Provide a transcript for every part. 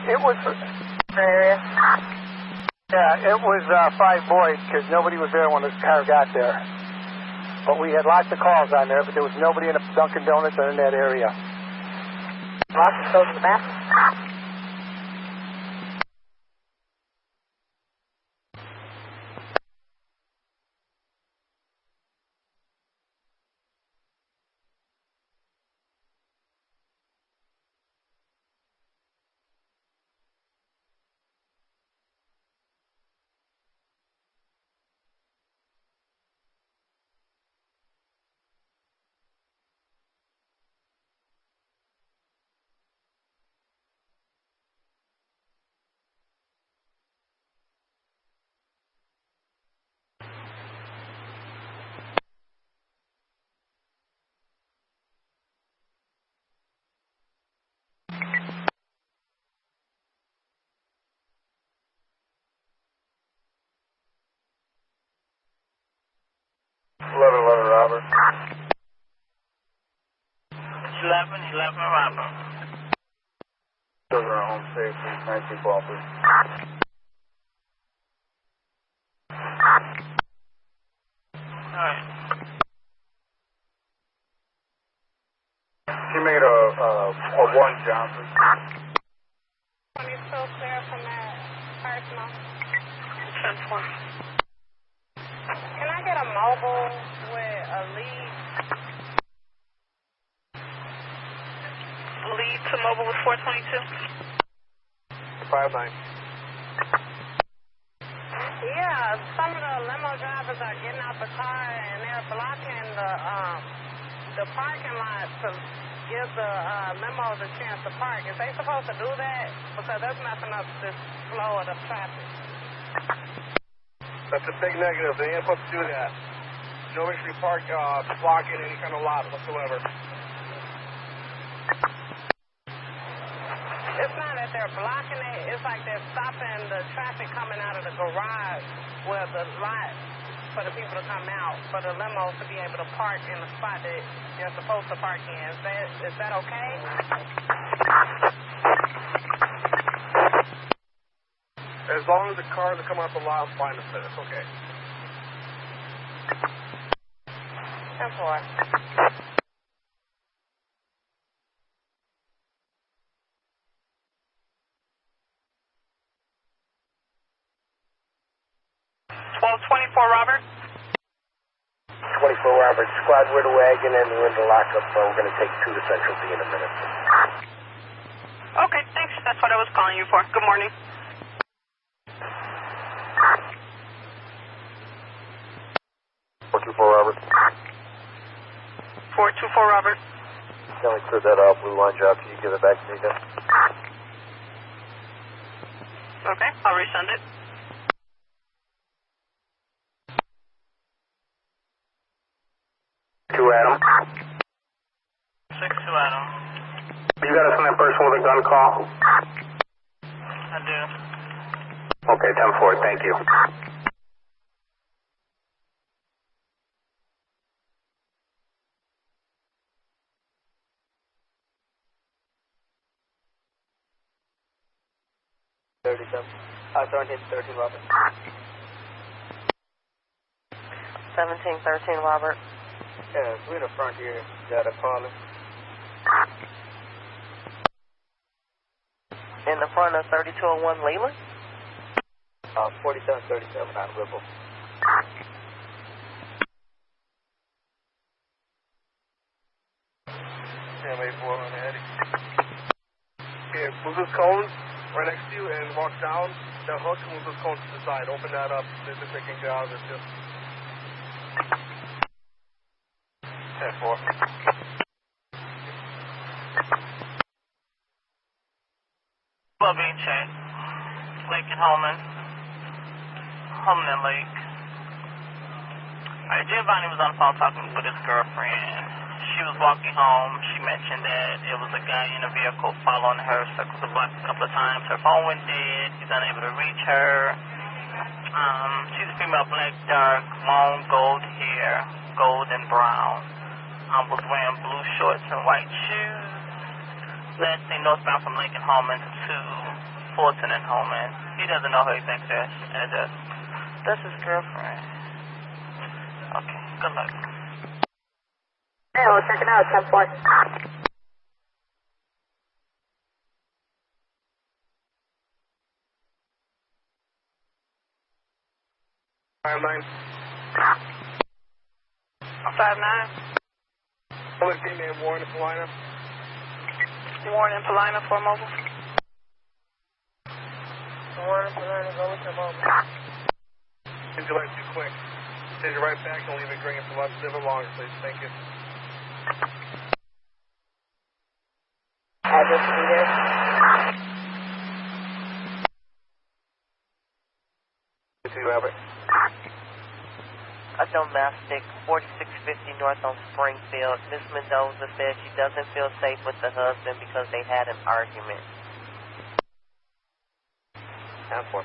It was... Area. Yeah, it was 5 boys because nobody was there when the car got there. But we had lots of calls on there, but there was nobody in the Dunkin' Donuts or in that area. Lots of those in the bathroom. Robert. 11 Robert. Those are home safety, 19 ball, please. Alright. She made a 1 Johnson. Are you still clear from that personal? 10-4. Can I get a mobile with a lead? Lead to mobile with 422. 5-9. Yeah, some of the limo drivers are getting out the car and they're blocking the parking lot to give the limos a chance to park. Is they supposed to do that? Because that's messing up this flow of the traffic. That's a big negative. They ain't supposed to do that. Nobody should be blocking any kind of lot whatsoever. It's not that they're blocking it. It's like they're stopping the traffic coming out of the garage where the lot for the people to come out, for the limos to be able to park in the spot that they're supposed to park in. Is that okay? As long as the cars are coming out the lot, it's fine to fit. It's okay. 10-4. Robert. 24 Robert. Squad, we're the wagon and we're in the lockup. We're going to take 2 to Central B in a minute. Okay, thanks. That's what I was calling you for. Good morning. Robert. 424 Robert. Can we clear that out? Blue line job. Can you give it back to me again? Okay, I'll resend it. 2 Adam. 6-2 Adam. You got a sniper person with a gun call? I do. Okay, 10-4. Thank you. $37. 17-13 Robert. 17-13 Robert. Yeah, we're in the front here. Got a caller. In the front of 3201 Leland? 4737 on Ripple. Yeah, maybe 4 on the Eddie. Okay, move those cones right next to you and walk down that hook and move those cones to the side. Open that up. This is taking jobs. It's just 10-4. Beach, Lake and Holman and Lake. Alright, Giovanni was on the phone talking with his girlfriend. She was walking home. She mentioned that it was a guy in a vehicle following her, circled the block a couple of times. Her phone went dead. He's unable to reach her. She's a female, black, dark, long, gold hair, gold and brown. Was wearing blue shorts and white shoes. Last thing northbound from Lincoln Holman to Fulton and Holman. He doesn't know her exact address. That's his girlfriend. Okay, good luck. Hey, we'll check it out, 10-4. Five 9. 5-9. Public team name Warren in Salina. Warren and Polina for mobile. Warren in Salina, go with your mobile. Change your lights too quick. Change your right back and leave it green for a little longer, please. Thank you. Address needed. Robert. A domestic, 4650 North on Springfield. Miss Mendoza says she doesn't feel safe with the husband because they had an argument. 10-4.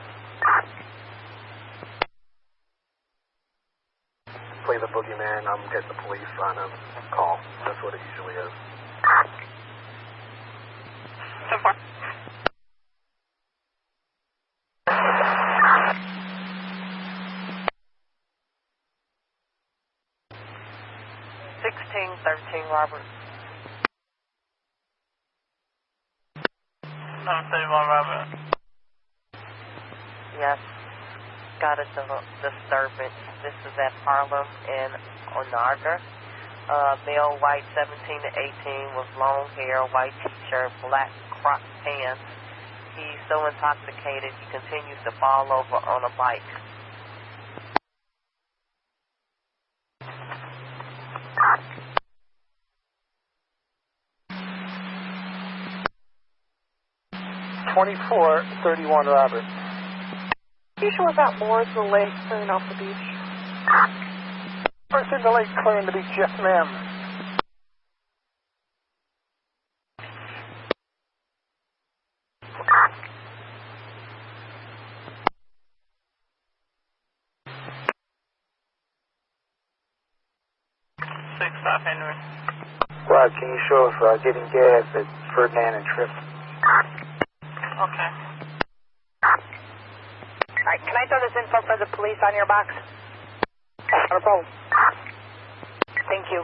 Play the boogeyman. I'm getting the police on a call. That's what it usually is. 10-4. 1613 Robert. I'm 31 Robert. Yes, got a disturbance. This is at Harlem and Onaga. Male, white, 17 to 18, with long hair, white t-shirt, black crop pants. He's so intoxicated he continues to fall over on a bike. $24.31 Robert. You sure about Moore's the lake clearing off the beach? First in the lake clearing the beach, yes ma'am. Stop Henry. Rod, can you show us getting gas at Ferdinand and Tripp? Okay. Alright, can I throw this info for the police on your box? Not a problem. Thank you.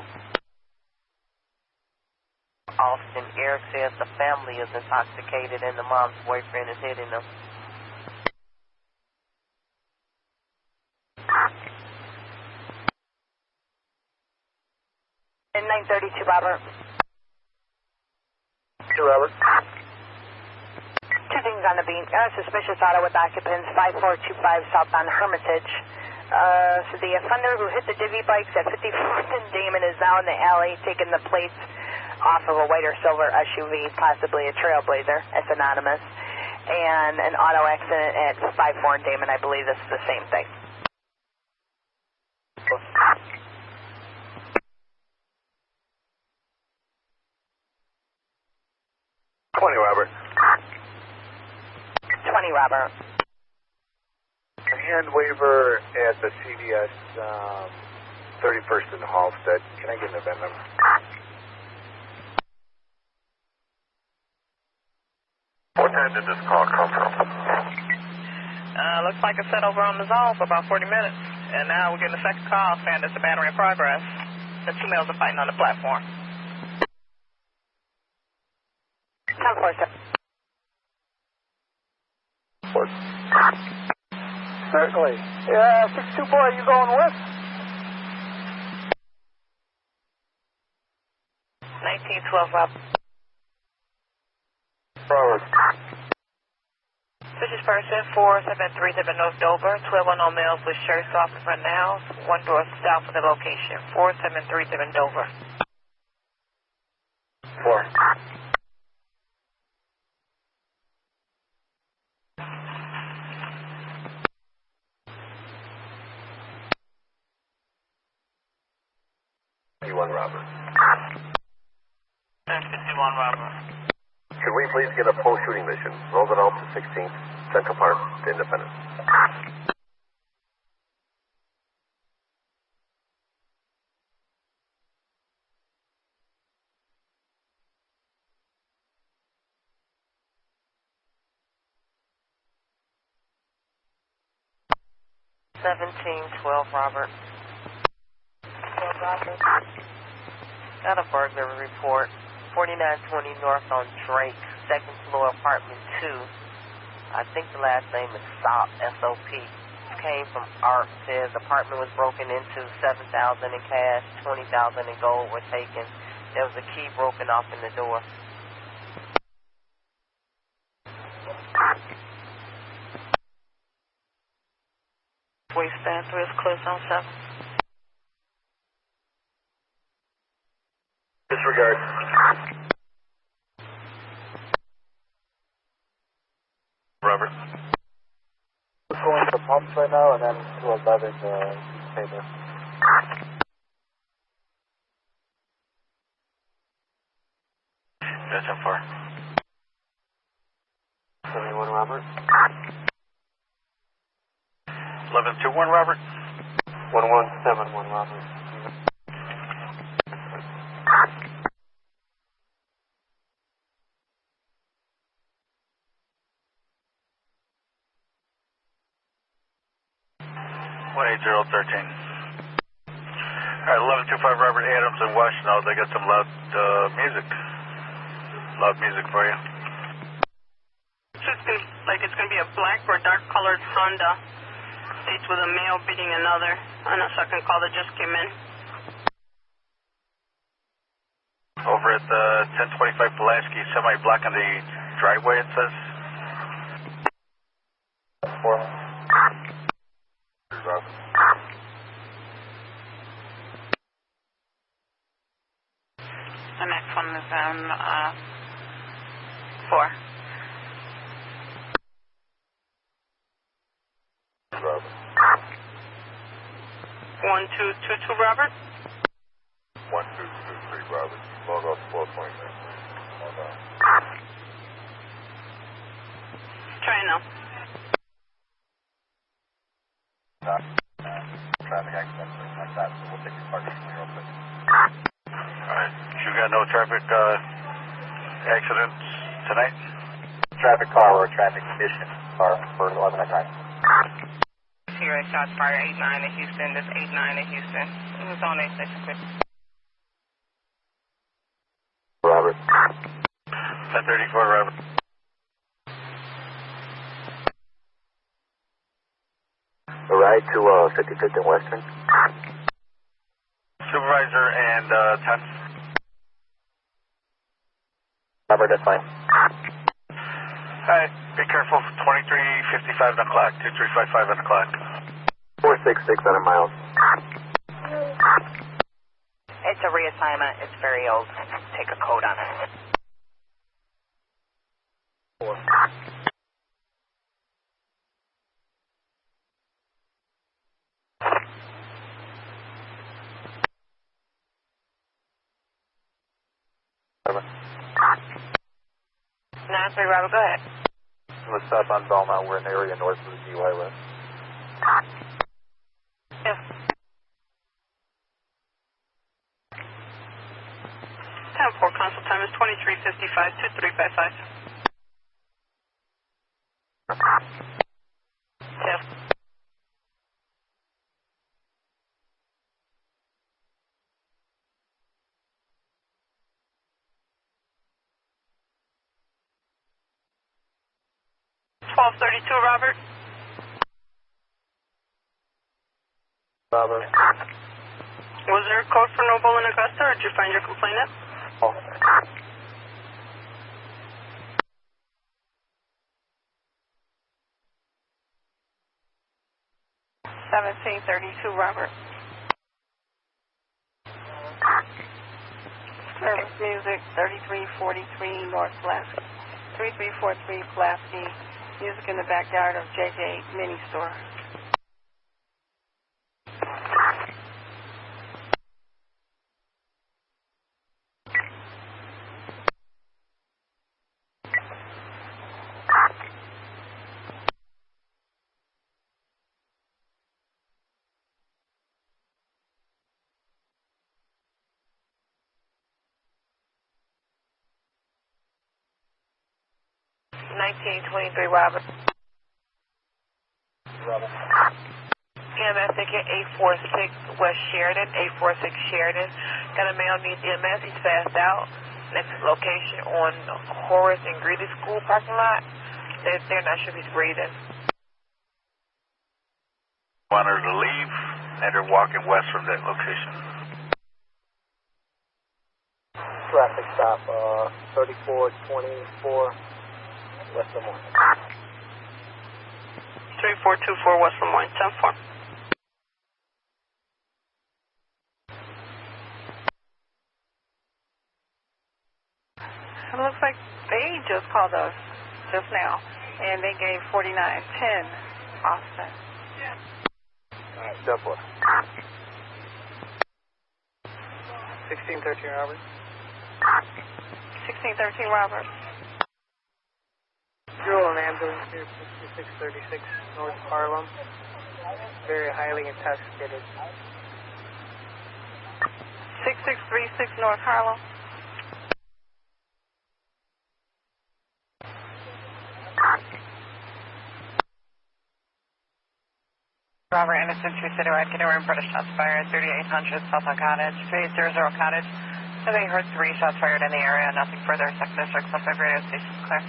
Austin, Eric says the family is intoxicated and the mom's boyfriend is hitting them. And 932 Robert. 2 Robert. Two things on the beat. Suspicious auto with occupants, 5425 southbound Hermitage. So the offender who hit the divvy bikes at 54th and Damon is now in the alley taking the plates off of a white or silver SUV, possibly a Trailblazer. It's anonymous. And an auto accident at 54 and Damon. I believe this is the same thing. 20 Robert. 20 Robert. Hand waiver at the CVS 31st in Halstead. Can I get an event number? What time did this call come from? Looks like it's set over on the zone for about 40 minutes. And now we're getting a second call saying there's a battery in progress. The two males are fighting on the platform. 10-4, sir. Certainly. Yeah, 624, are you going with? 1912 Robert. Forward. Suspicious person, 4737 North Dover, 12 unknown males with shirts off in front of the house, one door south of the location, 4737 Dover. 4. Robert. 51 Robert. Could we please get a post-shooting mission? Roosevelt to 16th, Central Park to Independence. 1712, Robert. 12 Robert. Got a burglary report. 4920 North on Drake, second floor, apartment 2. I think the last name is SOP, S-O-P. Came from Art, says apartment was broken into, $7,000 in cash, $20,000 in gold were taken. There was a key broken off in the door. We stand through is close on 7. Disregard. Robert. We're going to pumps right now and then to 11 paper. That's how far. 71 Robert. 1121 Robert. 1171 Robert. All right, 1125 Robert Adams in Washington. They got some loud music. Loud music for you. So it's gonna be a black or dark colored Honda. States with a male beating another on a second call that just came in. Over at 1025 Pulaski, semi blocking the driveway, it says. 4. The next one is on 4. Robert. 1222 Robert. 1223 Robert. Log off 1229. Log on. Try now. Traffic accident, things like that, so we'll take your parking real quick. Alright, you got no traffic accidents tonight? Traffic car or traffic condition car for 11 at night. Here at shots fired 89 in Houston. This 89 in Houston. It was on 86. Robert. 1034 Robert. A ride to 55th and Western. Supervisor and 10. Robert, that's fine. Alright, be careful, 2355 on the clock, 2355 on the clock. 466 miles. It's a reassignment. It's very old. Take a code on it. 4. Robert. 93 Robert, go ahead. Let's stop on Belmont. We're in the area north of the DUI list. Yes. 10-4, console time is 2355, 2355. Yes. Robert. Robert. Was there a code for no bull in Augusta, or did you find your complainant? Oh. 1732 Robert. Service music 3343 North Pulaski. 3343 Pulaski. Music in the backyard of JJ Mini Store. EMS ticket 846 West Sheridan, 846 Sheridan. Got a male needs EMS. He's passed out. Next location on Horace and Greeley School parking lot. They're not sure if he's breathing. Want her to leave, and they're walking west from that location. Traffic stop, 3424 West Des Moines. 3424 West Des Moines, 10-4. It looks like they just called us just now, and they gave 4910 Austin. Alright, 10-4. 1613 Robert. 1613 Robert. Fuel and ambulance here, 6636 North Harlem. Very highly intoxicated. 6636 North Harlem. Robert Anderson, True City Ride, getting room British shots fired, 3800 Southland Cottage, 3800 Cottage. So they heard 3 shots fired in the area, nothing further. Second district, Southside radio station clear.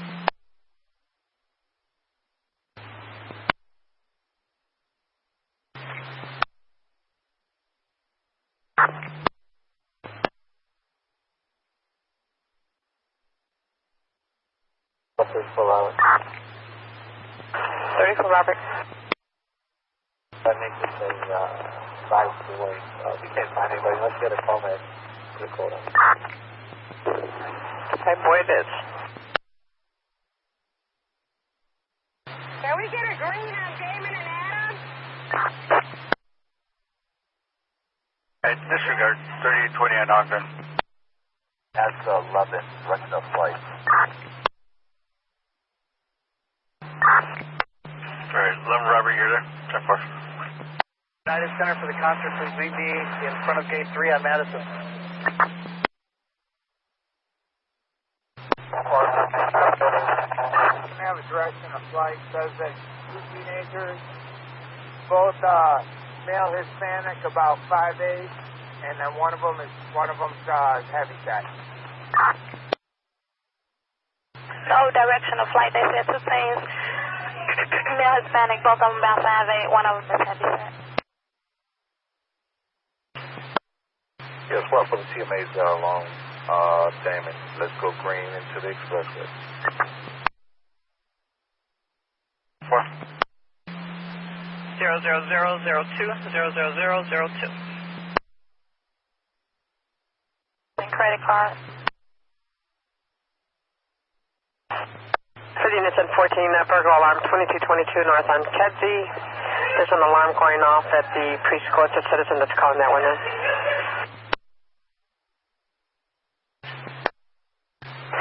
Robert. 34 Robert. That makes it say, 5 away. We can't find anybody. Let's get a call man. Put a call down. Hey, boy, it is. Can we get a green on Damon and Adam? Hey, disregard 3820 on Ogden. That's 11, rest of flight. Alright, 11 Robert, you're there. 10-4. United Center for the concert, please meet me in front of gate 3 on Madison. We have a direction of flight, says that 2 teenagers, both male Hispanic, about 5'8", and then one of them's heavy set. No direction of flight. They said 2 things. Male Hispanic, both of them about 5'8", one of them is heavy set. Yes, well, for the TMAs that are along Damon, let's go green into the expressway. 4. 00002, 00002. And credit card. City Unison 14, burglar alarm 2222 north on Kedzie. There's an alarm going off at the preschool. It's a citizen that's calling that one in.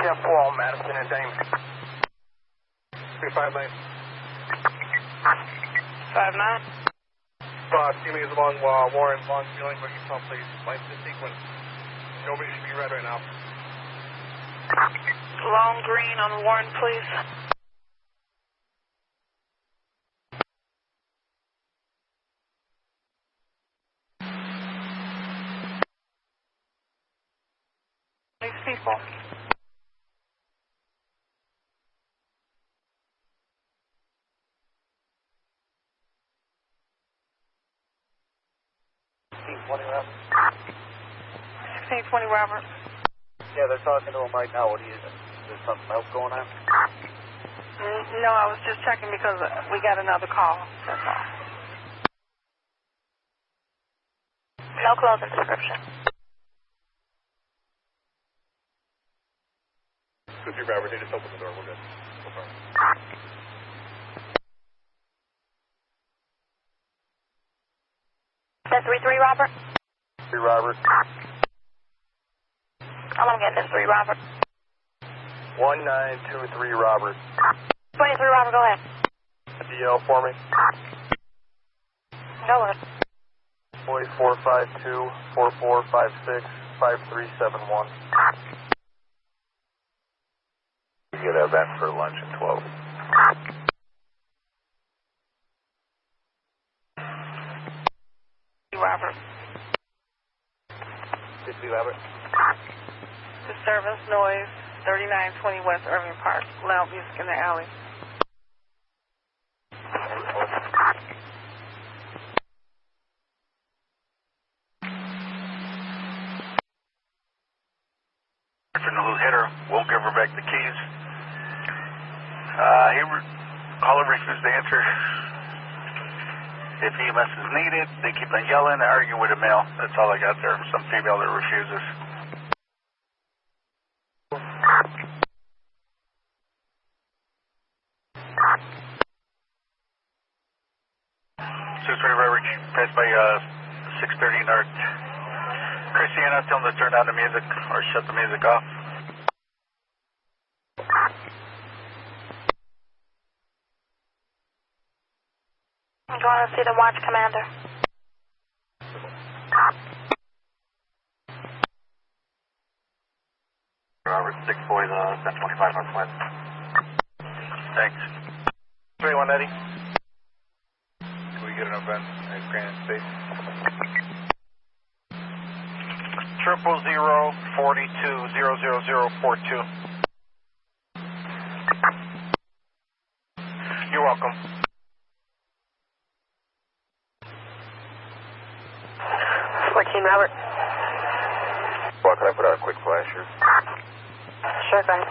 Yeah, Paul, Madison and Damon. 359. 59. Teammates along Warren, Long Feeling, but you tell please. Lights to sequence. Nobody should be red right now. Long green on Warren, please. These people. Robert. 1620 Robert. Yeah, they're talking to him right now. What do you? Is there something else going on? No, I was just checking because we got another call. That's all. No closing description. 2-3 Robert, they just opened the door. We're good. So far. That's 3-3 Robert. 3 Robert. All I'm getting is 3 Robert. 1923 Robert. 23 Robert, go ahead. DL for me. Go ahead. Boy 452 4456 5371. You get that back for lunch at 12. Albert. Disturbance noise, 3920 West Irving Park. Loud music in the alley. Who hit her, won't give her back the keys. Caller refused to answer. If EMS is needed, they keep on yelling and arguing with a male. That's all I got there. Some female that refuses. 620 average, passed by 630 North. Christiana, tell them to turn down the music or shut the music off. I'm going to see the watch commander. Robert, 6 boys, 1025 Northwest. Thanks. 31 Eddie. Can we get an event at Granite State? 000420042. You're welcome. Robert. Well, can I put out a quick flash here? Sure, guys.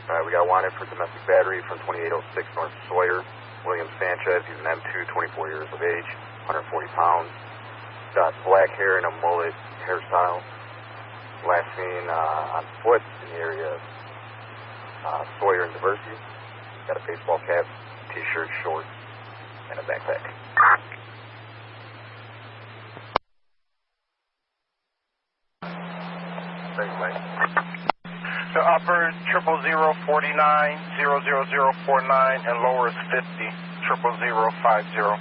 All right, we got wanted for domestic battery from 2806 North Sawyer. William Sanchez, he's an M2, 24 years of age, 140 pounds. Got black hair and a mullet hairstyle. Last seen on foot in the area of Sawyer and Diversity. Got a baseball cap, t-shirt, shorts, and a backpack. Thanks, Mike. So upper 00049-00049 and lower is 50, 00050.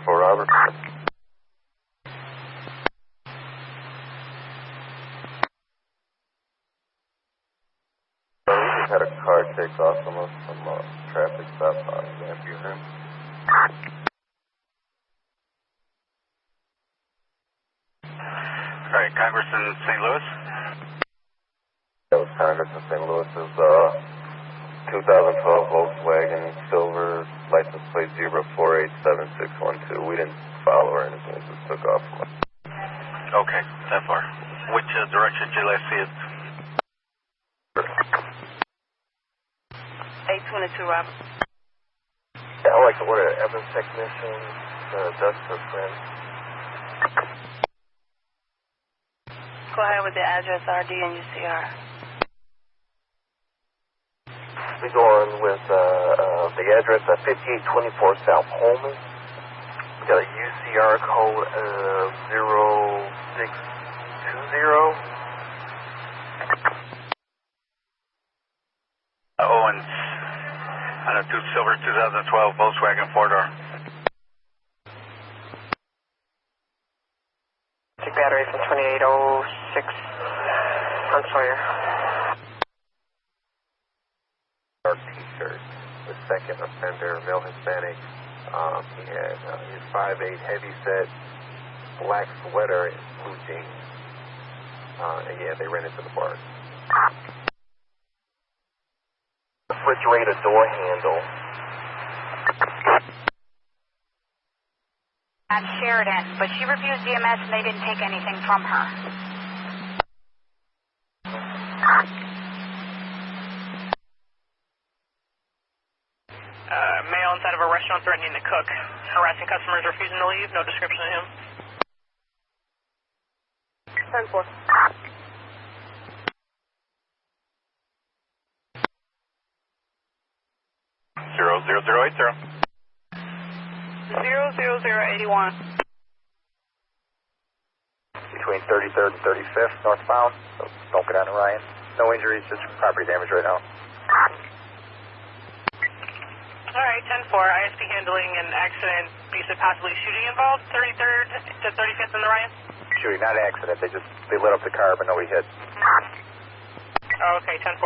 For Robert. We just had a car take off from us from traffic stop on Grandview Rim. All right, Congress in St. Louis. That was Congress in St. Louis's 2012 Volkswagen Silver, license plate 0487612. We didn't follow or anything, it just took off from us. Okay, that far. Which direction did you last see it? 822, Robert. Yeah, I'd like to order an Evans technician to dust her friend. Go ahead with the address, RD and UCR. We're going with the address of 5824 South Holman. We got a UCR code of 0620. Owens, on a silver 2012 Volkswagen 4-door. Take battery from 2806 on Sawyer. Dark t-shirt, the second offender, male Hispanic. He had his 5'8", heavy set, black sweater, and blue jeans. And yeah, they ran into the bar. Refrigerator door handle. At Sheridan, but she refused EMS and they didn't take anything from her. Male inside of a restaurant threatening to cook, harassing customers, refusing to leave. No description of him. 10-4. 00080. 00081. Between 33rd and 35th, northbound. So don't go down to Ryan. No injuries, just property damage right now. Alright, 10-4, ISP handling an accident, you said possibly shooting involved, 33rd to 35th in the Ryan? Shooting, not accident. They lit up the car, but nobody hit. Oh, okay, 10-4.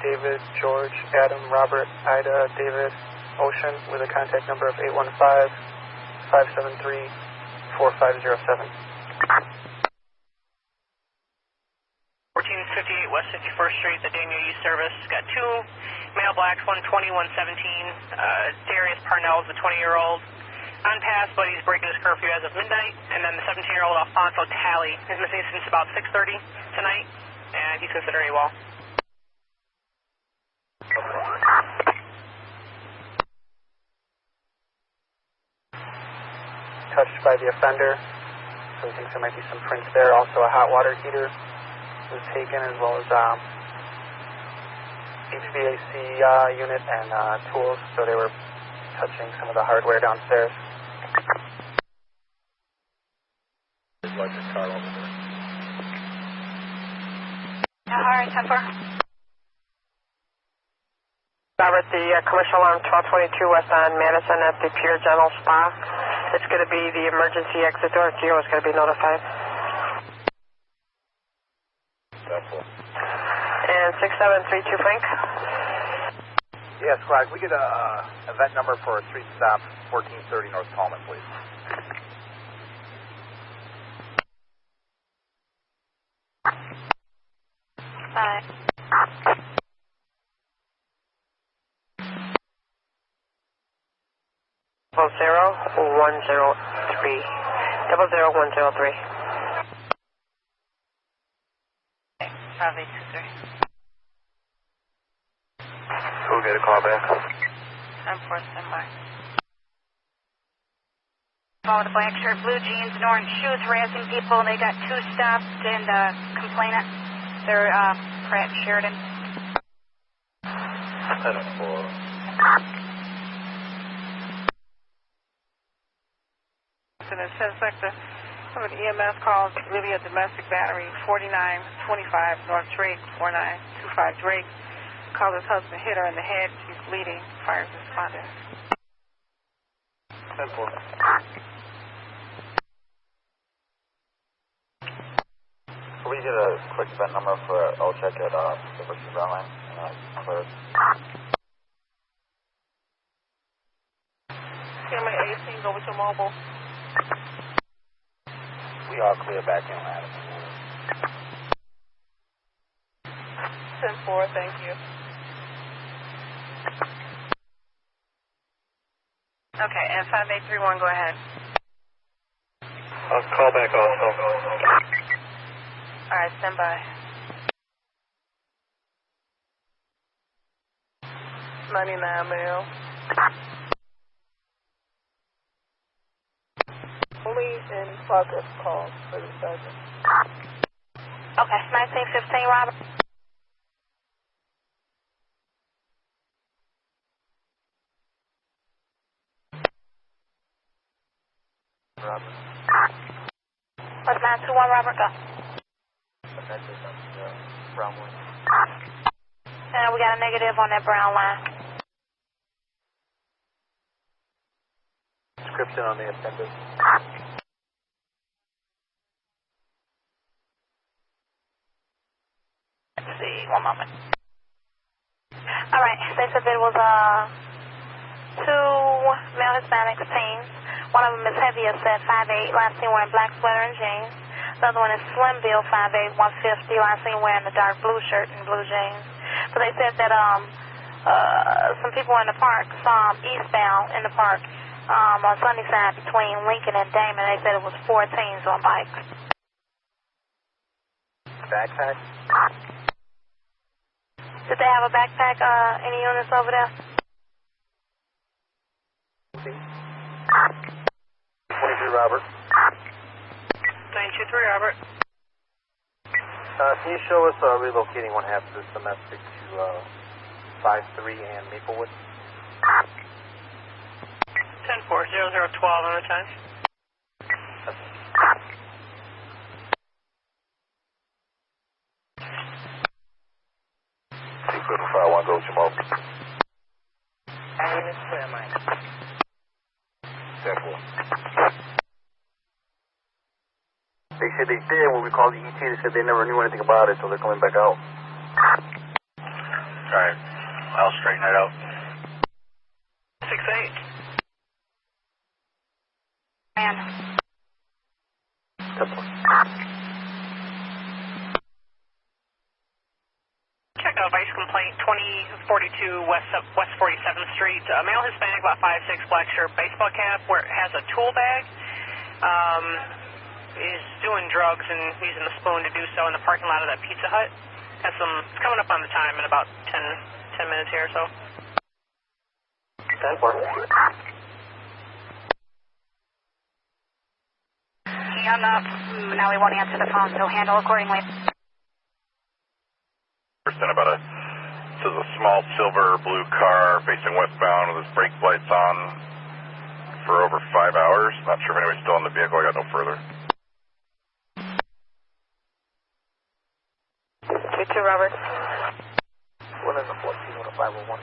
David, George, Adam, Robert, Ida, David, Ocean, with a contact number of 815-573-4507. 1458 West 51st Street, the Daniel U service. Got two male blacks, 120, 117. Darius Parnell is the 20-year-old. On pass, but he's breaking his curfew as of midnight. And then the 17-year-old Alfonso Talley is missing since about 6:30 tonight, and he's considered AWOL. Touched by the offender, so he thinks there might be some prints there. Also a hot water heater was taken, as well as HVAC unit and tools, so they were touching some of the hardware downstairs. Electric car over there. Alright, 10-4. Robert, the commercial alarm 1222 West on Madison at the Pure General Spa. It's going to be the emergency exit door. Gio is going to be notified. And 6732 Frank. Yeah, squad, we get a event number for a street stop, 1430 North Tallman, please. Bye. 00103. 00103. 5823. We'll get a call back. 10-4, standby. With a black shirt, blue jeans, and orange shoes, harassing people. They got two stopped and complainant. They're Pratt and Sheridan. 10-4. In the 10 sector, some of the EMS calls Olivia domestic battery 4925 North Drake 4925 Drake. Called his husband, hit her in the head. She's bleeding. Fires responded. 10-4. Can we get a quick event number for I'll check at the Richard Brown line? Clear. CMA 18, go with your mobile. We all clear back in line. 10-4, thank you. Okay, and 5831, go ahead. I'll call back also. All right, stand by. 99 male. Police and progress calls for the sergeant. Okay, 1915, Robert. Robert. What's 921, Robert? Go. Brown one. And we got a negative on that brown line. Description on the offender. Let's see, one moment. All right, they said there was two male Hispanic teens. One of them is heavy set 5'8", last seen wearing black sweater and jeans. The other one is slim build 5'8", 150, last seen wearing a dark blue shirt and blue jeans. So they said that some people in the park saw them eastbound in the park on Sunnyside between Lincoln and Damon. They said it was 4 teens on bikes. Backpack? Did they have a backpack, any units over there? 23 Robert. 923, Robert. Can you show us relocating one half of this domestic to 53 and Maplewood? 10-4, 0012 on the time. Equipment 10-4. They said they did. When we called the ET, they said they never knew anything about it, so they're coming back out. Alright, I'll straighten that out. 6-8. Man. 10-4. Check out vice complaint 2042 West 47th Street. Male Hispanic, about 5'6", black shirt, baseball cap, where it has a tool bag. Is doing drugs and using the spoon to do so in the parking lot of that Pizza Hut. It's coming up on the time in about 10 minutes here or so. 10-4. He hung up. Now he won't answer the phone, so handle accordingly. This is a small silver blue car facing westbound with his brake lights on for over 5 hours. Not sure if anybody's still in the vehicle. I got no further. 2-2, Robert. One in the 14, one in 501.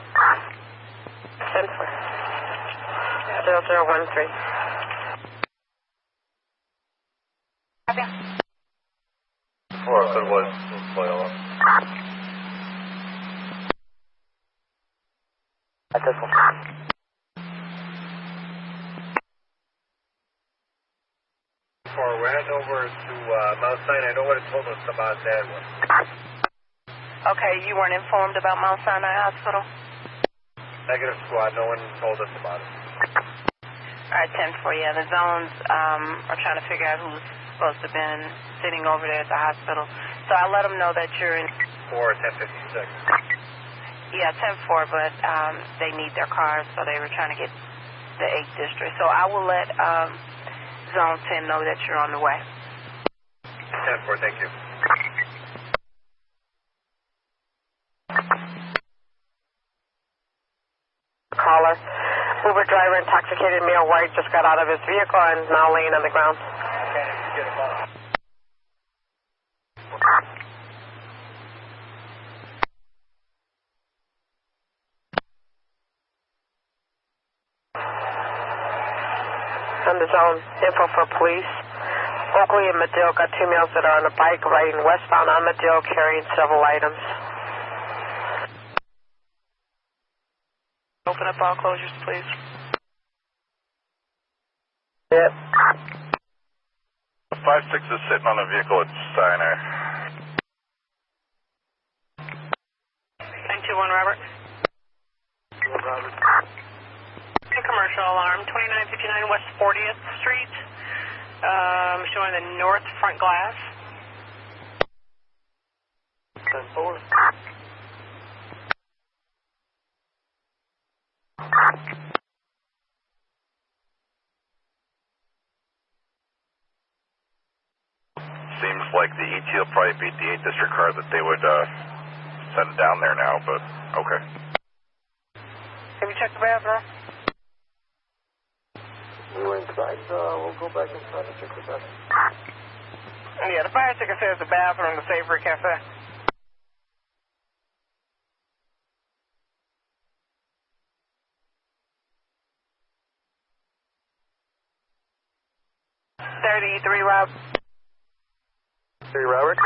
10-4. 0013. Copy. 4, so it was. At this one. We're heading over to Mount Sinai. Nobody told us about that one. Okay, you weren't informed about Mount Sinai Hospital? Negative squad. No one told us about it. All right, 10-4, yeah. The zones are trying to figure out who's supposed to have been sitting over there at the hospital. So I let them know that you're in... 4-10-56. Yeah, 10-4, but they need their cars, so they were trying to get the 8th district. So I will let Zone 10 know that you're on the way. 10-4, thank you. Caller. Uber driver intoxicated male white just got out of his vehicle and is now laying on the ground. On the zone, info for police. Oakley and Medill got 2 males that are on a bike riding westbound on Medill carrying several items. Open up all closures, please. Yep. 5-6 is sitting on a vehicle at Sinai. 921, Robert. Robert. Commercial alarm, 2959 West 40th Street. Showing the north front glass. 10-4. Seems like the ET will probably beat the 8th district car that they would send down there now, but okay. Have you checked the bathroom? We were inside. We'll go back inside and check the bathroom. Yeah, the fire ticket says the bathroom, the Savory Cafe. Rob. 3 Robert.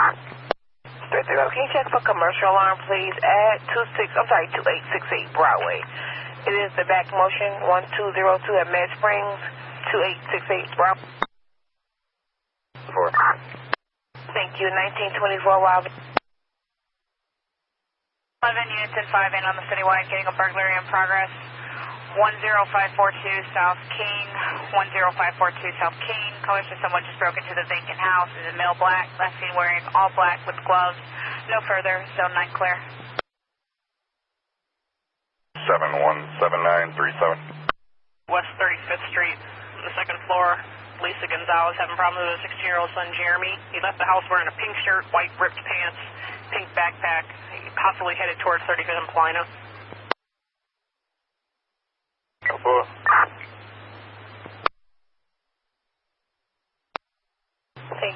Straight through. Can you check for commercial alarm, please? At 2868 Broadway. It is the back motion 1202 at Med Springs, 2868 Broadway. 4. Thank you. 1924 Rob. 11 units and 5 in on the citywide, getting a burglary in progress. 10542 South King, 10542 South King. Caller says someone just broke into the vacant house. Is a male black, last seen wearing all black with gloves. No further, zone 9 clear. 717937. West 35th Street, on the second floor. Lisa Gonzalez having problems with her 16-year-old son, Jeremy. He left the house wearing a pink shirt, white ripped pants, pink backpack. He possibly headed towards 35th and Plano. Hey.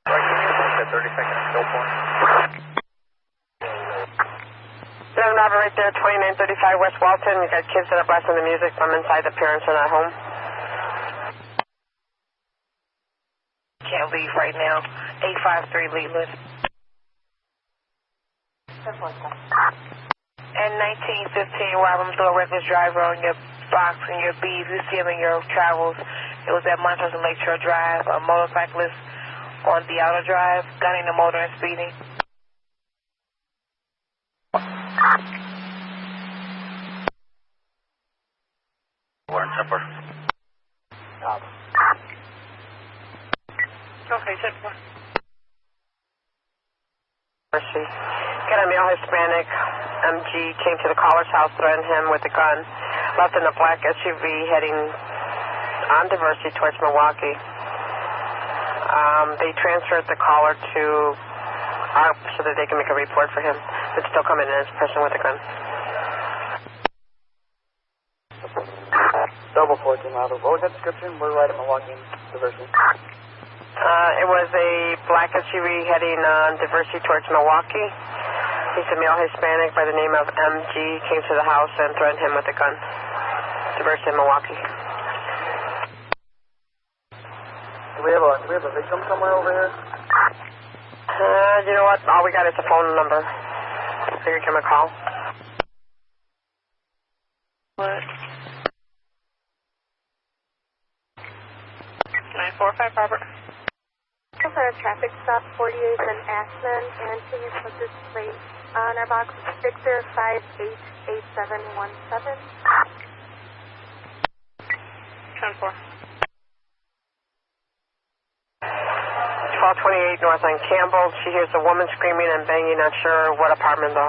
Right, 30 seconds, no point. Robert, right there, 2935 West Walton. You got kids that are blasting the music from inside. The parents are not home. Can't leave right now. 853 Leland. And 1915 Robert, through a reckless driver on your box and your B. If you see him in your travels, it was at Montrose and Lakeshore Drive. A motorcyclist on the outer drive, gunning the motor and speeding. Warren Temper. Okay, set for. Mercy. Got a male Hispanic MG, came to the caller's house, threatened him with a gun, left in a black SUV heading on Diversity towards Milwaukee. They transferred the caller to ARP so that they can make a report for him, but still coming in as a person with a gun. Double 14, Robert. What was that description? We're right at Milwaukee Diversity. It was a black SUV heading on Diversity towards Milwaukee. He's a male Hispanic by the name of MG, came to the house and threatened him with a gun. Diversity in Milwaukee. Do we have a victim somewhere over here? You know what? All we got is a phone number. So you give him a call. What? 945, Robert. For a traffic stop, 48 in Ashland, and can you put this plate on our box? Victor 588717. 10-4. 1228 North on Campbell. She hears a woman screaming and banging, not sure what apartment though.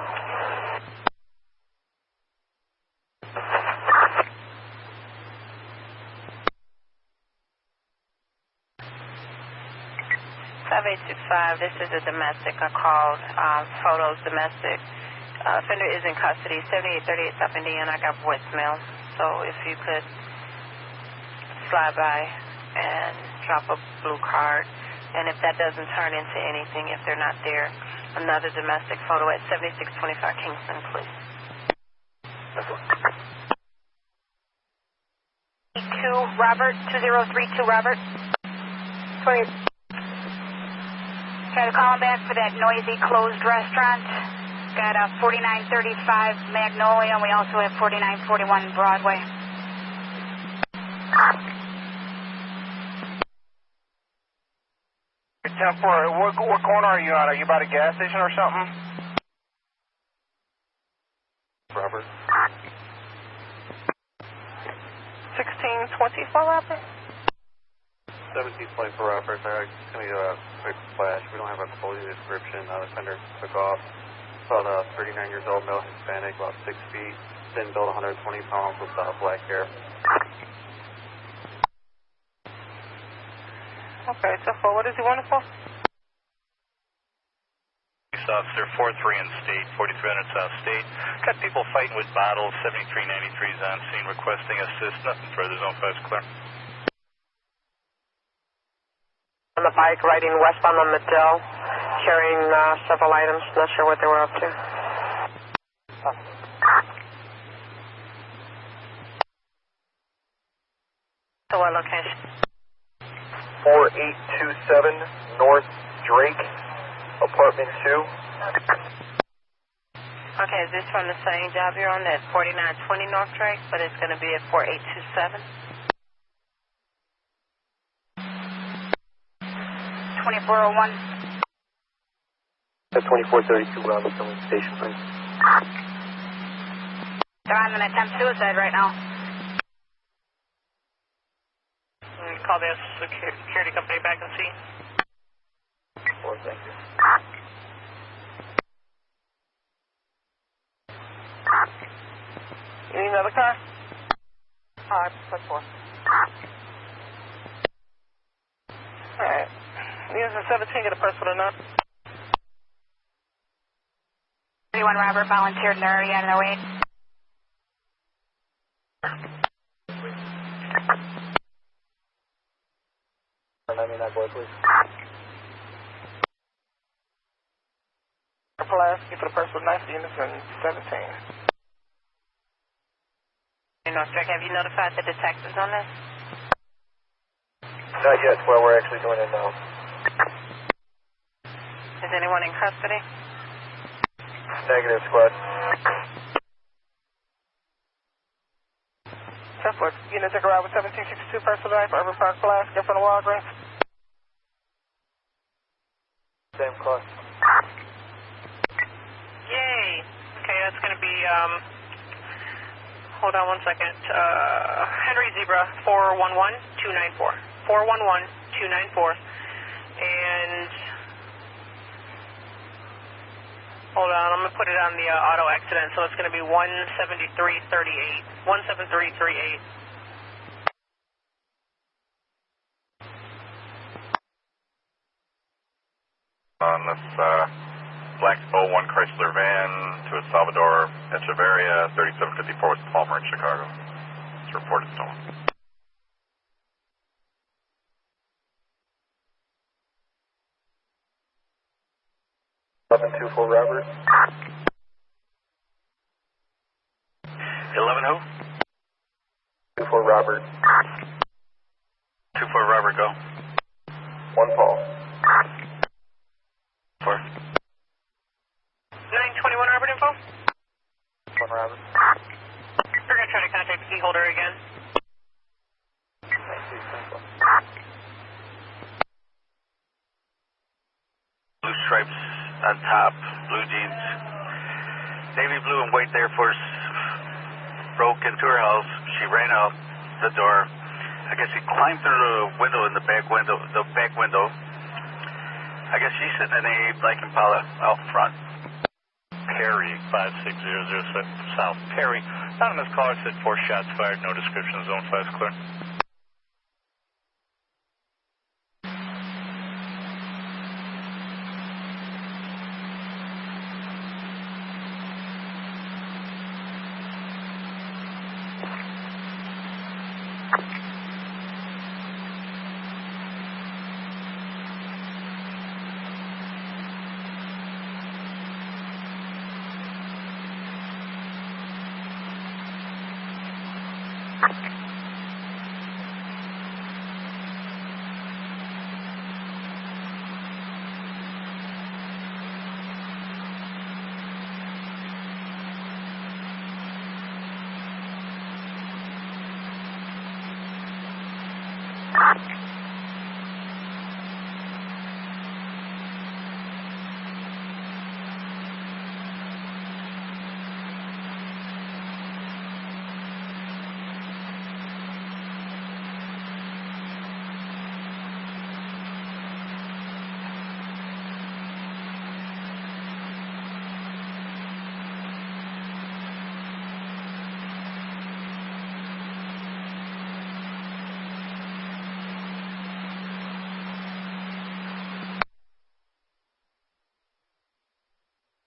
This is a domestic. I called Photos Domestic. Offender is in custody. 7838 South Indiana. I got voicemail. So if you could slide by and drop a blue card. And if that doesn't turn into anything, if they're not there, another domestic photo at 7625 Kingston, please. 2 Robert, 2032 Robert. 20. Try to call him back for that noisy closed restaurant. Got a 4935 Magnolia, and we also have 4941 Broadway. What corner are you on? Are you by the gas station or something? Robert. 1624, Robert? 1724 Robert. It's going to be a quick flash. We don't have a full description. The offender took off. About 39 years old, male Hispanic, about 6 feet, thin build, 120 pounds, with black hair. Okay, so for what is he wanted for? Officer 43 in State, 4300 South State. Got people fighting with bottles. 7393 is on scene requesting assist. Nothing further. Zone 5 is clear. On the bike, riding westbound on Medill, carrying several items. Not sure what they were up to. So what location? 4827 North Drake, apartment 2. Okay, is this from the same job you're on, that 4920 North Drake, but it's going to be at 4827? 2401. At 2432 Robert, filling station, please. They're on an attempt suicide right now. Call the security company back and see. Well, thank you. You need another car? 5+4. Alright. News in 17, get a person or not? 31 Robert volunteered and they're already on their way. I mean that boy, please. Pulaski for the person with knife units in 17. North Track, have you notified the detectives on this? Not yet. Well, we're actually doing it now. Is anyone in custody? Negative, squad. 10-4, unit take a ride with 1762 person knife, Urban Park, Pulaski, in front of Walgreens. Same cost. Yay. Okay, that's going to be, hold on 1 second. Henry Zebra, 411-294. 411-294. And, hold on, I'm going to put it on the auto accident, so it's going to be 17338. 17338. On this black 01 Chrysler van to a Salvador Echeverria, 3754 West Palmer in Chicago. It's reported stolen. $11-2 Robert. 11 who? 2-4 Robert. 2-4 Robert, go. 1 Paul. 4. 921 Robert info? 1 Robert. We're going to try to contact the key holder again. Blue stripes on top, blue jeans. Navy blue and white Air Force broke into her house. She ran out the door. I guess he climbed through the window in the back window. I guess she's sitting in a black Impala out front. Perry, 56006 South Perry. Anonymous caller said 4 shots fired, no description, zone 5 is clear.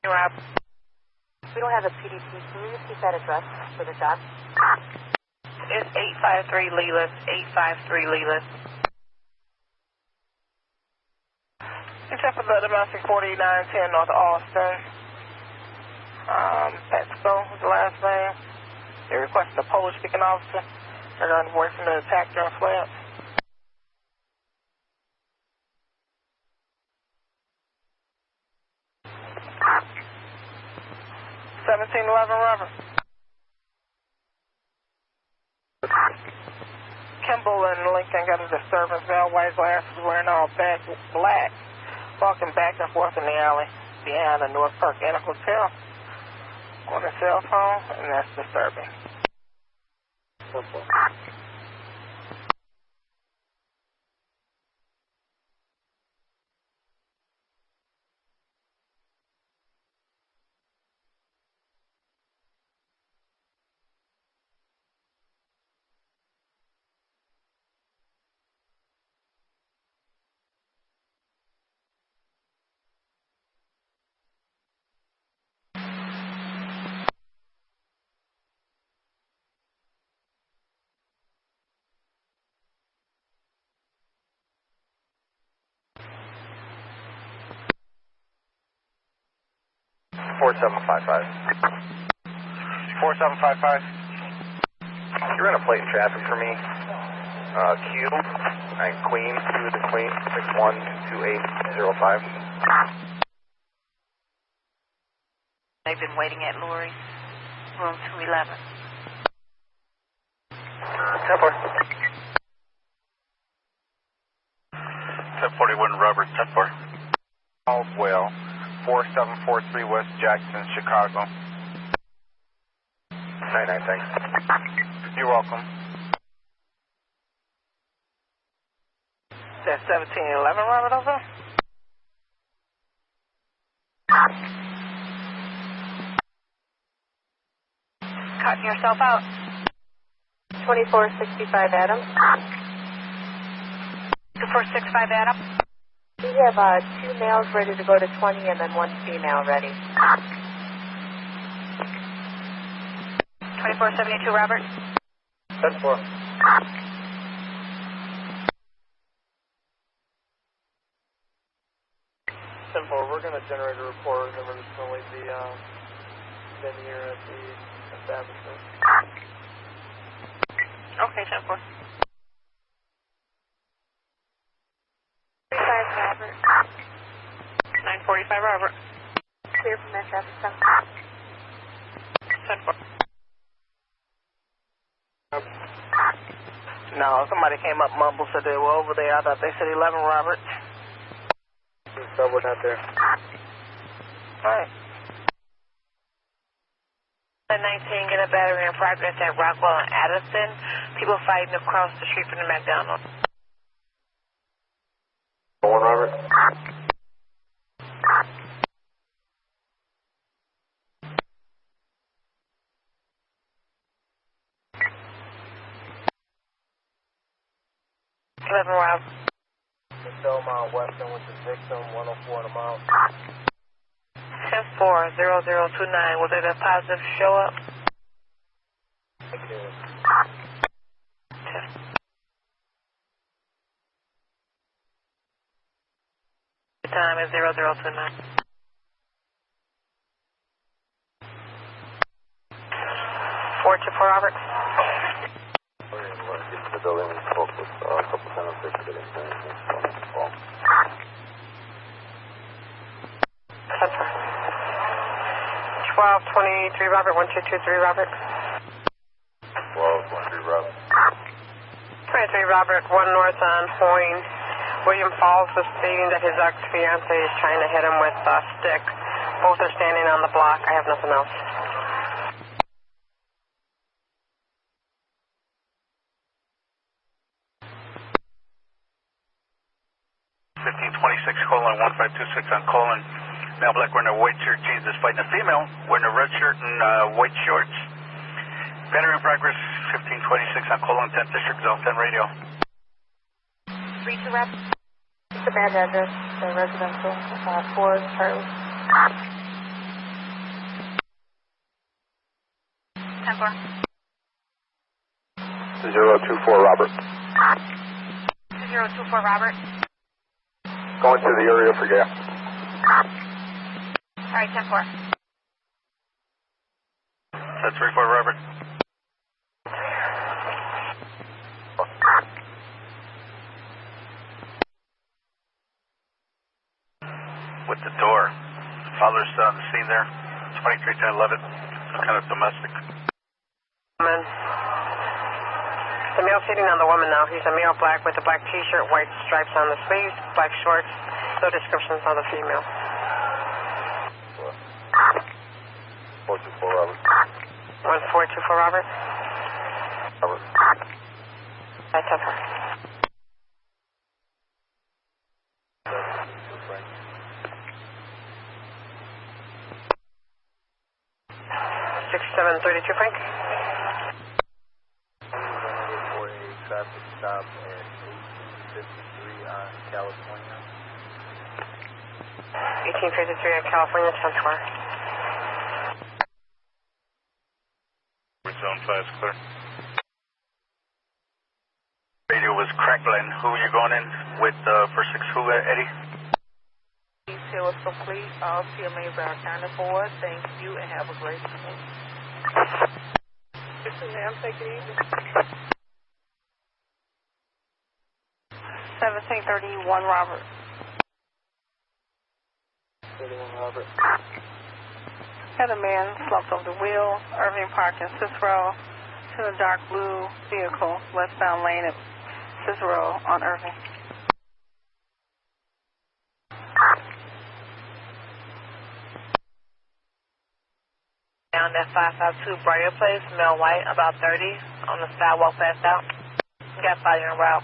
Rob. We don't have a PDT. Can you repeat that address for the job? It's 853 Leland. 853 Leland. Except for the domestic 4910 North Austin. Petco was the last name. They requested a Polish-speaking officer regarding the boyfriend that attacked during flare. 1711 Robert. Kimball and Lincoln got a disturbance. Male, white glasses, wearing all black, walking back and forth in the alley behind the North Park Inn Hotel on a cell phone, and that's disturbing. 4755. 4755. You're in a plate in traffic for me. Q and Queen, Q the Queen, 612805. They've been waiting at Lori's, room 211. 10-4. 1041 Robert, 10-4. Caldwell, 4743 West Jackson, Chicago. 99, thanks. You're welcome. That's 1711, Robert, over. Cutting yourself out. 2465 Adams. 2465 Adam. We have 2 males ready to go to 20 and then 1 female ready. 2472 Robert. 10-4. We're going to generate a report, and then we're just going to leave the bin here at the establishment. Okay, 10-4. 35 Robert. 945 Robert. Clear from that traffic stop. 10-4. No, somebody came up, mumbled, said they were over there. I thought they said 11, Robert. So we're not there. All right. 19, get a battery in progress at Rockwell and Addison. People fighting across the street from the McDonald's. 1, Robert. Rob. Belmont Western with the victim, 104 in a mile. 10-4-0029. Was it a positive show up? Negative. The time is 0029. 424 Robert. Get to the building and spoke with a couple senators to get information from the call. 1223 Robert, 1223 Robert. 1223 Robert. 23 Robert, 1 north on Hoyne. William Falls is stating that his ex-fiance is trying to hit him with a stick. Both are standing on the block. I have nothing else. 1526:1526 on Colin. Male black wearing a white shirt, jeans is fighting a female wearing a red shirt and white shorts. Battery in progress, 1526 on Colin, 10th District, Zone 10 radio. 32 Rep. It's a bad address, the residential, 4 Charlie. 10-4. 024 Robert. 2024 Robert. Going to the area for gas. All right, 10-4. 10-3-4 Robert. With the door. Father's on the scene there. 231011. Some kind of domestic. Man. The male sitting on the woman now. He's a male black with a black t-shirt, white stripes on the sleeves, black shorts. No descriptions on the female. 424 Robert. 1424 Robert. Robert. That's up. 6732 Frank. For a traffic stop at 1853 on California. 1853 on California, 10-4. Zone 5 clear. Radio was crackling. Who are you going in with for 6 who, Eddie? 2 was complete. All CMAs are accounted for. Thank you and have a great evening. Yes, ma'am. Take it easy. 1731 Robert. 31 Robert. Had a man slumped over the wheel, Irving Park in Cicero, to a dark blue vehicle, westbound lane at Cicero on Irving. Down at 552 Briar Place, male white, about 30, on the sidewalk passed out. Got fire en route.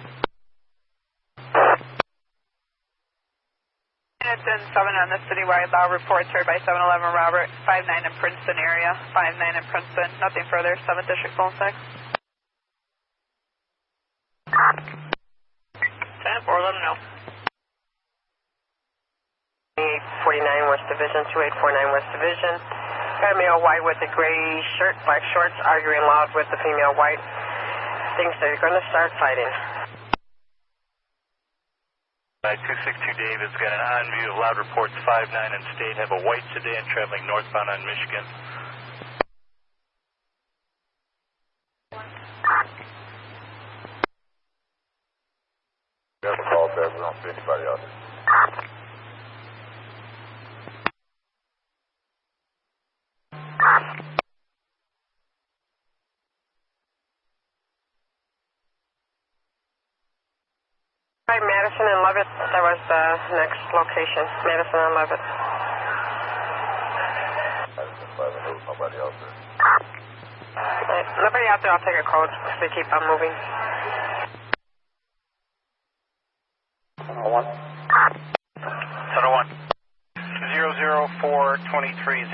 It's in 7 on the citywide loud reports heard by 711 Robert, 59 in Princeton area, 59 in Princeton, nothing further, 7th District phone 6. 10-4, let them know. 2849 West Division, 2849 West Division. Got a male white with a gray shirt, black shorts, arguing loud with the female white. Thinks they're going to start fighting. 262 David's got an on view of loud reports 59 in state. Have a white sedan traveling northbound on Michigan. We have a call there. We don't see anybody out there. Right, Madison and Levitt, that was the next location. Madison and Levitt. Madison 5, there was nobody out there. Right, nobody out there, I'll take a code because they keep on moving. 101. 701. 00423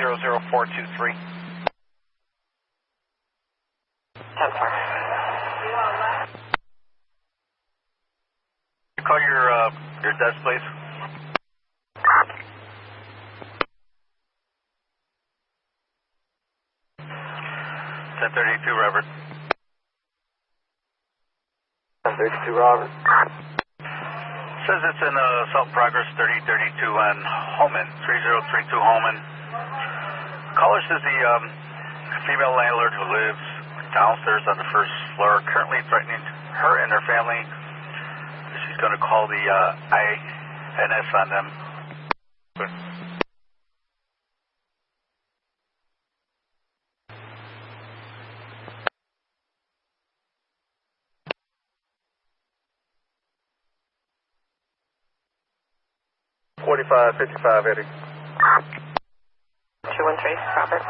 10-4. Call your desk, please. 1032, Robert. 1032 Robert. Says it's in assault progress 3032 on Holman, 3032 Holman. Caller says the female landlord who lives downstairs on the first floor currently threatening her and her family. She's going to call the INS on them. 4555, Eddie. 213, Robert.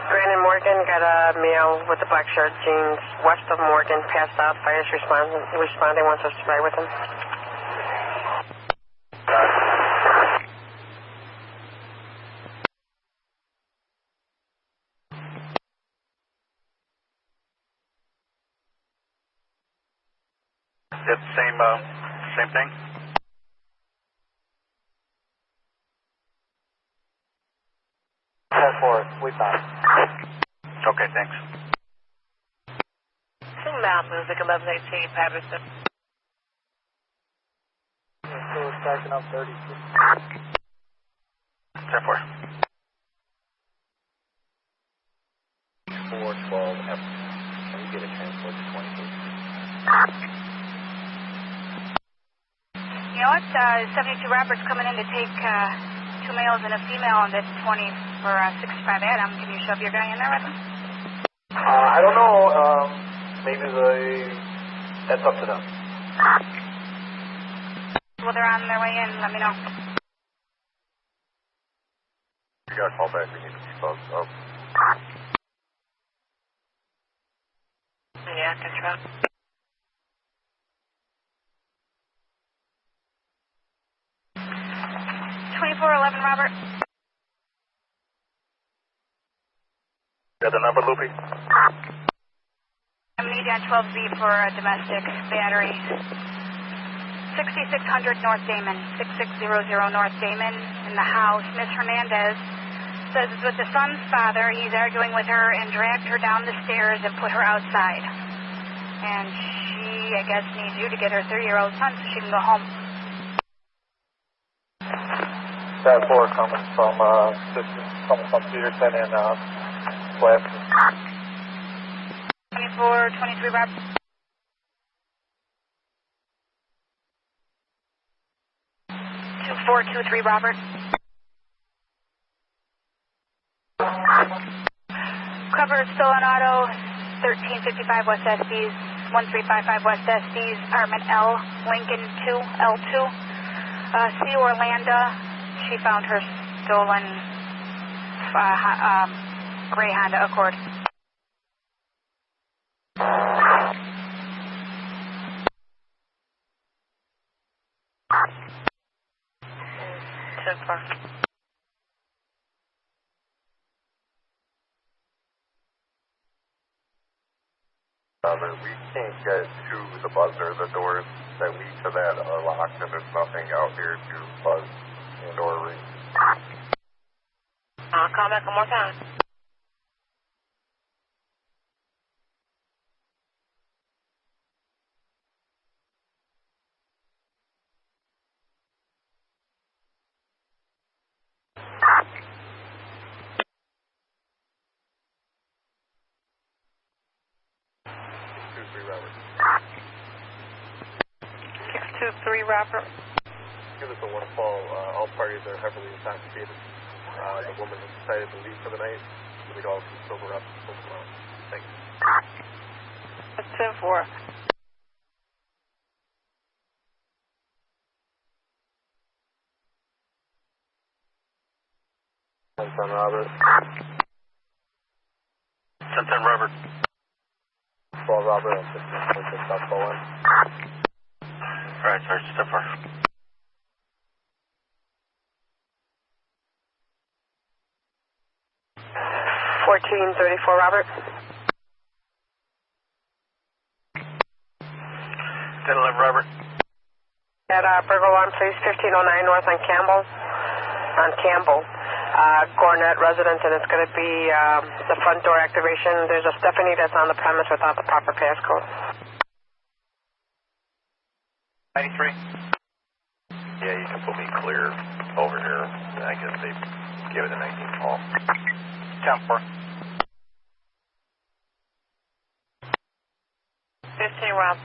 Brandon Morgan got a male with a black shirt, jeans, west of Morgan, passed out. Fire's responding, wants us to ride with him. It's same thing? We found. Okay, thanks. 2 Loud Music, 1118, Patterson. Still stacking up 32. 10-4. 412 F. Can we get a transport to 20, please? You know what? 72 Roberts coming in to take 2 males and a female on this 20 for 65 Adam. Can you shove your guy in there with him? I don't know. Maybe that's up to them. Well, they're on their way in. Let me know. You got a call back. We need to keep up. Yeah, control. 2411 Robert. Got the number, Loopy? I'm need on 12Z for a domestic battery. 6600 North Damon, 6600 North Damon in the house. Miss Hernandez says it's with the son's father. He's arguing with her and dragged her down the stairs and put her outside. And she I guess, needs you to get her 3-year-old son so she can go home. That 4 coming from Peterson and West. 24-23, Rob. (2423) Robert. Cover stolen auto, 1355 West Estes, 1355 West Estes, apartment L, Lincoln 2, L2. C. Orlando, she found her stolen gray Honda Accord. Super. We can't get to the buzzer. The doors that lead to that are locked, and there's nothing out here to buzz and or ring. Call back one more time. Robert. 623 Robert. Give us a one call. All parties are heavily intoxicated. The woman has decided to leave for the night. We'd all be sober up until tomorrow. Thanks. That's 10-4. Son Robert. 10-10 Robert. 12 Robert and 15.6 South Poland. Alright, sorry, step 4. Robert. 10-11 Robert. At burglar alarm, please. 1509 North on Campbell. Gornet residence, and it's going to be the front door activation. There's a Stephanie that's on the premise without the proper passcode. 93. Yeah, you can put me clear over here. I guess they give it a 19 call. 10-4. 15 Rob.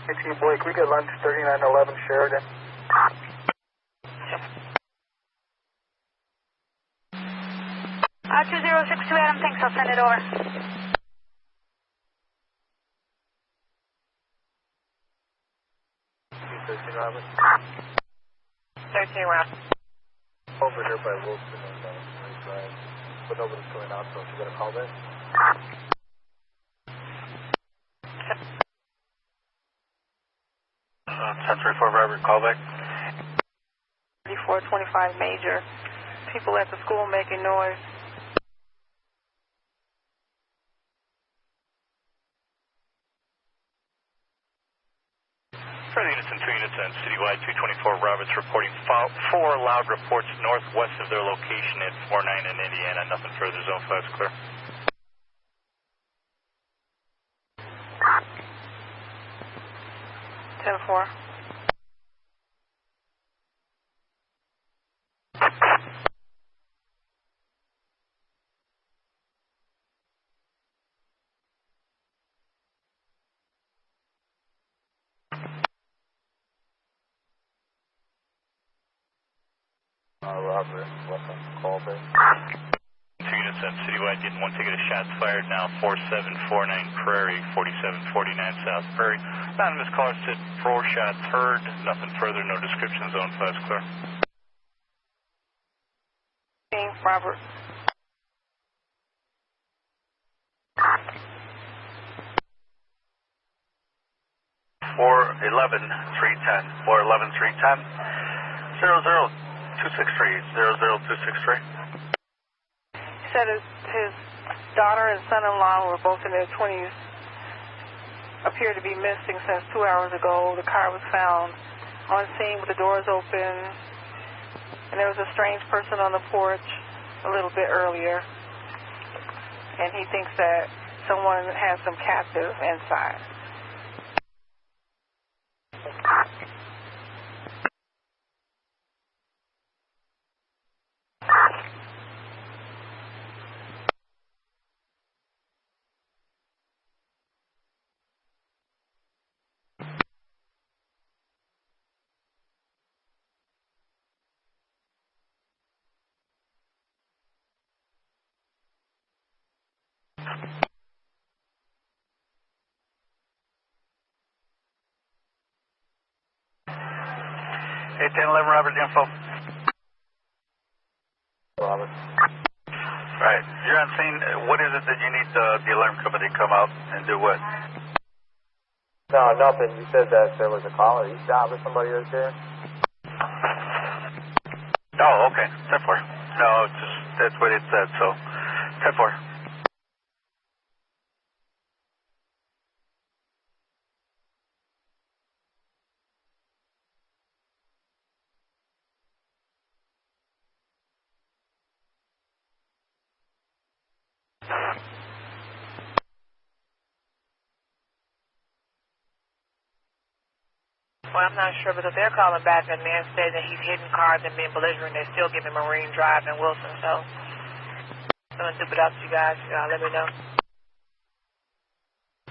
18 Blake, we get lunch 3911 Sheridan. 2062 Adam, thanks, I'll send it over. 13 Robert. 13 Rob. Over here by Wilson and Marie Drive. But nobody's going out, so you got a call there? 10-3-4 Robert, call back. 3425 Major. People at the school making noise. Further units and 2 units and citywide 224 Roberts reporting 4 loud reports northwest of their location at 49 in Indiana. Nothing further, zone 5 is clear. (10-4). Robert, what's on call there? 2 units and citywide getting 1 ticket of shots fired now. 4749 Prairie, 4749 South Prairie. Anonymous caller said 4 shots heard. Nothing further, no description, zone 5 is clear. Robert. 411-310, 411-310, 00263, 00263. He said his daughter and son-in-law, who were both in their 20s, appear to be missing since 2 hours ago. The car was found on scene with the doors open, and there was a strange person on the porch a little bit earlier, and he thinks that someone has them captive inside. 81011 Robert, info. Robert. Right. You're on scene. What is it that you need the alarm company to come out and do what? No, nothing. You said that there was a call. Are you shot with somebody right there? Oh, okay. 10-4. No, it's just, that's what it said, so 10-4. Well, I'm not sure because they're calling back and man saying that he's hitting cars and being belligerent. They're still giving Marine Drive and Wilson, so I'm going to dip it up to you guys. Let me know.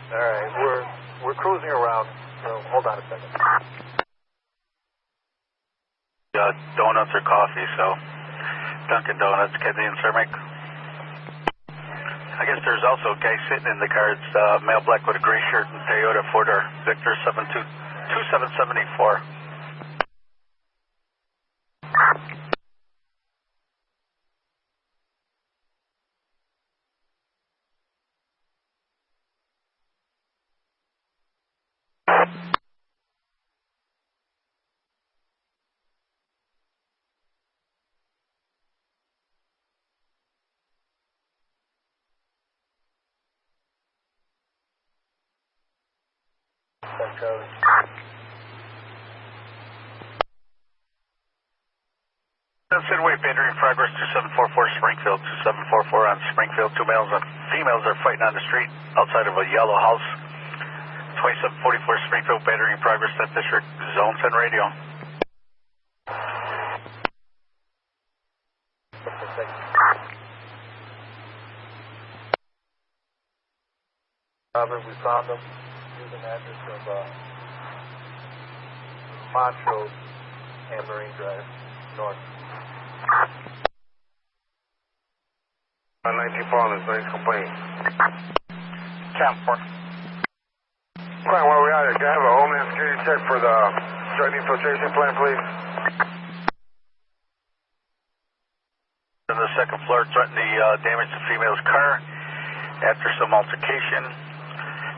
All right, we're cruising around, so hold on a second. Donuts or coffee, so Dunkin' Donuts, Kennedy and Cermak. I guess there's also a guy sitting in the car. It's male black with a gray shirt and Toyota 4-door, Victor 2774. Sidway, battery in progress, 2744 Springfield, 2744 on Springfield. 2 males and females are fighting on the street outside of a yellow house. 2744 Springfield, battery in progress, that district, zone 10 radio. Robert, we found them using the address of Montrose and Marine Drive, north. 19 Fallen, nice complaint. 10-4. Fine, while we're out here, can I have a Homeland Security check for the drug infiltration plan, please? On the second floor, threatened to damage the female's car after some altercation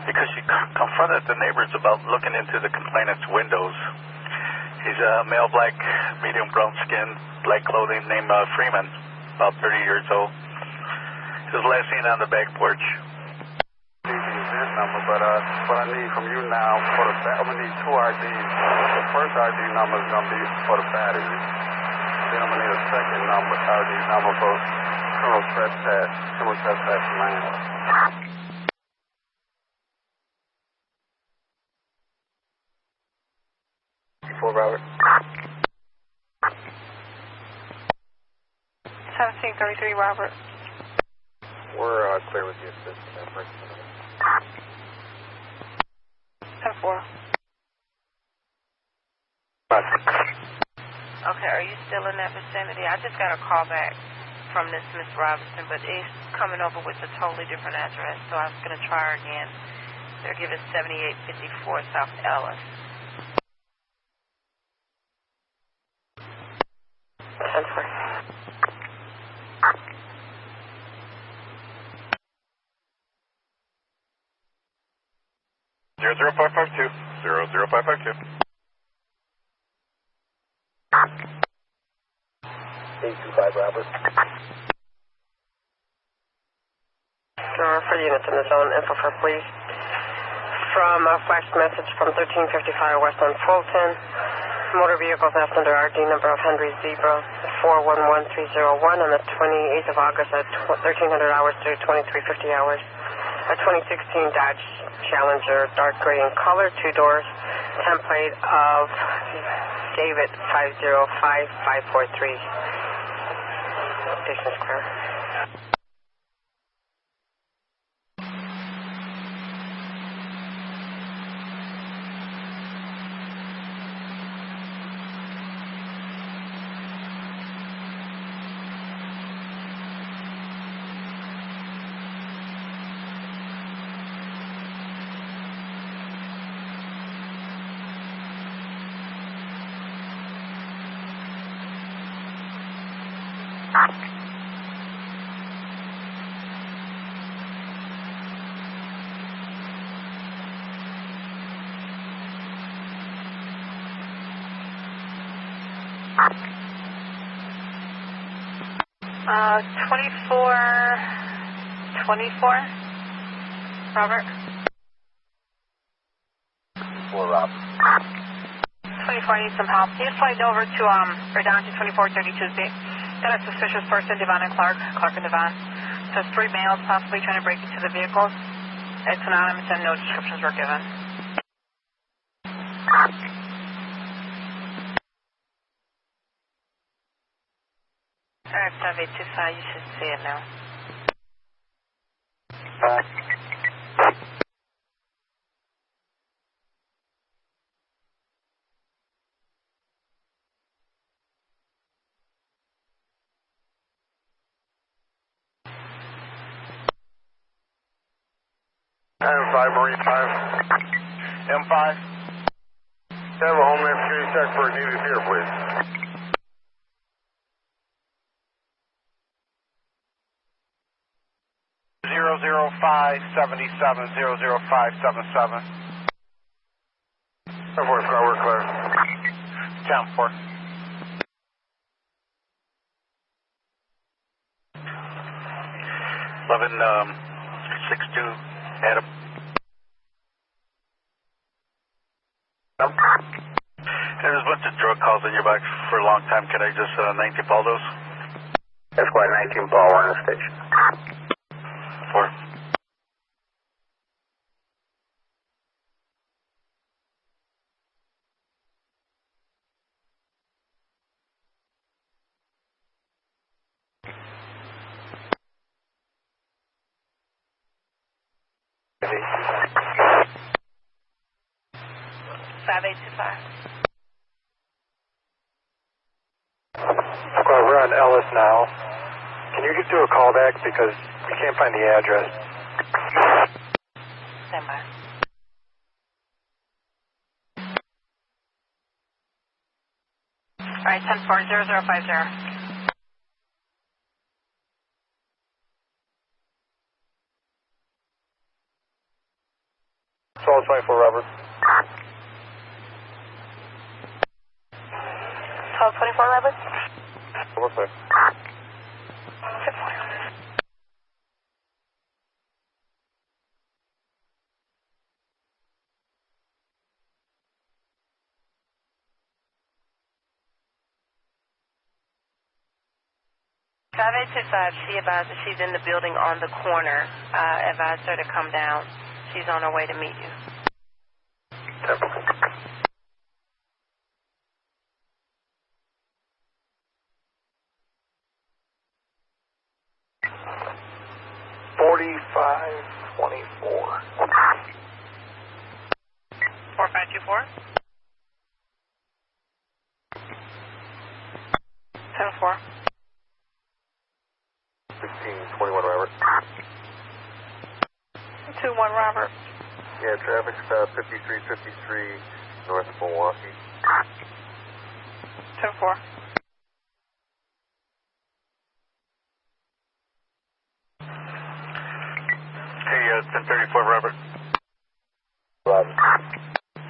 because she confronted the neighbors about looking into the complainant's windows. He's a male black, medium brown skin, black clothing, named Freeman, about 30 years old. He was last seen on the back porch. This number, but what I need from you now for the I'm gonna need 2 IDs. The first ID number is gonna be for the battery. Then I'm gonna need a second ID number for criminal trespass land. 4 Robert. 1733 Robert. We're clear with you, assistant. 10-4. Okay, are you still in that vicinity? I just got a call back from this Miss Robinson, but it's coming over with a totally different address, so I was going to try her again. They're giving 7854 South Ellis. 10-4. 00552. 00552. 825 Robert. For units in the zone, info for please. From a flash message from 1355 West on Fulton. Motor vehicle theft under RD number of Henry Zebra 411301 on the 28th of August at 1300 hours through 2350 hours. A 2016 Dodge Challenger, dark gray in color, 2 doors, template of David 505543. Station Square. 24, Robert. 4 Rob. 24, I need some help. Can you slide over to, or down to 2430 Tuesday? Got a suspicious person, Devon and Clark and Devon. So 3 males possibly trying to break into the vehicles. It's anonymous and no descriptions were given. Alright, 5825, you should see it now. M5, Marine 5. M5. Have a Homeland Security check for needed here, please. Zero 577, 00577. 10-4, Scott, we're clear. 10-4. 1162, Adam. There's a bunch of drug calls in your back for a long time. Can I just 19 ball those? That's why 19 ball on the station. 4. Well, we're on Ellis now. Can you do a call back because we can't find the address? Stand by. Alright, 10-4, 0050. Solid 24, Robert. 1224, Robert. We're clear. 5825, she advised that she's in the building on the corner. Advised her to come down. She's on her way to meet you. 4524. 4524. 10-4. 1621, Robert. 2-1, Robert. Yeah, traffic's 5353 north of Milwaukee. 10-4. Hey, 1034, Robert. Robert.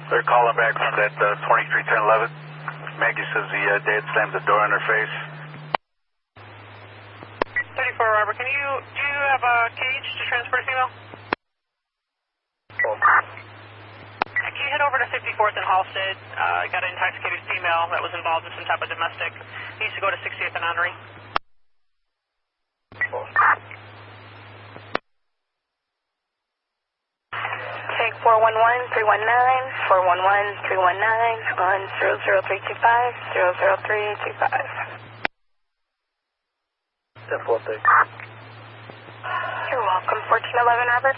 They're calling back from that 231011. Maggie says the dad slammed the door in her face. 34, Robert. Do you have a cage to transport a female? Can you head over to 54th and Halstead? Got an intoxicated female that was involved in some type of domestic. Needs to go to 60th and Henry. Take 411-319, 411-319 on 00325, 00325. That's what they. You're welcome. 1411, Robert.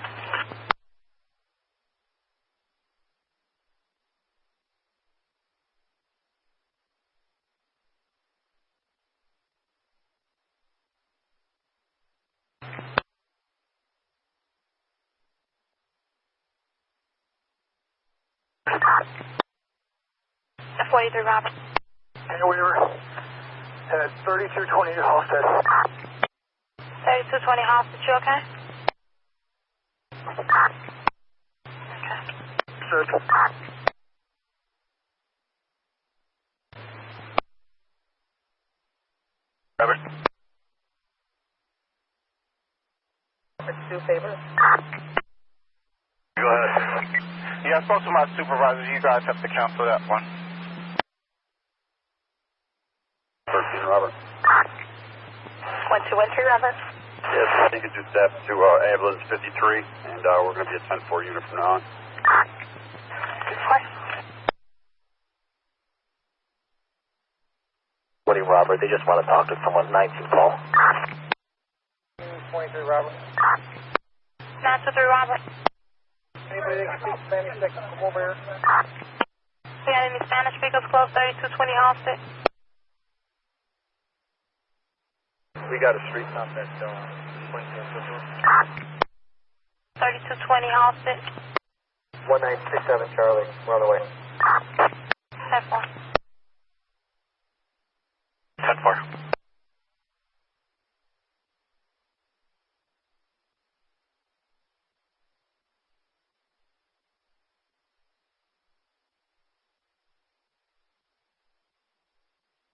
F43, Robert. And we were at 3220 Halstead. 3220 Halstead, you okay? Okay. Search. Robert. Do favor. Go ahead. Yeah, I spoke to my supervisor. You guys have to cancel that one. 13, Robert. 1213, Robert. Yes, you can do that to ambulance 53, and we're going to be a 10-4 unit from now on. Woody Robert, they just want to talk to someone. 19 Paul. 23 Robert. 923 Robert. Anybody that can speak Spanish that can come over here? We got any Spanish speakers close 3220 Halstead? We got a street stop at 3220 Halstead. 1967 Charlie. We're on the way. 10-4. 10-4.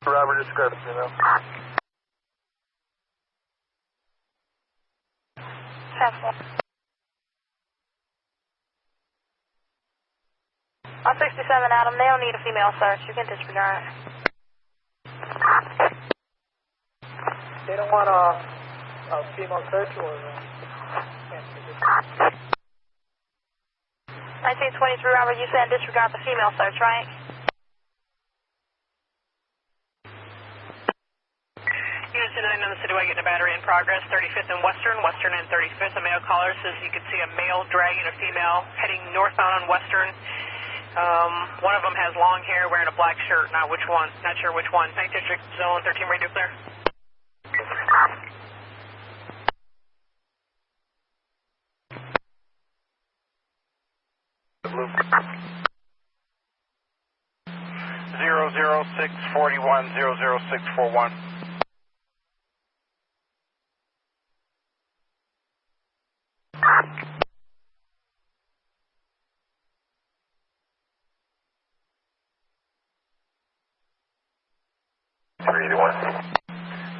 Robert, describe it to me now. 10-4. On 67 Adam, they don't need a female search. You can disregard. They don't want a female search or... 1923 Robert, you said disregard the female search, right? Unit 29 on the Citywide getting a battery in progress, 35th and Western, Western and 35th. A male caller says you could see a male dragging a female heading northbound on Western. One of them has long hair wearing a black shirt, not which one, not sure which one. 9th District, Zone 13, radio clear. Blue. 00641, 00641.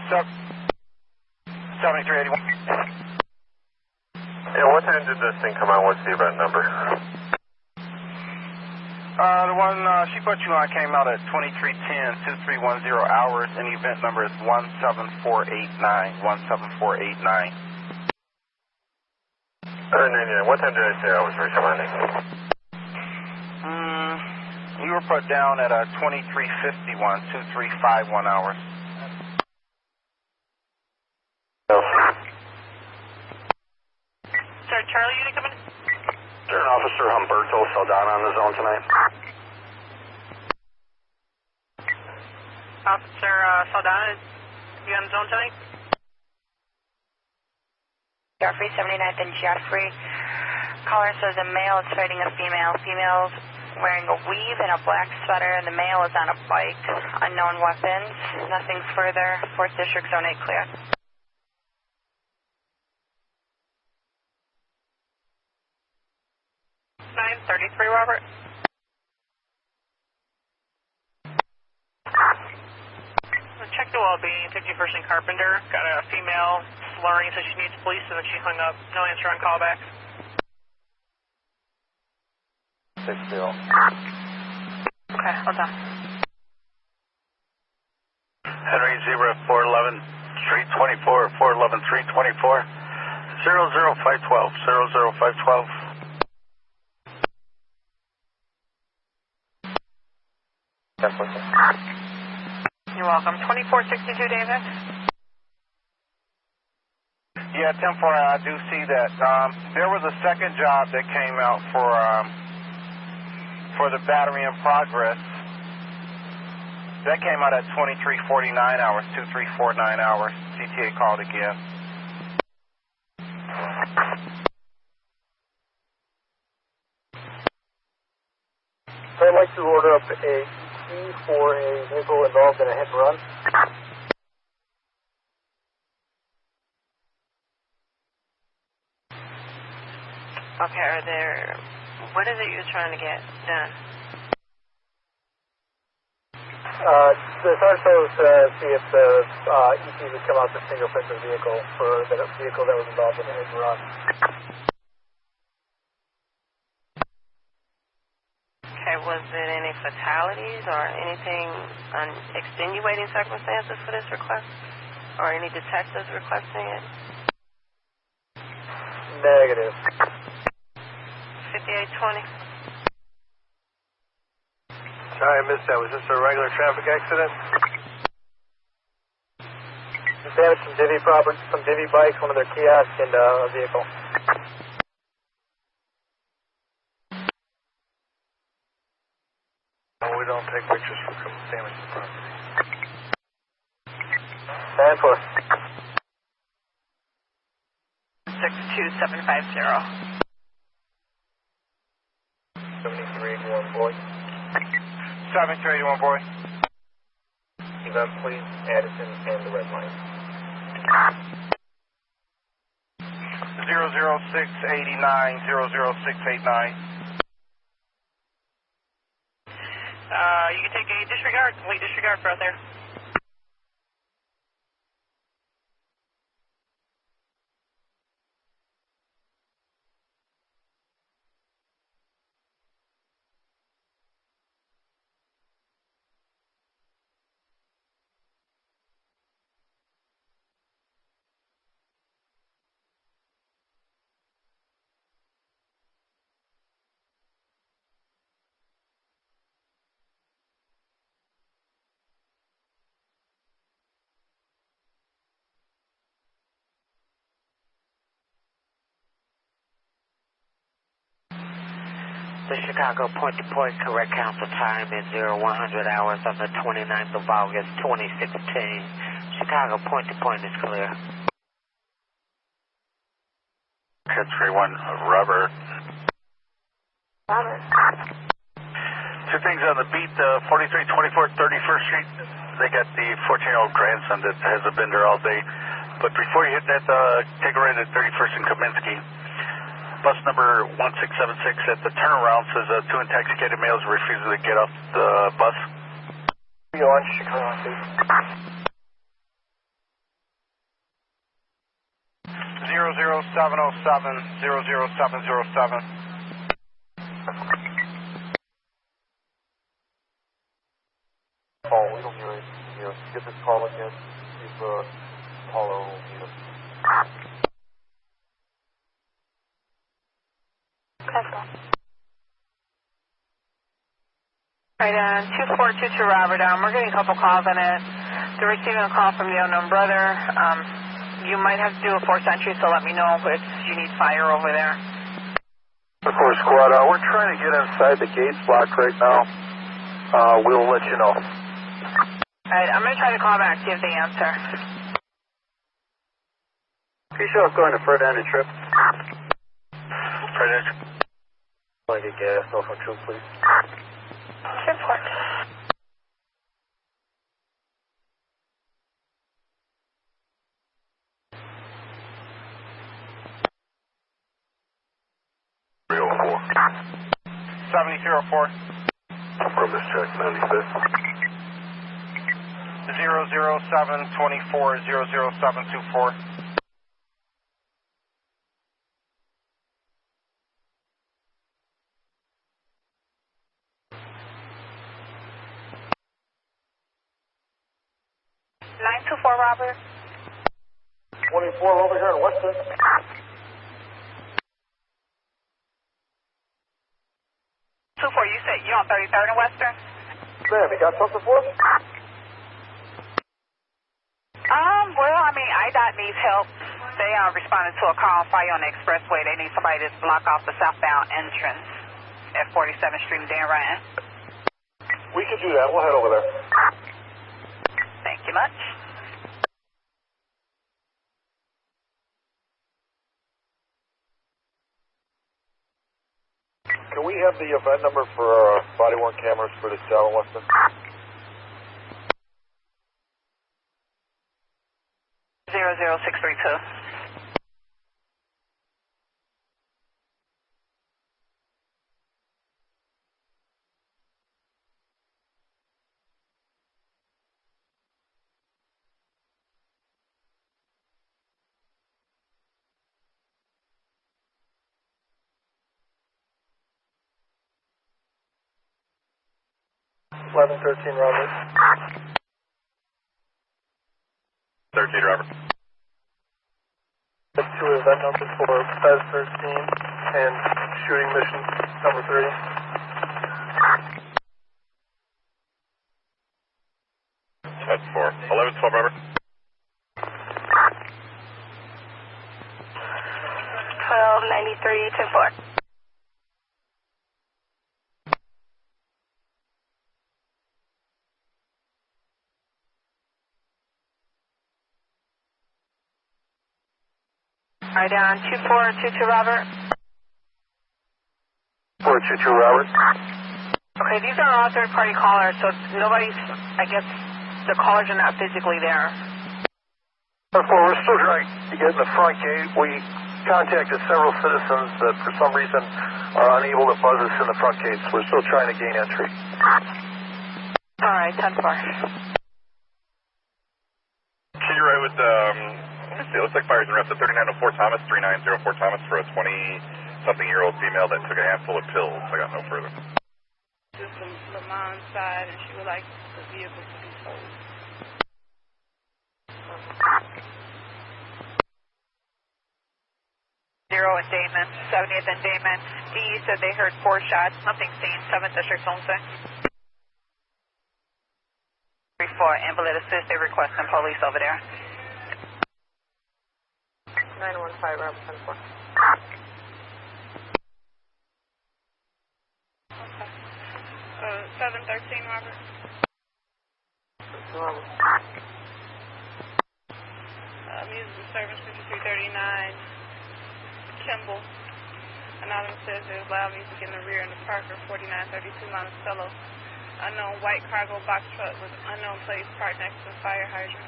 So, 7381. Yeah, what time did this thing come out? What's the event number? The one she put you on came out at 2310, 2310 hours, and the event number is 17489, 17489. What time did I say I was responding? You were put down at 2351, 2351 hours. Sorry, Charlie, unit coming in? Sir, Officer Humberto Saldana on the zone tonight. Officer Saldana, you on the zone tonight? Jeffrey, 79th and Jeffrey. Caller says a male is fighting a female. Female's wearing a weave and a black sweater, and the male is on a bike. Unknown weapons. Nothing further. 4th District, Zone 8 clear. 933, Robert. Check the well-being, 51st and Carpenter. Got a female slurring, says she needs police, and then she hung up. No answer on callback. 60. Okay, hold on. Henry Zebra 411, Street 24, 411, 324, 00512, 00512. You're welcome. 2462, David. Yeah, 10-4, I do see that. There was a second job that came out for the battery in progress. That came out at 2349 hours, 2349 hours. CTA called again. I'd like to order up a key for a vehicle involved in a hit and run. Okay, are there, what is it you're trying to get done? The sergeant was to see if the ET would come out to fingerprint the vehicle for the vehicle that was involved in the hit and run. Okay, was it any fatalities or anything extenuating circumstances for this request? Or any detectives requesting it? Negative. 5820. Sorry, I missed that. Was this a regular traffic accident? Damage from Divvy property, some Divvy bikes, one of their kiosks, and a vehicle. No, we don't take pictures from damage to property. 10-4. 62750. 7381, boy. 7381, boy. Event, please. Addison and the red line. 00689, 00689. You can take a disregard, complete disregard for out there. The Chicago point-to-point correct council time is 0100 hours on the 29th of August, 2016. Chicago point-to-point is clear. Cat 31, Robert. Robert. Two things on the beat, 4324 31st Street. They got the 14-year-old grandson that hasn't been there all day. But before you hit that, take a right at 31st and Kaminsky. Bus number 1676 at the turnaround says two intoxicated males refusing to get off the bus. You're on Chicago, please. 00707, 00707. Paul, we don't hear it. Get this call again. See if Paulo will meet us. Right, 2422 Robert, we're getting a couple calls on it. They're receiving a call from the unknown brother. You might have to do a force entry, so let me know if you need fire over there. Of course, squad, we're trying to get inside the gates block right now. We'll let you know. Alright, I'm going to try to call back, see if they answer. Can you show us going to Fred End and Trip? Fred End. I want to get gas off on Troop, please. Report. Real 4. 7304. Premise check 95th. 00724, 00724. Robert. 24 over here in Weston. 24, you said you're on 33rd and Western? Ma'am, you got something for us? Well, I mean, IDOT needs help. They are responding to a call on fire on the expressway. They need somebody to block off the southbound entrance at 47th Street and Dan Ryan. We can do that. We'll head over there. Thank you much. Can we have the event number for body-worn cameras for this tower, Weston? 1113 Robert. 13 Robert. Two event numbers for Fez 13 and shooting mission number 3. 10-4. 11-12 Robert. 1293, 10-4. All right, down 2422 Robert. 422 Robert. Okay, these are all third-party callers, so nobody's, I guess, the callers are not physically there. We're still trying to get in the front gate. We contacted several citizens that for some reason are unable to buzz us in the front gates. We're still trying to gain entry. All right, 10-4. Can you ride with, let me see, it looks like fires and reps at 3904 Thomas, 3904 Thomas for a 20-something-year-old female that took a handful of pills. I got no further. This is the mom's side, and she would like the vehicle to be towed. Zero in Damon, 70th and Damon. DE said they heard 4 shots. Nothing seen. 7th District Zone 6. 3-4, ambulance assist. They request some police over there. 915 Robert 10-4. Okay. 713 Robert. Music disturbance 5339. Kimball. Anonymous says there's loud music in the rear in the Parker 4932 Monticello. Unknown white cargo box truck with unknown plates parked next to the fire hydrant.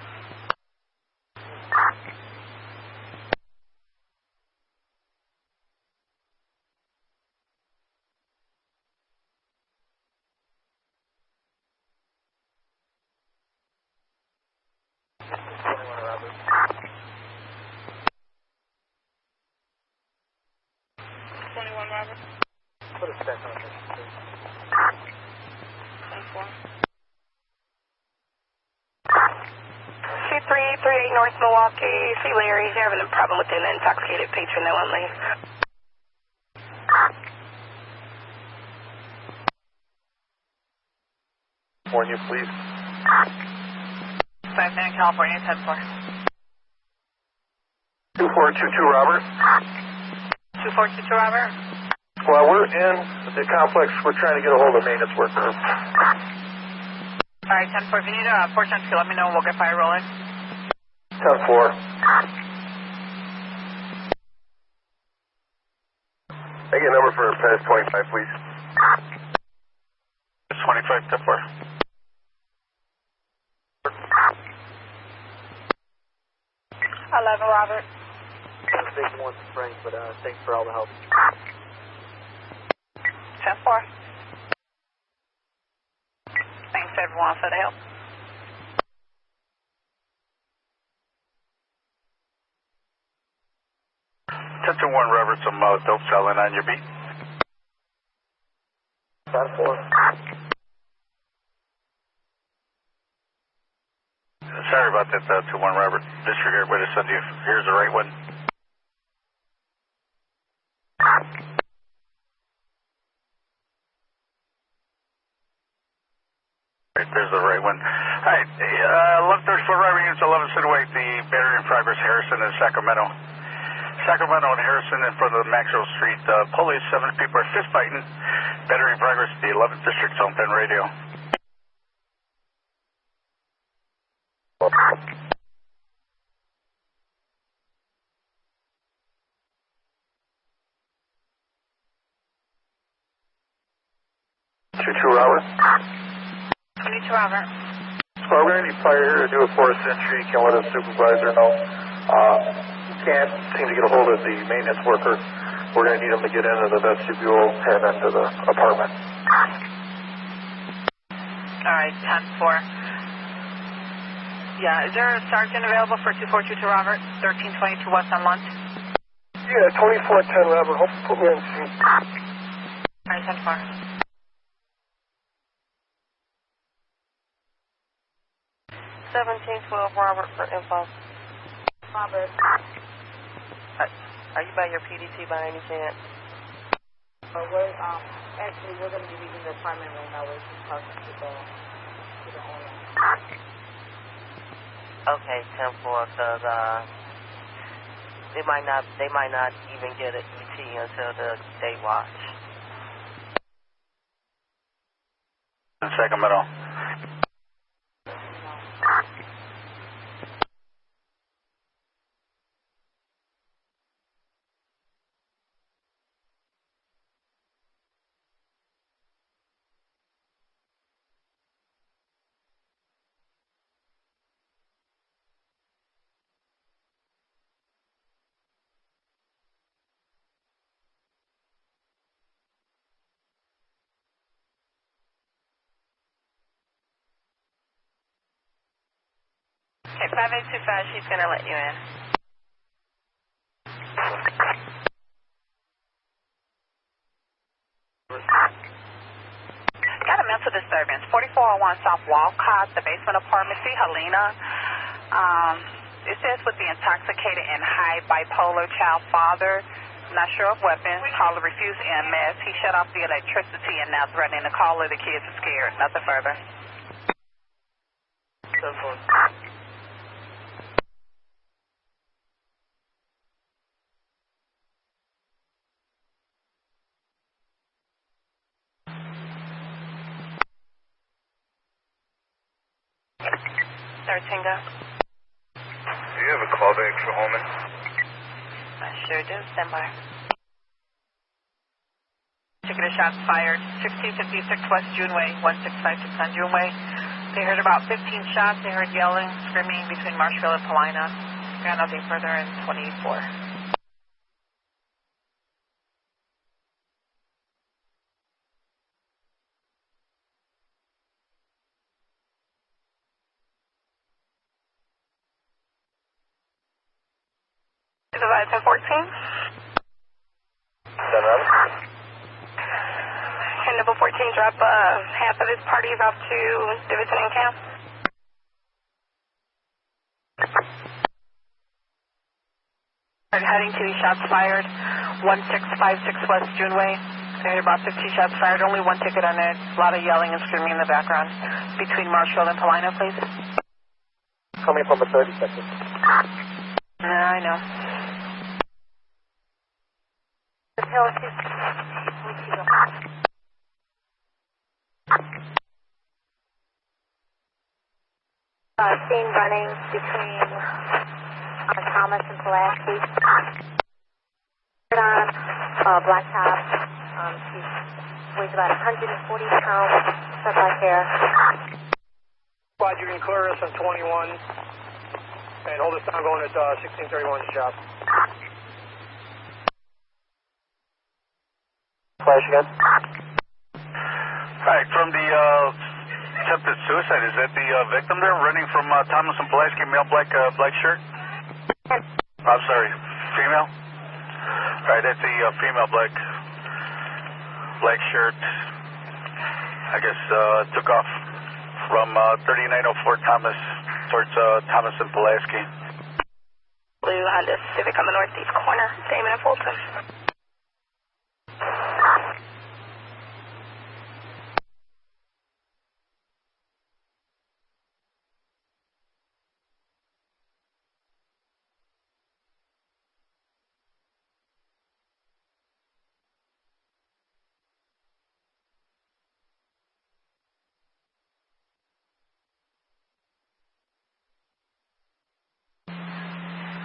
Robert. Put a spec on this, please. 10-4. 2338 North Milwaukee. See Larry, you're having a problem with an intoxicated patron that won't leave. California, please. 59 California, 10-4. 2422 Robert. 2422 Robert. Well, we're in the complex. We're trying to get a hold of a maintenance worker. All right, 10-4. If you need a portion to let me know. We'll get fire rolling. 10-4. Make a number for Pez 25, please. 25, 10-4. 11 Robert. Big one spring, but thanks for all the help. 10-4. Thanks everyone for the help. Attention 1 Robert, some dope selling on your beat. 10-4. Sorry about that, 2-1 Robert. Disregard way to send you. Here's the right one. There's the right one. All right, 1134 Robert, units 11 Sidway, the battery in progress, Harrison and Sacramento. Sacramento and Harrison in front of the Maxwell Street. Police, 7 people are fist fighting. Battery in progress, the 11th District, Zone 10 radio. Robert. 22 Robert. Well, we're going to need fire here to do a forced entry. You can let a supervisor know. Can't seem to get a hold of the maintenance worker. We're going to need him to get into the vestibule and into the apartment. All right, 10-4. Yeah, is there a sergeant available for 2422 Robert, 1322 West on Lunt? Yeah, 2410 Robert. Hope put me on scene. All right, 10-4. 1712 Robert for info. Robert. Are you by your PDT by any chance? Actually, we're going to be leaving the apartment right now. We're just talking to the owner. Okay, 10-4, because they might not even get an ET until the day watch. Sacramento. Okay, 5825, she's going to let you in. Got a mental disturbance. 4401 South Walcott, the basement apartment. See Helena. It says with the intoxicated and high bipolar child father. Not sure of weapons. Caller refused EMS. He shut off the electricity and now threatening to call her. The kids are scared. Nothing further. Tinga. Do you have a call back for Holman? I sure do. Stand by. Ticket of shots fired. 1656 West Juneway, 1656 on Juneway. They heard about 15 shots. They heard yelling, screaming between Marshville and Paulina. Got nothing further in 24. Divide 1014. 10-11. And number 14, drop half of his parties off to Davidson and Camp. Heading to these shots fired. 1656 West Juneway. They heard about 15 shots fired. Only one ticket on there. A lot of yelling and screaming in the background. Between Marshville and Paulina, please. Coming from a 30 seconds. I know. Scene running between Thomas and Pulaski. Black top. She weighs about 140 pounds. Got black hair. Squad, you can clear us on 21 and hold us down going at 1631 shop. Flash again. Hi, from the attempted suicide, is that the victim there running from Thomas and Pulaski, male black shirt? I'm sorry, female? All right, that's the female black shirt. I guess took off from 3904 Thomas towards Thomas and Pulaski. Blue Honda Civic on the northeast corner, Damon and Fulton.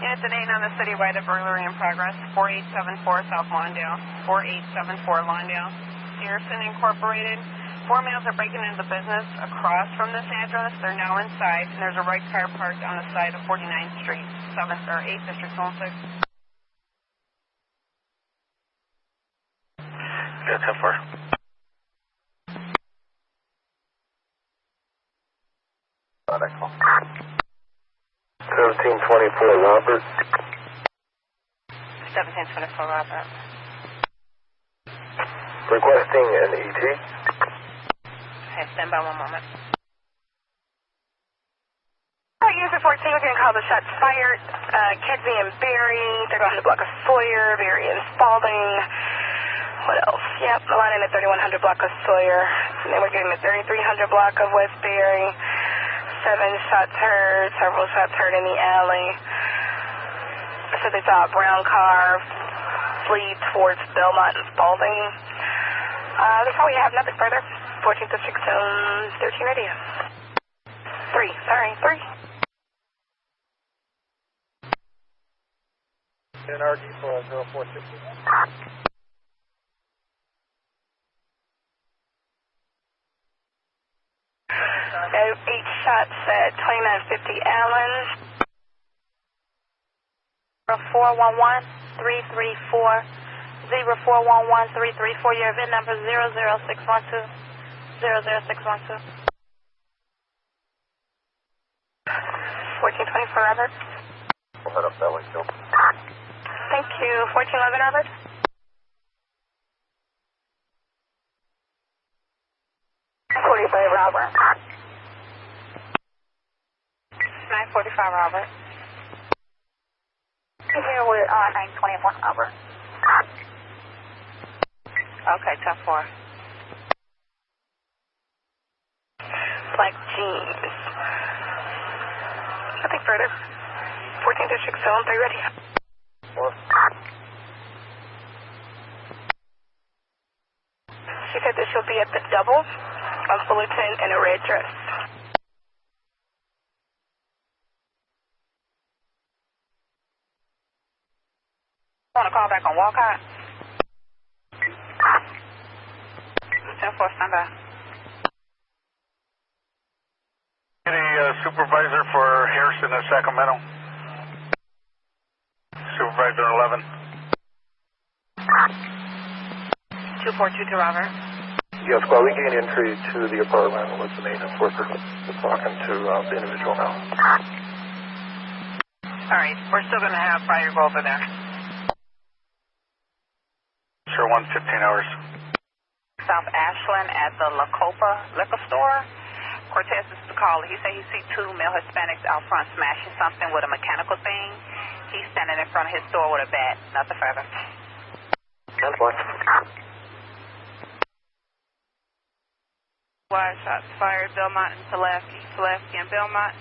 Unit to 8 on the citywide of burglary in progress. 4874 South Lawndale. 4874 Lawndale. Pearson Incorporated. 4 males are breaking into the business across from this address. They're now inside, and there's a red car parked on the side of 49th Street, 7th or 8th District, 106. Good, so far. Next one. 1724 Robert. 1724 Robert. Requesting an ET. Okay, stand by one moment. User 14, we're going to call the shots fired. Kedzie and Berry, they're going to block of Sawyer, Berry and Spalding. What else? Yep, a line in the 3100 block of Sawyer. And then we're getting the 3300 block of Westbury. 7 shots heard, several shots heard in the alley. So they saw a brown car flee towards Belmont and Spalding. That's all we have, nothing further. 14th District, Zone 13 radio. 3. NRD for 0460. 8 shots at 2950 Allen. 0411-334. 0411-334. Your event number 00612. 00612. 1424 Robert. We'll head up that way, Joe. Thank you. 1411 Robert. Robert. 945 Robert. Here with 921 Robert. Okay, 10-4. Black jeans. Nothing further. 14th District, Zone 3 ready. 4. She said this will be at the double on Fullerton in a red dress. Want to call back on Walcott? 10-4, stand by. Any supervisor for Harrison in Sacramento? Supervisor 11. 2422 Robert. Yes, squad, we gained entry to the apartment with the maintenance worker. We're talking to the individual now. All right, we're still going to have fire go over there. Sure, 1 15 hours. South Ashland at the La Copa liquor store. Cortez is the caller. He said he see 2 male Hispanics out front smashing something with a mechanical thing. He's standing in front of his store with a bat. Nothing further. 10-4. Wide shots fired, Belmont and Pulaski. Pulaski and Belmont.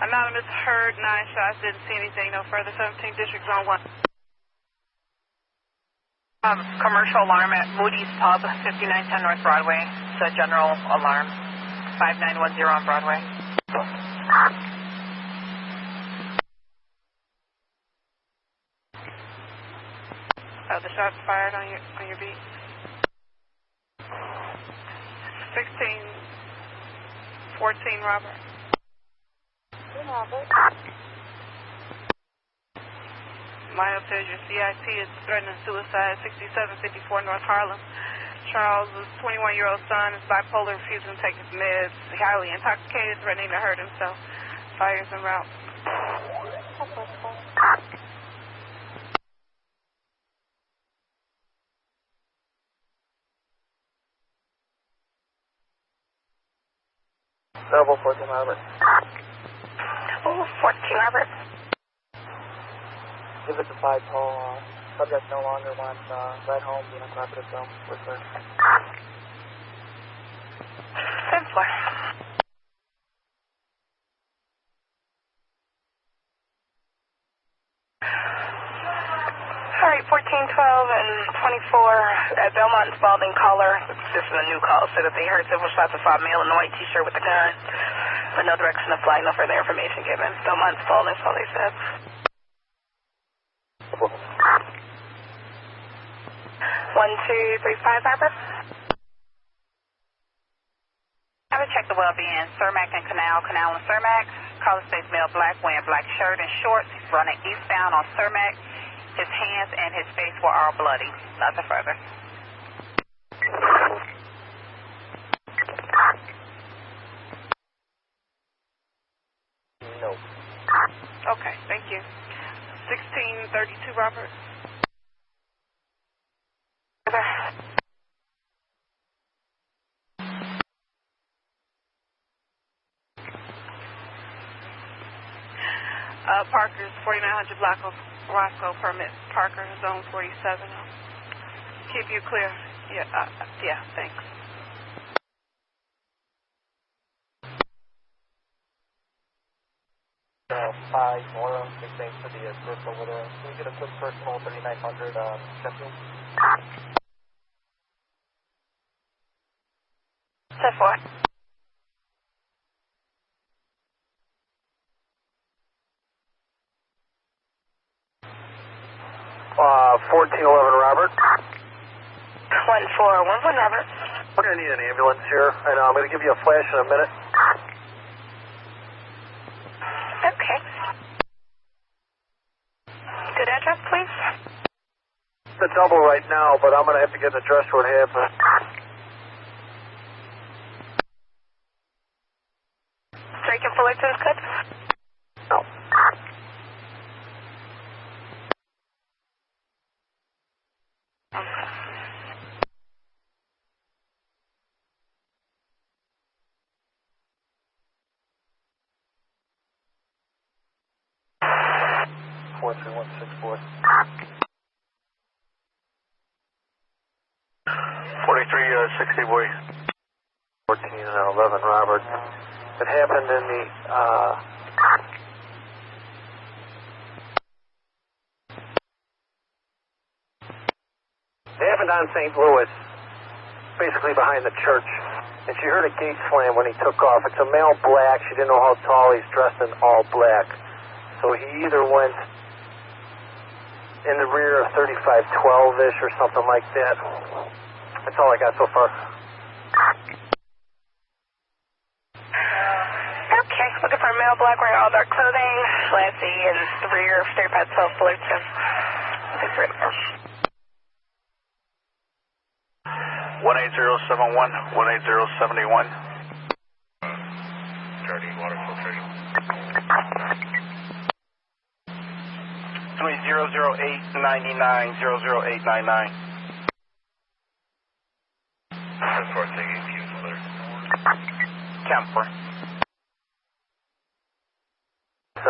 Anonymous heard 9 shots, didn't see anything no further. 17th District, Zone 1. Commercial alarm at Moody's Pub, 5910 North Broadway. It's a general alarm. 5910 on Broadway. The shots fired on your beat. 1614 Robert. Robert. Lyle says your CIT is threatening suicide, 6754 North Harlem. Charles' 21-year-old son is bipolar, refusing to take his meds, highly intoxicated, threatening to hurt himself. Fires en route. Double 14 Robert. Double 14 Robert. Give it to 5 call. Subject no longer wants ride home, being uncooperative, so we're clear. 10-4. All right, 14, 12, and 24 at Belmont and Spalding caller. This is a new call. Said that they heard several shots of a male in a white T-shirt with a gun, but no direction of flight, no further information given. Belmont and Spalding, so they said. 1235 Barbara. I would check the well-being. Cermak and Canal and Cermak. Caller states male black, wearing black shirt and shorts, running eastbound on Cermak. His hands and his face were all bloody. Nothing further. No. Okay, thank you. 1632 Robert. Parker's 4900 Roscoe permit. Parker, zone 47. Keep you clear. Yeah, thanks. Five more, big thanks for the group over there. Can we get a quick personal 3900 check-in? 10-4. 1411 Robert. 1411 Robert. We're going to need an ambulance here, and I'm going to give you a flash in a minute. Okay. Good address, please? It's a double right now, but I'm going to have to get an address where it happened. Drake and Fullerton's good? No. Four 3164. 4360 boy. 14 and 11 Robert. It happened in the it happened on St. Louis, basically behind the church. And she heard a gate slam when he took off. It's a male black. She didn't know how tall. He's dressed in all black. So he either went in the rear of 3512-ish or something like that. That's all I got so far. Okay, looking for a male black wearing all dark clothing. Last C in the rear of 3512 Fullerton. Thanks very much. 18071, 18071. Starting water filtration. 00899, 00899. That's for taking fuse clear. Camper. It's a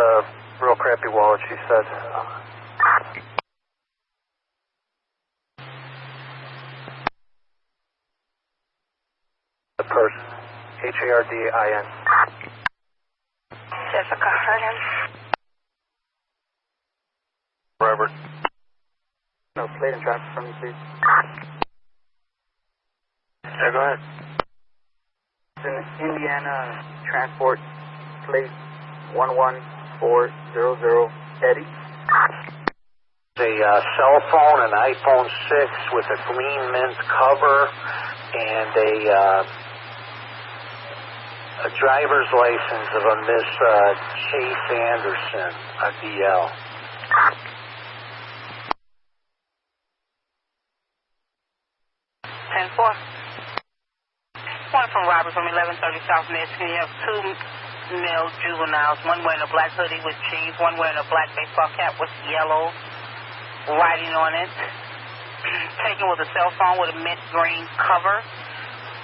real crappy wallet, she said. The purse. Hardin. Jessica Hernan. Robert. No, plate and traffic from you, please. Yeah, go ahead. It's an Indiana transport plate 11400 Eddie. A cell phone, an iPhone 6 with a green mint cover, and a driver's license of a Miss Chase Anderson, a DL. One from Robert from 1130 South Michigan. You have two male juveniles, one wearing a black hoodie with jeans, one wearing a black baseball cap with yellow writing on it. Taken with a cell phone with a mint green cover.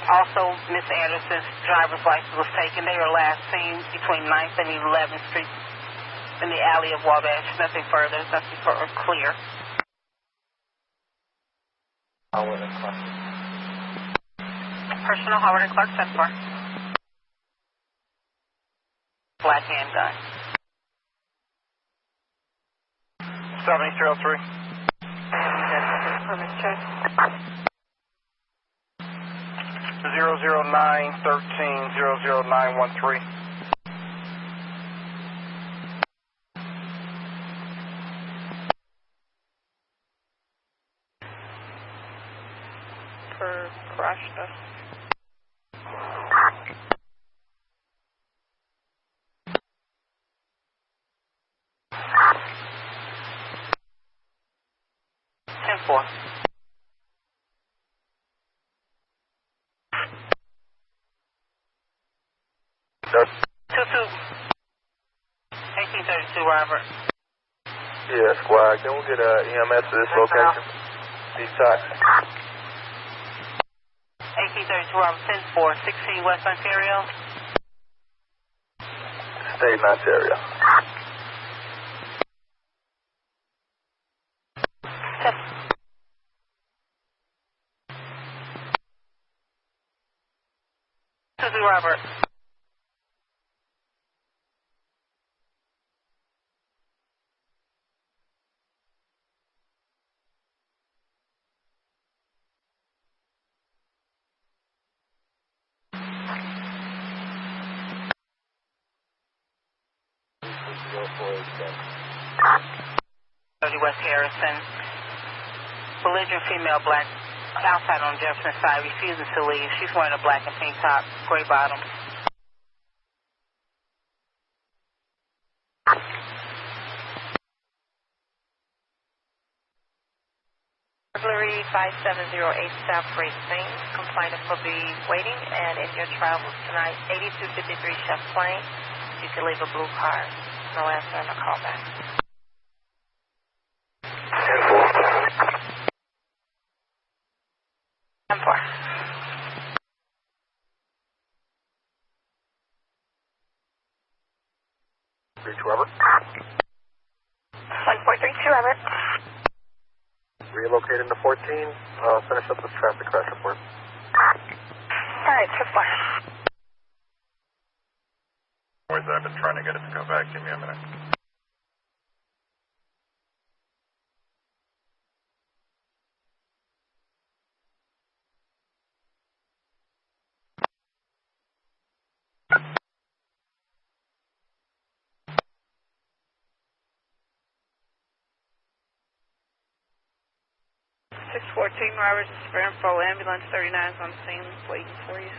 Also, Miss Anderson's driver's license was taken. They were last seen between 9th and 11th Street in the alley of Wabash. Nothing further. Nothing further clear. Personal Howard and Clark 10-4. Black handgun. 7303. Permit check. 00913, 00913. For crash test. That's 1832 Robert. Yeah, squad. Can we get EMS to this location? Detox. 1832 Robert 10-4, 16 West Ontario. Stay in Ontario. Robert. West Harrison. Belligerent female, black, outside on Jefferson side, refusing to leave. She's wearing a black and pink top, gray bottoms. Burglary 5708 South Great St. Complainant will be waiting, and in your travels tonight, 8253 Champlain. You can leave a blue card. No answer and a call back. 10-4. Robert. 1432 Robert. Relocating to 14. Finish up this traffic crash report. Alright, 10-4. Boys, I've been trying to get it to come back. Give me a minute. Robert, spare info, ambulance 39 is on scene, waiting for you.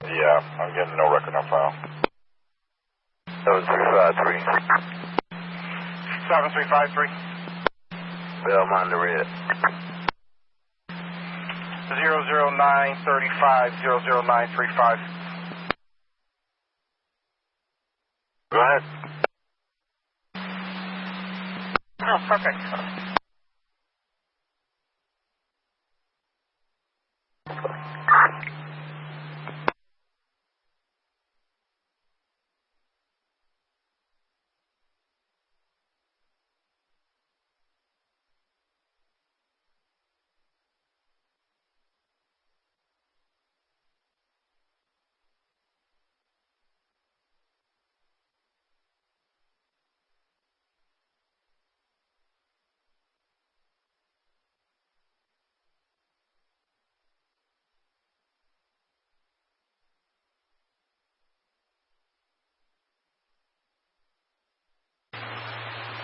Yeah, I'm getting no record on file. 7353. 7353. Bill, I'm on the red. 00935, 00935. Go ahead. Oh, perfect.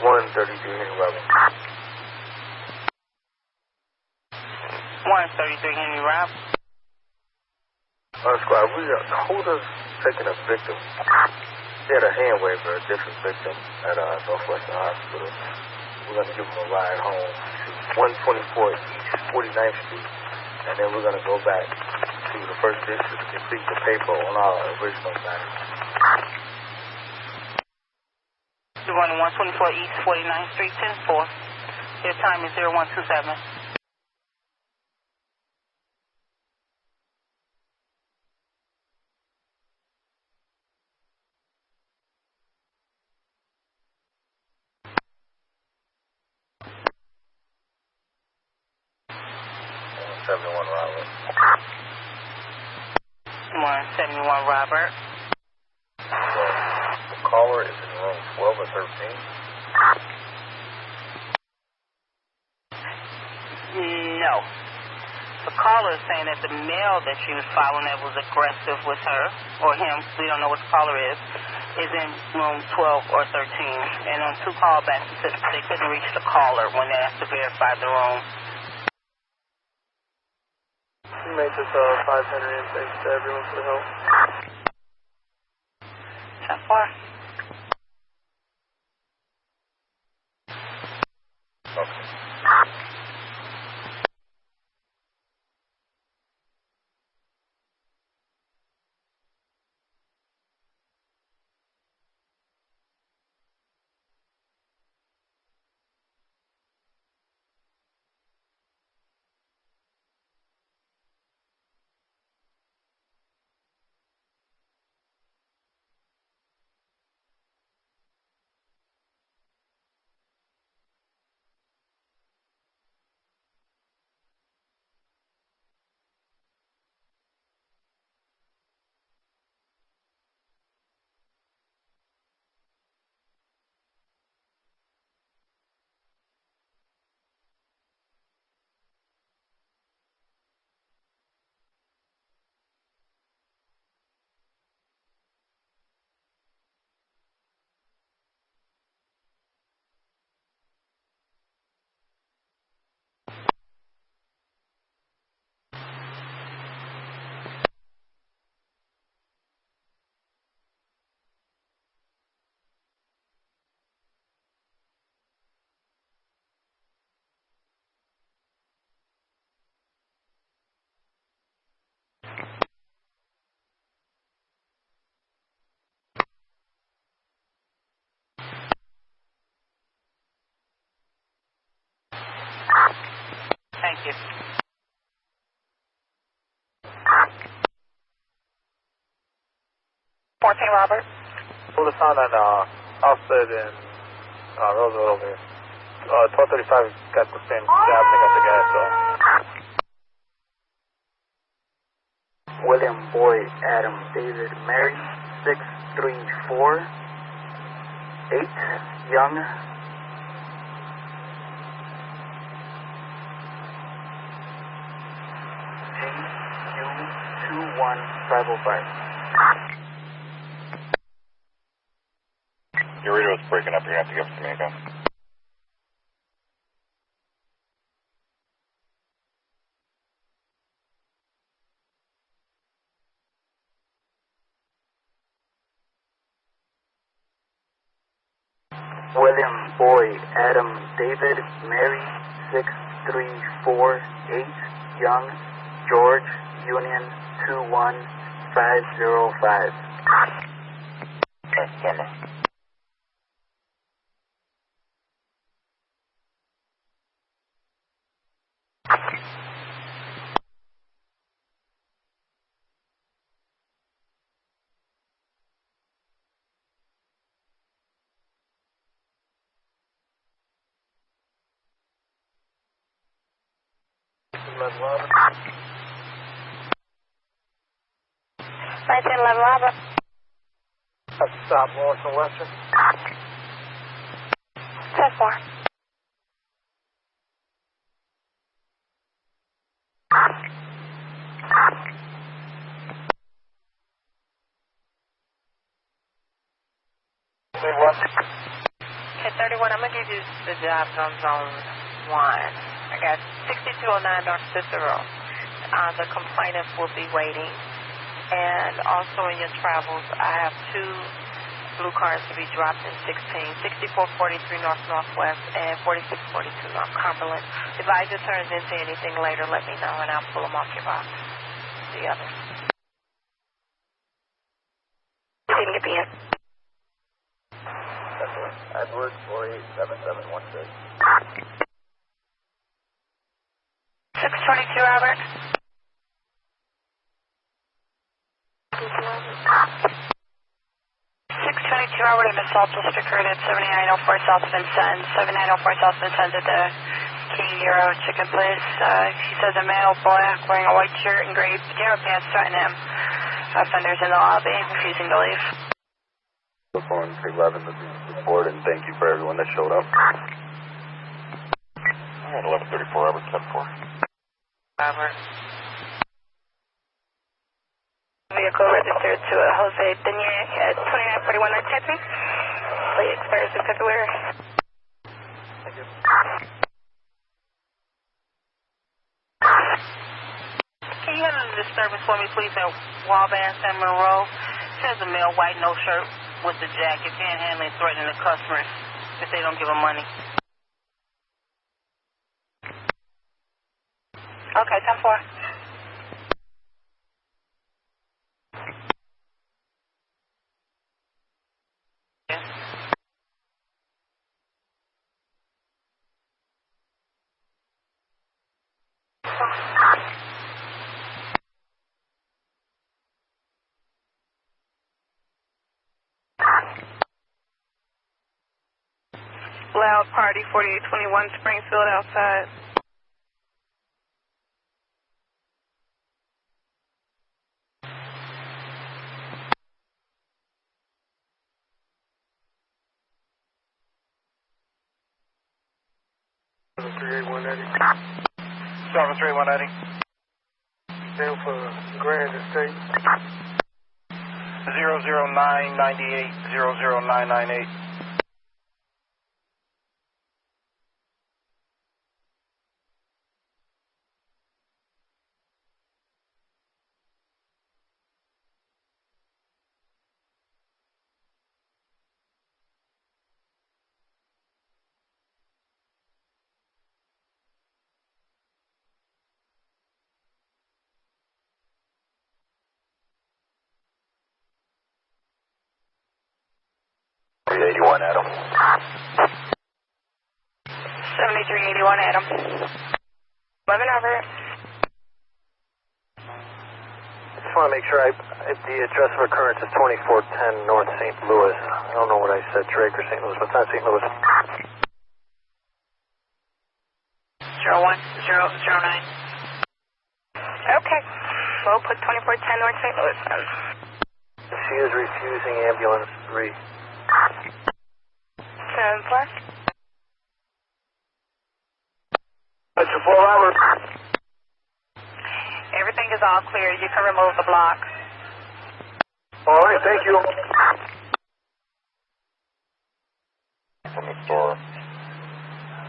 One 32 Henry Robert. 133 Henry Rob. Squad, who does taking a victim? He had a hand wave for a different victim at Northwestern Hospital. We're going to give him a ride home to 124 East 49th Street, and then we're going to go back to the first district to complete the paper on our original matter. You're going to 124 East 49th Street, 10-4. Your time is 0127. Robert. 171 Robert. The caller is in room 12 or 13? No. The caller is saying that the male that she was following that was aggressive with her, or him, we don't know what the caller is in room 12 or 13. And on 2 callbacks, they couldn't reach the caller when they asked to verify the room. You made this 500 and thanks to everyone for the help. So far. Okay. you. 14 Robert. Pull the sound on Offset and Roosevelt over here. 1235 got the same job, they got the guy, so. William, Boy, Adam, David, Mary, 634, 8, Young. GU21505. Your radio's breaking up. You're going to have to give it to me again. William, Boy, Adam, David, Mary, 6348, Young, George, Union, 21505. Okay, stand by. Robert. 1911 Robert. Stop, Lawrence and Western. 10-4. Okay, 31, I'm going to give you the jobs on zone 1. I got 6209 North Cicero. The complainant will be waiting. And also in your travels, I have 2 blue cars to be dropped in 16, 6443 North Northwest and 4642 North Cumberland. If Elijah turns into anything later, let me know and I'll pull them off your box. The others. You didn't get me in. Edwards, 487716. 622 Robert. 622 Robert in assault district at 7904 South Vincent, 7904 South Vincent at the King Euro Chicken Place. He says a male black wearing a white shirt and gray pajama pants threatened him. Offenders in the lobby, refusing to leave. Phone 311 to report, and thank you for everyone that showed up. All right, 1134 Robert, 10-4. Robert. Vehicle registered to Jose Denier at 2941 North Tetry. Plate expires in February. Thank you. Can you handle the disturbance for me, please, at Wabash and Monroe? Says a male white, no shirt with the jacket, panhandling, threatening the customers if they don't give him money. Okay, 10-4. Loud party, 4821 Springfield outside. Seven three one eighty. Stand for Grand Estate. 00998 00998. Adam. 7381 Adam. 11 over. I just want to make sure the address of occurrence is 2410 North St. Louis. I don't know what I said, Drake or St. Louis, but it's not St. Louis. 01009. Okay. We'll put 2410 North St. Louis then. She is refusing ambulance 3. 7-4. That's a 4 hours. Everything is all clear. You can remove the block. All right, thank you. From the store.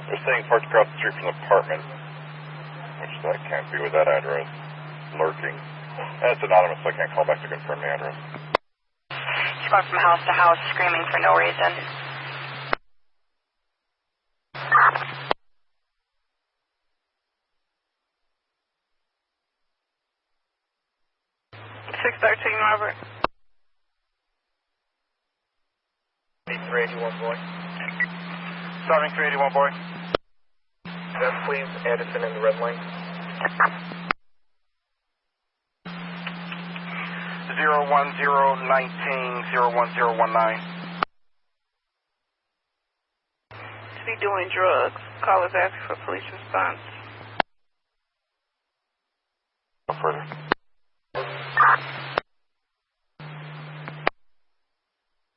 They're saying parked across the street from the apartment, which that can't be with that address. Lurking. That's anonymous, so I can't call back to confirm the address. She's going from house to house screaming for no reason. Robert. 381 boy. Starting 381 boy. Yes, please. Addison in the red line. 01019-01019. To be doing drugs. Callers asking for police response. No further.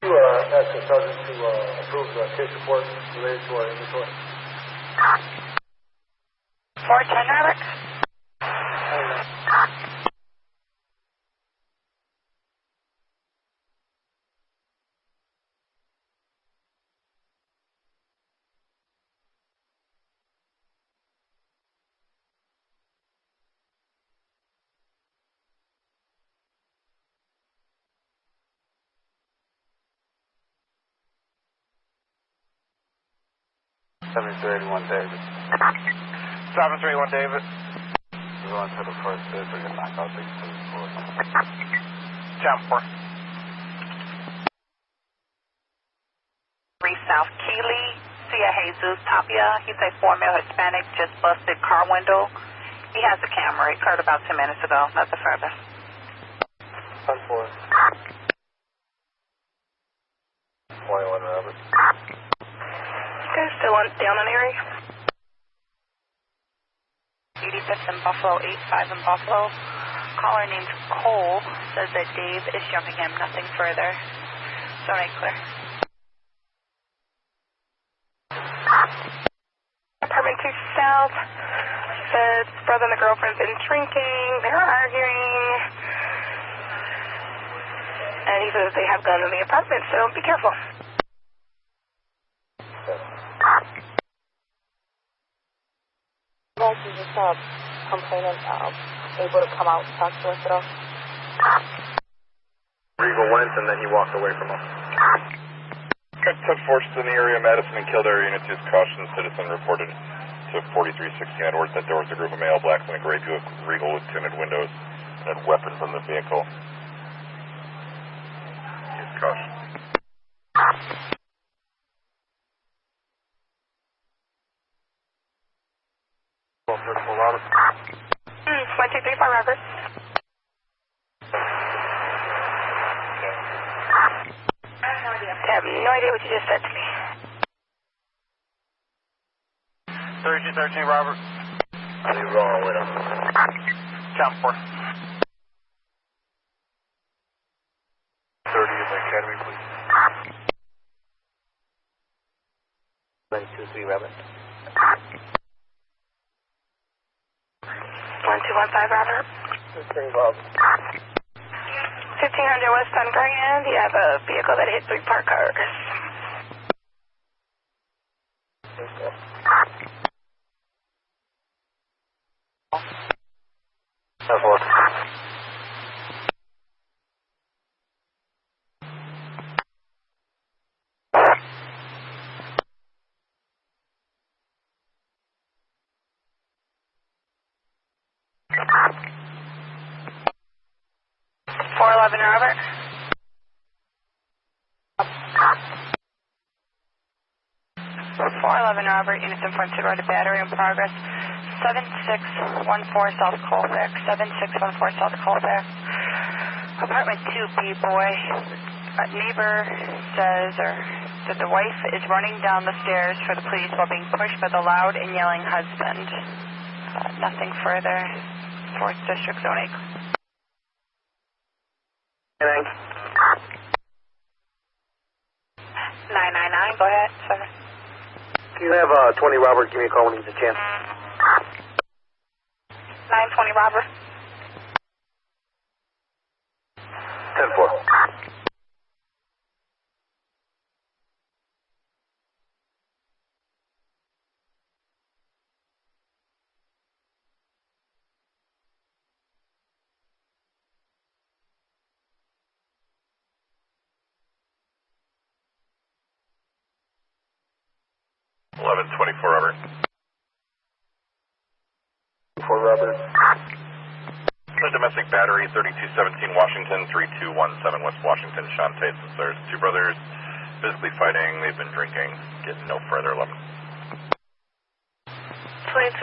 You ask the sergeant to approve the case report related to our inventory. 410, Robert. David. 731 David. We're going to the first district and knock out these two reports. Jump 4. 3 South Keeley, Sia Jesus Tapia. He's a 4-male Hispanic, just busted car window. He has a camera. It occurred about 10 minutes ago. Nothing further. 10-4. 21 Robert. Okay, still down on Erie. 85th in Buffalo, 85 in Buffalo. Caller named Cole says that Dave is jumping him. Nothing further. So right clear. Apartment 2 South says brother and the girlfriend been drinking. They're arguing. And he says they have guns in the apartment, so be careful. Guys, is this complainant able to come out and talk to us at all? Regal went and then he walked away from us. Took forces in the area, Madison and Kildare units used caution. Citizen reported to 4316 Edwards that there was a group of male blacks in a gray Buick Regal with tinted windows and had weapons on the vehicle. Used caution. 1234 Robert. I have no idea what you just said to me. 3213 Robert. Are you wrong with him? Jump 4. 30 in the academy, please. 923 Robert. 1215 Robert. 3 Bob. 1500 West on Grand. You have a vehicle that hit 3 parked cars. Robert. 411 1011 robbery, units in front to guard a battery in progress. 7614 South Colfax, 7614 South Colfax. Apartment 2B, boy. A neighbor says that the wife is running down the stairs for the police while being pushed by the loud and yelling husband. Nothing further. 4th District, Zone 8. 999, go ahead, sir. Can you have 20 Robert give me a call when you get a chance? 920 Robert. 10-4. 1124 Robert. 4 Robert. The domestic battery, 3217 Washington, 3217 West Washington, Sean Tate. Since there's two brothers physically fighting, they've been drinking. Getting no further. 11. 22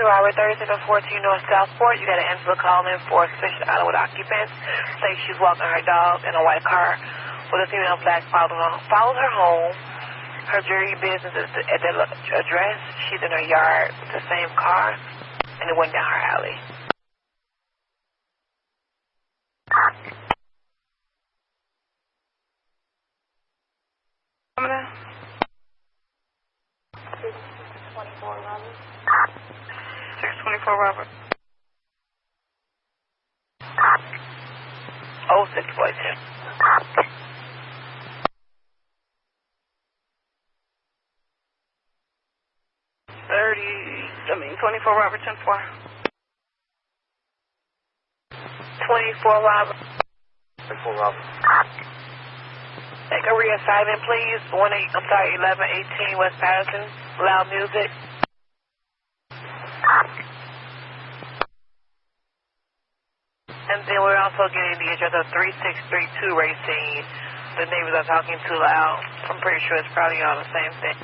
Robert, 3614 North Southport. You got an Angela calling in for a suspicious island with occupants. Say she's walking her dog in a white car with a female black followed her home. Her jury business is at the address. She's in her yard with the same car, and it went down her alley. Coming in. 624 Robert. 624 Robert. 06 Boyton. 24 Robert, 10-4. 24 Robert. 24 Robert. Make a reassignment, please. 1118 West Patterson. Loud music. And then we're also getting the address of 3632 Racine. The neighbors are talking too loud. I'm pretty sure it's probably on the same thing.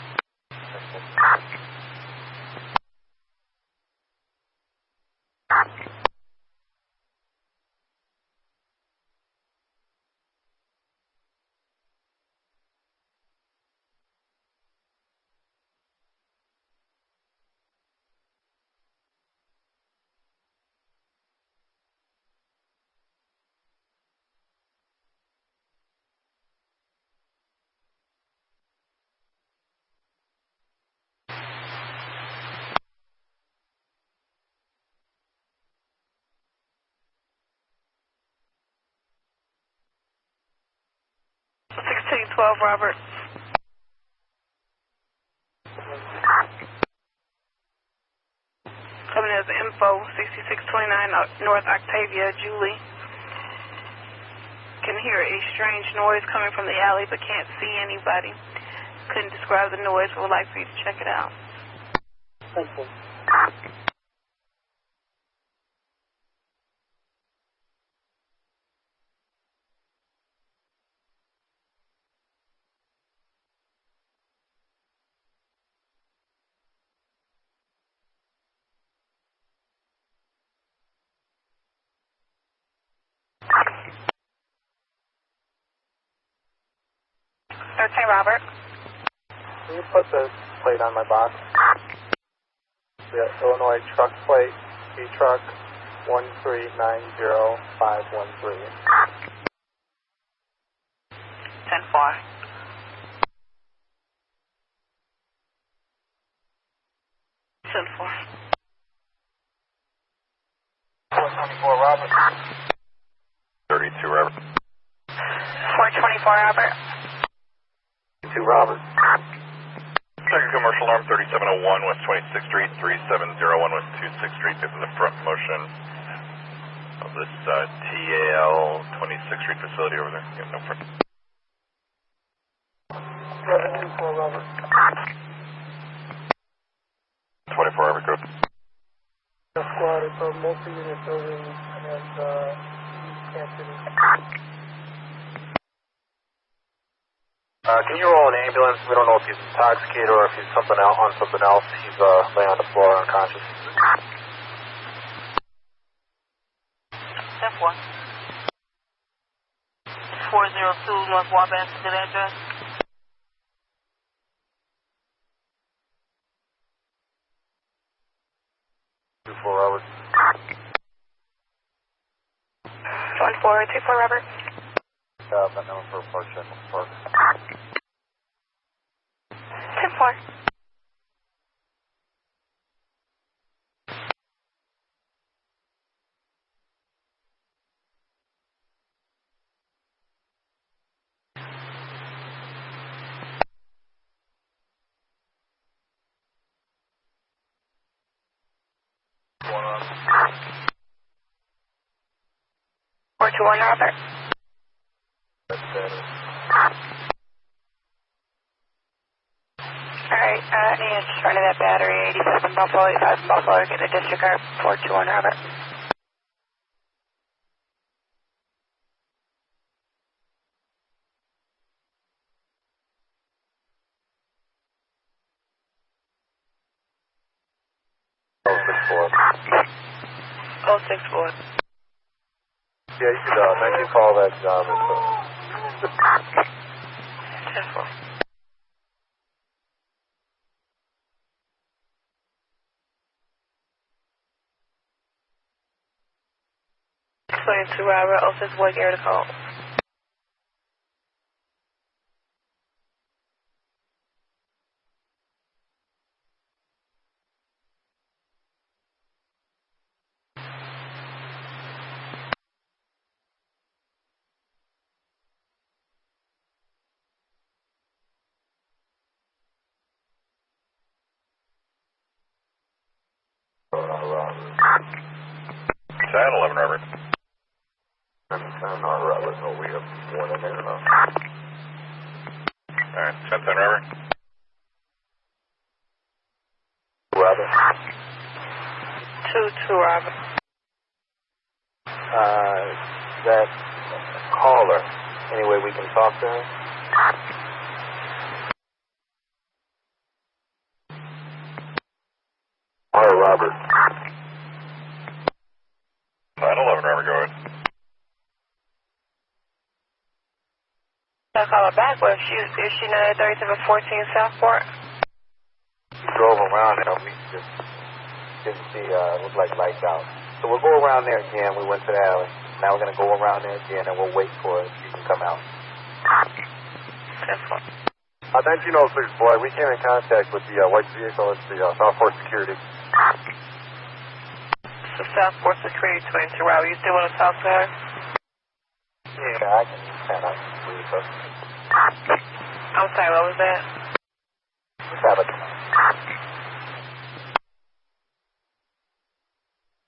Robert. Coming as info, 6629 North Octavia, Julie. Can hear a strange noise coming from the alley but can't see anybody. Couldn't describe the noise, but would like for you to check it out. Thank you. 13 Robert. Can you put the plate on my box? Yeah, Illinois truck plate, B-Truck 1390513. 10-4. 10-4. 424 Robert. 32 Robert. 424 Robert. 2 Robert. Second commercial arm, 3701 West 26th Street, 3701 West 26th Street, is in the front motion of this TAL 26th Street facility over there. Yeah, no front. 724 Robert. 24 Robert, go. Squad is a multi-unit building and East Kansas City. Can you roll an ambulance? We don't know if he's intoxicated or if he's something else on something else. He's laying on the floor unconscious. 10-4. 402 North Wabash, good address. Robert. 1424 Robert. That number for Park Central Park. 10-4. Going on. 421 Robert. That's better. Alright, Ian, just running that battery, 87 Buffalo, 85 Buffalo, get a disregard, 421 Robert. Oh, 064. Yeah, you can call that job. 10-4. To Robert, 061, get her to call. San 11 Robert. Robert. No, we have one in there now. Alright, San Robert. Robert. 2-2 Robert. That caller. Any way we can talk to him? Robert. 911 Robert, go ahead. I'll call her back, but is she not at 3714 Southport? We drove around there. We just didn't see, it looked like lights out. So we'll go around there again. We went to the alley. Now we're going to go around there again and we'll wait for her. She can come out. 10-4. 1906, boy. We came in contact with the white vehicle. It's the Southport Security. So Southport Security 22 Robert, you still want to talk to her? Yeah, I can believe her. I'm sorry, what was that? Let's have it.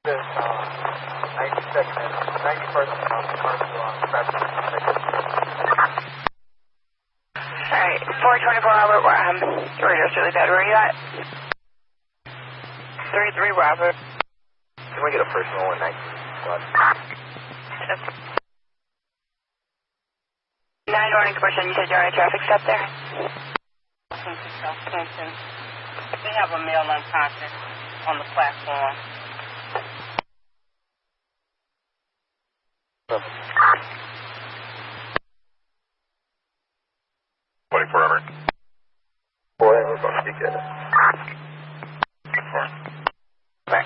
This 92nd and 91st commercial on traffic. Alright, 424 Robert, radio's really bad. Where are you at? 33 Robert. Can we get a personal one? 9 morning question, you said you're on a traffic stop there? South Clinton. They have a male unconscious on the platform. Robert. Boy, we're going to be good. Right.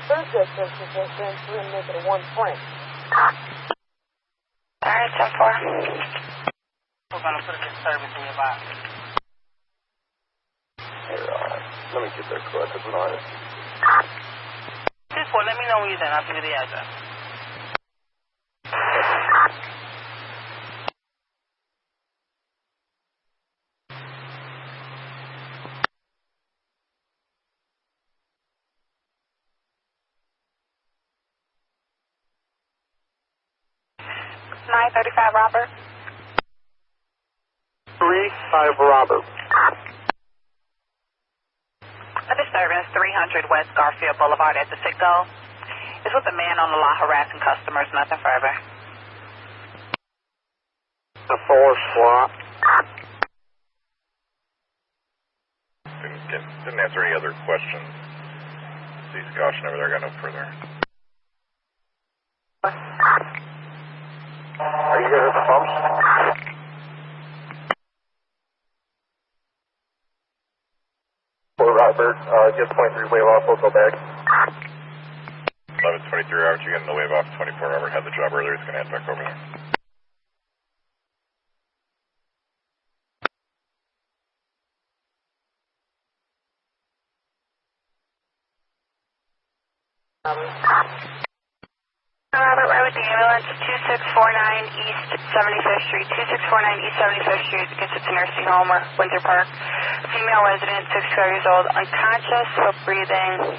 Third distance is just going to make it a 1 point. Alright, 10-4. We're going to put a disturbance in your box. Here, let me get their club because we don't have it. 10-4, let me know when you're done. I'll give you the address. Robert. 35 Robert. A disturbance, 300 West Garfield Boulevard at the Citgo. It's with a man on the law harassing customers, nothing further. The 4 SWAT. Didn't answer any other questions. Please caution over there, got no further. Are you good at the pumps? For Robert, get 23 wave off, we'll go back. 11:23 hours, you're getting the wave off. 24 Robert had the job earlier, he's going to head back over there. Robert, right with the ambulance, 2649 East 75th Street. 2649 East 75th Street gets it to nursing home or Winter Park. Female resident, 62 years old, unconscious, still breathing.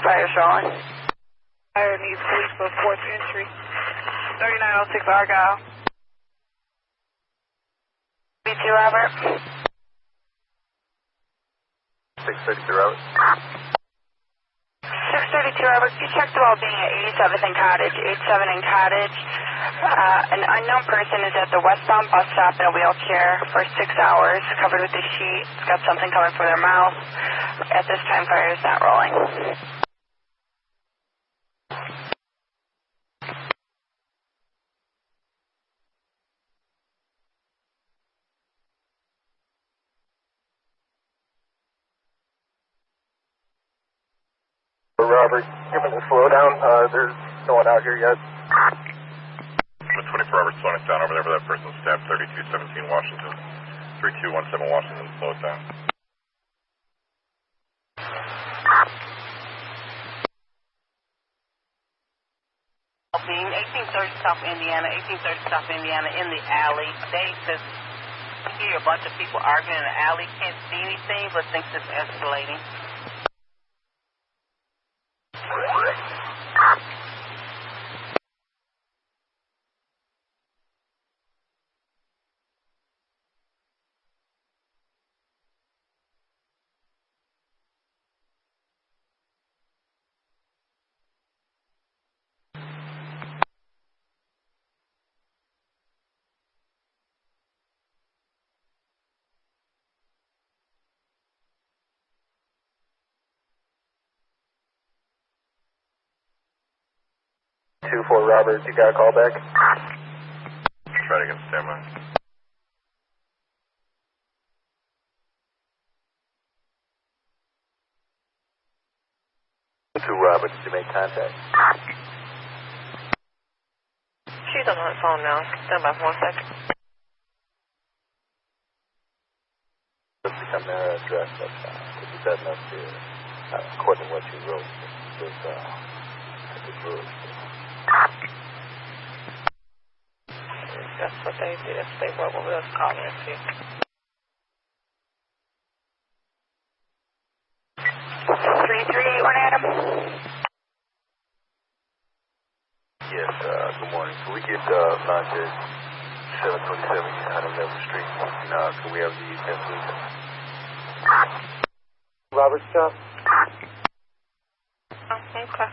Fire's rolling. Fire needs police for 4th entry. 3906 Argyle. B2 Robert. 632 Robert. 632 Robert, you checked the well-being at 87th and Cottage. 87 and Cottage. An unknown person is at the westbound bus stop in a wheelchair for 6 hours, covered with a sheet. It's got something coming from their mouth. At this time, fire is not rolling. Robert, given the slowdown, there's no one out here yet. 24 Robert, slowing us down over there for that person stabbed 3217 Washington. 3217 Washington, slow it down. Being 1830 South Indiana, 1830 South Indiana, in the alley. They just hear a bunch of people arguing in the alley, can't see anything, but thinks it's escalating. For Robert, you got a call back? Try to get standby. To Robert, did you make contact? She's on the phone now. Stand by for 1 second. Let's become their address. That's fine. If you said enough to, according to what you wrote, this rules. That's what they did. That's what they wrote when we was calling and see. 3381 Adam. Yes, good morning. Can we get lunch at 727 111th Street? Can we have the please? Robert Shop? Oh, okay.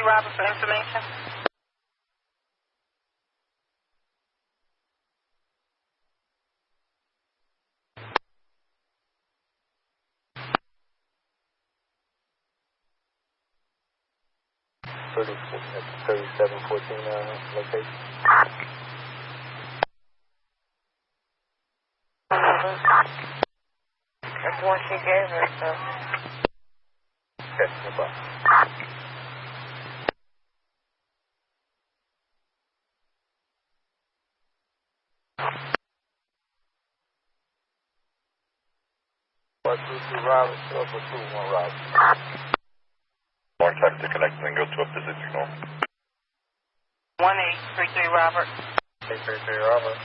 Robert, for information. At 3714 location. That's the one she gave her, so. Okay, no problem. Robert, 221 Robert. Long time to connect and then go to a busy signal. 1833 Robert. 833 Robert.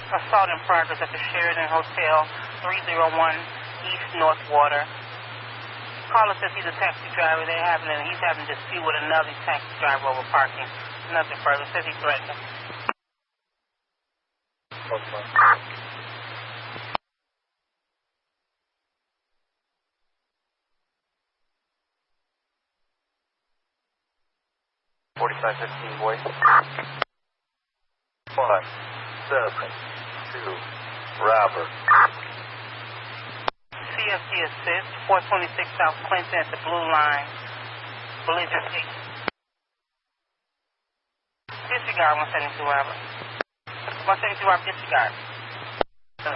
Assault in progress at the Sheridan Hotel, 301 East North Water. Caller says he's a taxi driver. He's having a dispute with another taxi driver over parking. Nothing further. Says he threatened him. Okay. 4515, boy. 5, 7, 2, Robert. CFG assist, 426 South Clinton at the Blue Line. Collision case. Disregard 172 Robert. 172 Robert, disregard. 4.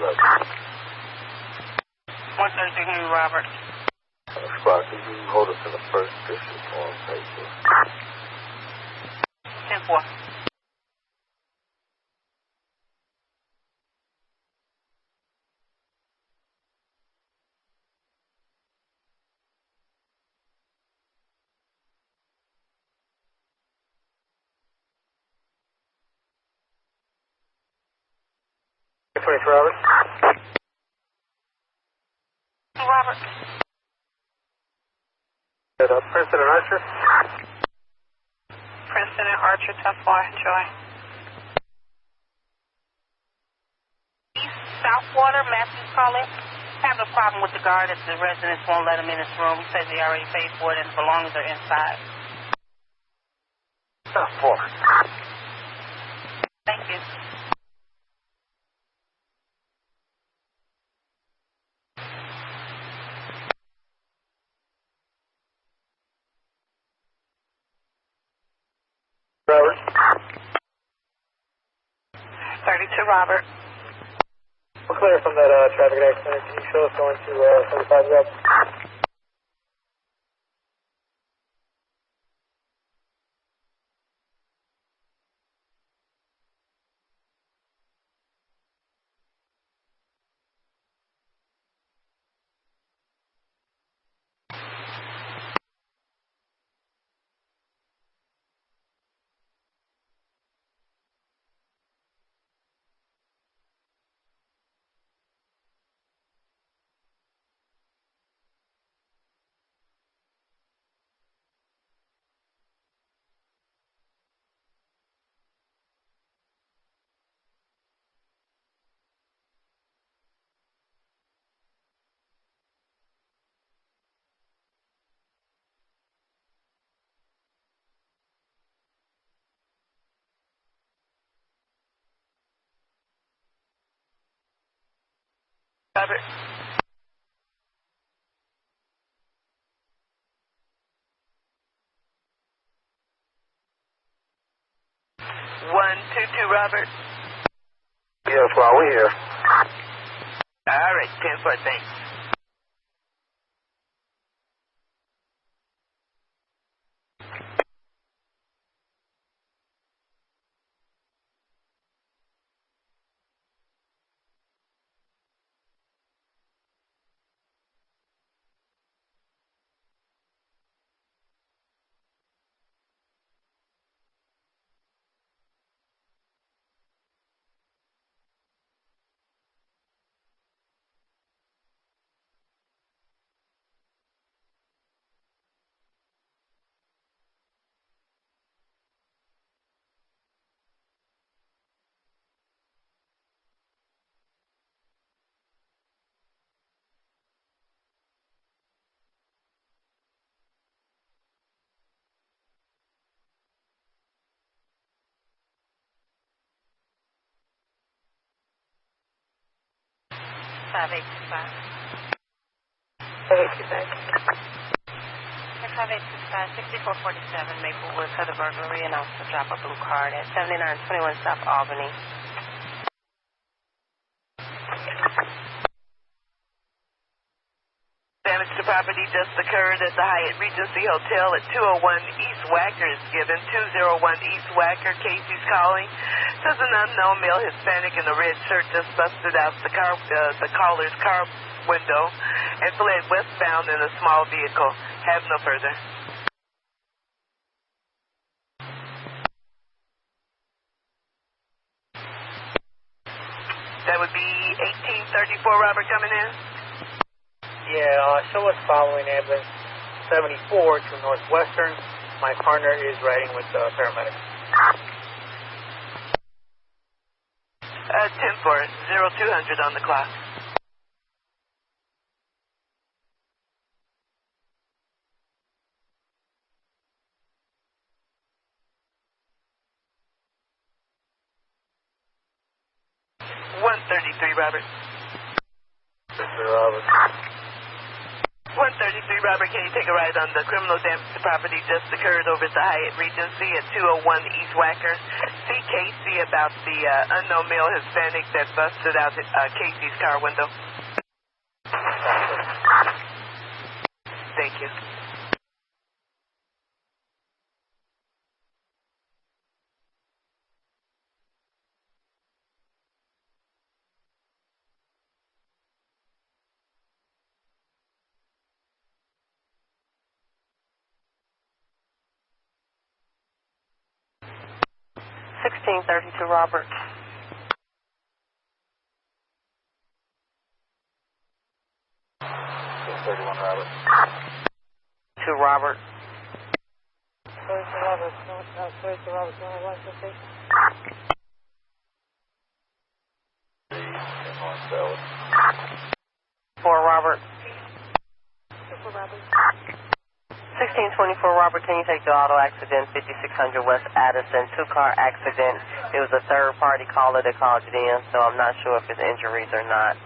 Robert. 133 Henry Robert. Squad, can you hold us in the first district on paper? 10-4. Robert. Robert. Princeton and Archer. Princeton and Archer, 10-4, enjoy. East Southwater, Matthew's calling. Having a problem with the guard at the residence, won't let him in his room. He says he already paid for it and the belongings are inside. 4. Thank you. Robert. 32 Robert. We're clear from that traffic accident. Can you show us going to 75 West? Robert. Robert. Yes, well, we're here. All right, 10-4, thanks. Five 6447 Maplewood for the burglary and also drop a blue card at 7921 South Albany. Damage to power. property just occurred at the Hyatt Regency Hotel at 201 East Wacker is given. 201 East Wacker, Casey's calling. Says an unknown male Hispanic in a red shirt just busted out the caller's car window and fled westbound in a small vehicle. Have no further. That would be 1834 Robert coming in. Yeah, show us following ambulance 74 to Northwestern. My partner is riding with paramedics. 10-4, 0200 on the clock. Robert. 133 Robert, can you take a ride on the criminal damage to property just occurred over at the Hyatt Regency at 201 East Wacker? See Casey about the unknown male Hispanic that busted out Casey's car window. Thank you. $16.32 Robert. $31 Robert. To Robert. 32 Robert, 32 Robert, 4 Robert. 4 Robert. 1624 Robert, can you take the auto accident 5600 West Addison, 2-car accident. It was a third party caller that called it in, so I'm not sure if it's injuries or not.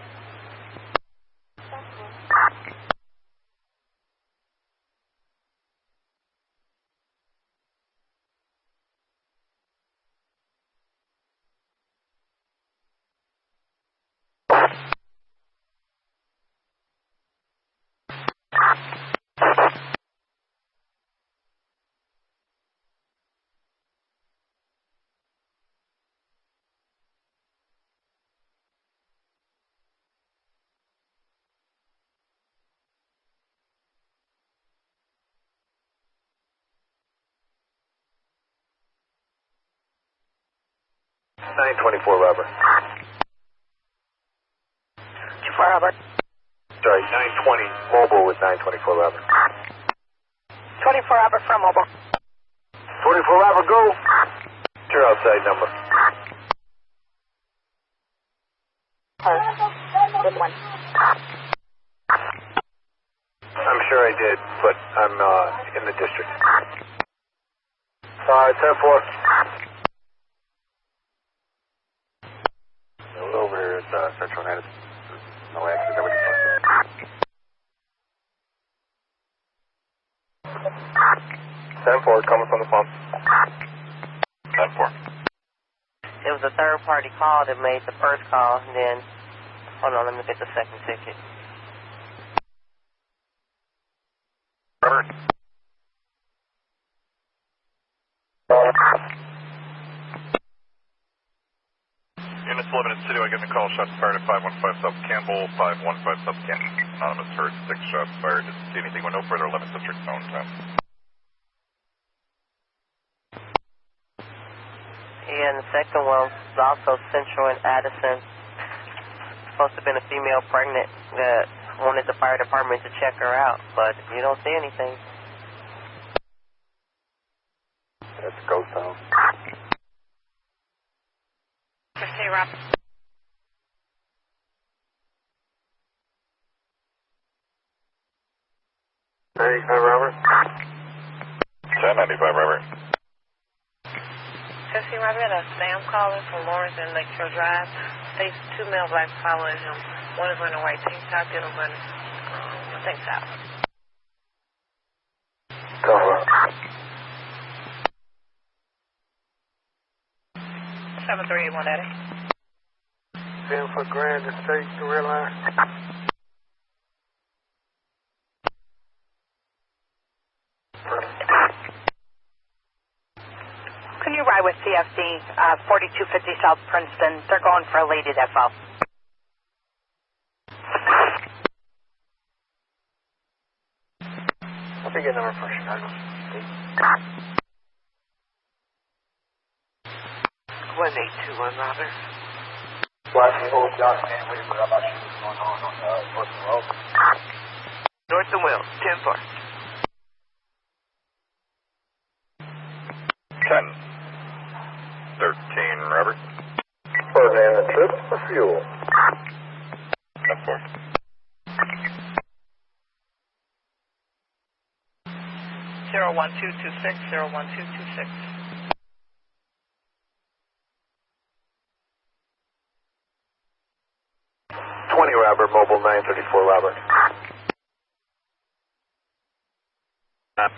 $924 Robert. 24 Robert. Sorry, 920 mobile with 924 Robert. 24 Robert from mobile. 24 Robert, go. Your outside number. Good one. I'm sure I did, but I'm in the district. 10-4. Over here at Central United. No accident, everything busted. 10-4, coming from the pump. 10-4. It was a third party call that made the first call, and then, hold on, let me get the second ticket. Robert. Units 11 in City, I get a call, shots fired at 515 South Campbell, 515 South Campbell. Anonymous heard 6 shots fired. Didn't see anything, went no further, 11th District, phone time. Yeah, and the second one was also Central and Addison. Supposed to have been a female pregnant that wanted the fire department to check her out, but you don't see anything. That's ghost town. 15 Robert. 95 Robert. 1095 Robert. 15 Robert, got a Sam calling from Lawrence and Lakeshore Drive. States 2 male blacks following him. One is wearing a white tank top, the other one tank top. Cover. 7381 Daddy. 10 for Grand Estate, the red line. Can you ride with CFD 4250 South Princeton? They're going for a lady that fell. What's your number for Chicago? 1821, Robert. Flashing hold down and waiting for about shooting going on North and Wells. North and Wells, 10-4. 10-13, Robert. Ferdinand and trip for fuel. 10-4. 01226, 01226. 20 Robert, mobile 934 Robert. Down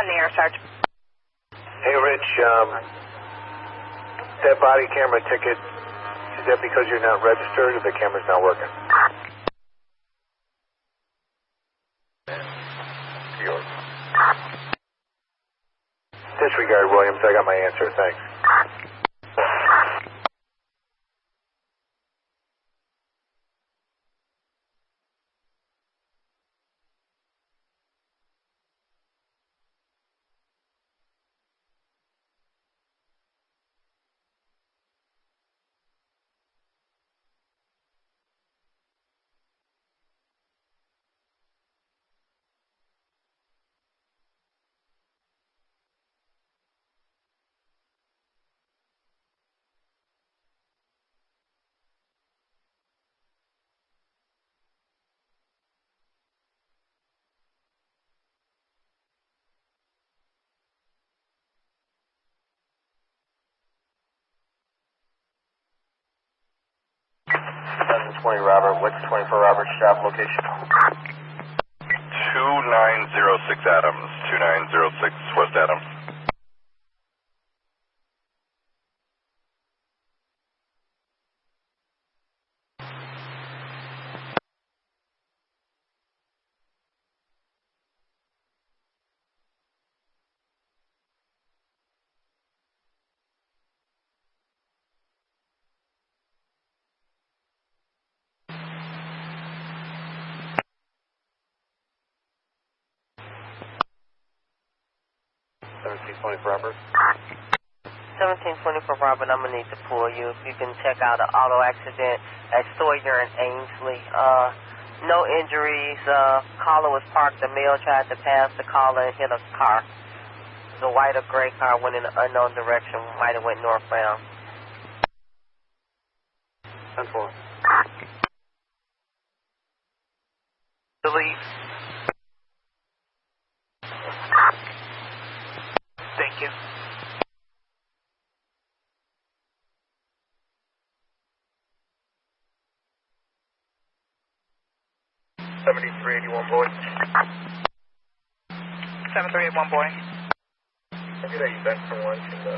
in the air, Sarge. Hey Rich, that body camera ticket, is that because you're not registered or the camera's not working? Yours. Disregard Williams, I got my answer, thanks. Robert, what's 24 Robert shop location? 2906 Adams, 2906 West Adams. Robert. 1724 Robert, I'm going to need to pull you. If you can check out an auto accident at Sawyer and Ainsley. No injuries. Caller was parked. The male tried to pass the caller and hit a car. The white or gray car went in an unknown direction. Might have went northbound. 10-4. Delete. Thank you. Boy. 7381 boy. I did an event for lunch in the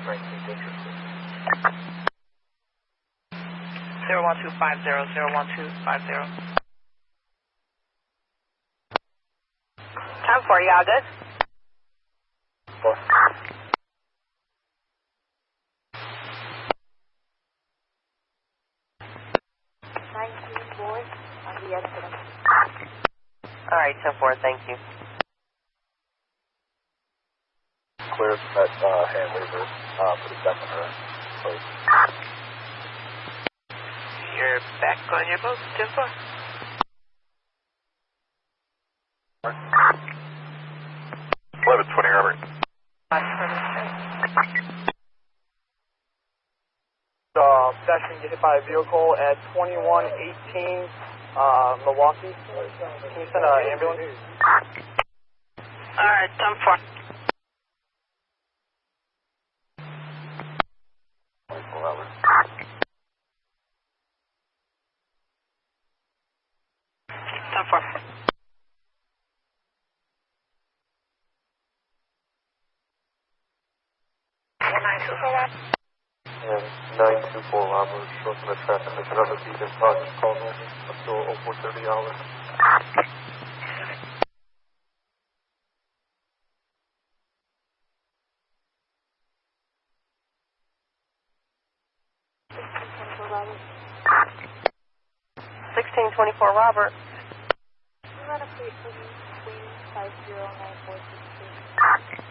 19th district. 01250, 01250. 10-4, you all good? Boss. All right, 10-4, thank you. Clear that hand waiver for the second place. You're back on your boat, 10-4. 1120 Robert. Pedestrian get hit by a vehicle at 2118 Milwaukee. Can you send an ambulance? All right, 10-4. 24 hours. 10-4. 9 2-4 Robert, short from the traffic. There's another beat in progress call over. Up to 0430 hour. 1624 Robert. Run a fleet for me, Queen 509462.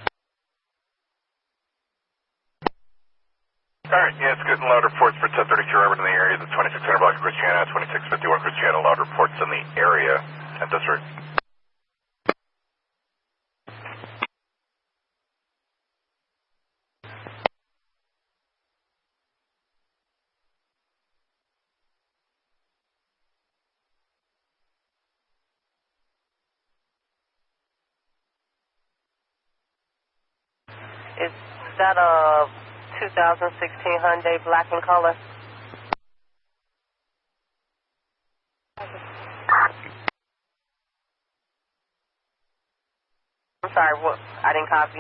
Alright, yeah, it's good and loud reports for 1032 Robert in the area, the 2600 block of Christiana, 2651 Christiana, loud reports in the area, 10th District. Is that a 2016 Hyundai black in color? I'm sorry, what? I didn't copy.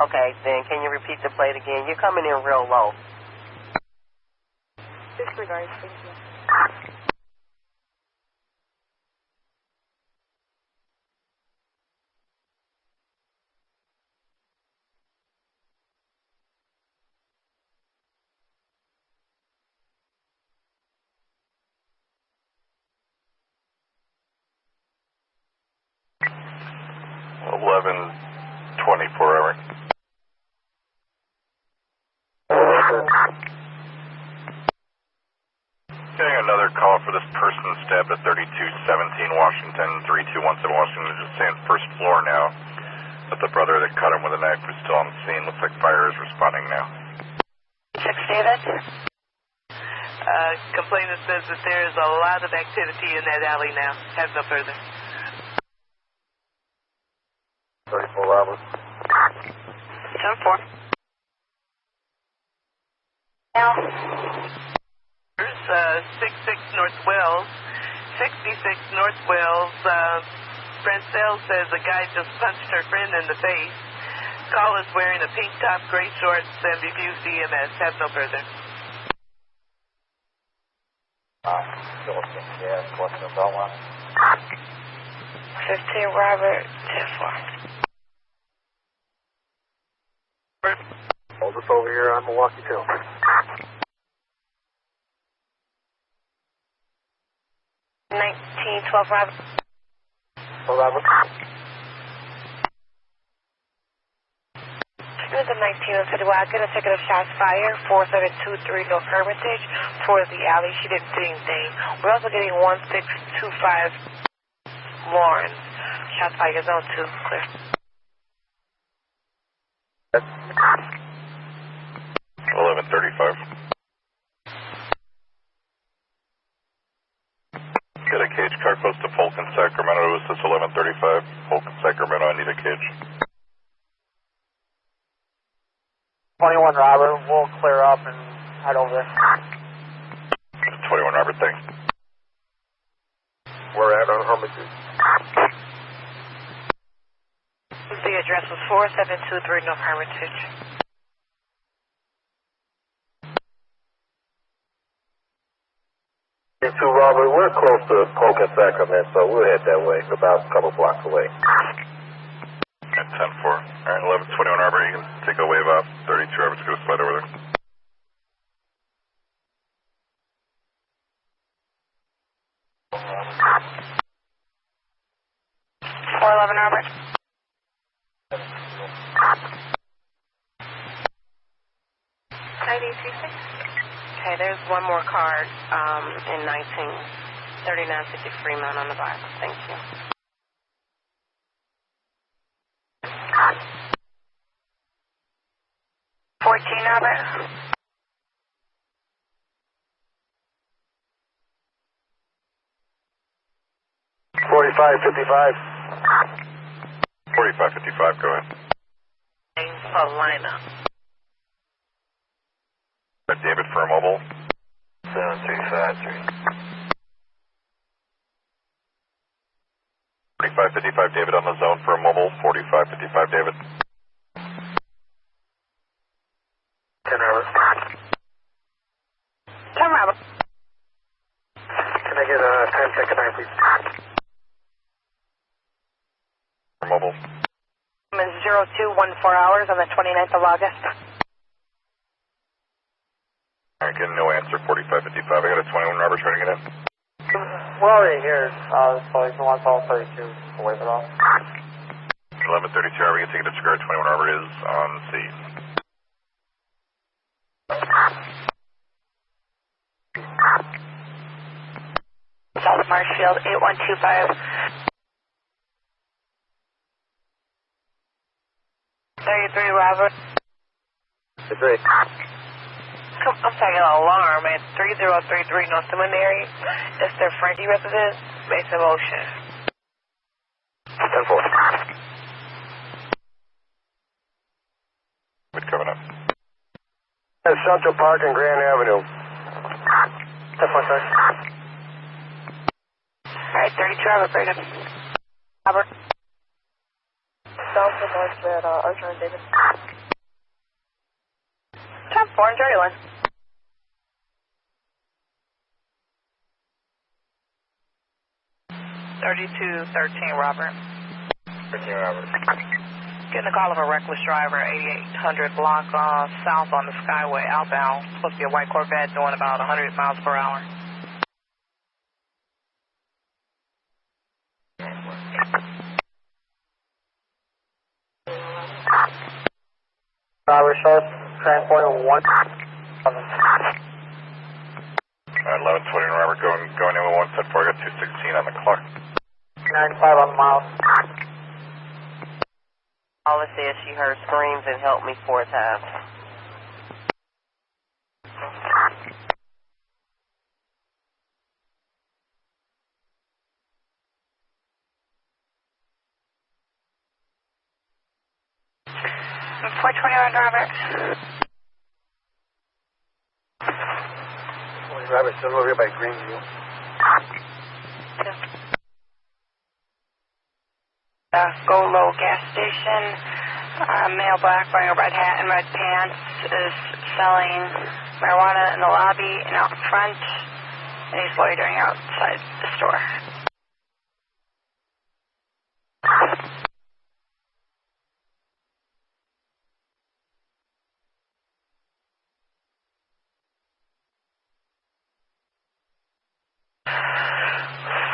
Okay, then can you repeat the plate again? You're coming in real low. Disregard, thank you. Hour. Getting another call for this person stabbed at 3217 Washington, 3217 Washington, just saying first floor now. But the brother that cut him with a knife was still on the scene. Looks like fire is responding now. 6 David. Complainant says that there is a lot of activity in that alley now. Have no further. 34 Robert. 10-4. Now. There's 66 North Wells. 66 North Wells. Francel says a guy just punched her friend in the face. Call is wearing a pink top, gray shorts, and refused EMS. Have no further. Yeah, question about one. 15 Robert, 10-4. Hold us over here on Milwaukee 2. 1912 Robert. Robert. Here's the 19 on City Wide. Get a ticket of shots fired, 4723 North Hermitage, towards the alley. She didn't see anything. We're also getting 1625 Lawrence. Shots fired, zone 2, clear. 1135. Get a cage car close to Polk and Sacramento. This is 1135. Polk and Sacramento, I need a cage. 21 Robert, we'll clear up and head over there. 21 Robert, thanks. We're at on Hermitage. The address was 4723 North Hermitage. To Robert, we're close to Polk and Sacramento, so we'll head that way, about a couple blocks away. At 10-4. Alright, 1121 Robert, you can take a wave off. 32 Robert's going to slide over there. Robert. 9026. Okay, there's one more card in 193950 Fremont on the Bible. Thank you. Robert. 4555. 4555, go ahead. Paulina. David for a mobile. 7353. 4555 David on the zone for a mobile. 4555 David. 10 Robert. 10 Robert. Can I get a time check tonight, please? Mobile. Is 0214 hours on the 29th of August. Alright, getting no answer. 4555. I got a 21 Robert trying to get in. We're already here, so if you want to call 32, we'll wave it off. 1132 Robert, you can take it to Chicago. 21 Robert is on scene. South Marshfield, 8125. 33 Robert. It's right. I'm taking an alarm at 3033 North Seminary. That's their Frankie resident. Base of Ocean. 10-4. What's coming up? That's Central Park and Grand Avenue. 10-4, sorry. Alright, 32 Robert, Brandon. Robert. South of North at Archer and David. 10-4 and Jerry Line. 3213 Robert. 13 Robert. Getting a call of a reckless driver, 8800 block south on the Skyway outbound. Supposed to be a white Corvette doing about 100 miles per hour. Robert Sharp, transport 1. 1120 Robert going in with 174. I got 216 on the clock. 95 on the mile. All it says she heard screams and helped me 4 times. I'm 421 Robert. Robert, still over here by Greenview. Go Low gas station. Male black wearing a red hat and red pants is selling marijuana in the lobby and out front. And he's loitering outside the store.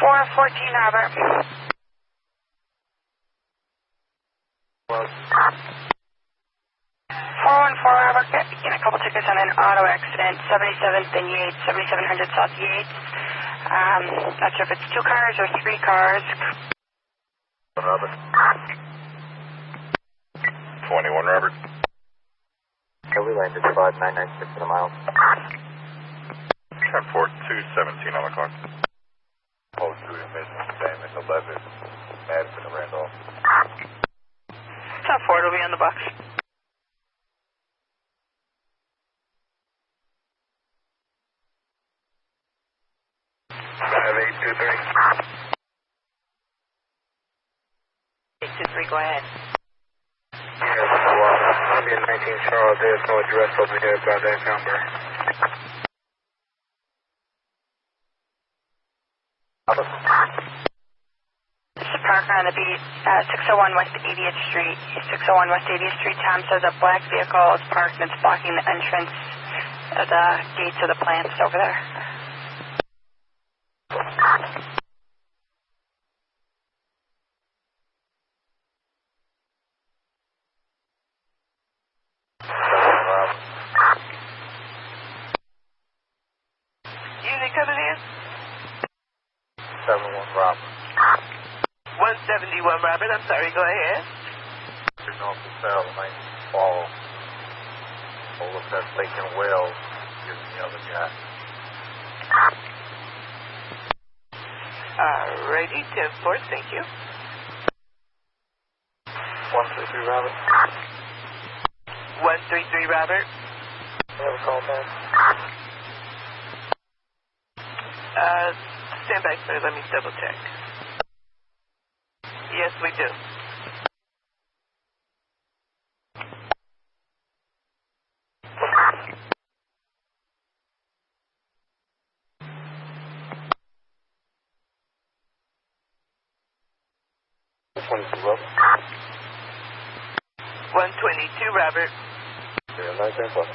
Four 14 Robert. 414 Robert. Getting a couple tickets on an auto accident. 77th and Yates, 7700 South Yates. Not sure if it's 2 cars or 3 cars. Robert. 21 Robert. Yeah, we landed about 996 for the mile. 10-4, 217 on the clock. Oh, 2 emission, same as 11. Madison and Randolph. Top 4 will be on the box. 5823. 823, go ahead. Yes, I'm in 19 Charles. There's no address over here by that number. This is Parker on the beat, 601 West 80th Street. 601 West 80th Street. Tom says a black vehicle is parked and it's blocking the entrance of the gates of the plants over there. Unit coming in? 71 Robert. 171 Robert, I'm sorry, go ahead. You're going to sell Lane Fall. Over that Lake and Wells. Here's the other guy. Alrighty, 10-4, thank you. 133 Robert. 133 Robert. You have a call back? Stand by, sir, let me double check. Yes, we do. Robert. 122, Robert. 0910.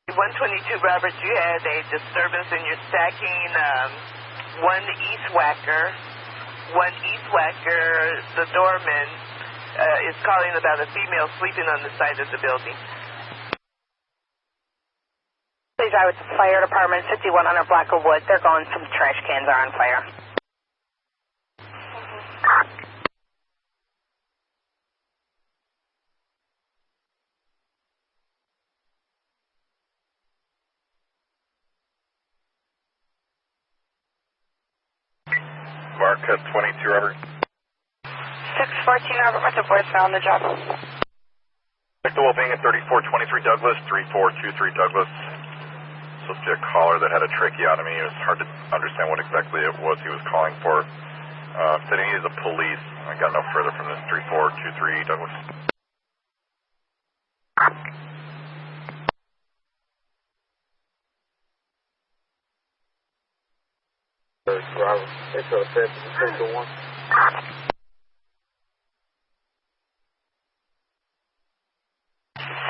122, Robert, you had a disturbance in your stacking. One East Whacker, the doorman, is calling about a female sleeping on the side of the building. Please, I would fire department 5100 Blackwood. They're going, some trash cans are on fire. Mark 22, Robert. 614, Robert, what's the voicemail on the job? Victor Wolfing at 3423 Douglas, 3423 Douglas. Supposed to be a caller that had a tracheotomy. It was hard to understand what exactly it was he was calling for. Said he needed the police. I got no further from this. 3423 Douglas. Robert, it's a 7 1.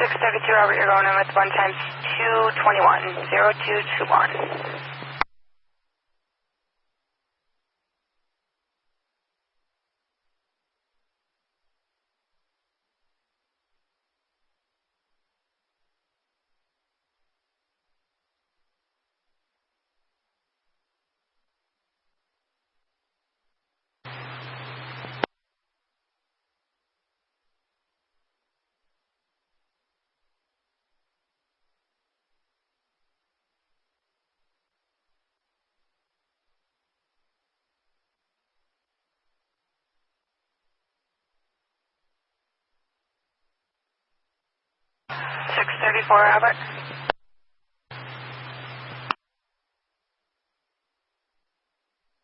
632, Robert, you're going in with 1 times 221, 0221. Robert.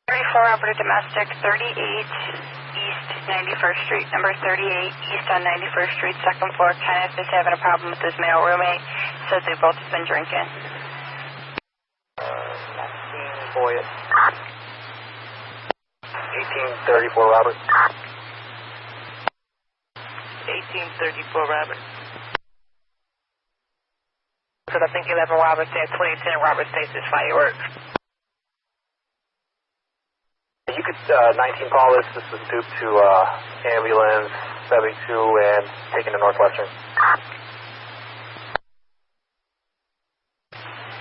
34, Robert, domestic, 38 East 91st Street, number 38 East on 91st Street, second floor. Kenneth is having a problem with his male roommate. Says they both have been drinking. 19 Boyett. 1834 Robert. 1834 Robert. So I think 11 Robert said 2010 Robert States is fireworks. You could 19 call this. This is due to ambulance 72 and taken to Northwestern.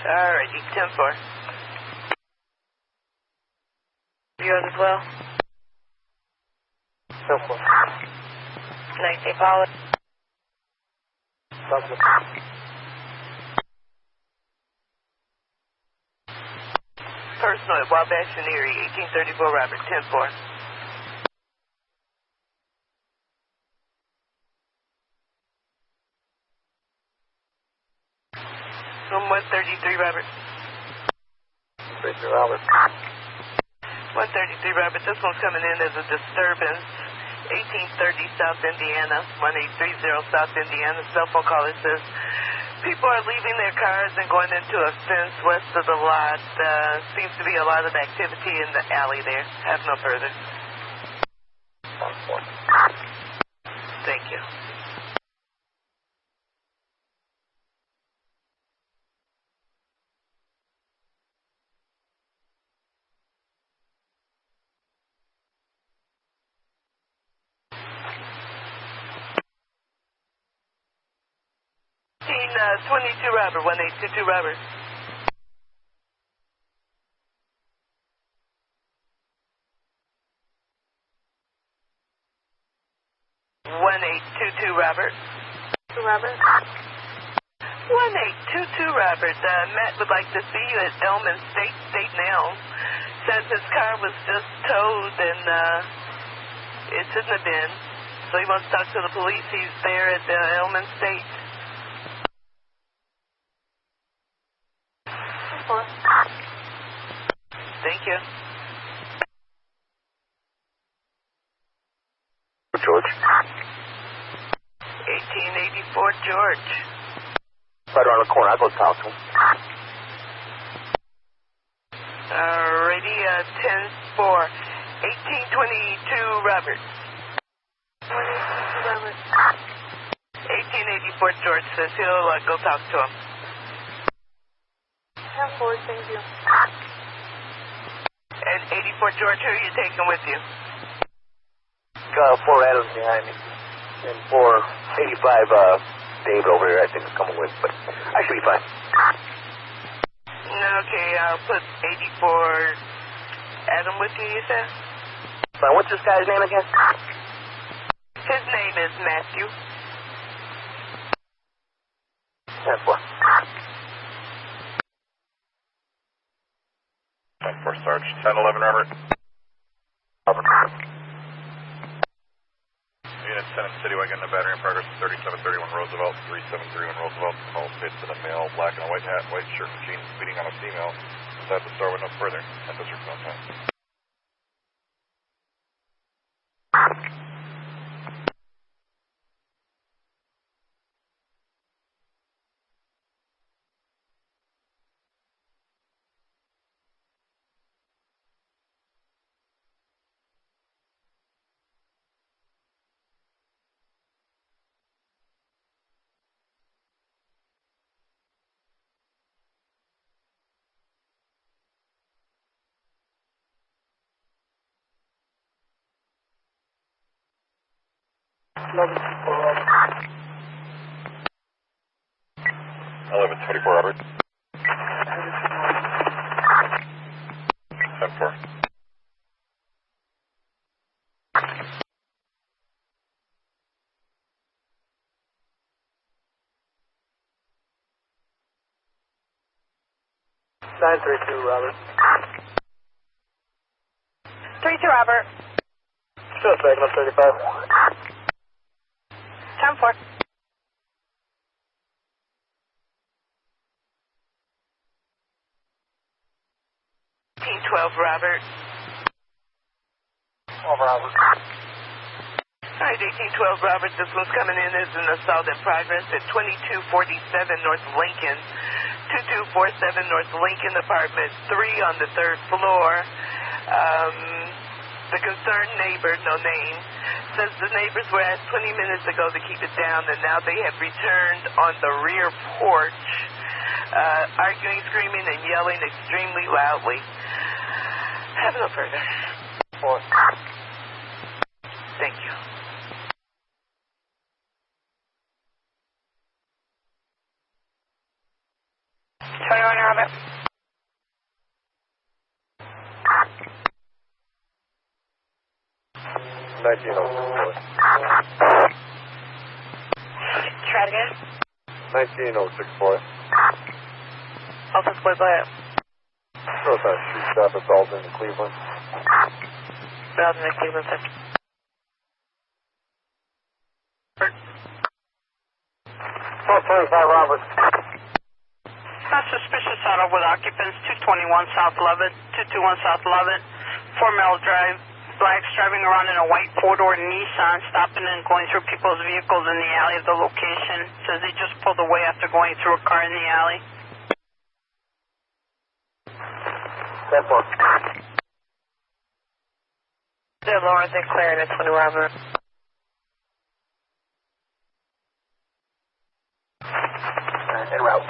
Alrighty, 10-4. Yours as well? 10-4. 19 Paula. Personal at Wabash and Erie, 1834 Robert, 10-4. Room 133 Robert. 133 Robert. 133 Robert, this one's coming in as a disturbance. 1830 South Indiana, 1830 South Indiana. Cell phone caller says people are leaving their cars and going into a fence west of the lot. Seems to be a lot of activity in the alley there. Have no further. Thank you. Team 22 Robert, 1822 Robert. 1822 Robert. Robert. 1822 Robert. Matt would like to see you at Elman State now. Says his car was just towed and it shouldn't have been. So he wants to talk to the police. He's there at Elman State. 10-4. Thank you. George. 1884 George. Right around the corner. I'll go talk to him. Alrighty, 10-4. 1822 Robert. 1884 George says he'll go talk to him. 10-4, thank you. And 84 George, who are you taking with you? 4 Adams behind me. And 485 David over here, I think, is coming with. But I should be fine. Okay, I'll put 84 Adam with you, you said? What's this guy's name again? His name is Matthew. 10-4. 10-4, Sarge. 10-11, Robert. Unit 10 in City Wagon, the battery in progress, 3731 Roosevelt, 3731 Roosevelt. Call states that a male, black and a white hat, white shirt and jeans, speeding on a female inside the store with no further. And district no time. Robert. 1124, Robert. 10-4. Robert. 3-2, Robert. Just a second, I'm 35. 10-4. 1812 Robert. Over, Robert. Alright, 1812 Robert, this one's coming in as an assault in progress at 2247 North Lincoln. 2247 North Lincoln, apartment 3 on the 3rd floor. The concerned neighbor, no name, says the neighbors were asked 20 minutes ago to keep it down, and now they have returned on the rear porch, arguing, screaming, and yelling extremely loudly. Have no further. 4. Thank you. Robert. 1906. Try it again. 1906, boy. Office boy, go ahead. Suicide street stop at Belden in Cleveland. Belden in Cleveland, sir. 425, Robert. Suspicious auto with occupants 221 South Lovett, 221 South Lovett, 4-mile drive. Blacks driving around in a white four-door Nissan, stopping and going through people's vehicles in the alley of the location. Says he just pulled away after going through a car in the alley. 10-4. They're Lawrence and Claire at 20 Robert. En route.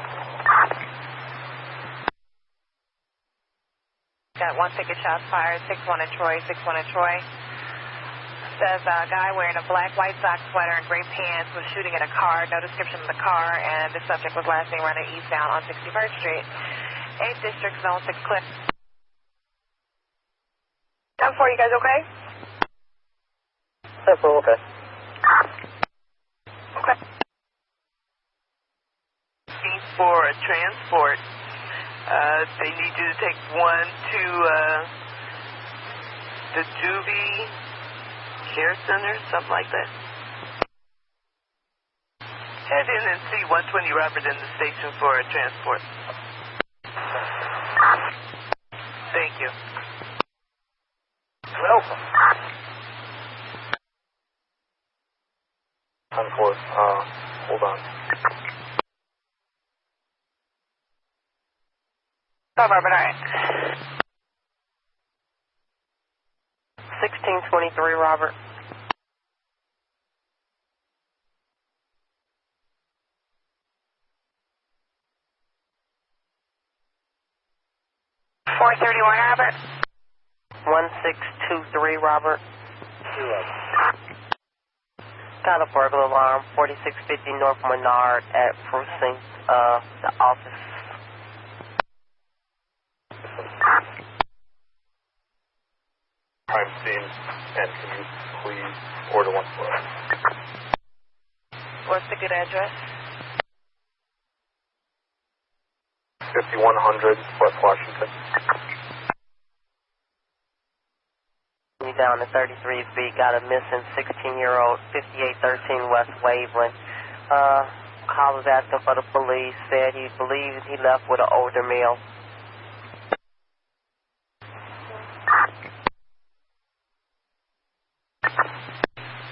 Got one ticket, shots fired, 6-1 in Troy, 6-1 in Troy. Says a guy wearing a black, white sock sweater and gray pants was shooting at a car, no description of the car, and the subject was last seen running eastbound on 61st Street. 8th District, Zone 6 Cliff. 10-4, you guys okay? 10-4, okay. Okay. For a transport. They need you to take one to the Juvie Care Center, something like that. Head in and see 120 Robert in the station for a transport. Thank you. Welcome. 10-4, hold on. Stop, Robert, all right. 1623, Robert. Robert. 1623, Robert. Got a burglar alarm, 4650 North Menard at Precinct, the office. Crime scene, and can you please order 1 for us? What's the good address? 5100 West Washington. Down to 33B, got a missing 16-year-old, 5813 West Waveland. Call was asking for the police, said he believed he left with an older male.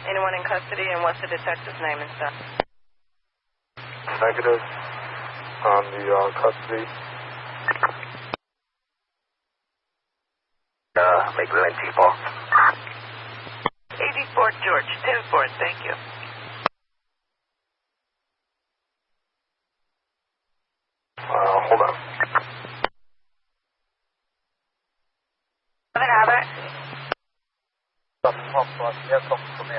Anyone in custody, and what's the detective's name and stuff? Negative on the custody. Make the line T-Paul. 84 George, 10-4, thank you. Hold on. Robert. You have something for me. I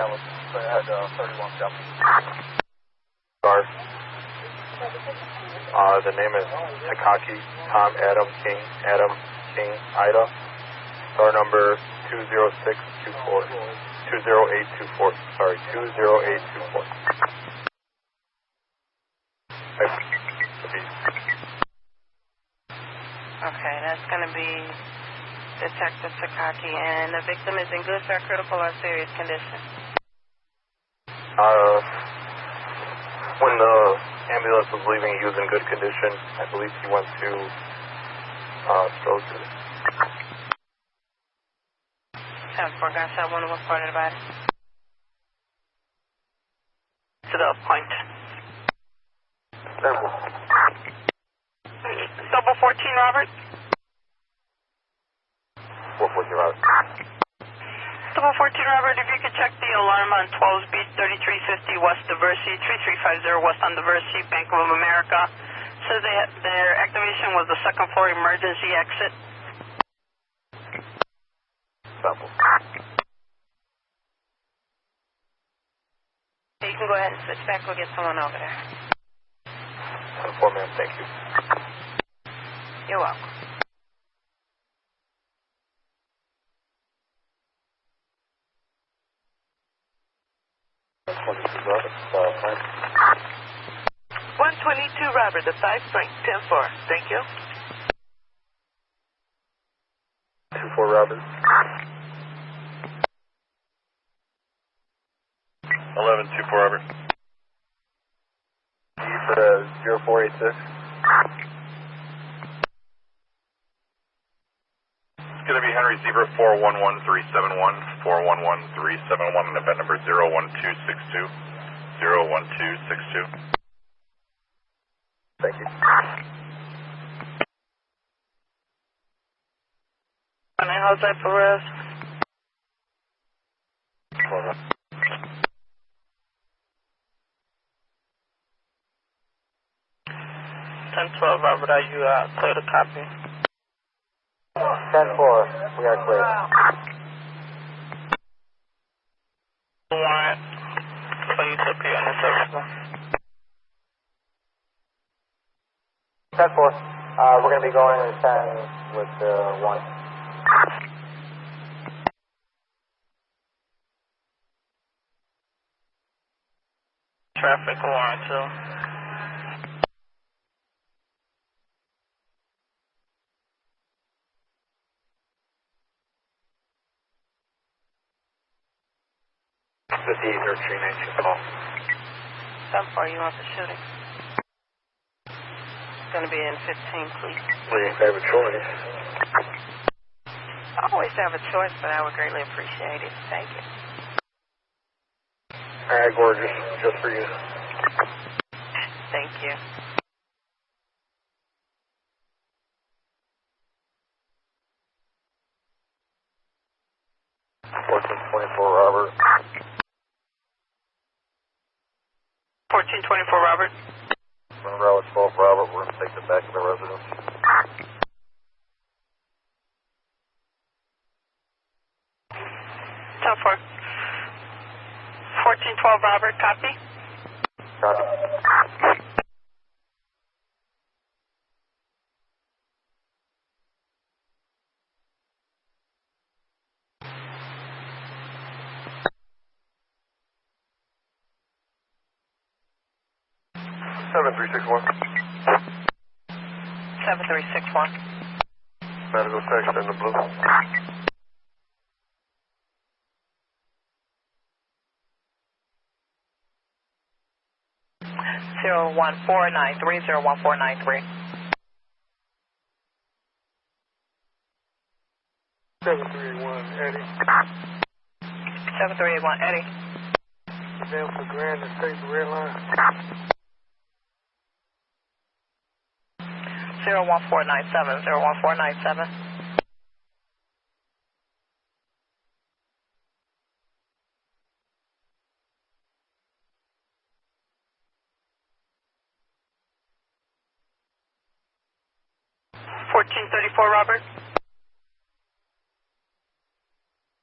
had 31 jump. Guard. The name is Takaki, Tom, Adam, King, Ida. Star number 20624. 20824. Sorry, 20824. Okay, that's going to be Detective Sakaki, and the victim is in good, fair, critical, or serious condition. When the ambulance was leaving, he was in good condition. I believe he went to Stroger. 10-4, gunshot wound, what part of the body? To the point. Double 14, Robert. 414, Robert. Double 14, Robert, if you could check the alarm on 12 beat 3350 West Diversey, 3350 West on Diversey, Bank of America. Says their activation was the second floor emergency exit. Sample. Okay, you can go ahead and switch back. We'll get someone over there. 10-4, ma'am, thank you. You're welcome. Frank. 122 Robert, the 5 Frank, 10-4, thank you. 24 Robert. 11-24 Robert. 0486. It's going to be Henry Zebra 411371, 411371, and event number 01262. 01262. Thank you. How's that for us? 10-12, Robert, are you clear to copy? 10-4, we are clear. Warrant for you to appear on the surface. 10-4, we're going to be going in 10 with 1. Traffic warrant, too. Call. 10-4, you want the shooting? going to be in 15, please. Well, you have a choice. I always have a choice, but I would greatly appreciate it. Thank you. All right, gorgeous. Just for you. Thank you. Robert. 1424 Robert. Monroe at 12 Robert. We're going to take the back of the residence. 10-4. 1412 Robert, copy? Copy. 7361. 7361. Medical section in the blue. 01493. 731 Eddie. 7381 Eddie. Down for Grand and take the red line. 01497. 01497. Robert.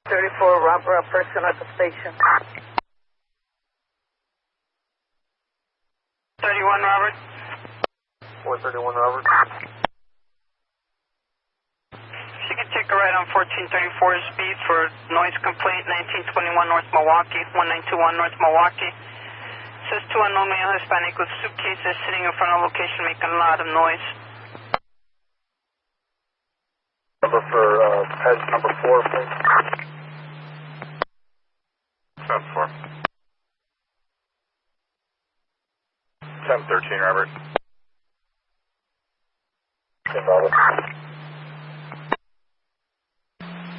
34 Robert, person at the station. 31 Robert. 431 Robert. She could take a ride on 1434's speed for noise complaint, 1921 North Milwaukee, 1921 North Milwaukee. Says two unknown male Hispanic with suitcases sitting in front of location making a lot of noise. Number for head number 4, please. 7-4. 10-13, Robert. 10 Robert.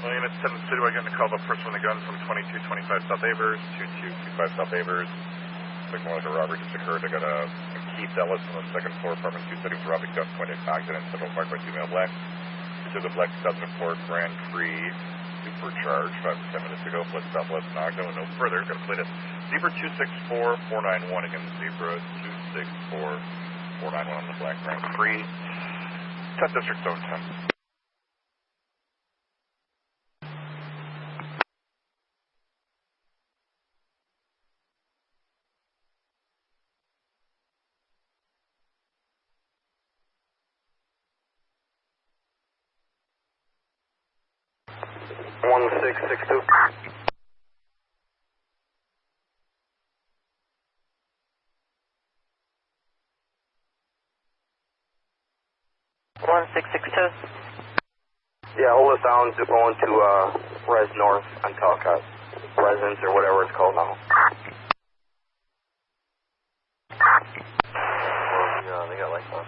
Well, units 10 City, I getting a call about person with a gun from 2225 South Avers, 2225 South Avers. Looks like more like a robbery just occurred. I got a Keith Ellis on the second floor, apartment 230 with robbing gun pointed accident, Central Park by 2 male black. To the black 2004 Grand Prix supercharged 5 to 10 minutes ago, fled southwest Nogno and no further. Going to plate it Zebra 264491 again. Zebra 264491 on the black Grand Prix. 10 District Zone 10. One 662. 1662. Yeah, hold us down to going to Res North on Talcott. Residence or whatever it's called now. Well, they got lights on.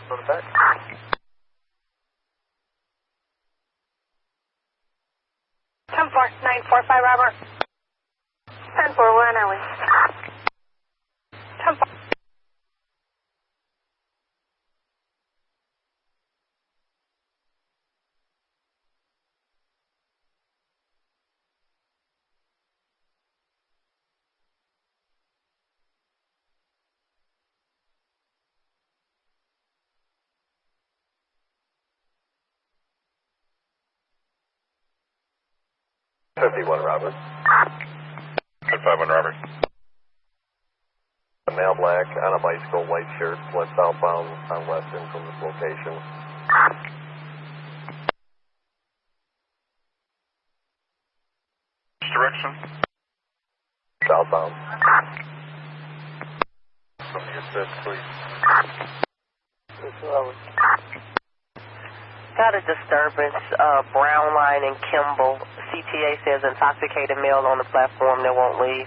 Go to back. 10-4-945 Robert. 10-4, where are we? 10-4. Robert. 10-5-1 Robert. A male black on a bicycle, white shirt, fled southbound on Western from this location. Which direction? Southbound. From the assist, please. Got a disturbance, Brown Line and Kimball. CTA says intoxicated male on the platform that won't leave.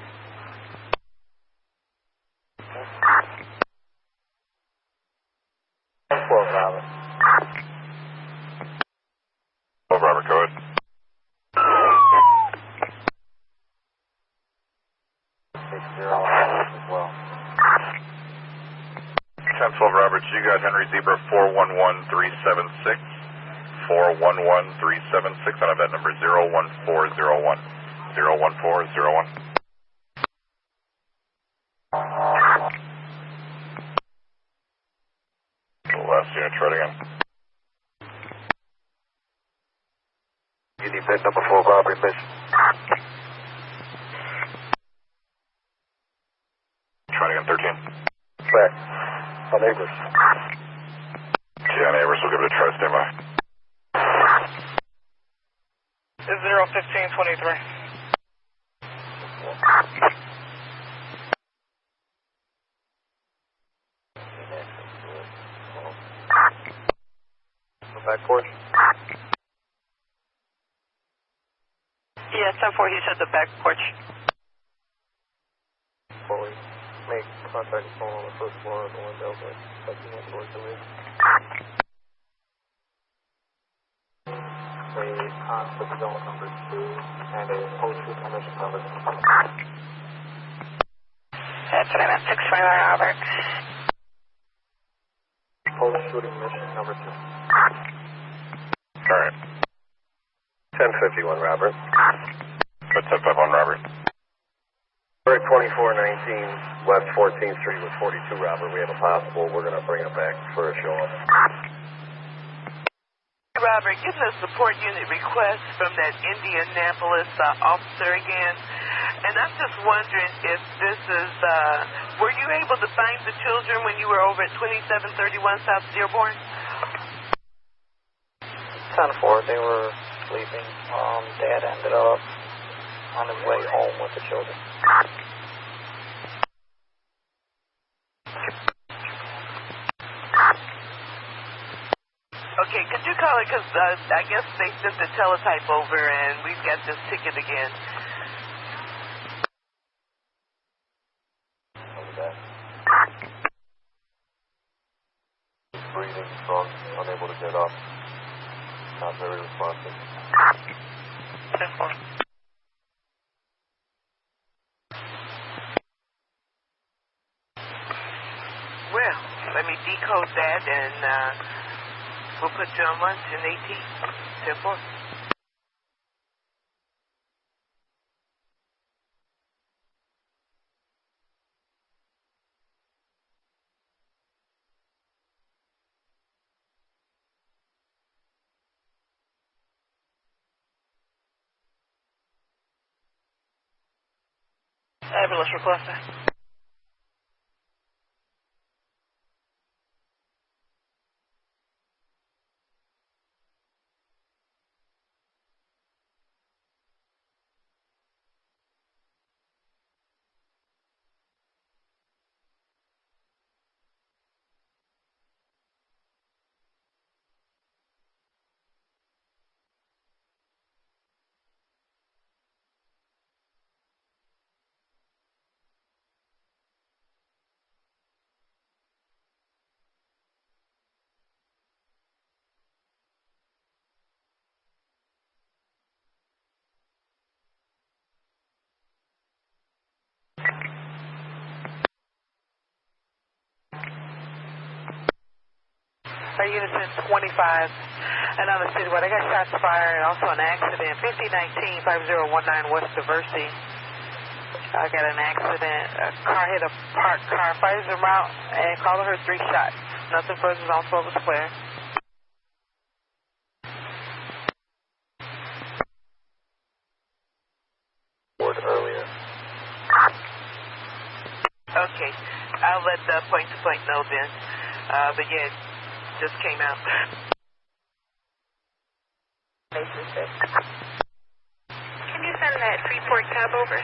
1012 Roberts, you got Henry Zebra 411376. 411376 on event number 01401. 01401. Last unit, try it again. You need event number 4 robbery mission. Try it again, 13. Back. On neighbors. Yeah, neighbors, we'll give it a try, stand by. It's 01523. Back porch. Yeah, 10-4, he said the back porch. Fully make contact phone on the first floor of the window, but that's the one towards the roof. A concept zone number 2 and a post-shoot mission number 2. That's what I meant, 621 Robert. Post-shooting mission number 2. Alright. 1051 Robert. What's up, 51 Robert? We're at 2419 West 14th Street with 42 Robert. We have a possible. We're going to bring it back for a show-up. Robert, getting a support unit request from that Indianapolis officer again. And I'm just wondering if this is, were you able to find the children when you were over at 2731 South Dearborn? 10-4, they were sleeping. Dad ended up on his way home with the children. Okay, could you call it? Because I guess they sent the teletype over and we've got this ticket again. Breathing, strong, unable to get up. Not very responsive. 10-4. Well, let me decode that and we'll put you on lunch in 18. 10-4. Ambulance requested. Our units in 25 and on the citywide. I got shots fired and also an accident. 5019 5019 West Diversity. I got an accident. A car hit a parked car. Fires them out and caller heard 3 shots. Nothing further than on 12 Square. Earlier. Okay, I'll let the point-to-point know then. But yeah, just came out. Can you send that 3-port cab over?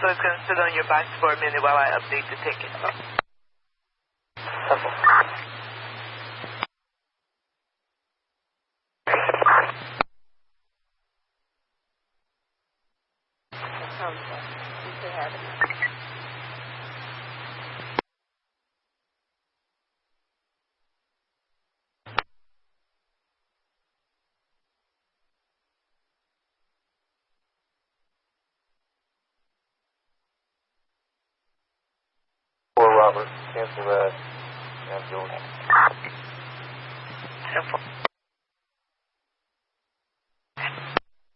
So it's going to sit on your box for a minute while I update the ticket. Robert. Cancel that. Ambulance.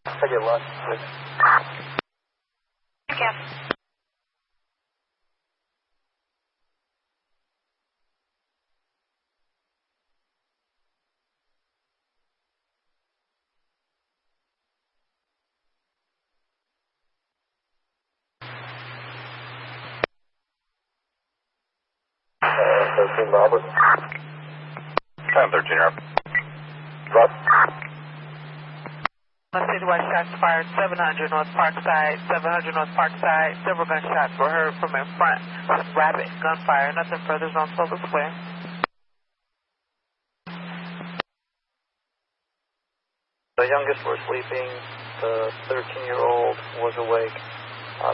Take it left, please. Yes. Robert. 1013, Robert. Drop. Citywide shots fired 700 North Parkside, 700 North Parkside. Several gunshots were heard from in front. Rapid gunfire. Nothing further on Silver Square. The youngest were sleeping. The 13-year-old was awake.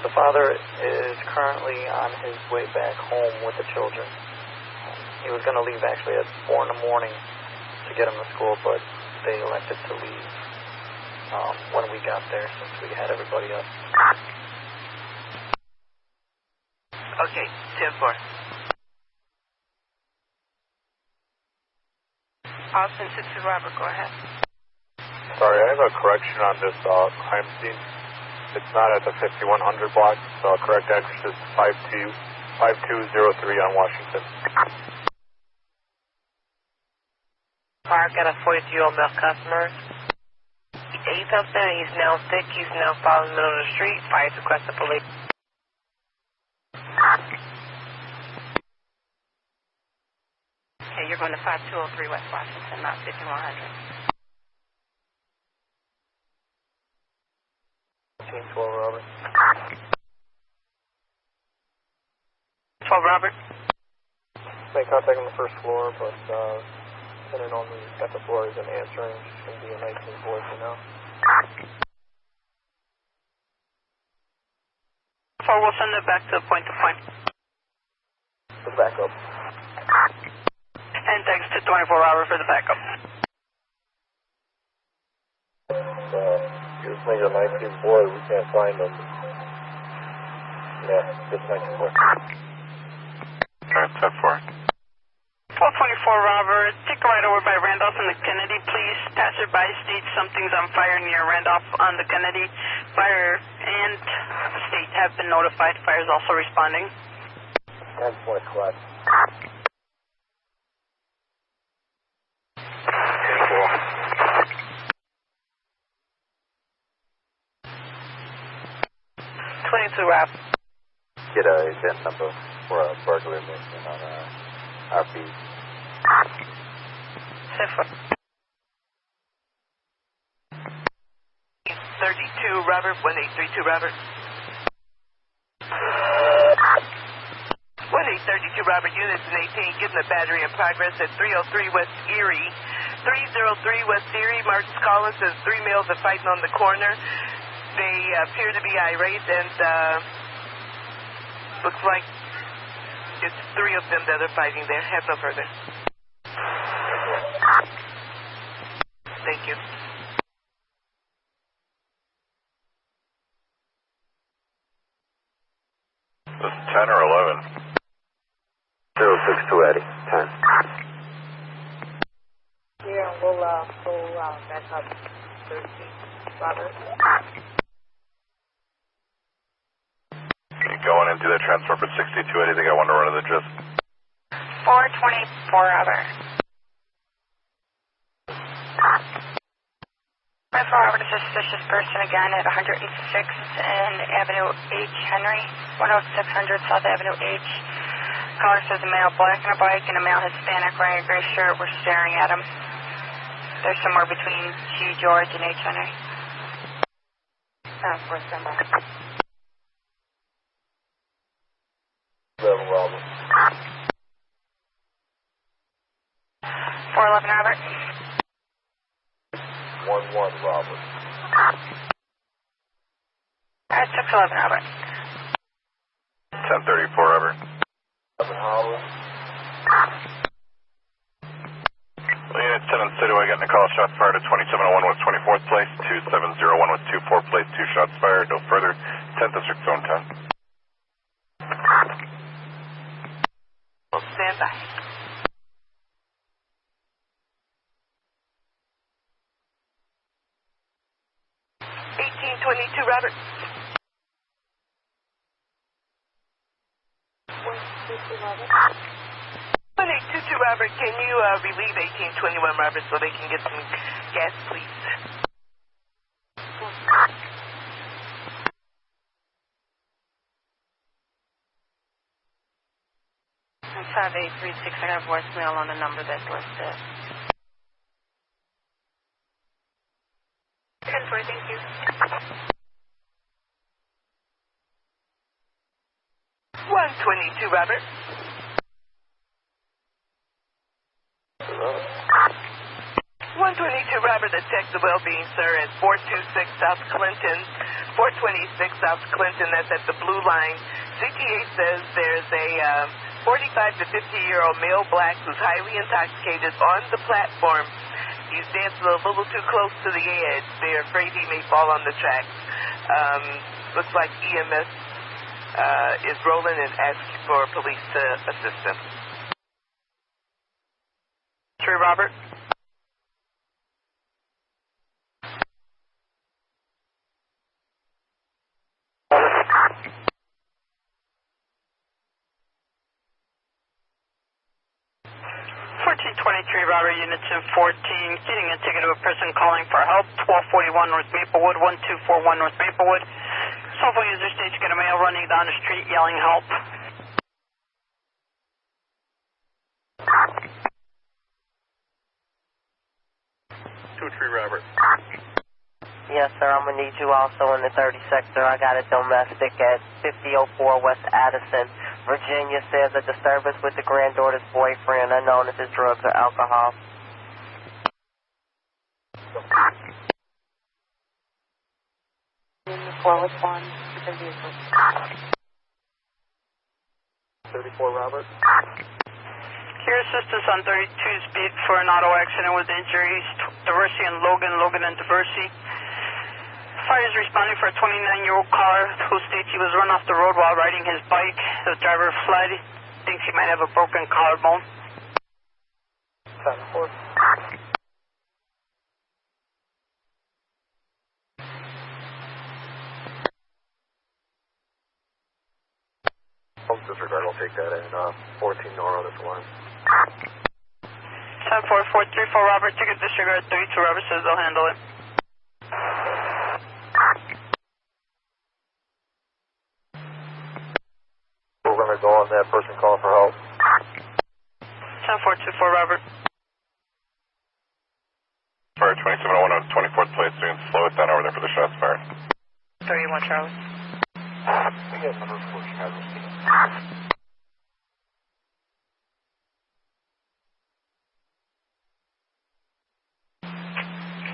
The father is currently on his way back home with the children. He was going to leave actually at 4 in the morning to get him to school, but they elected to leave when we got there since we had everybody up. Okay, 10-4. Austin 6 Robert, go ahead. Sorry, I have a correction on this crime scene. It's not at the 5100 block. The correct address is 5203 on Washington. Park got a 42-year-old male customer. He ate something and he's now sick. He's now falling in the middle of the street. Fires request the police. Okay, you're going to 5203 West Washington, not 5100. 12 Robert. 12 Robert. Make contact on the first floor, but depending on the second floor isn't answering, it's going to be a 19 voice, you know. So we'll send it back to point to point. The backup. And thanks to 24 Robert for the backup. You just made a 19 boy, we can't find them. Yeah, just 19 boy. Alright, 10-4. 1224 Robert, take a ride over by Randolph and the Kennedy, please. Passerby states something's on fire near Randolph on the Kennedy. Fire and state have been notified. Fire is also responding. 10-4 collect. 22 Rob. Get a event number for a burglary mission on RP. 32 Robert, 1832 Robert. 1832 Robert, units in 18, given a battery in progress at 303 West Erie. 303 West Erie, Martin's Collins says 3 males are fighting on the corner. They appear to be irate and looks like it's 3 of them that are fighting there. Have no further. Thank you. This is 10 or 11? 062 Eddie, 10. Yeah, we'll back up 13. Robert. Going into that transfer for 62, anything I want to run to the gist? 424 Robert. 24 Robert, a suspicious person again at 106 and Avenue H. Henry, 10600 South Avenue H. Caller says a male black on a bike and a male Hispanic wearing a gray shirt. We're staring at him. They're somewhere between G. George and H. Henry. For somewhere. 11 Robert. 411 Robert. 11 Robert. 611 Robert. 1034 Robert. 11 Howard. Unit 7 Citywide getting a call, shots fired at 2701 West 24th Place, 2701 West 24th Place, 2 shots fired, no further, 10th District Zone 10. mensaje. 1822 Robert. 1822 Robert, can you relieve 1821 Robert so they can get some gas, please? And 5836, I got a voicemail on the number that's listed. 10-4, thank you. 122 Robert. 122 Robert, check the well-being, sir, at 426 South Clinton. 426 South Clinton, that's at the blue line. CTA says there's a 45 to 50-year-old male black who's highly intoxicated on the platform. He's dancing a little too close to the edge. They're afraid he may fall on the tracks. Looks like EMS is rolling and asking for police to assist him. 3 Robert. 1423 Robert, unit 1014, getting a ticket of a person calling for help, 1241 North Maplewood, 1241 North Maplewood. Cell phone user states got a male running down the street yelling help. 2-3 Robert. Yes, sir. I'm going to need you also in the 30 sector. I got a domestic at 5004 West Addison. Virginia says a disturbance with the granddaughter's boyfriend, unknown if it's drugs or alcohol. Forward one to the vehicle. 34 Robert. Here assistance on 32 speed for an auto accident with injuries, Diversey and Logan and Diversey. Fire is responding for a 29-year-old car who states he was run off the road while riding his bike. The driver fled, thinks he might have a broken collarbone. 10-4. Disregard, I'll take that in 14 Nora, this one. 10-4-4-3-4 Robert, ticket disregard 32 Robert says they'll handle it. We're going to go on that person calling for help. 10-4-2-4 Robert. Fire 2701 on 24th place, so you can slow it down over there for the shots fired. 31 Charlie. We have number 4 Chicago City.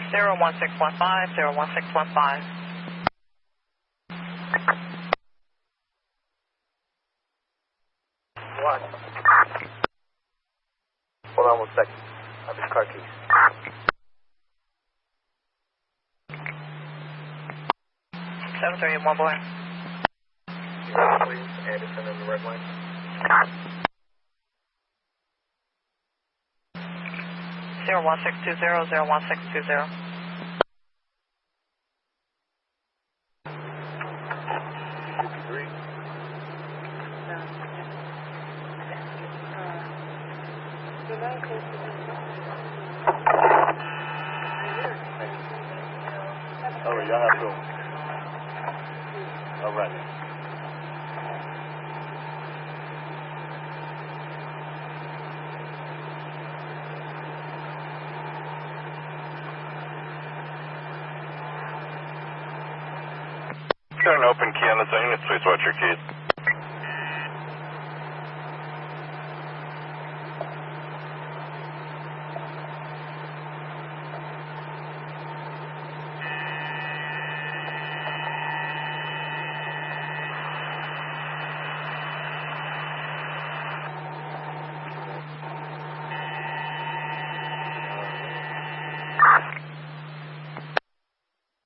01615, 01615. What? Hold on 1 second. I have his car keys. 731 boy. Please, Anderson in the red line. 01620, 01620. All right, y'all have to go. All right. Got an open key on the zone unit, please watch your keys.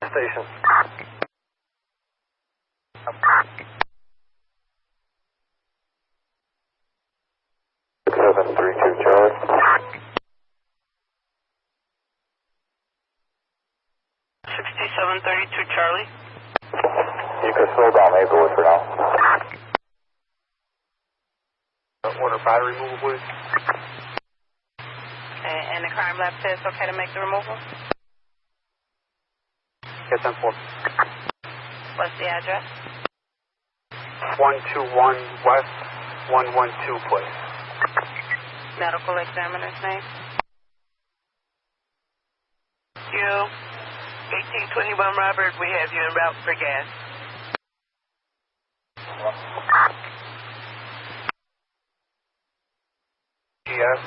Station. 132 Charlie. You can slow down Maplewood for now. Order battery removal, please. And the crime lab says it's okay to make the removal? Yes, 10-4. What's the address? 121 West 112 Place. Medical examiner's name? You, 1821 Robert, we have you en route for gas. Yes.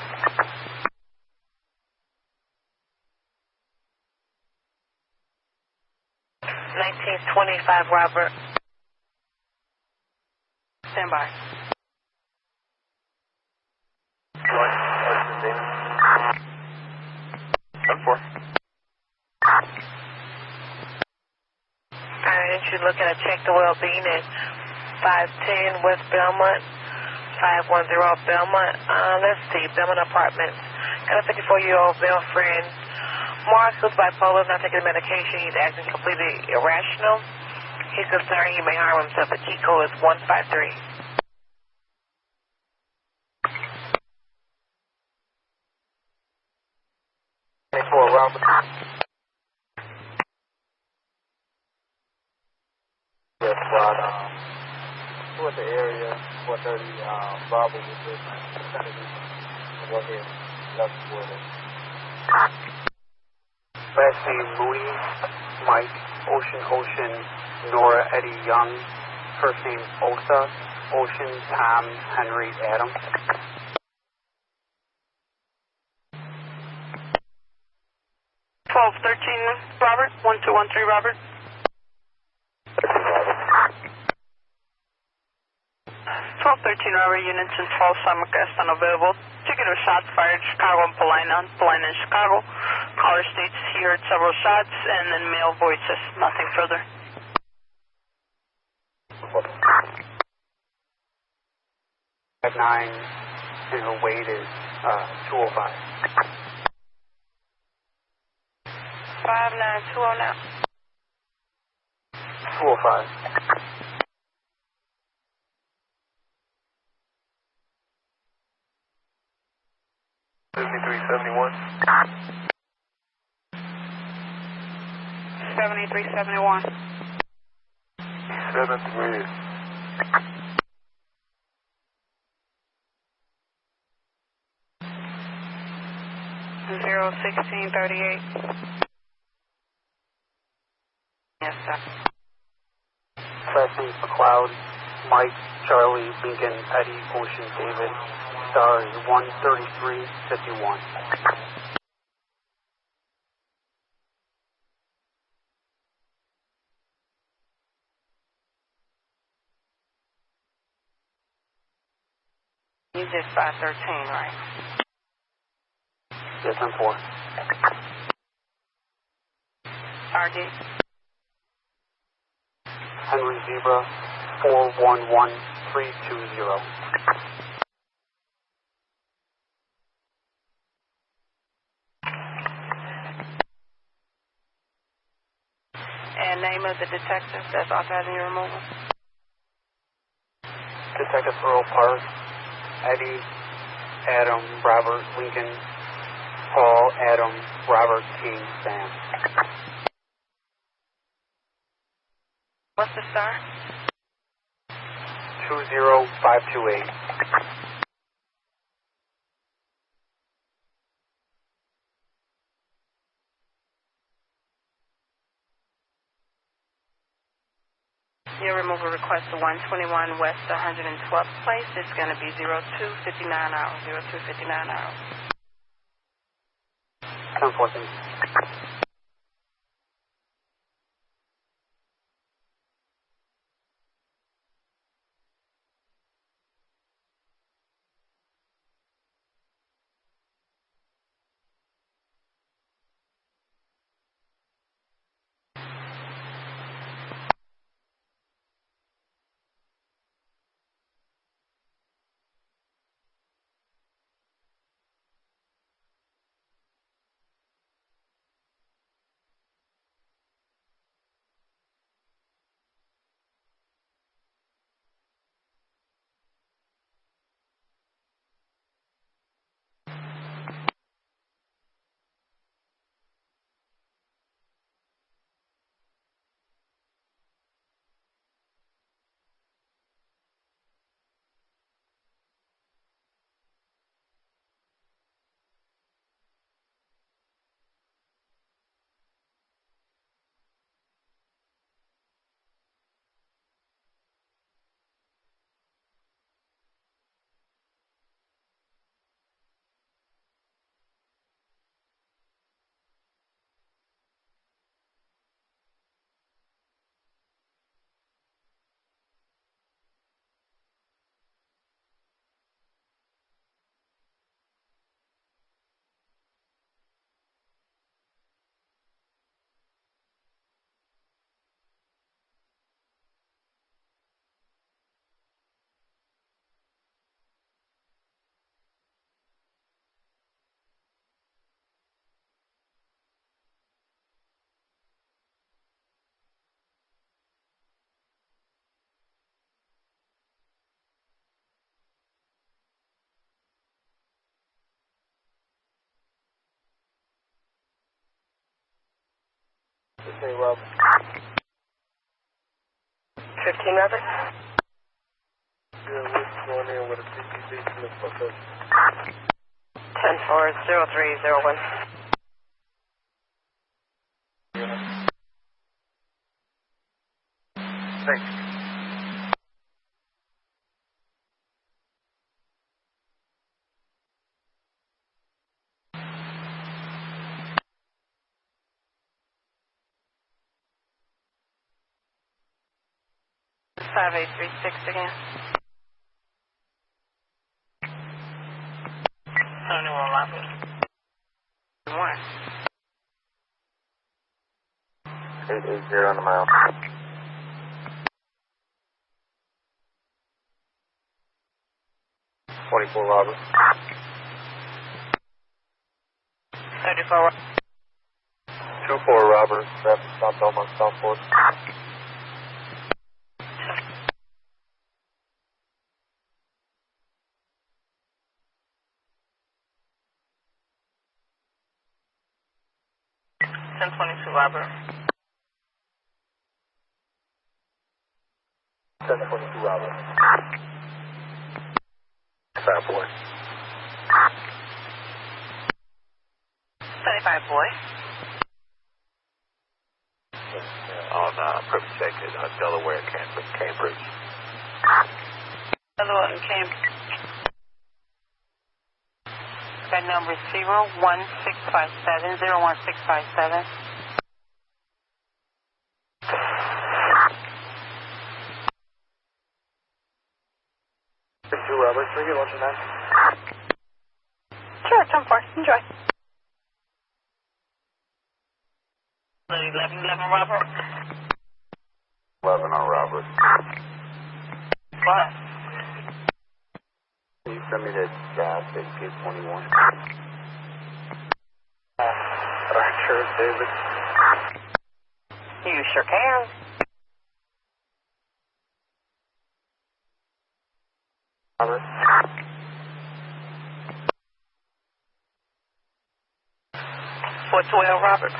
1925 Robert. Stand by. Alright, you're looking to check the well-being at 510 West Belmont, 510 Belmont. Let's see, Belmont Apartments. Got a 54-year-old male friend. Mark, who's bipolar, not taking medication. He's acting completely irrational. He's concerned he may harm himself. The key code is 153. Robert. Yes, but toward the area, 430 Robert was with go ahead, left toward it. Last name Mooney, Mike, Ocean, Nora, Eddie Young. First name Osa, Ocean, Tom, Henry, Adam. 1213 Robert, 1213 Robert. 1213 Robert, units in 12 simulcast unavailable. Ticket of shots fired Chicago and Paulina in Chicago. Caller states he heard several shots and then male voices, nothing further. At 9, and her weight is 205. 59209. 205. $73.71. 7371. 73. 01638. Yes, sir. Last name's McLeod, Mike, Charlie, Lincoln, Eddie, Ocean, David. Star is 13351. You did 513, right? Yes, I'm 4. RD? Henry Zebra, 411320. And name of the detective that's authorizing your removal? Detective Earl Park, Eddie, Adam, Robert, Lincoln, Paul, Adam, Robert, King, Sam. What's the star? 20528. Your removal request to 121 West 112th Place is going to be 0259 hours. 0259 hours. 1014. Robert. 15 Robert. Yeah, we're going in with a CPC Smith location. 10-4-0301. Thank you. It's 5836 again. 71 Robert. 1. 880 on the mile. Robert. 34. 24 Robert. Traffic stopped on Southport. Robert. 1022 Robert. Fat boy. 75 boy. On Privilege Check at Delaware, Cambridge. Delaware and Cambridge. That number is 01657, 01657. Robert, can we get lunch tonight? Sure, 10-4. Enjoy. 11 Robert. 11 on Robert. What? Can you send me that gas at gate 21? Sure, David. You sure can. Robert. 412 Robert.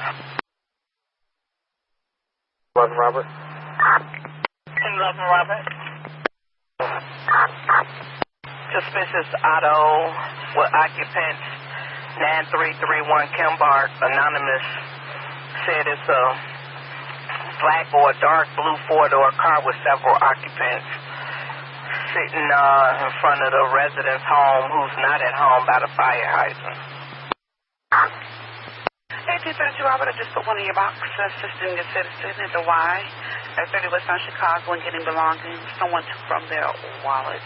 11 Robert. 11 Robert. Suspicious auto with occupants 9331 Kimbark, anonymous, said it's a black or dark blue four-door car with several occupants sitting in front of the resident's home who's not at home by the fire hydrant. 1832 Robert, I just put one in your box, assisting your citizen at the Y at 30 West on Chicago and getting belongings. Someone took from their wallet.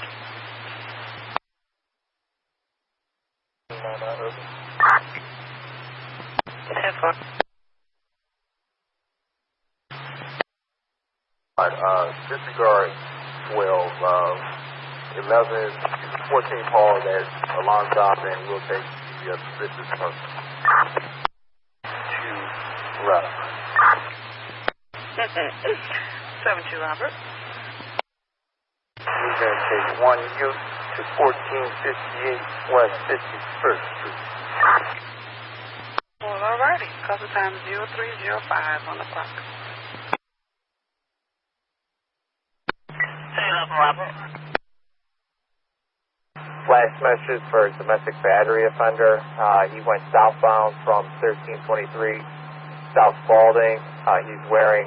Disregard 12, 11, 14 Paul at alarm stop, and we'll take the suspicious person to Russ. 72 Robert. We're going to take one youth to 1458 West 51st Street. Well, alrighty. Cover time 0305 on the clock. 11 Robert. Flash message for a domestic battery offender. He went southbound from 1323 South Spalding. He's wearing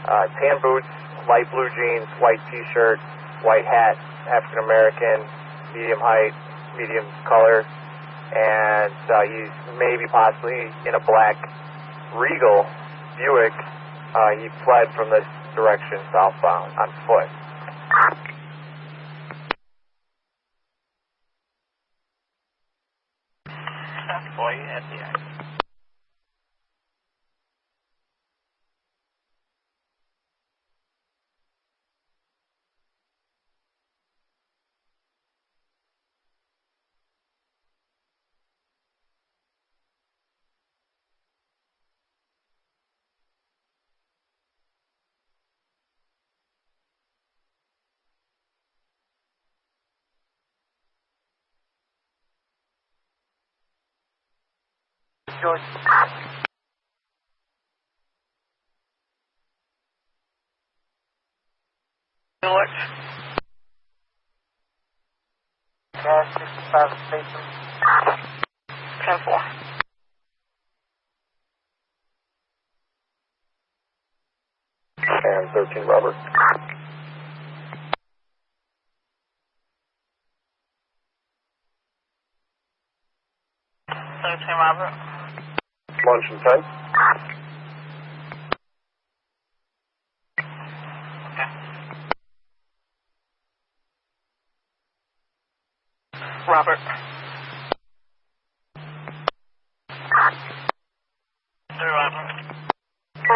tan boots, light blue jeans, white t-shirt, white hat, African American, medium height, medium color, and he's maybe possibly in a black Regal Buick. He fled from this direction southbound on foot. Boy, you had the George. Buick. Gas 65 station. 10-4. And 13, Robert. Robert. Lunch and time. Robert.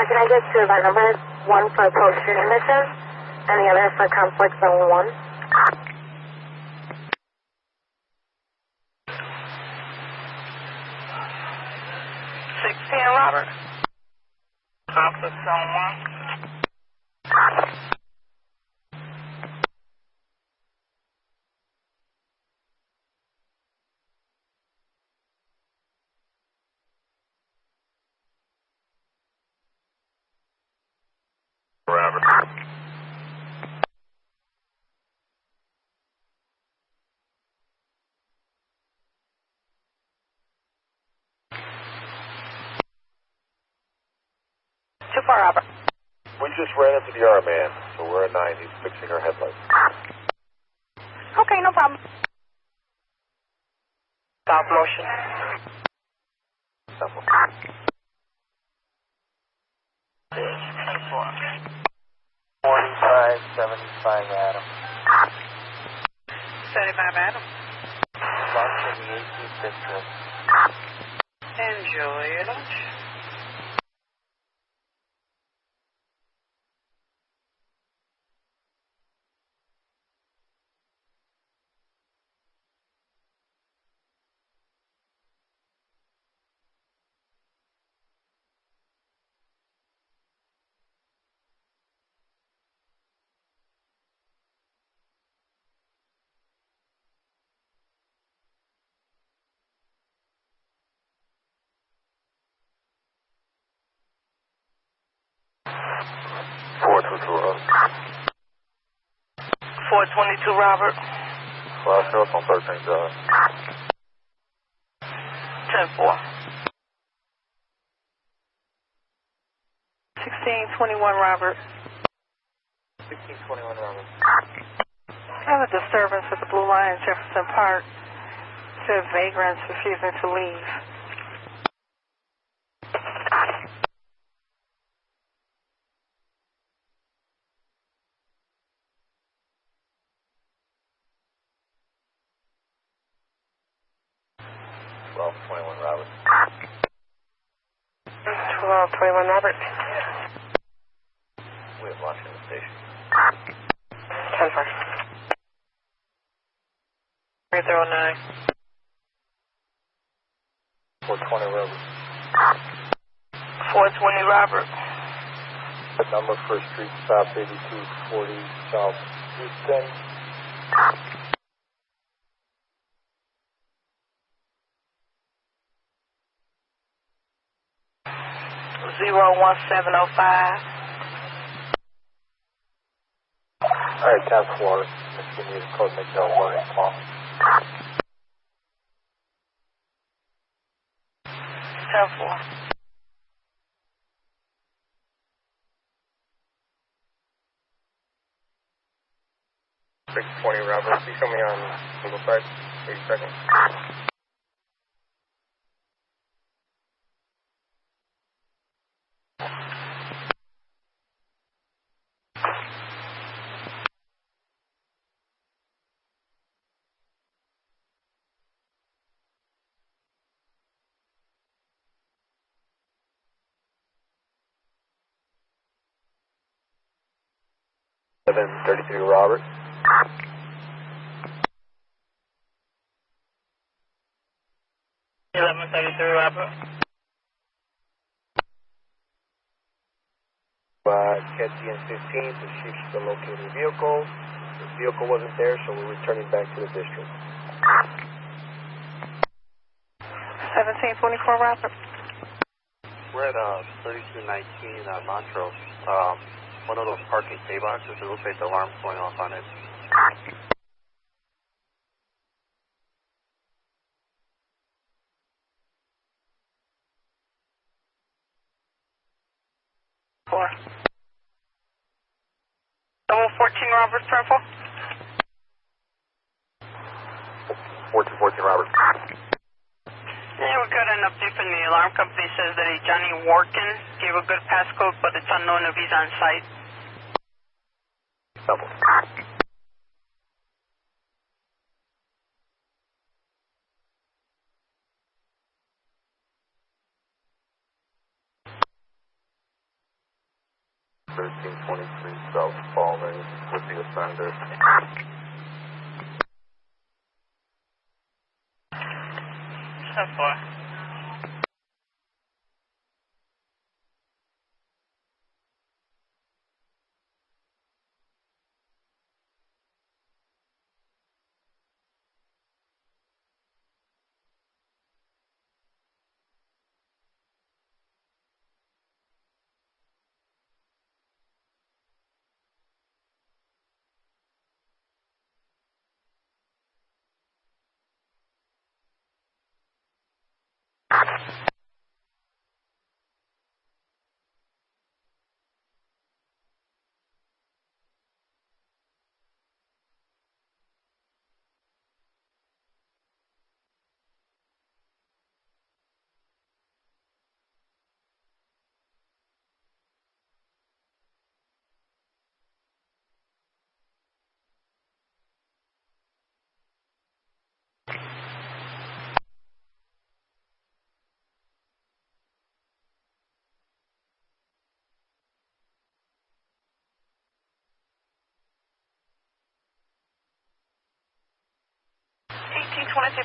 Can I get two of our numbers? One for post-shooting mission, and the other for conflict zone 1. 610, Robert. Conflict zone 1. Robert. Too far, Robert. We just ran into the R man, so we're at 9. He's fixing our headlights. Okay, no problem. Stop motion. Simple. 4575 Adam. 75 Adam. Lunch in the 18th district. Enjoy your lunch. Robert. 422, Robert. Last note on 13 Drive. 10-4. 1621, Robert. 1621 Robert. I have a disturbance at the Blue Line in Jefferson Park. Said vagrants refusing to leave. Robert. 1221, Robert. We have lunch in the station. 10-4. 309. 420 Robert. 420, Robert. The number for Street Stop 8240 South Houston. 01705. Alright, 10-4. Let's give me the code McDowell warning. Come on. 10-4. Robert. You show me on single side. 30 seconds. Robert. 1133 Robert. Ketty and 15th, the chief's still locating the vehicle. The vehicle wasn't there, so we're returning back to the district. 1724, Robert. We're at 3219 Montrose. one of those parking pay boxes. It looks like the alarm's going off on it. Double 14 Roberts, Purple. 1414 Robert. Yeah, we got an update from the alarm company. Says that a Johnny Workin gave a good passcode, but it's unknown if he's on site. Double. $13.23 South Spalding with the offender. So far.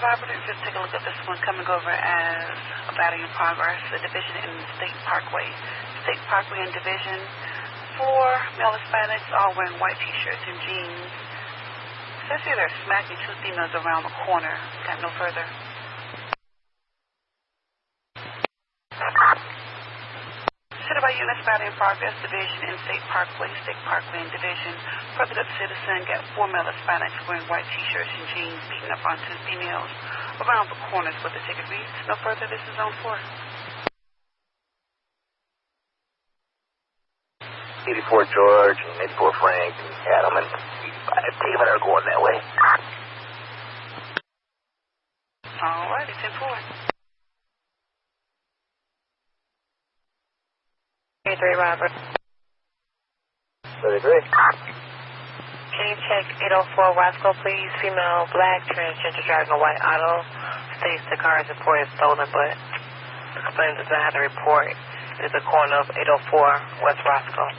Robert, just take a look at this one coming over as a battery in progress, a division in State Parkway. State Parkway and Division, 4 male Hispanics, all wearing white t-shirts and jeans. Says here they're smacking 2 females around the corner. Got no further. Certified units, battery in progress, division in State Parkway and Division. Further up, citizen got 4 male Hispanics wearing white t-shirts and jeans, beating up on 2 females around the corners where the ticket reads. No further, this is Zone 4. 84 George and 84 Frank and Adam and 85 David are going that way. All right, it's 10-4. 83 Robert. 33. Can you check 804 Roscoe, please? Female, black, transgender, driving a white auto. States the car is reported stolen, but the complainant does not have to report. It is the corner of 804 West Roscoe.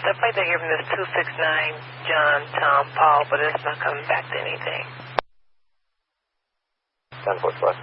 The plate they're giving is 269 John, Tom, Paul, but it's not coming back to anything. 10-4 West.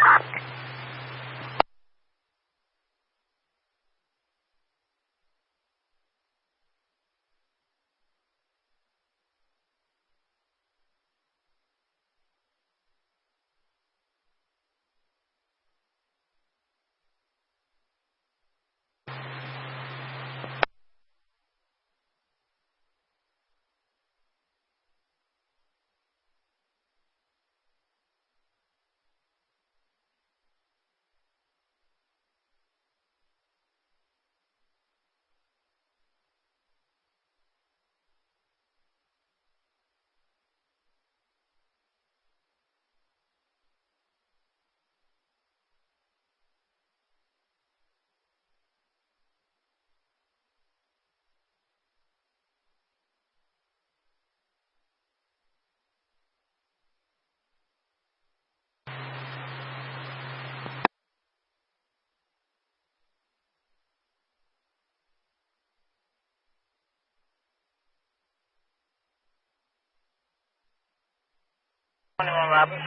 Robert.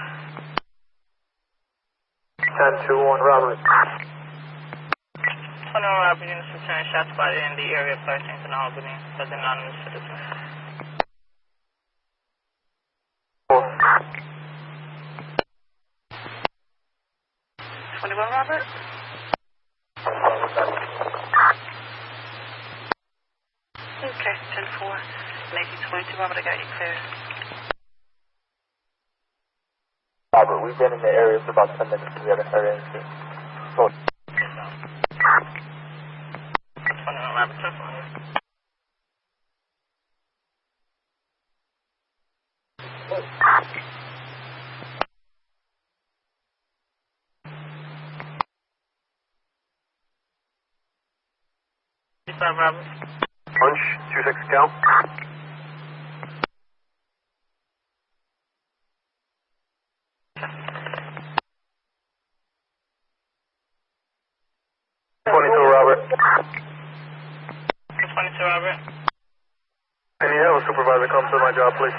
10-2-1 Robert. 21 Robert, units returning shots fired in the area of 13th and Albany by the anonymous citizen. 21 Robert? Okay, 10-4. Making 22 Robert, I got you clear. Robert, we've been in the area for about 10 minutes. We haven't heard anything. So, 21 Robert, 10-4. Robert. Punch, 26 count. Robert. 22 Robert. Can you have a supervisor come to my job, please?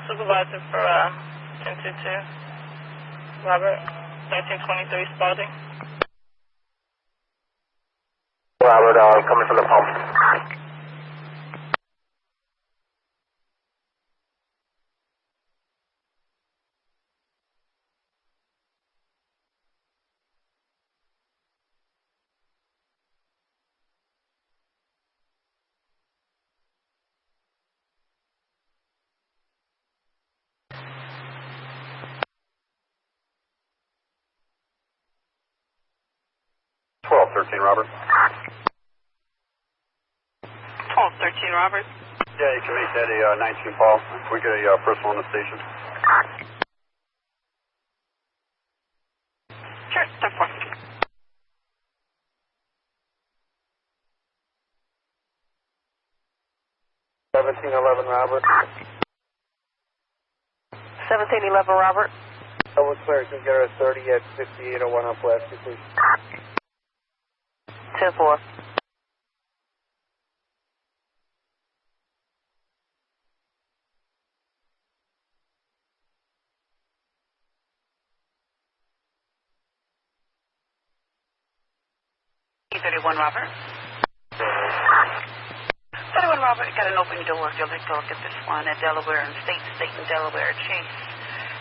Supervisor for 1022. Robert, 1323 Spalding. Robert, coming from the pump. Robert. 1213 Robert. Yeah, you can make that a 19 Paul. We get a personal on the station. Sure, 10-4. Robert. 1711 Robert. Double clear. You can get her a 30 at 5801 up west, please. 10-4. Robert. 31 Robert, got an open door. You'll let go get this one at Delaware and State and Delaware Chase.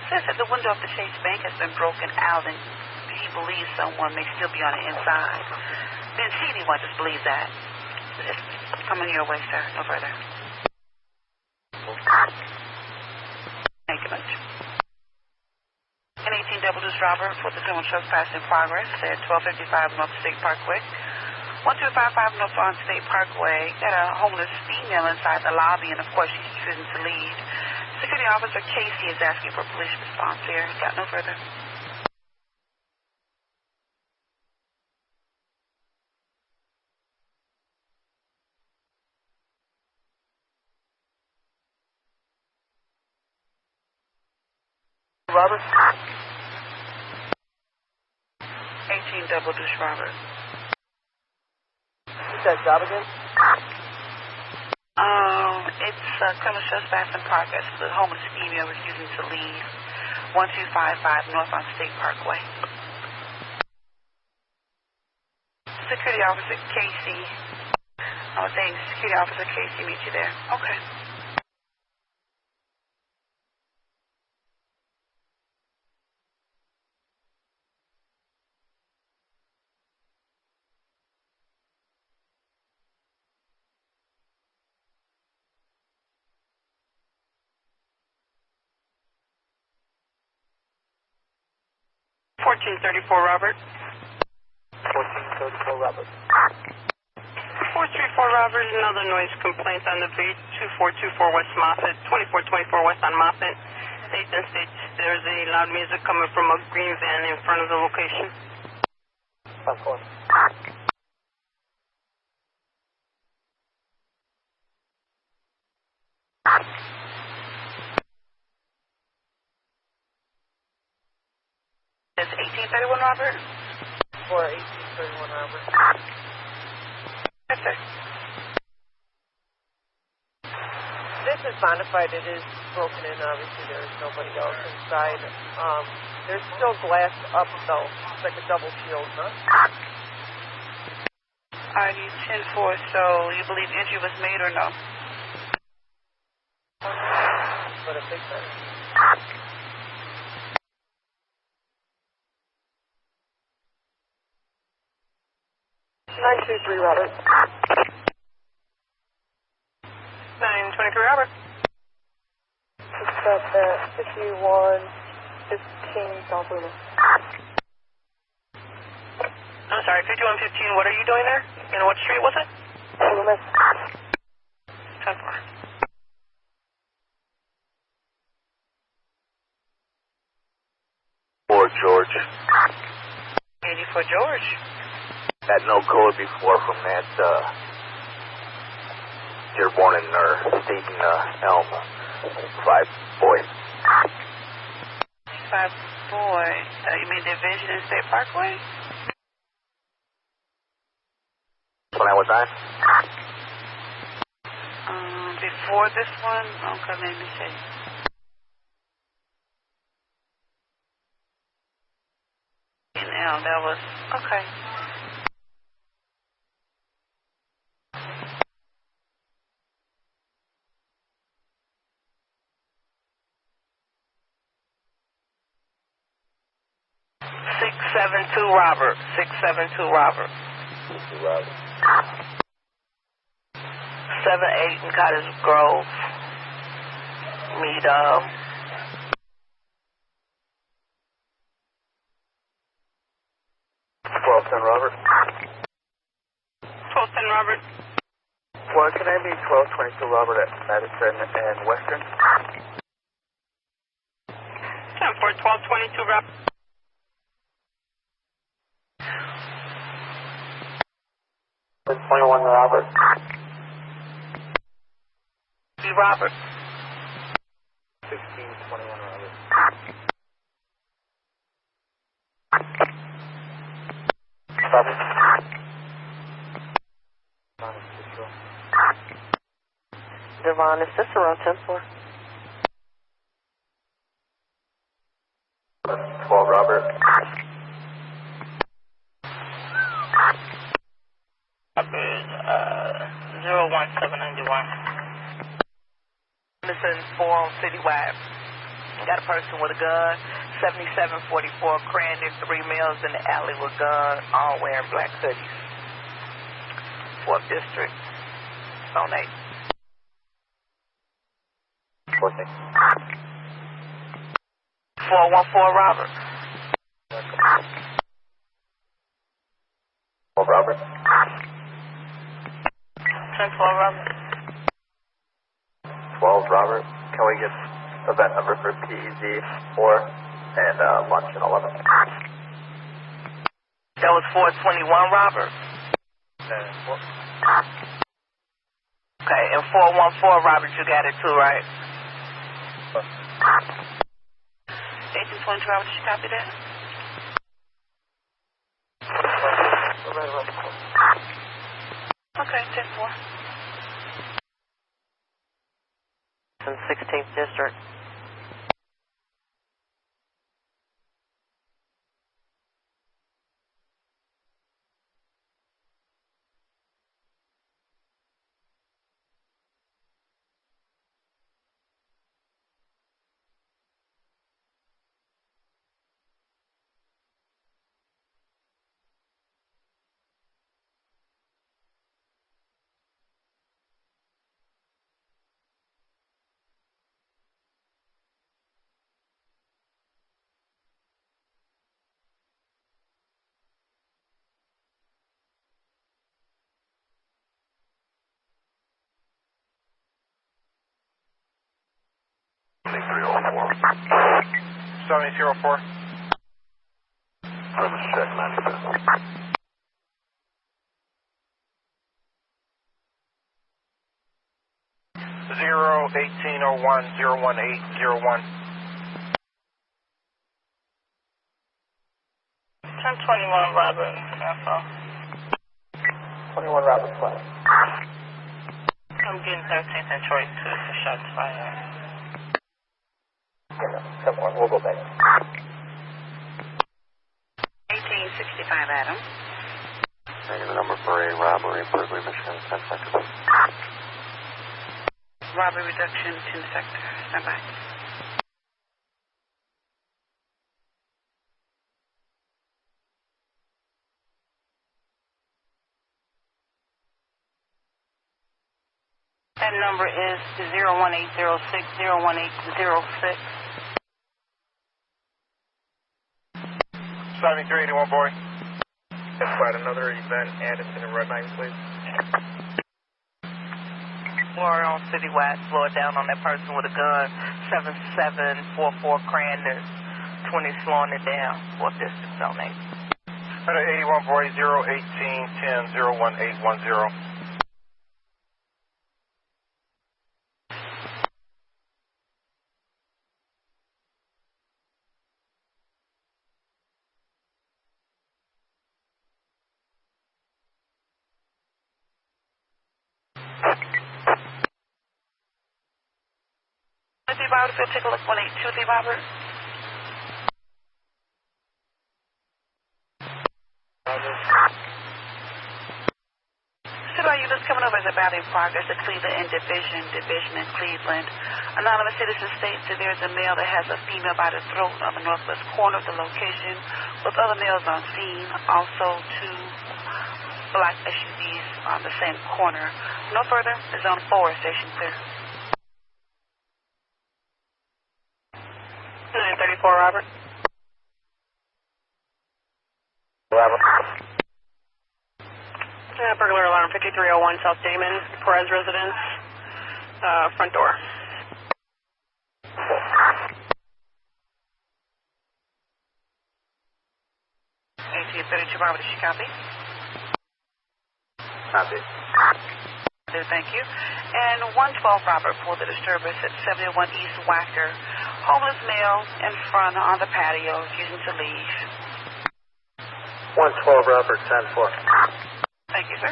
Says that the window of the Chase Bank has been broken out and he believes someone may still be on the inside. Didn't see anyone, just believes that. It's coming your way, sir. No further. Thank you much. An 18 double deuce Robert for the criminal trespass in progress at 1255 North State Parkway. 1255 North on State Parkway. Got a homeless female inside the lobby, and of course she's refusing to leave. Security Officer Casey is asking for police response here. Got no further. Robert? 18 double deuce Robert. That job again? It's criminal trespass in progress. The homeless female refusing to leave. 1255 North on State Parkway. Security Officer Casey. I was saying Security Officer Casey meet you there. Okay. Robert. 1434 Robert. 434 Robert, another noise complaint on the beat. 2424 West Moffett, 2424 West on Moffett. 8th and State. There's a loud music coming from a green van in front of the location. That's one. It's 1831 Robert? For 1831 Robert. Yes, sir. This is bonafide. It is broken in. Obviously, there is nobody else inside. There's still glass up, though. It's like a double shield, huh? ID 10-4, so you believe entry was made or no? But a big thing. 923, Robert. 923, Robert. It's at 5115 South Luna. I'm sorry, 5115, what are you doing there? And what street was it? Loomis. 10-4. For George. 84 George. Had no code before from that, Dearborn and State Elm. 5 boy. 5 boy. You mean Division and State Parkway? When I was on? Before this one? Okay, let me see. Now that was okay. Robert. 672 Robert. 78 in Cottage Grove. Meet 1210 Robert. 1210, Robert. Well, can I meet 1222 Robert at Madison and Western? 10-4, 1222, Robert. It's 21 Robert. B. Robert. 1621 Robert. Robert. Devon, is this around 10-4? 12 Robert. Robert, 01791. Missing 4 on Citywide. Got a person with a gun. 7744 Crandon, 3 males in the alley with guns, all wearing black hoodies. 4th District, Zone 8. 14. 414 Robert. 12 Robert. 10-4 Robert. 12 Robert. Can we get event number for PEZ 4 and lunch at 11? That was 421 Robert. Okay, and 414 Robert, you got it too, right? 1822 Robert, did you copy that? Okay, 10-4. In 16th District. Seventy 04. Service check 95. 01801-01801. 1021 Robert. 21 Robert Flat. I'm getting 13th and Troy 2 for shots fired. Yeah, 10-1. We'll go back. 55 Adam. Negative number for a robbery in Berkeley, Michigan, 10 seconds. Robbery reduction, 10 sector. Stand by. That number is 01806, 01806. 7381, boy. That's quite another event. Addison and Red 9, please. We're on citywide. Slow it down on that person with a gun. 7744 Crandon. 20 slowing it down. 4th District, Zone 8. 81, boy. 01810 01810. Robert, take a look, 182, Robert. Citywide units coming over as a battery in progress at Cleveland and Division in Cleveland. Anonymous citizen states that there is a male that has a female by the throat on the northwest corner of the location, with other males on scene. Also, 2 black SUVs on the same corner. No further, the Zone 4 station clear. 934, Robert. Robert. Burglar alarm 5301 South Damon, Perez residence, front door. 1832, Robert, did she copy? Copy. Thank you. And 112, Robert, for the disturbance at 71 East Wacker. Homeless male in front on the patio, refusing to leave. 112, Robert, 10-4. Thank you, sir.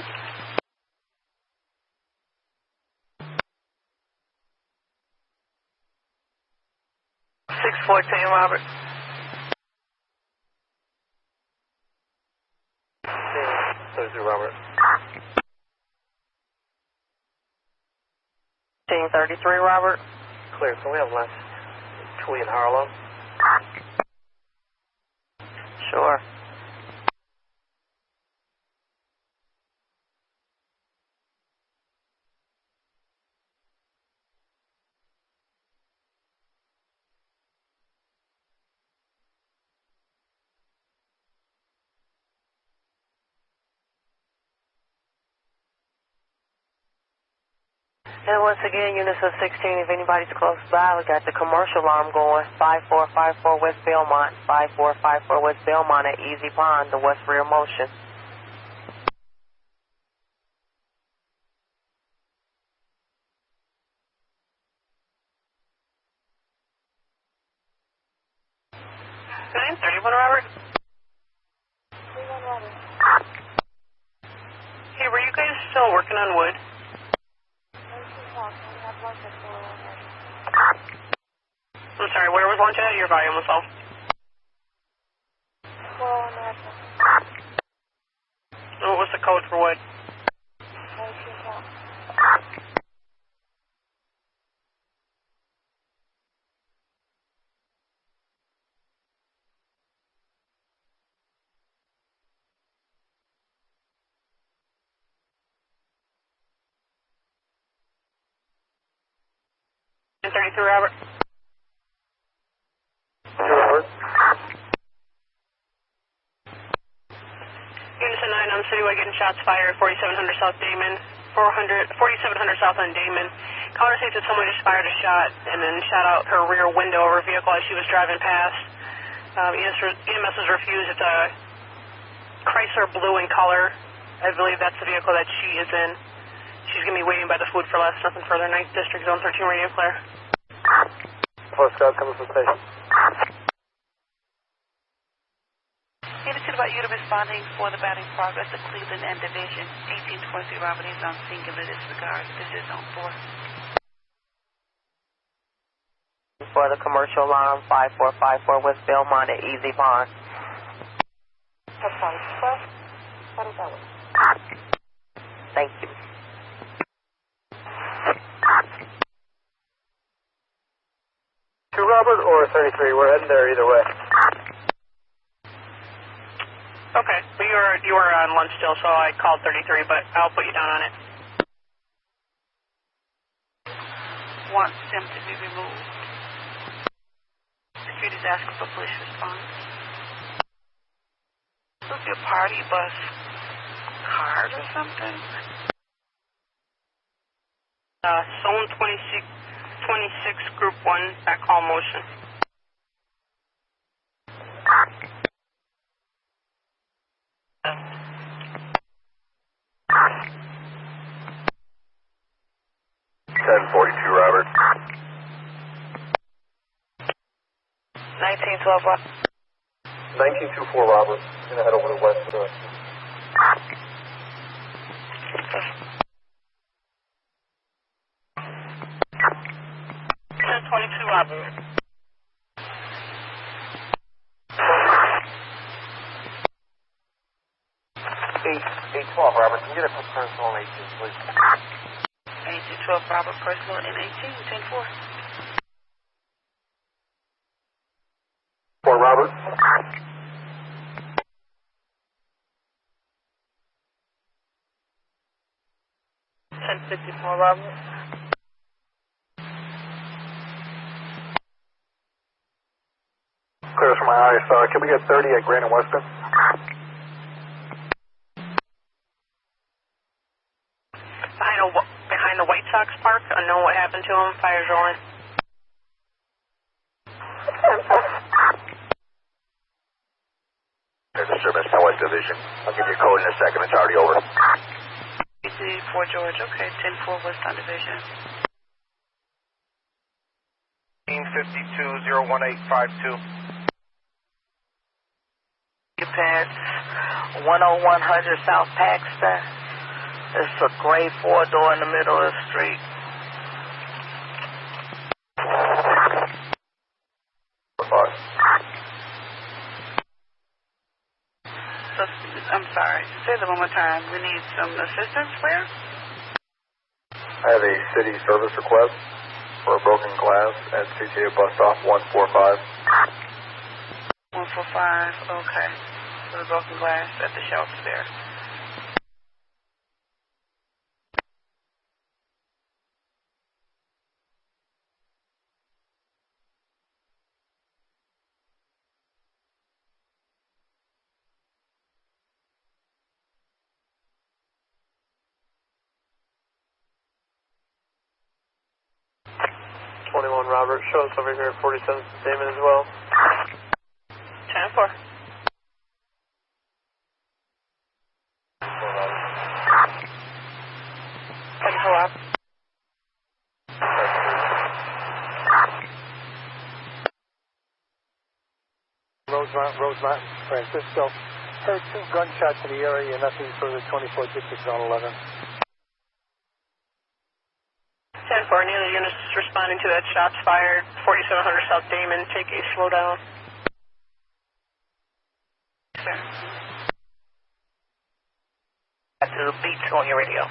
$614, Robert. Thursday, Robert. 1833, Robert. Clear. Can we have less? Tweet in Harlem. Sure. And once again, units of 16, if anybody's close by, we got the commercial alarm going. 5454 West Belmont, 5454 West Belmont at Easy Pond, the west rear motion. Robert. Hey, were you guys still working on wood? I'm sorry, where was lunch at? Your volume was off. What was the code for wood? Robert. Unison 9 on Citywide getting shots fired, 4700 South Damon, 4700 South on Damon. Caller states that someone just fired a shot and then shot out her rear window of her vehicle as she was driving past. EMS was refused. It's a Chrysler blue in color. I believe that's the vehicle that she is in. She's going to be waiting by the food for less. Nothing further. 9th District, Zone 13, radio clear. Post Scout coming from station. Indicated about you to responding for the batting progress of Cleveland and Division. 1820 Robert is on singular disregard. This is Zone 4. For the commercial alarm, 5454 West Belmont at Easy Pond. That's fine. 12, that way. Thank you. To Robert or 33, we're heading there either way. Okay, but you were on lunch still, so I called 33, but I'll put you down on it. Wants him to be removed. Security's asking for police response. Supposed to be a party bus card or something. Zone 26, Group 1, back call motion. Robert. 1912 Robert. 1924 Robert. He's going to head over to west direction. 1022 Robert. Eight 12 Robert. Can you get a quick personal on 18, please? 1812 Robert, personal in 18, 10-4. 4 Robert. 1054 Robert. Clear for my eyes. Can we get 30 at Grand and Western? Behind the White Sox Park, I know what happened to him. Fire's rolling. There's a service West Division. I'll give you a code in a second. It's already over. BC 4 George. Okay, 10-4 Western Division. 1552-01852. You pass 10100 South Paxton. It's a gray 4-door in the middle of the street. So, I'm sorry. Say that one more time. We need some assistance where? I have a city service request for a broken glass at CTA bus stop 145. 145, okay. For the broken glass at the shelter there. Robert, show us over here at 47th Damon as well. 10-4. 10-4 up. Rosemont, Francisco. Heard 2 gunshots in the area, nothing further, 24 District Zone 11. 10-4, neither units responding to that. Shots fired, 4700 South Damon. Take a slow down. To the beats on your radio.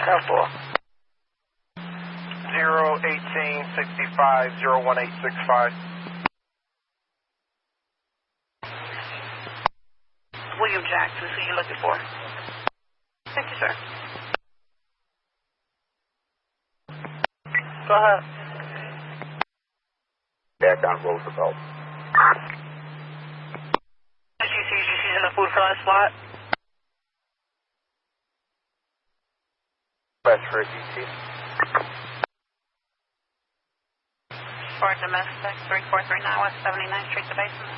10-4. 01865-01865. William Jackson, who you looking for? Thank you, sir. Go ahead. Back on Roosevelt. GC's in the food for that slot. That's for GC. For domestic, 3439 West 79th Street, the basement.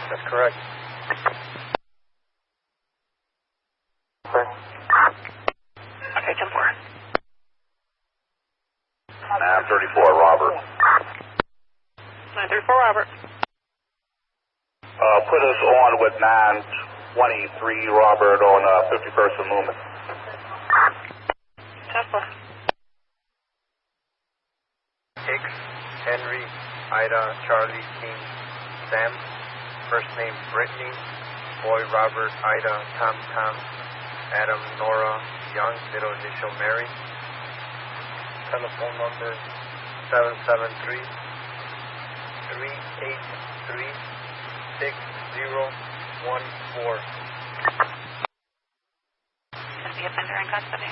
That's correct. Okay, 10-4. 934 Robert. 934 Robert. Put us on with 923 Robert on 51st and Loomis. 10-4. Hicks, Henry, Ida, Charlie, King, Sam. First name Brittany, boy Robert, Ida, Tom, Adam, Nora, Young, middle initial Mary. Telephone number 773-383-6014. Is the offender in custody?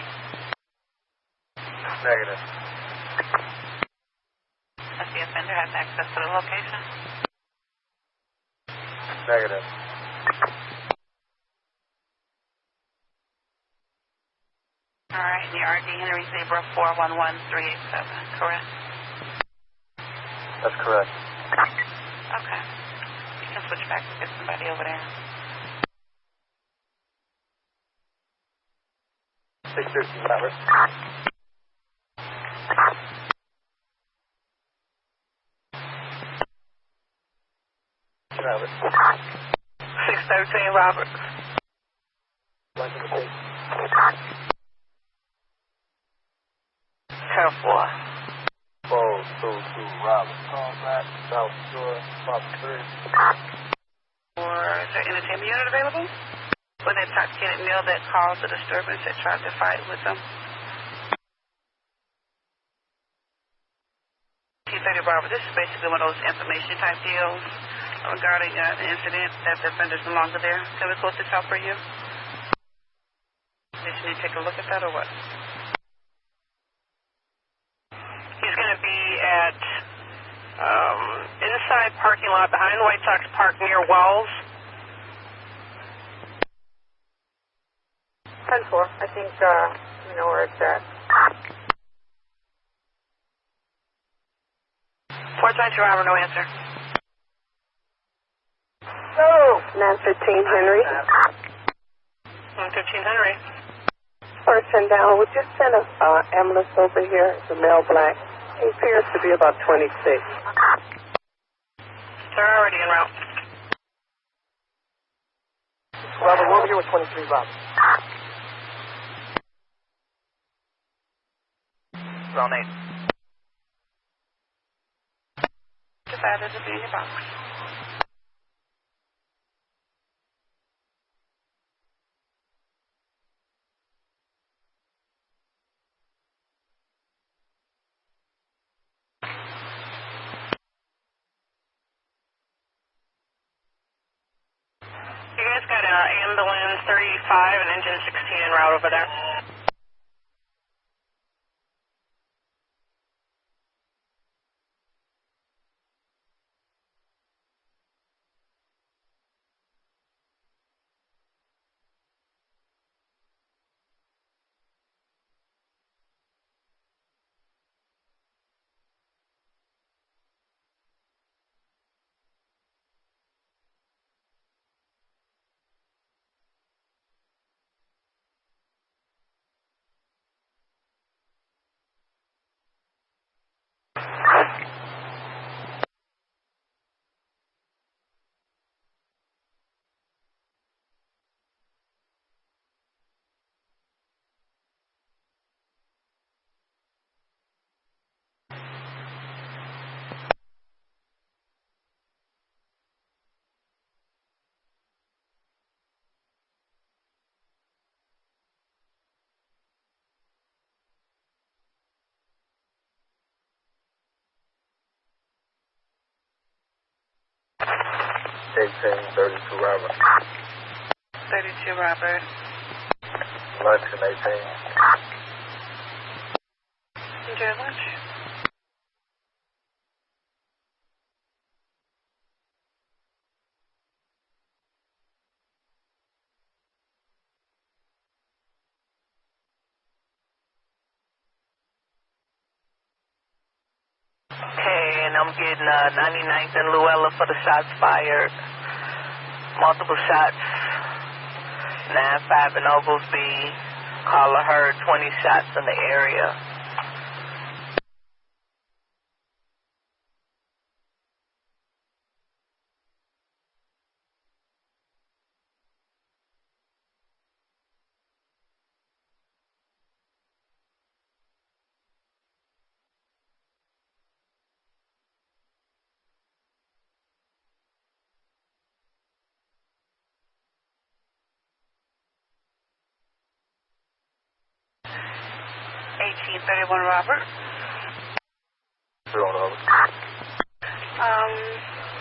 Negative. Does the offender have access to the location? Negative. All right, and your RD Henry Zebra 411387, correct? That's correct. Okay. You can switch back and get somebody over there. 613 Robert. Robert. 613 Robert. 10-4. 422 Robert. Call back. South Shore, Box 3. Or is there entertainment unit available? For that intoxicated male that caused the disturbance that tried to fight with them? T30 Robert, this is basically one of those information type deals regarding the incident that the offender's no longer there. Can we close this out for you? Did you need to take a look at that or what? He's going to be at inside parking lot behind the White Sox Park near Wells. 10-4. I think we know where it's at. 422 Robert, no answer. No. 915 Henry. 915 Henry. First and down, would you send an ambulance over here? It's a male black. He appears to be about 26. They're already en route. Robert, we're over here with 23 Robert. Zone 8. Decided to be in your box. You guys got an ambulance 35 and engine 16 en route over there. Eighteen 32 Robert. 32 Robert. Lunch and 18. Enjoy lunch. Okay, and I'm getting 99th and Luella for the shots fired. Multiple shots. 9-5 in Oglesby. Caller heard 20 shots in the area. 1831 Robert. 31 Robert.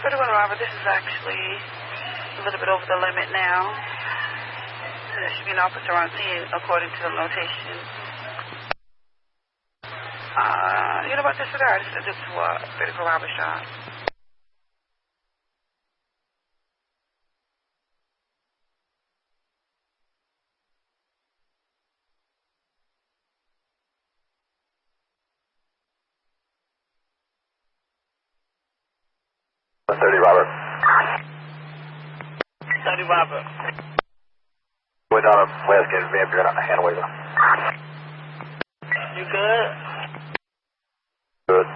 31 Robert, this is actually a little bit over the limit now. There should be an officer on scene according to the notation. You know about disregard? This is just 34 Robert shot. Robert. 30 Robert. Way down on last game, Van Buren on the Hanway. You good? Good.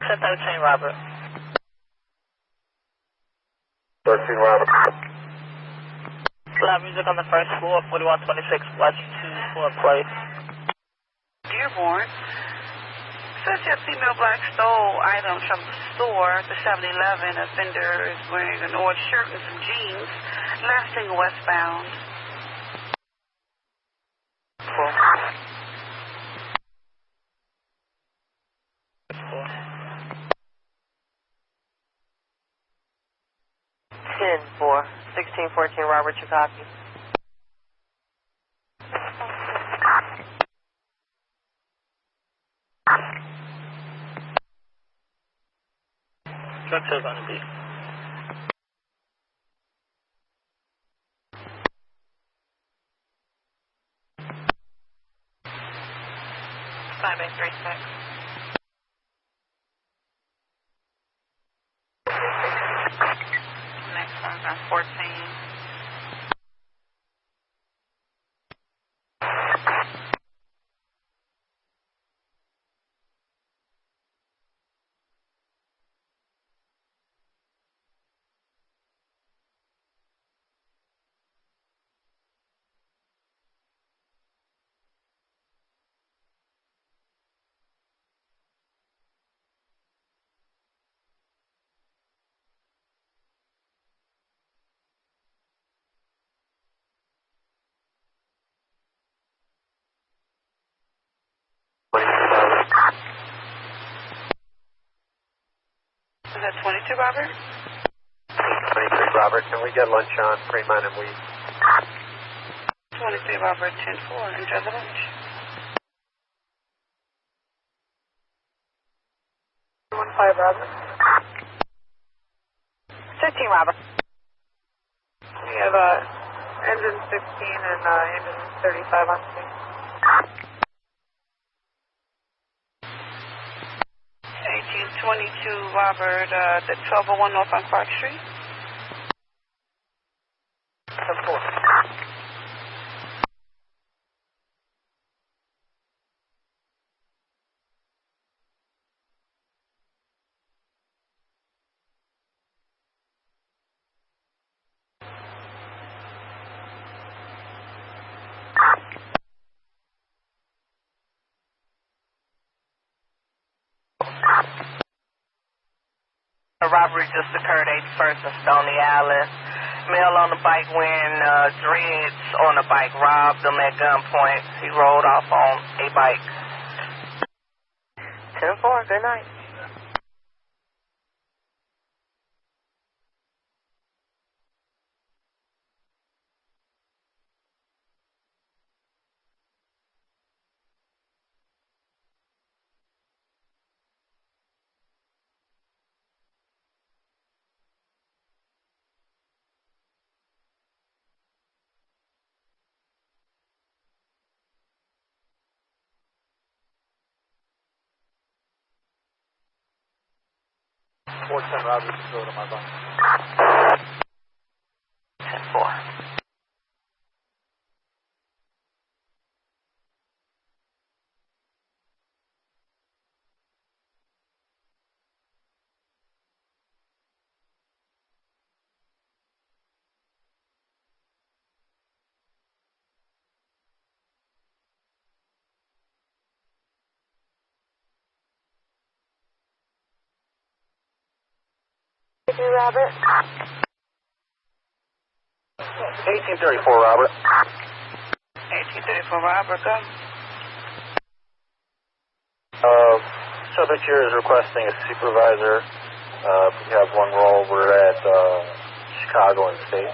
Set 13 Robert. 13 Robert. Loud music on the first floor, 4126, watch 2 floor plate. Dearborn. Says your female black stole items from the store, the 7-Eleven. Offender is wearing an orange shirt and some jeans. Last single westbound. Ten for 1614 Robert, you copy? Truck 2 going to be. Five 836. Next one's on 14. Is that 22 Robert? 23 Robert, can we get lunch on Fremont and we... 23 Robert, 10-4. Enjoy the lunch. 15 Robert. 15 Robert. We have engine 16 and engine 35 on scene. 1822 Robert, the 1201 North on Clark Street. 10-4. A robbery just occurred 81st and Stony Island. Male on the bike wearing dreads on a bike robbed him at gunpoint. He rolled off on a bike. 10-4, good night. Robert, go to my bunk. 10-4. Robert. 1834, Robert. 1834, Robert, go. Subject here is requesting a supervisor. We have one role. We're at Chicago and State.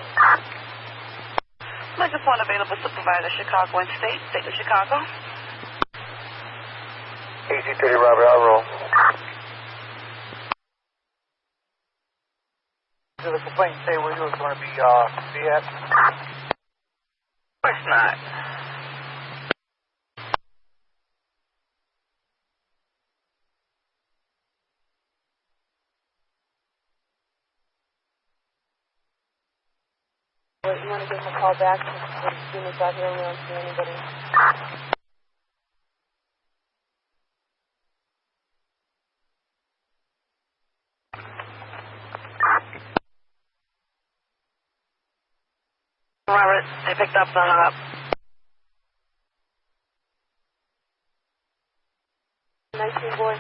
I just want available supervisor, Chicago and State of Chicago. 1830, Robert, I'll roll. Does the complaint say where you were going to be at? Of course not. Wait, you want to give him a call back? As soon as out here, we don't see anybody. Robert, they picked up and hung up. 19 boy.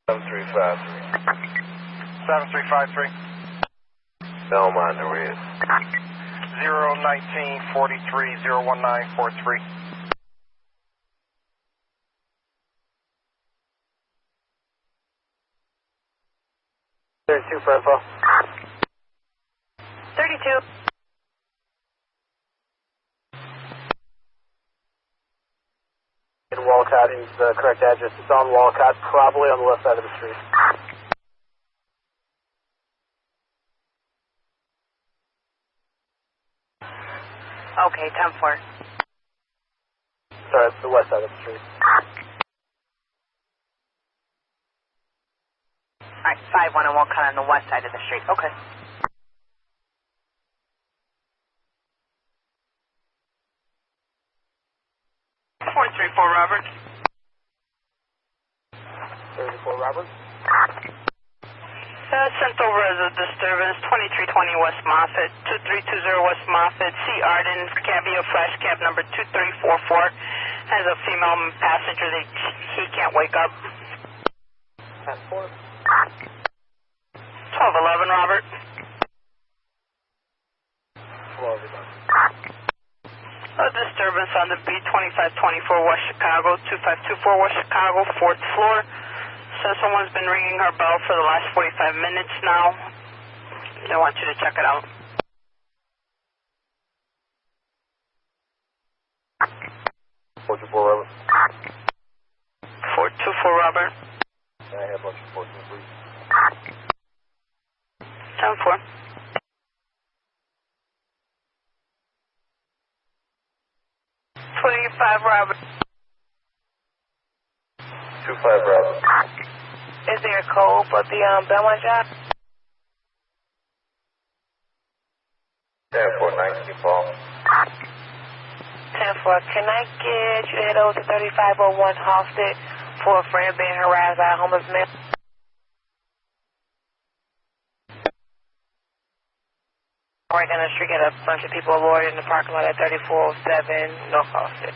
Seven 7353. Belmont, there he is. 01943-01943. for info. 32. In Walcott is the correct address. It's on Walcott, probably on the left side of the street. Okay, 10-4. Sorry, it's the west side of the street. Alright, 5-1 and Walcott on the west side of the street. Okay. Robert. 34 Robert. Sent over as a disturbance, 2320 West Moffett, 2320 West Moffett, C. Arden, Cabio flash cab number 2344, has a female passenger that he can't wake up. 10-4. 1211 Robert. 1211. A disturbance on the B2524 West Chicago, 2524 West Chicago, 4th floor. So someone's been ringing her bell for the last 45 minutes now. They want you to check it out. 424 Robert. 424 Robert. I have lunch for 14, please. 10-4. 25 Robert. 25 Robert. Is there a code for the Belmont job? 10-4, 19 Paul. 10-4. Can I get you to head over to 3501 Halstead for a friend being harassed by a homeless man? Right down the street, got a bunch of people loitering in the parking lot at 3407 North Halstead.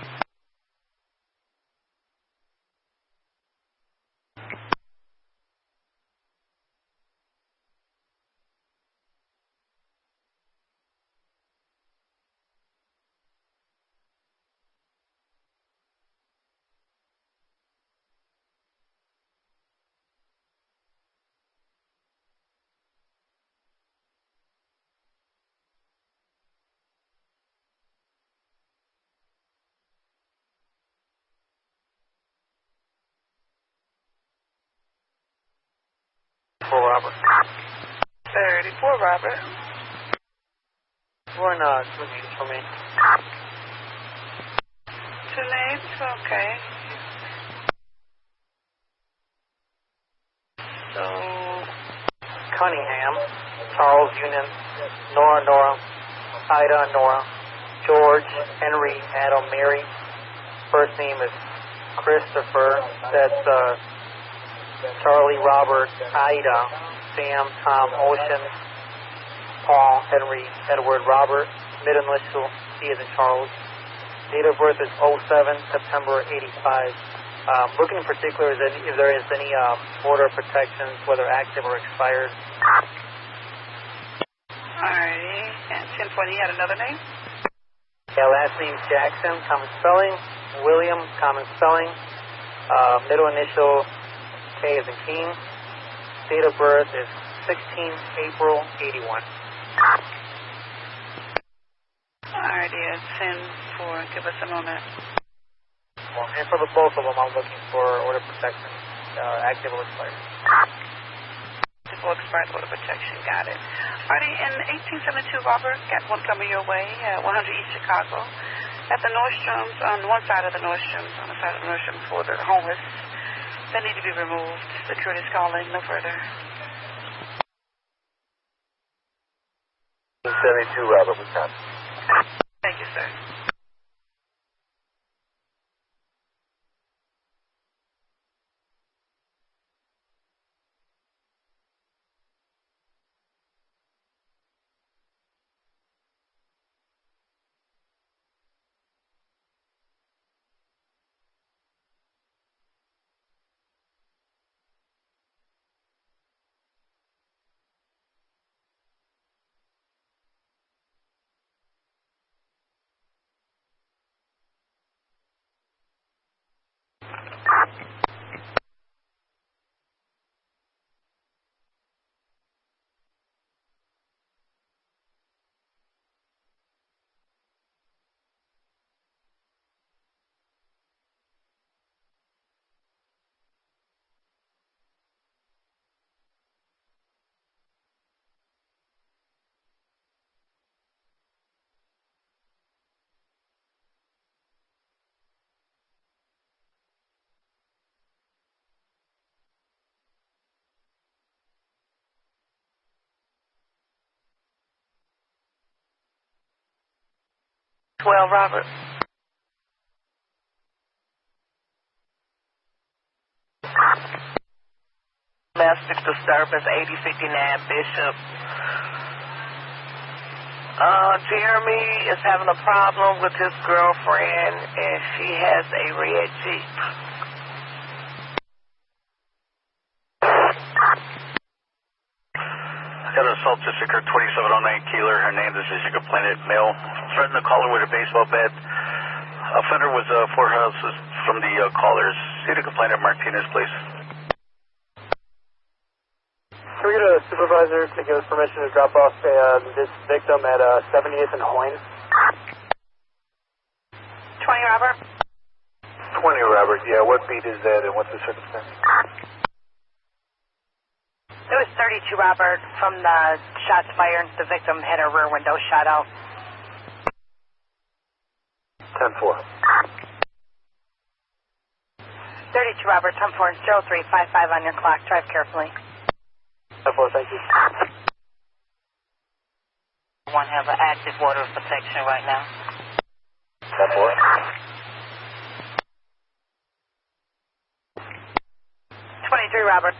Robert. 34 Robert. Run two names for me. 2 names? Okay. So, Cunningham, Charles Union, Nora, Ida, Nora, George, Henry, Adam, Mary. First name is Christopher. That's Charlie, Robert, Ida, Sam, Tom, Ocean, Paul, Henry, Edward, Robert. Middle initial C as in Charles. Date of birth is 07 September 85. Looking in particular if there is any border protections, whether active or expired. Alrighty. And 1040, you had another name? Yeah, last name Jackson, common spelling. William, common spelling. Middle initial K as in King. Date of birth is 16 April 81. Alrighty, 10-4. Give us a moment. Well, and for the both of them, I'm looking for order protection, active or expired. Active or expired order protection, got it. Alrighty, in 1872, Robert, got one coming your way, 100 East Chicago. At the Nordstroms, on one side of the Nordstroms, for the homeless, they need to be removed. Security's calling, no further. 72, Robert, Wisconsin. Thank you, sir. Well, Robert. Domestic disturbance, 8059 Bishop. Jeremy is having a problem with his girlfriend, and she has a red Jeep. I got an assault just occurred, 2709 Keeler. Her name is Jessica Planet, male. Threatened the caller with a baseball bat. Offender was 4 houses from the callers. See the complainant, Martinez, please. Can we get a supervisor to give us permission to drop off this victim at 70th and Hoyne? 20, Robert. 20, Robert. Yeah, what beat is that and what's the circumstance? It was 32, Robert. From the shots fired, the victim had her rear window shot out. 10-4. 32, Robert. 10-4, 0355 on your clock. Drive carefully. 10-4, thank you. One have an active order of protection right now. 10-4. 23, Robert.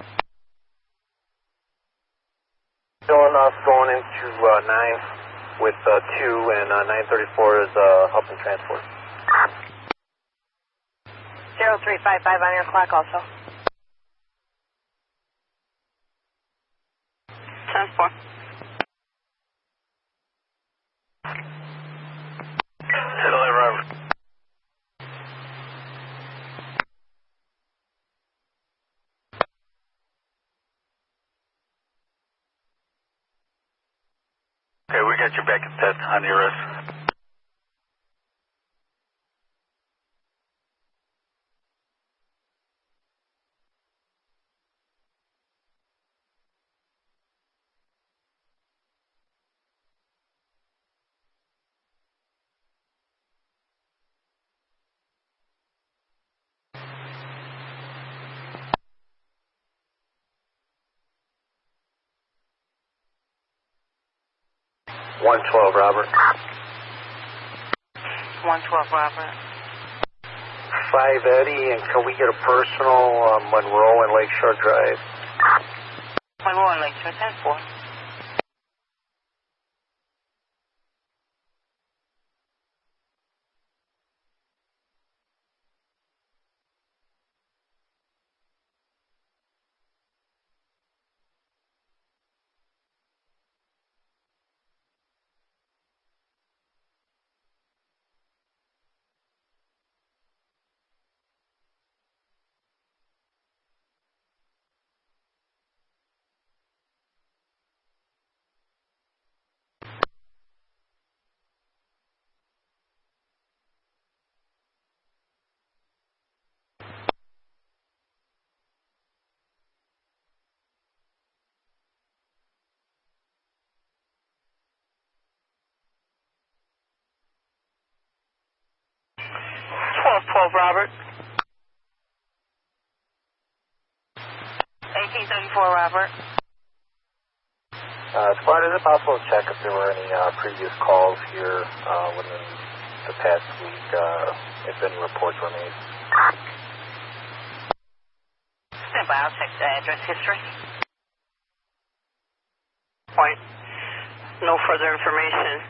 Showing us going into 9 with 2 and 934 is help and transport. 0355 on your clock also. 10-4. Hello, Robert. Okay, we got you back at 10 on your arrest. $112, Robert. 112 Robert. 5 Eddie, and can we get a personal on Monroe and Lakeshore Drive? Monroe and Lakeshore, 10-4. Robert. 1834 Robert. Squad, is it possible to check if there were any previous calls here within the past week, if any reports were made? Stand by, I'll check the address history. Point. No further information.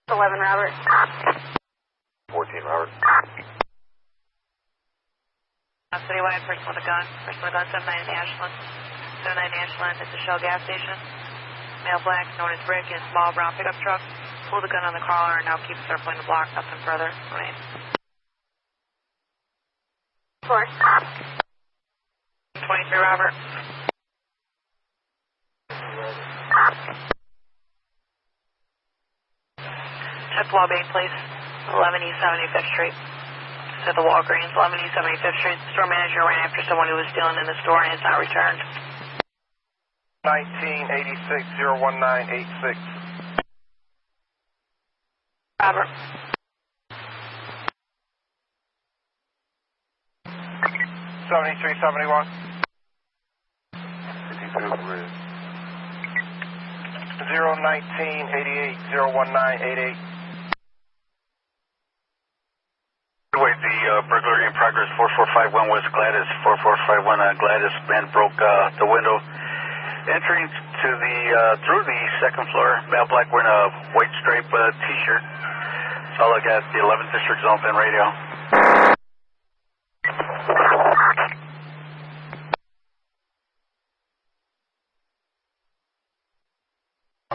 11 Robert. 14 Robert. Citywide, person with a gun. Person with a gun, 79 Ashland. 79 Ashland at the Shell gas station. Male black, known as Rick, in small brown pickup truck. Pulled the gun on the collar and now keeps circling the block. Nothing further. Right. 4. 23 Robert. Check Law Bay, please. 11 East 75th Street. At the Walgreens, 11 East 75th Street. The store manager ran after someone who was stealing in the store and has not returned. 1986-01986. Robert. 7371. 01988-01988. Wait, the burglary in progress, 4451 West Gladys, 4451 Gladys. Man broke the window, entering to the through the second floor. Male black wearing a white stripe T-shirt. That's all I got. The 11th District Zone Pen Radio.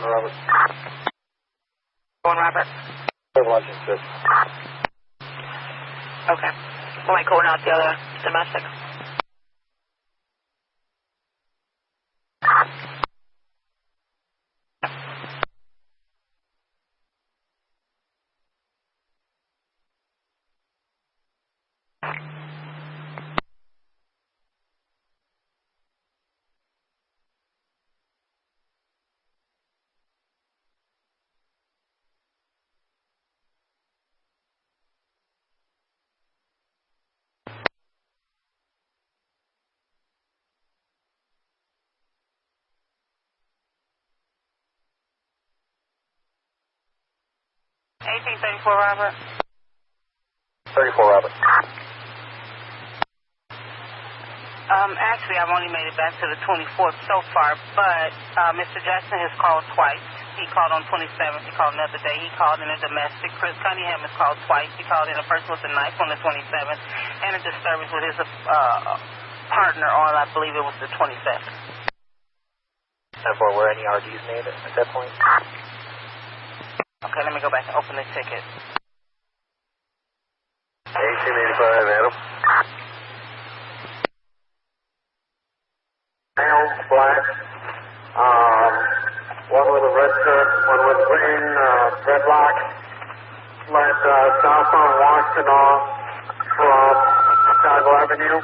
Robert. Going, Robert. Luncheon 6. Okay. Well, I code out the other domestic. Robert. 34 Robert. Actually, I've only made it back to the 24th so far, but Mr. Jackson has called twice. He called on 27th. He called another day. He called in a domestic. Chris Cunningham has called twice. He called in a person with a knife on the 27th and a disturbance with his partner on, I believe it was the 27th. And for were any RDs made at that point? Okay, let me go back and open the ticket. 1885 Adam. Male, black, one with a red shirt, one with a green dreadlock, led southbound Washington off from Chicago Avenue.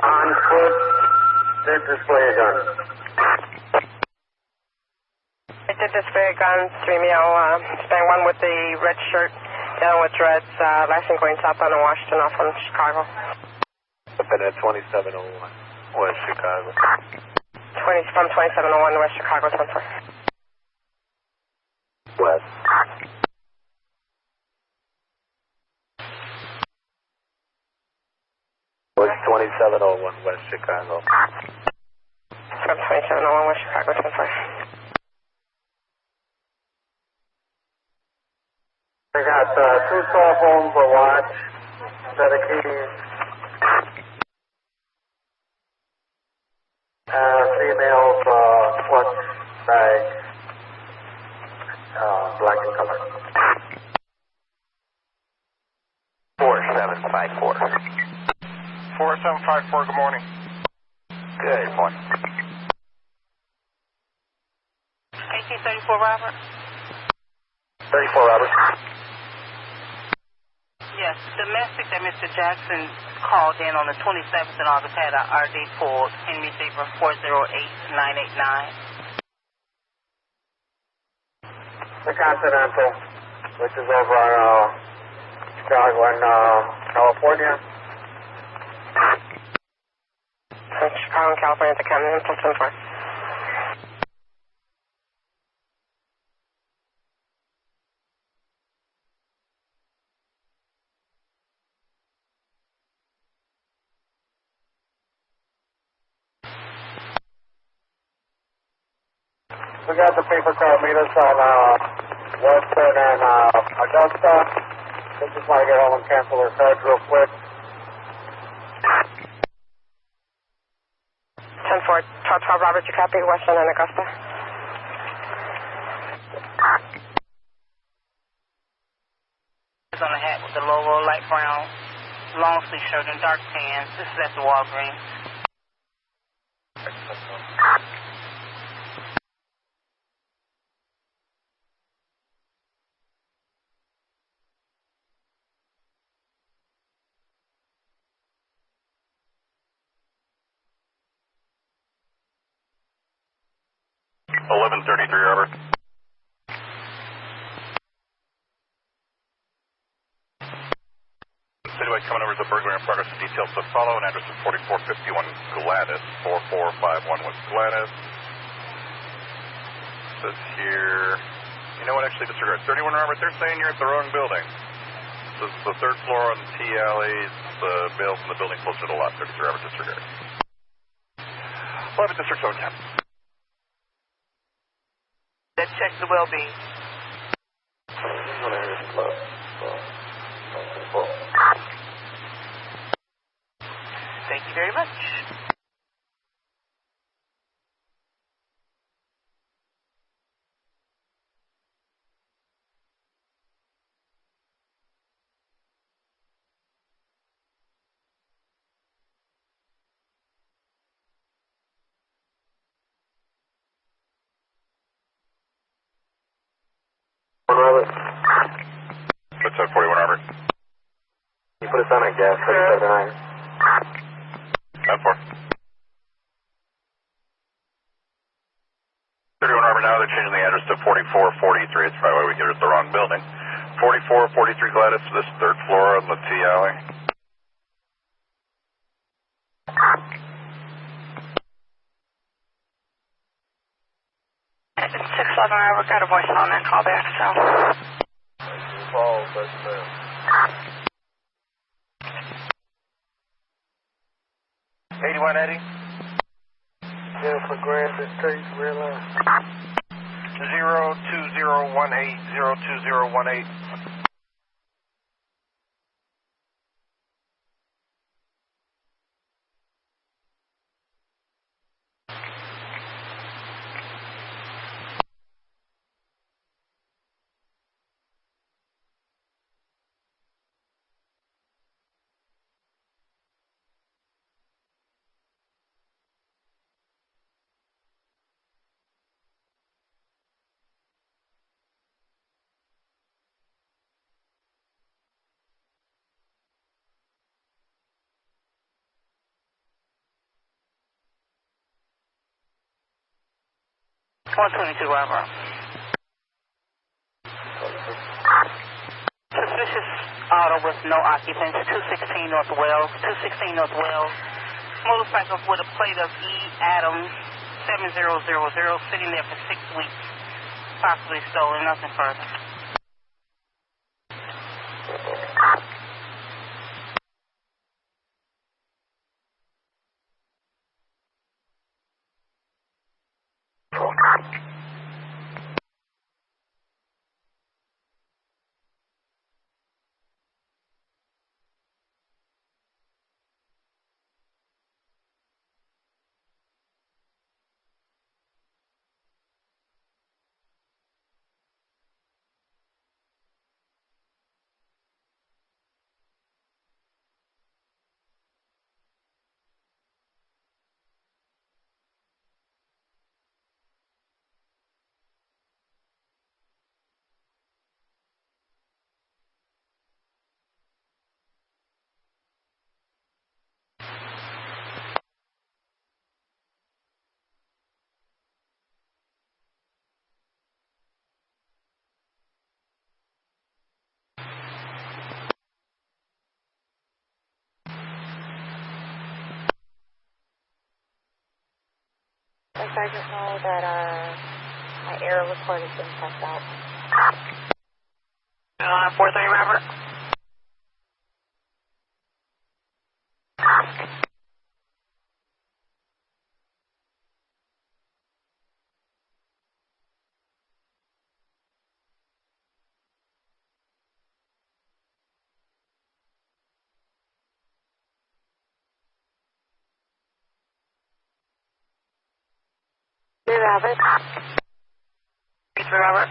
On foot, did display a gun. I did display a gun, 3 male, Hispanic, one with the red shirt, the other with dreads, last thing going southbound on Washington off from Chicago. Up in at 2701 West Chicago. From 2701 West Chicago, 24. West. West 2701 West Chicago. From 2701 West Chicago, 24. We got 2 cell phones, a watch, set of keys, females, clutch bag, black in color. 4754. 4754, good morning. Good morning. 1834 Robert? 34 Robert. Yes, domestic that Mr. Jackson called in on the 27th in August had an RD pulled in receiver 408989. The Continental, which is over on Chicago and California. From Chicago and California to Continental, 24. We got the paper car meters on Western and Augusta. They just want to get home and cancel their cards real quick. 10-4, 12 Robert, you copy, Western and Augusta? It's on the hat with the logo, light brown, long sleeve shirt and dark pants. This is at the Walgreens. Robert. Citywide coming over to the burglary in progress. The details to follow. An address of 4451 Gladys, 4451 West Gladys. Says here, you know what, actually disregard. 31 Robert, they're saying you're at the wrong building. This is the 3rd floor on the T alley. The bales in the building closer to the lot. 33 Robert, disregard. 11 District 710. Let's check the well-being. Thank you very much. Robert. What's up, 41 Robert? You put us on at gas 37.9. 10-4. 31 Robert, now they're changing the address to 4443. It's probably why we get it at the wrong building. 4443 Gladys, this 3rd floor on the T alley. It's 611 Robert, got a voicemail on that call back, so. 81 Eddie. Jennifer Grant Street, real line. 02018. $122 Robert. Suspicious auto with no occupants, 216 North Wells. Motorcycle with a plate of E. Adams, 7000, sitting there for 6 weeks, possibly stolen, nothing further. I just know that my error report has been sent out. 4-3, Robert. Hey, Robert. 3 Robert.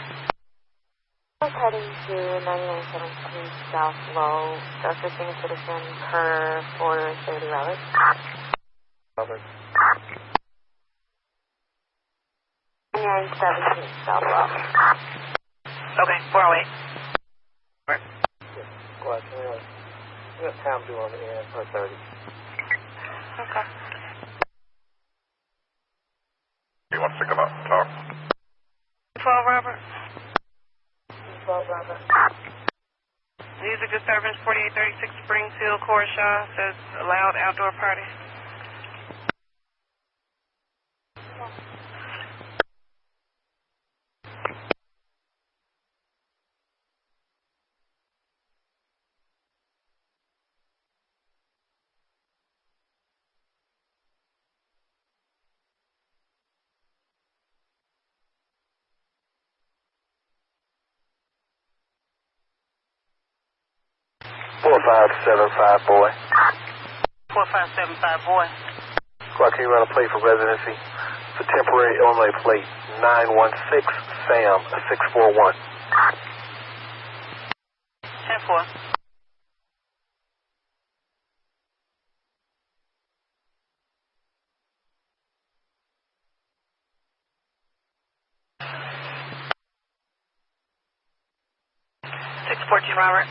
I was heading to 9917 South Low, assisting a citizen per 430, Robert. Robert. 9917 South Low. Okay, 408. Go ahead, we got Tom due on the end per 30. Okay. He wants to come up and talk. 12 Robert. 12 Robert. Music disturbance, 4836 Springfield, Corshaw, says allowed outdoor party. Boy. 4575, boy. Squad, can you run a plate for residency? It's a temporary Illinois plate, 916 Sam 641. 10-4. Robert.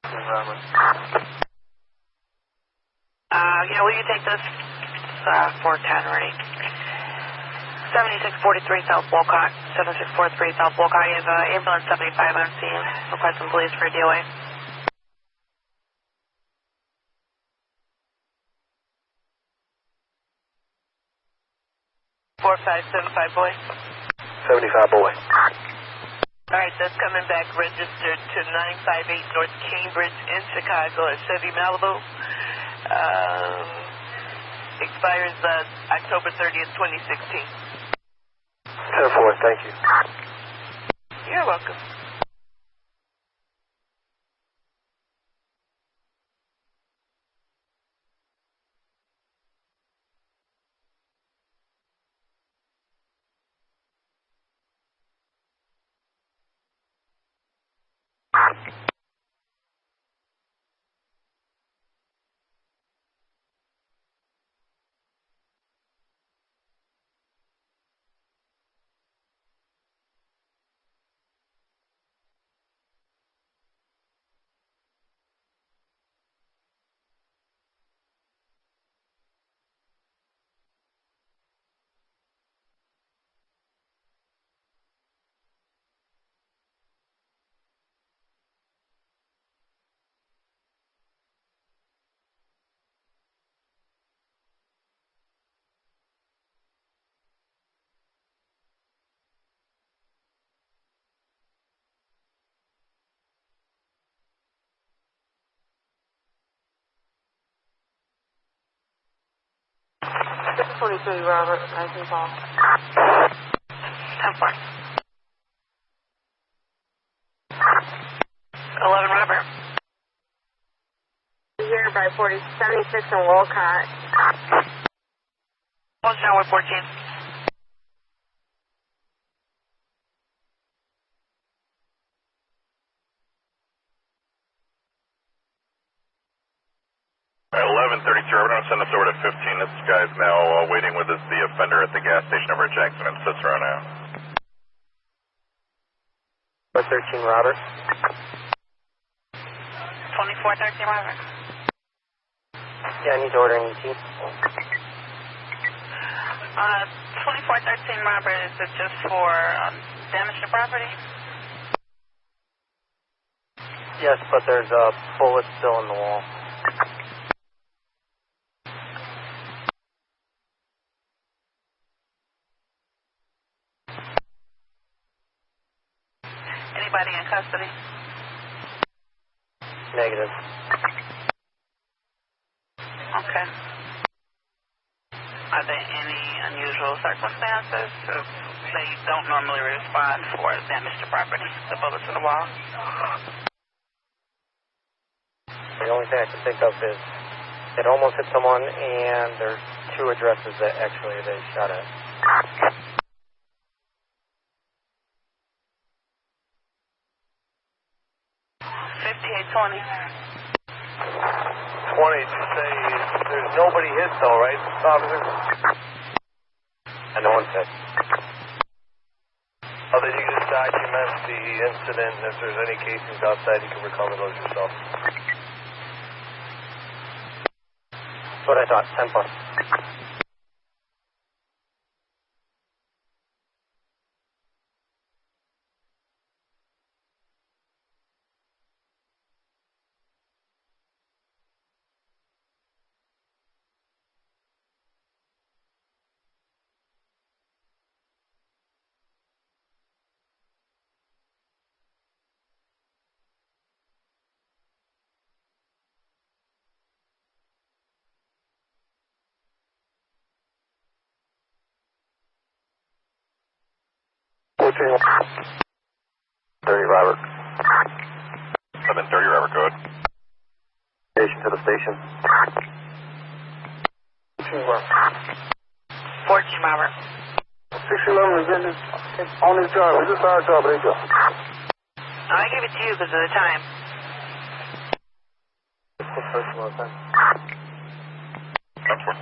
Robert. Yeah, will you take this? 410 ready. 7643 South Wolcott. 7643 South Wolcott. You have ambulance 75 on scene. Requesting police for DOA. 4575 boy. 75 boy. All right, that's coming back registered to 958 North Cambridge in Chicago at Chevy Malibu. Expires October 30th, 2016. 10-4, thank you. You're welcome. 623, Robert, 19 call. 10-4. 11, Robert. Here by 4076 in Wolcott. What's down with 14? All right, 1132, we're going to send this over to 15. This guy's now waiting with the offender at the gas station over at Jackson and Cicero now. 13, Robert. 2413, Robert. Yeah, I need to order an ET. 2413, Robert, is it just for damage to property? Yes, but there's a bullet still in the wall. Anybody in custody? Negative. Okay. Are there any unusual circumstances? They don't normally respond for damage to property, the bullets in the wall. The only thing I can think of is it almost hit someone, and there's 2 addresses that actually they shot at. 5820. 20, you say there's nobody hit though, right, officer? And no one's hit. Other than you just document the incident, and if there's any casings outside, you can recover those yourself. That's what I thought. 10-4. Roger. 30, Robert. 730, Robert, go ahead. Station to the station. 14, Robert. 611 is on his job. Is this our job? There you go. I give it to you because of the time. First one, okay. 10-4.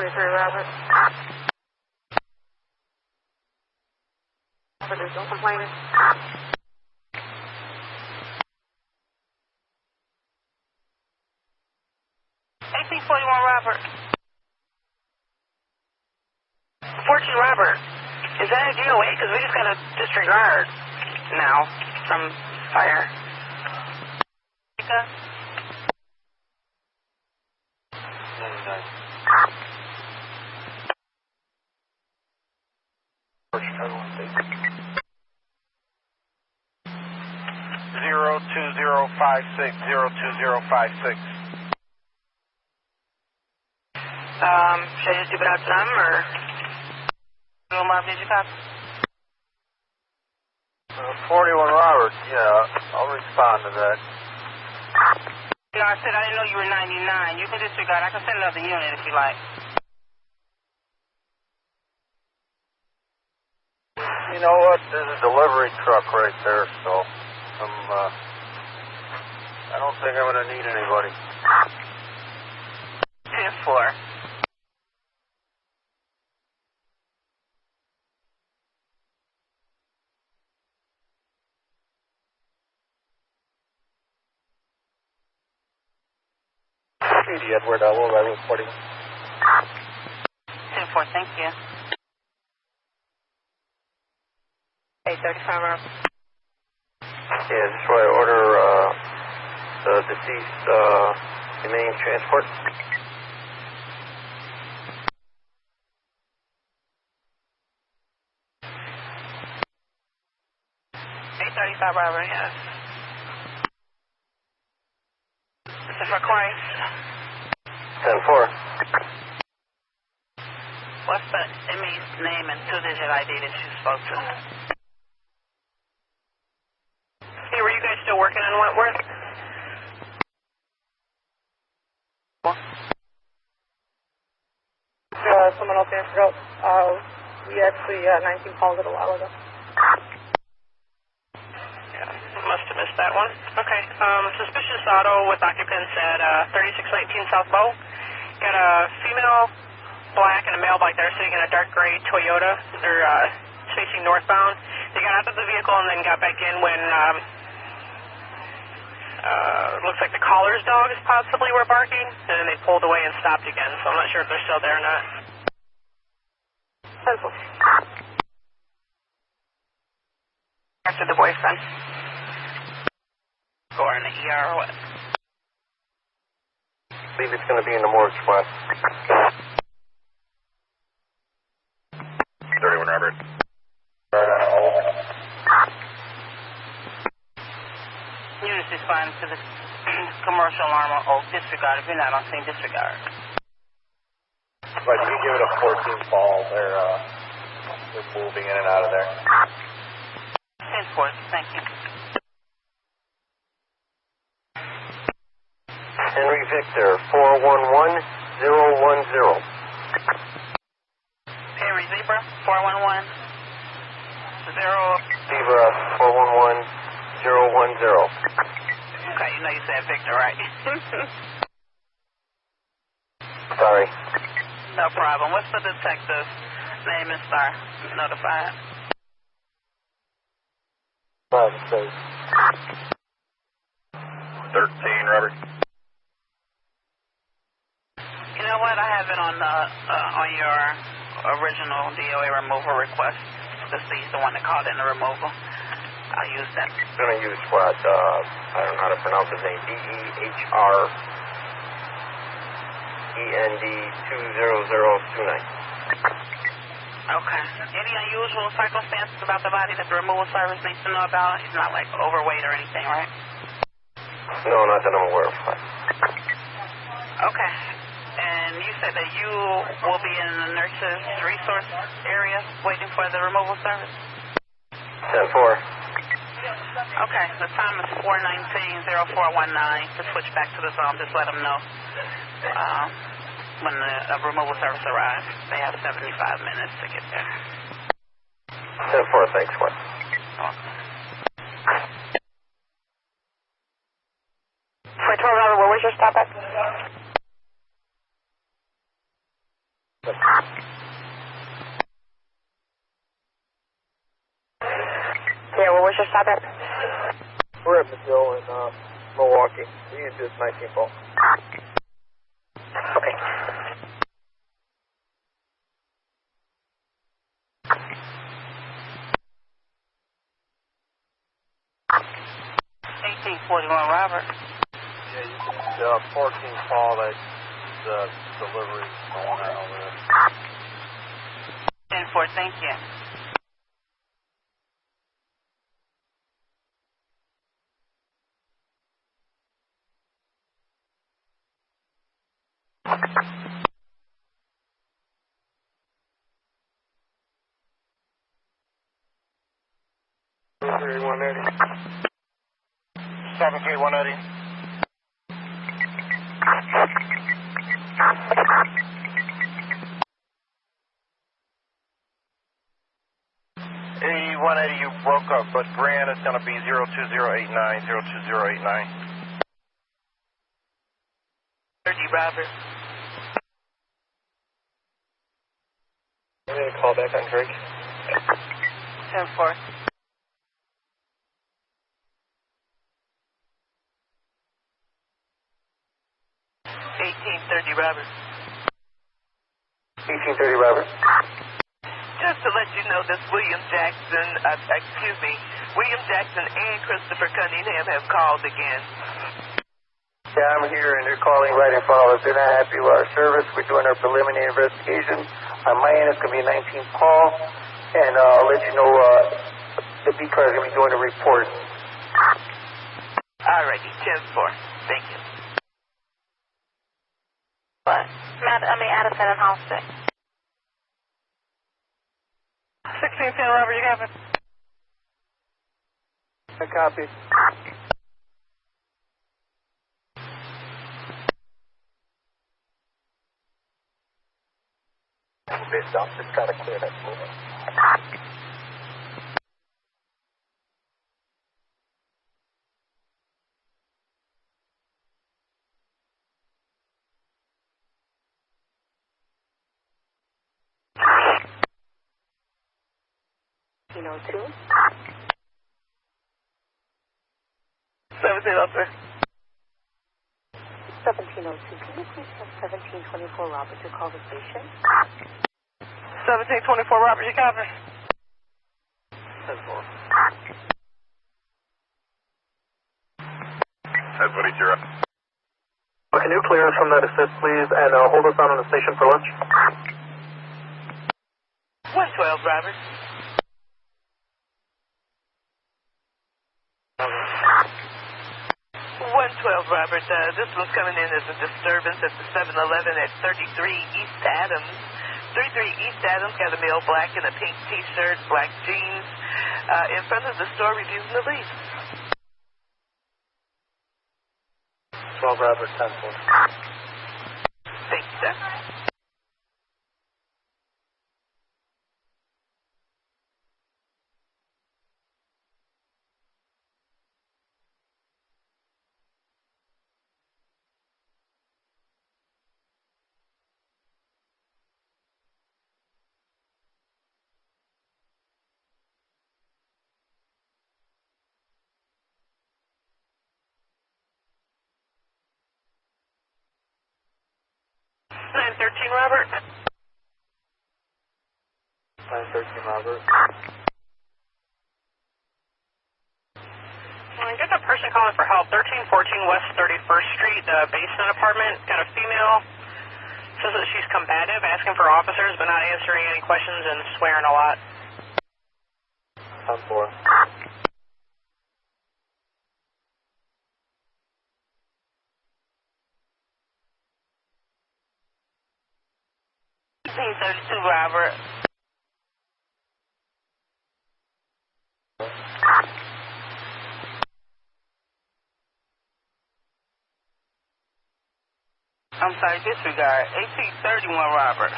Robert. But there's no complainant. 1841, Robert. 14, Robert. Is that a DOA? Because we just got a disregard now from fire. Zero 2056 02056. Should I just do it out to them or do them up? Did you copy? 41 Robert, yeah, I'll respond to that. No, I said I didn't know you were 99. You can disregard. I can send another unit if you like. You know what? There's a delivery truck right there, so I don't think I'm going to need anybody. 10-4. Edward, we'll ride with 41. 10-4, thank you. 835, Rob. Yeah, just try to order the deceased Humane Transport. 835 Robert, yes. This is for Christ. 10-4. What's the ME's name and two-digit ID that you spoke to? Hey, were you guys still working in Wentworth? Someone else answered up. We actually, 19 called it a while ago. Must have missed that one. Okay. Suspicious auto with occupants at 3619 South Bow. Got a female black and a male black that are sitting in a dark gray Toyota. They're facing northbound. They got out of the vehicle and then got back in when looks like the caller's dogs possibly were barking, and then they pulled away and stopped again. So I'm not sure if they're still there or not. After the boyfriend. Or in the ER or what? I believe it's going to be in the morgue spot. 31 Robert. You just respond to the commercial alarm on Oak. Disregard. If you're not on scene, disregard. But you give it a 14 fall. They're moving in and out of there. 10-4. Thank you. Henry Victor, 411010. Henry Zebra, 411. Zebra, 411010. Okay, you know you said Victor, right? Sorry. No problem. What's the detective's name and star? Notified. 13 Robert. You know what? I have it on your original DOA removal request. This is the one that called in the removal. I'll use that. I'm going to use what? I don't know how to pronounce his name. DEHREND20029. Okay. Any unusual circumstances about the body that the removal service needs to know about? He's not like overweight or anything, right? No, not that I'm aware of. Okay. And you said that you will be in the nurse's resource area waiting for the removal service? 10-4. Okay. The time is 4:19:0419. To switch back to the zone, just let them know when the removal service arrives. They have 75 minutes to get there. 10-4, thanks, what? Okay. For 12 hours, where was your stop at? Yeah, where was your stop at? We're at McGill in Milwaukee. We need to do this 19 ball. Okay. Robert. Yeah, you can 14 call that delivery going out over there. 10-4, thank you. SUBCRIBE 180, you broke up, but Grand is going to be 02089, 02089. 30, Robert. I'm going to call back on Drake. 10-4. 1830, Robert. 1830, Robert. Just to let you know, this William Jackson and Christopher Cunningham have called again. Yeah, I'm here, and they're calling right in front of us. They're not happy with our service. We're doing our preliminary investigation. On my end, it's going to be a 19 call, and I'll let you know the B car is going to be doing a report. All righty, 10-4. Thank you. What? Addison and House 6. 1610, Robert, you have it? I copy. Based off, just got to clear that floor. Two. 1703. 1702. Can you please have 1724 Robert to call the station? 1724 Robert, you copy? 10-4. 10-4, you're up. Can you clear us from that assist, please, and hold us down on the station for lunch? 112, Robert. 112, Robert. This one's coming in as a disturbance at the 7-Eleven at 33 East Adams. 33 East Adams got a male black in a pink T-shirt, black jeans, in front of the store reviewing the lease. 12 Robert, 10-4. Thank you, sir. Robert. 913 Robert. I got a person calling for help. 1314 West 31st Street, basement apartment. Got a female. Says that she's combative, asking for officers, but not answering any questions and swearing a lot. 10-4. Robert. I'm sorry, disregard. 1831 Robert.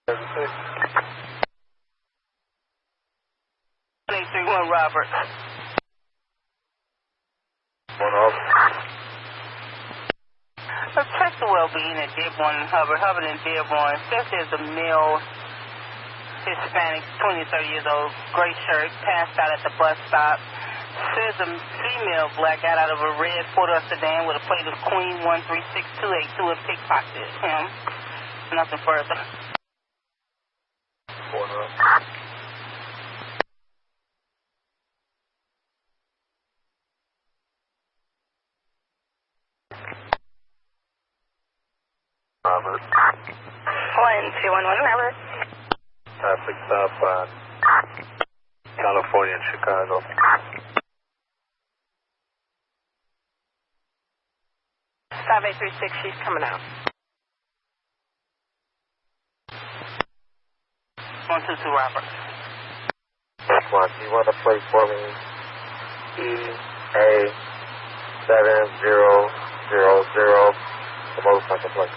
36. 1831 Robert. One off. Check the well-being at Dearborn and Hubbard. Hubbard and Dearborn. Says there's a male Hispanic, 20, 30 years old, gray shirt, passed out at the bus stop. Says a female black got out of a red four-door sedan with a plate of Queen 136282 and pickpocketed him. Nothing further. 4 up. Robert. 1211 Robert. Traffic stop on California and Chicago. 5836, she's coming out. 122 Robert. One, do you want to play for me? EA7000, the motorcycle plate.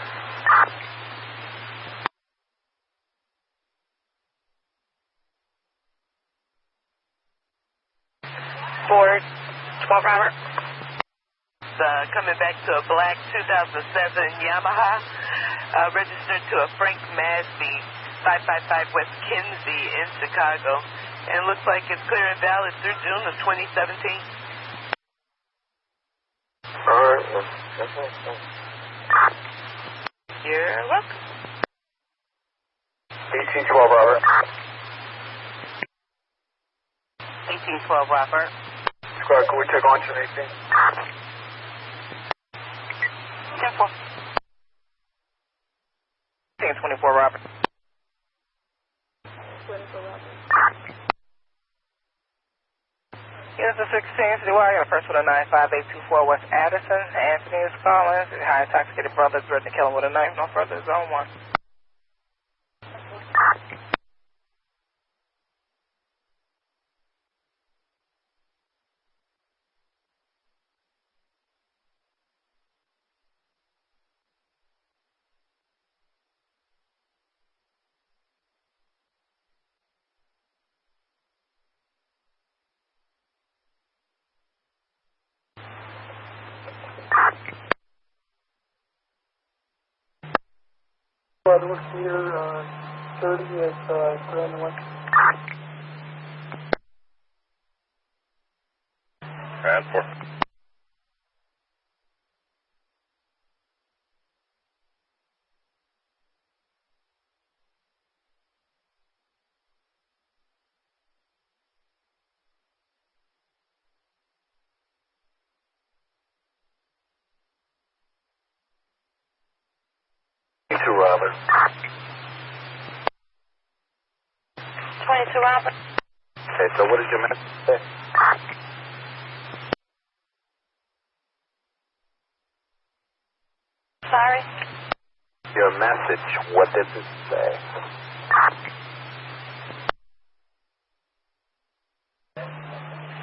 Ford, 12 Robert. Coming back to a black 2007 Yamaha, registered to a Frank Masby, 555 West Kinsey in Chicago. And looks like it's clear and valid through June of 2017. All right. You're welcome. 1812 Robert. 1812 Robert. Squad, can we take on 18? 10-4. 10-24, Robert. 24, Robert. Here's the 16, CDY, got a first with a 95824 West Addison. Anthony is calling. High intoxicated brother threatening to kill him with a knife. No further, zone 1. Squad, look here, 30 at Brandon West. And 4. Robert. 22, Robert. Okay, so what did your message say? Sorry? Your message, what did it say?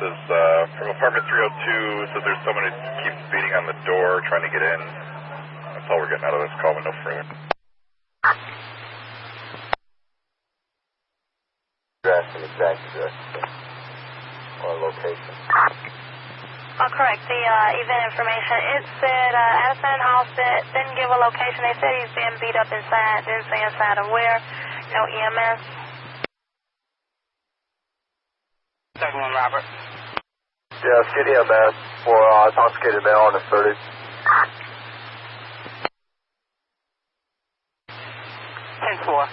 This is from apartment 302. Says there's someone who keeps beating on the door, trying to get in. That's all we're getting out of this call, but no further. Address and exact address or location. Oh, correct. The event information. It said Addison and Halstead didn't give a location. They said he's being beat up inside. Didn't say inside of where. No EMS. Second one, Robert. Yeah, city EMS for intoxicated male on the 30. 10-4.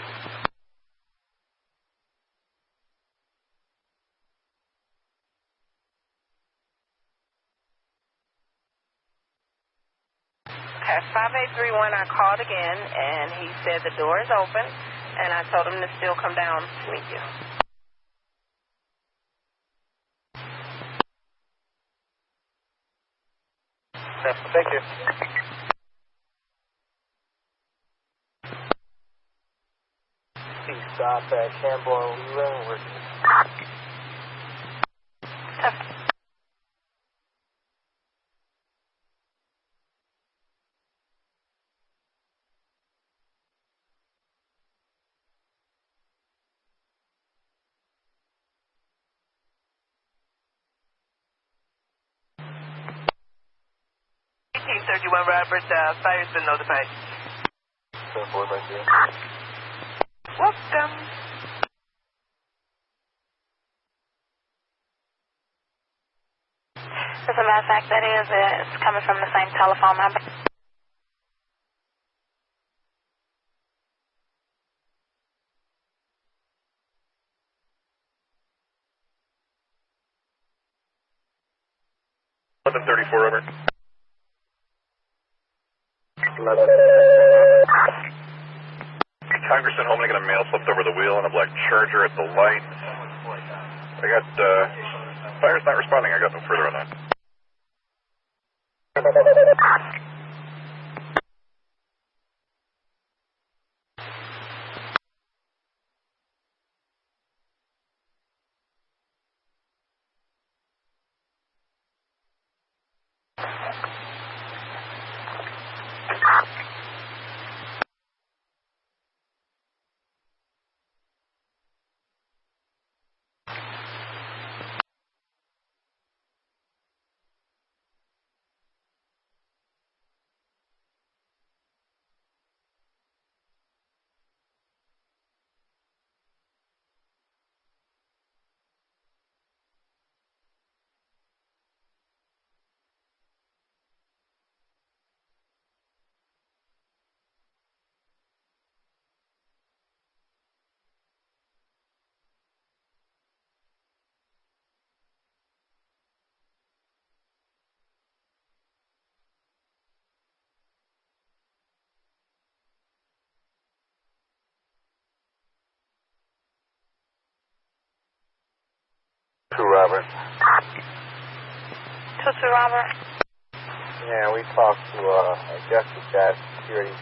At 5831, I called again, and he said the door is open, and I told him to still come down to meet you. Thank you. Please stop at Campbell and Leland. Robert, fire's been notified. Thank you. Welcome. As a matter of fact, that is, it's coming from the same telephone number. Robert. Congressman Holman got a male slipped over the wheel and a black Charger at the light. I got, fire's not responding. I got no further on that. Robert. 2-2 Robert. Yeah, we talked to, I guess the gas security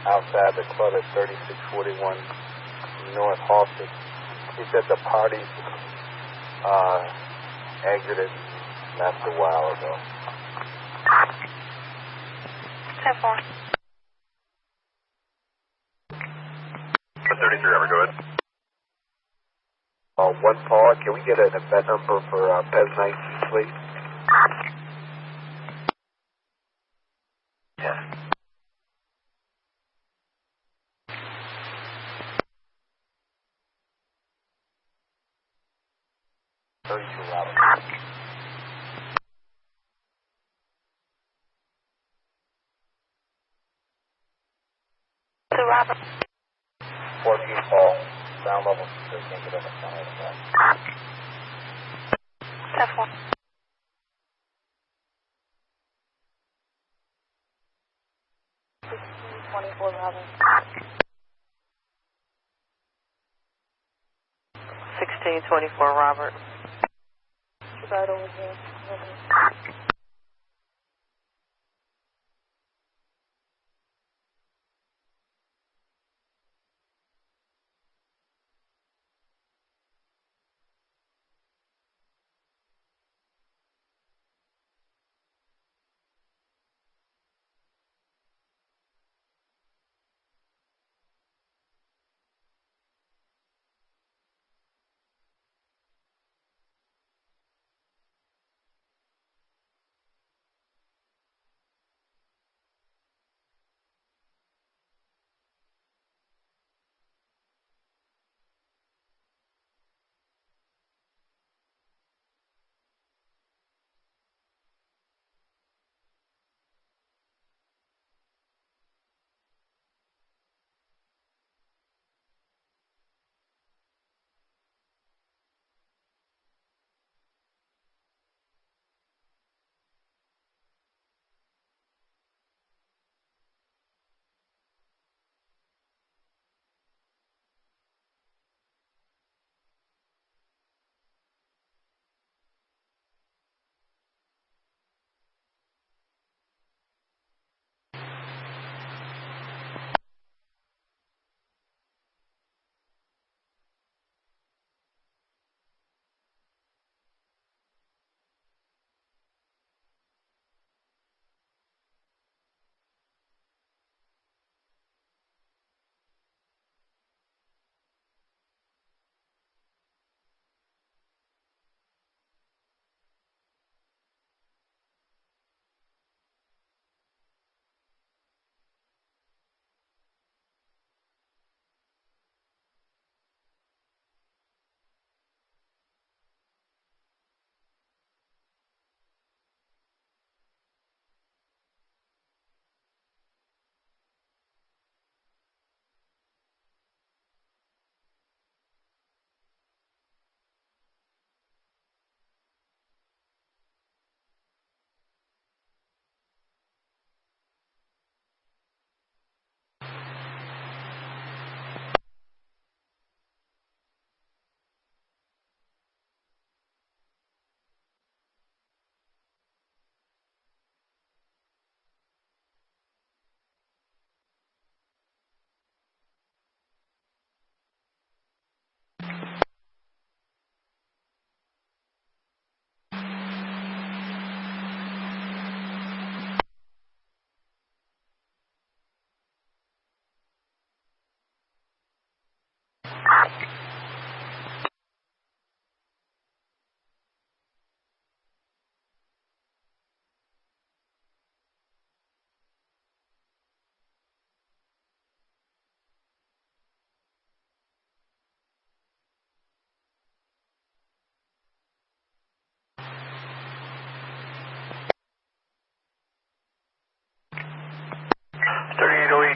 outside the club at 3641 North Halsted. He said the party exited not a while ago. 10-4. 33, Robert, go ahead. One Paul, can we get an event number for PES 19, please? Yeah. Robert. 2 Robert. 14 Paul, ground level, so we can't get in the front of the back. 10-4. 24 Robert. 1624 Robert. Right over here.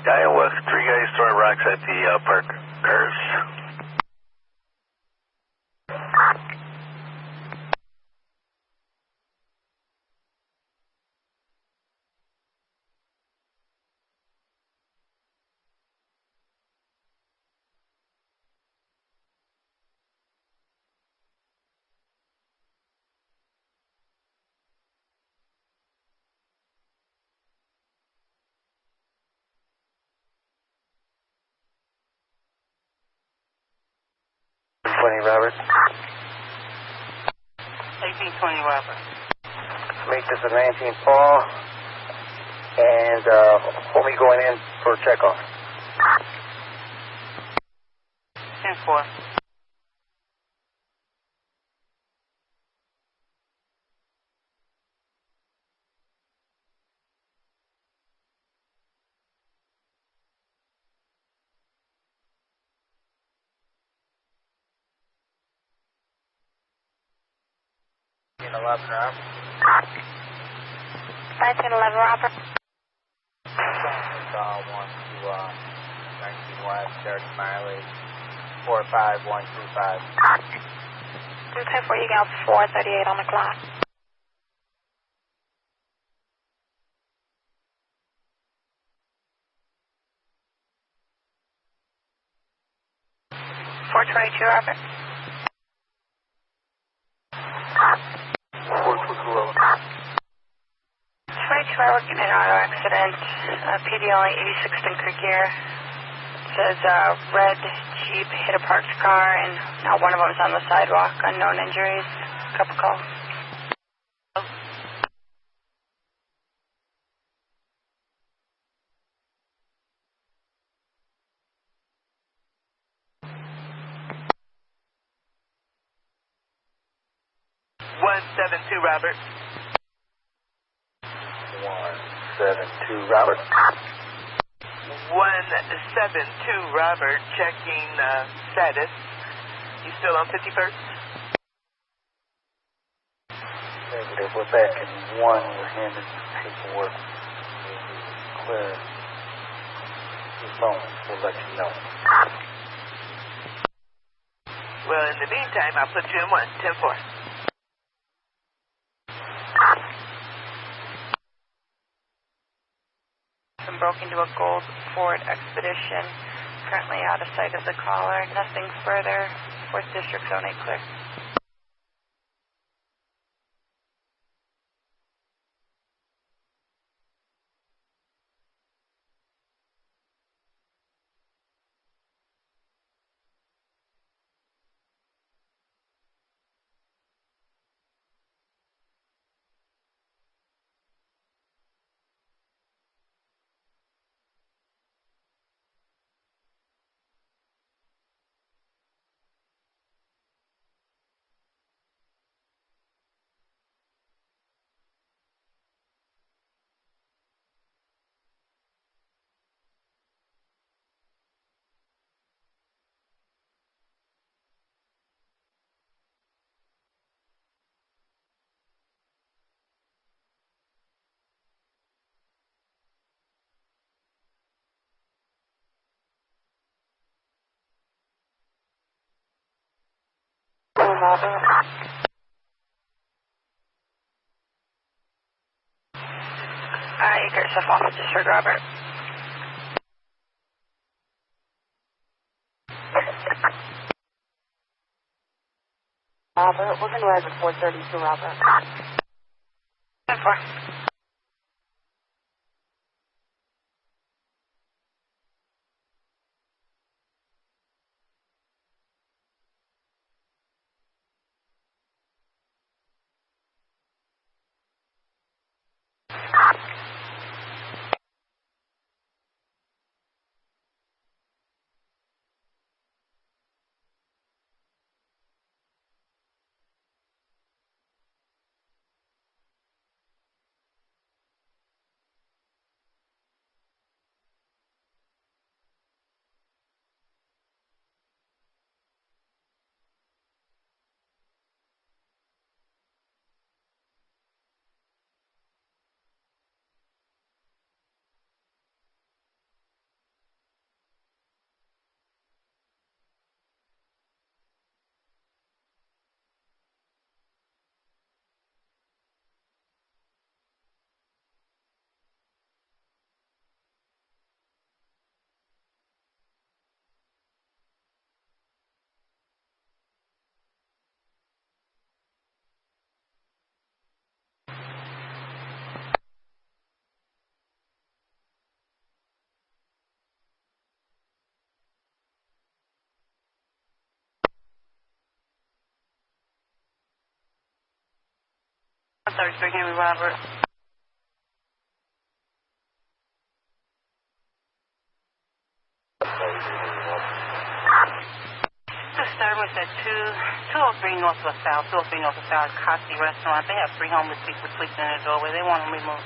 Iowa, 3 guys throwing rocks at the park cars. Robert. 1820 Robert. Make this a 19 Paul, and hold me going in for checkoff. 10-4. Robert. 1911 Robert. 1 to 19 West, 30 mileage, 45125. 210-4, you got 438 on the clock. 422 Robert. 22 hour in an auto accident. PD only 86 Stinker gear. It says red Jeep hit a parked car and now one of them is on the sidewalk. Unknown injuries. Couple calls. Robert. 172 Robert. 172 Robert, checking status. You still on 51st? Negative. We're back in 1. We're handing paperwork. Clear. Your phone. We'll let you know. Well, in the meantime, I'll put you in 1, 10-4. Broke into a gold Ford Expedition. Currently out of sight of the caller. Nothing further. 4th District, Zone 8 clear. You get yourself off of District, Robert. Robert, we're going to arrive at 432, Robert. 10-4. 133 Henry Robert. Disturbance at 203 North or South, 203 North or South, Costi Restaurant. They have 3 homeless people sleeping in their doorway. They want them removed.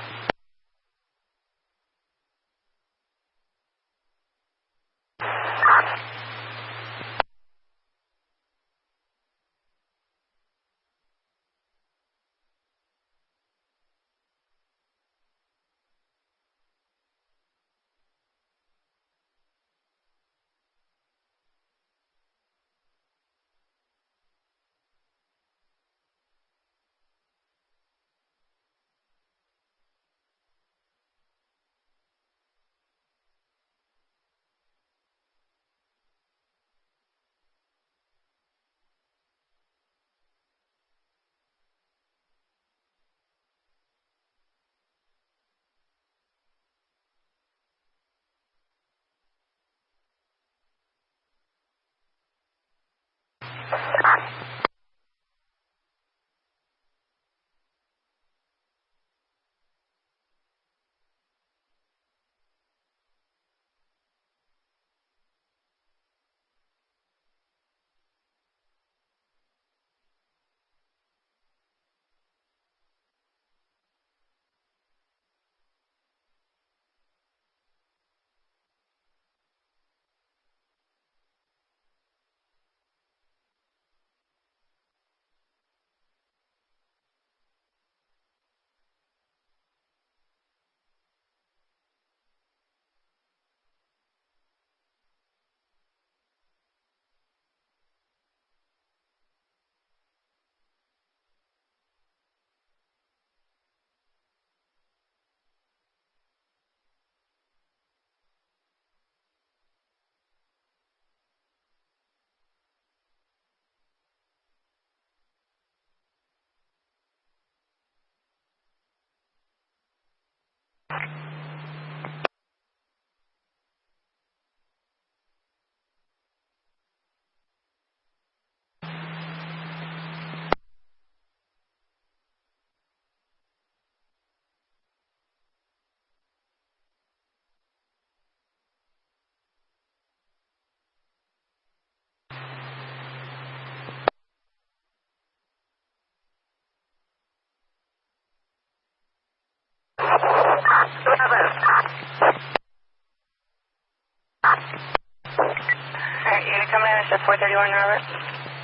Alright, you're gonna come in at 431 Robert?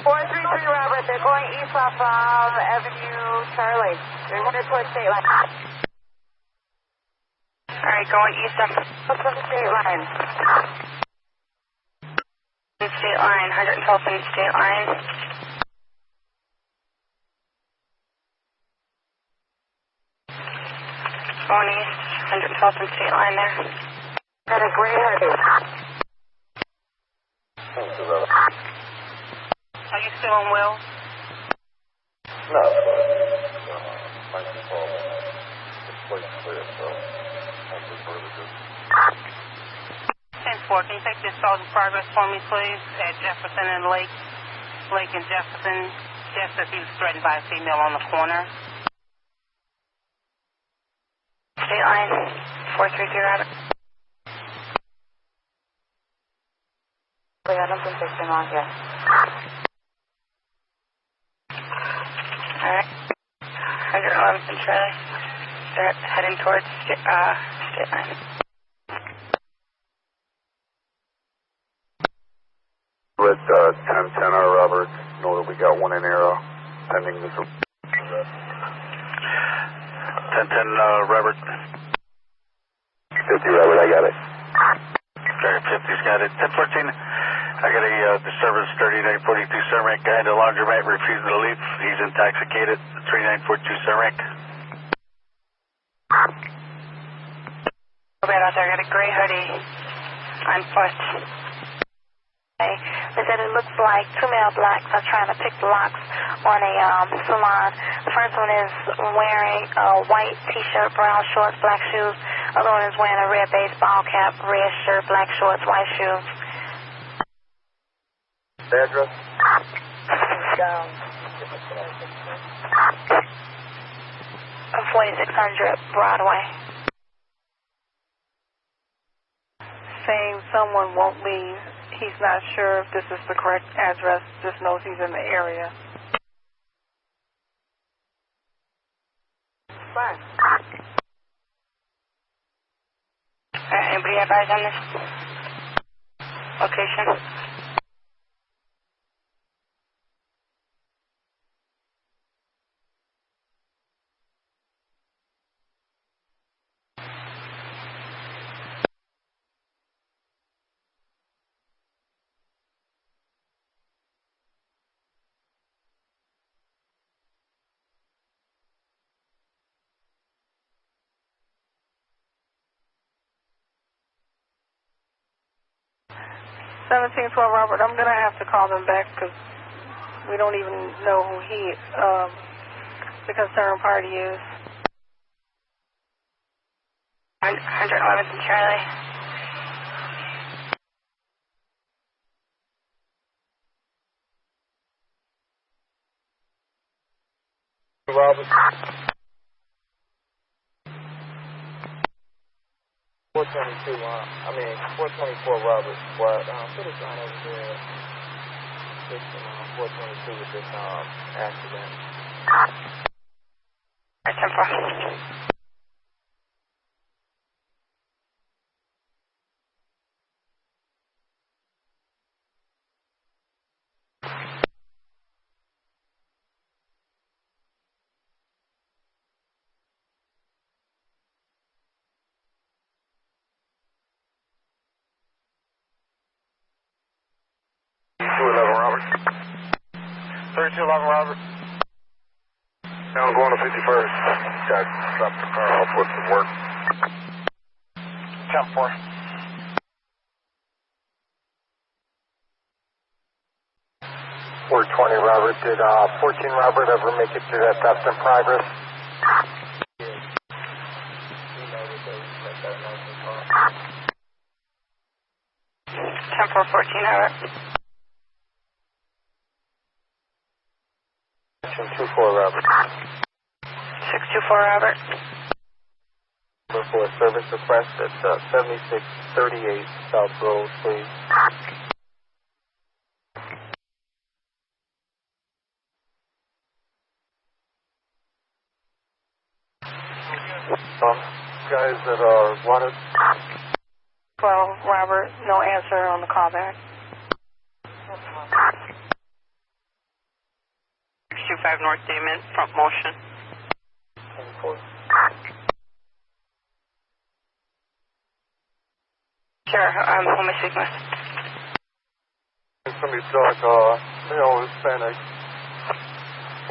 433 Robert, they're going east off Avenue Charlie. They're headed towards state line. Alright, going east off state line. State line, 112th and state line. Going east, 112th and state line there. Got a gray hoodie. Are you still on Will? No, my fault. This place is clear, so hopefully further good. 10-4, can you take this assault in progress for me, please, at Jefferson and Lake and Jefferson? Jeff says he was threatened by a female on the corner. State line, 433 Robert. I don't think they've been on yet. Alright. 111th and Charlie. They're heading towards state line. Red 1010 Robert, know that we got one in here pending this. 1010 Robert. 50 Robert, I got it. Okay, 50's got it. 1014, I got a disturbance 3942 Cermak guy in the laundromat refusing to leave. He's intoxicated. 3942 Cermak. Right out there, I got a gray hoodie on foot. They said it looks like 2 male blacks are trying to pick the locks on a salon. The first one is wearing a white t-shirt, brown shorts, black shoes. The other one is wearing a red baseball cap, red shirt, black shorts, white shoes. The address? 4600 Broadway. Saying someone won't leave. He's not sure if this is the correct address, just knows he's in the area. Fine. Anybody have eyes on this location? $1712 Robert, I'm going to have to call them back because we don't even know who the concerned party is. 111th Charlie. Robert. 422, 424 Robert. What? Put us on over there. 422 with this accident. Robert. 3211 Robert. Now I'm going to 51st. Got dropped the car off with some work. 10-4. $420 Robert. Did 14 Robert ever make it to that theft in progress? Temple 14 Robert. 624 Robert. 624 Robert. Number for a service request at 7638 South Road, please. Guys that are wanted. 12 Robert, no answer on the callback. 625 North Damon, front motion. 10-4. Sure, who am I speaking with? Somebody's dog, Hispanic,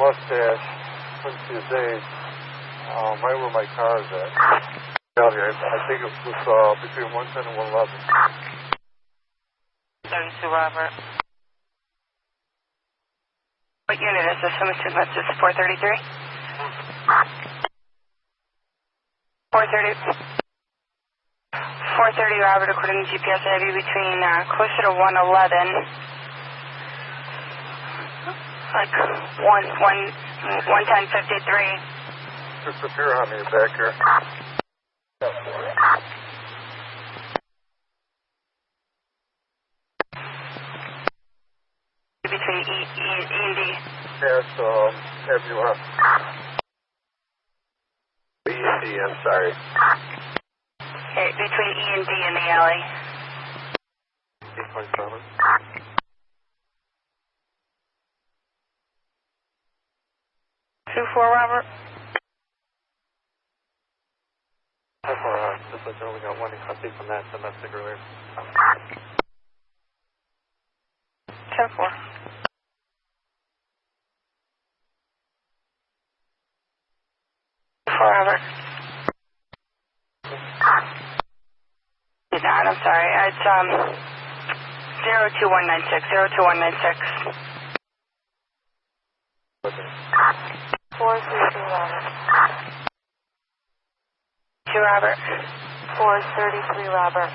mustache, couldn't see his age, right where my car is at. I think it was between 110 and 111. 32 Robert. What unit is this? I'm assuming this is 433? 430 Robert, according to GPS, I'd be between closer to 111, like 110.53. Just appear on me back here. Between E and D. Yes, have you E and D, I'm sorry. Okay, between E and D in the alley. 8.7. 24 Robert. Just like I only got one update from that domestic earlier. 10-4. 4 Robert. He's not, I'm sorry. It's 02196, 02196. 433 Robert. 2 Robert. 433 Robert.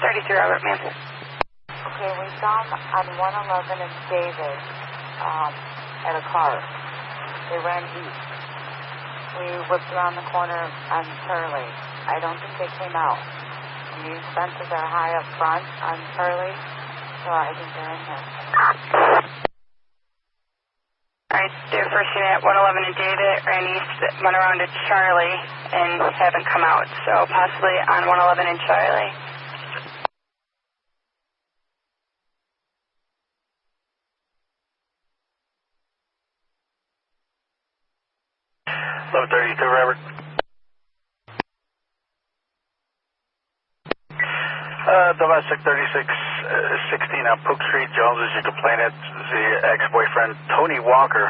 33 Robert, ma'am. Okay, we found on 111 in Davis at a car. They ran east. We whipped around the corner on Turley. I don't think they came out. The fences are high up front on Turley, so I think they're in there. Alright, their first unit, 111 and David, ran east, went around to Charlie, and haven't come out, so possibly on 111 and Charlie. Robert. Domestic 3616 on Pook Street, Jones, as you complained, the ex-boyfriend Tony Walker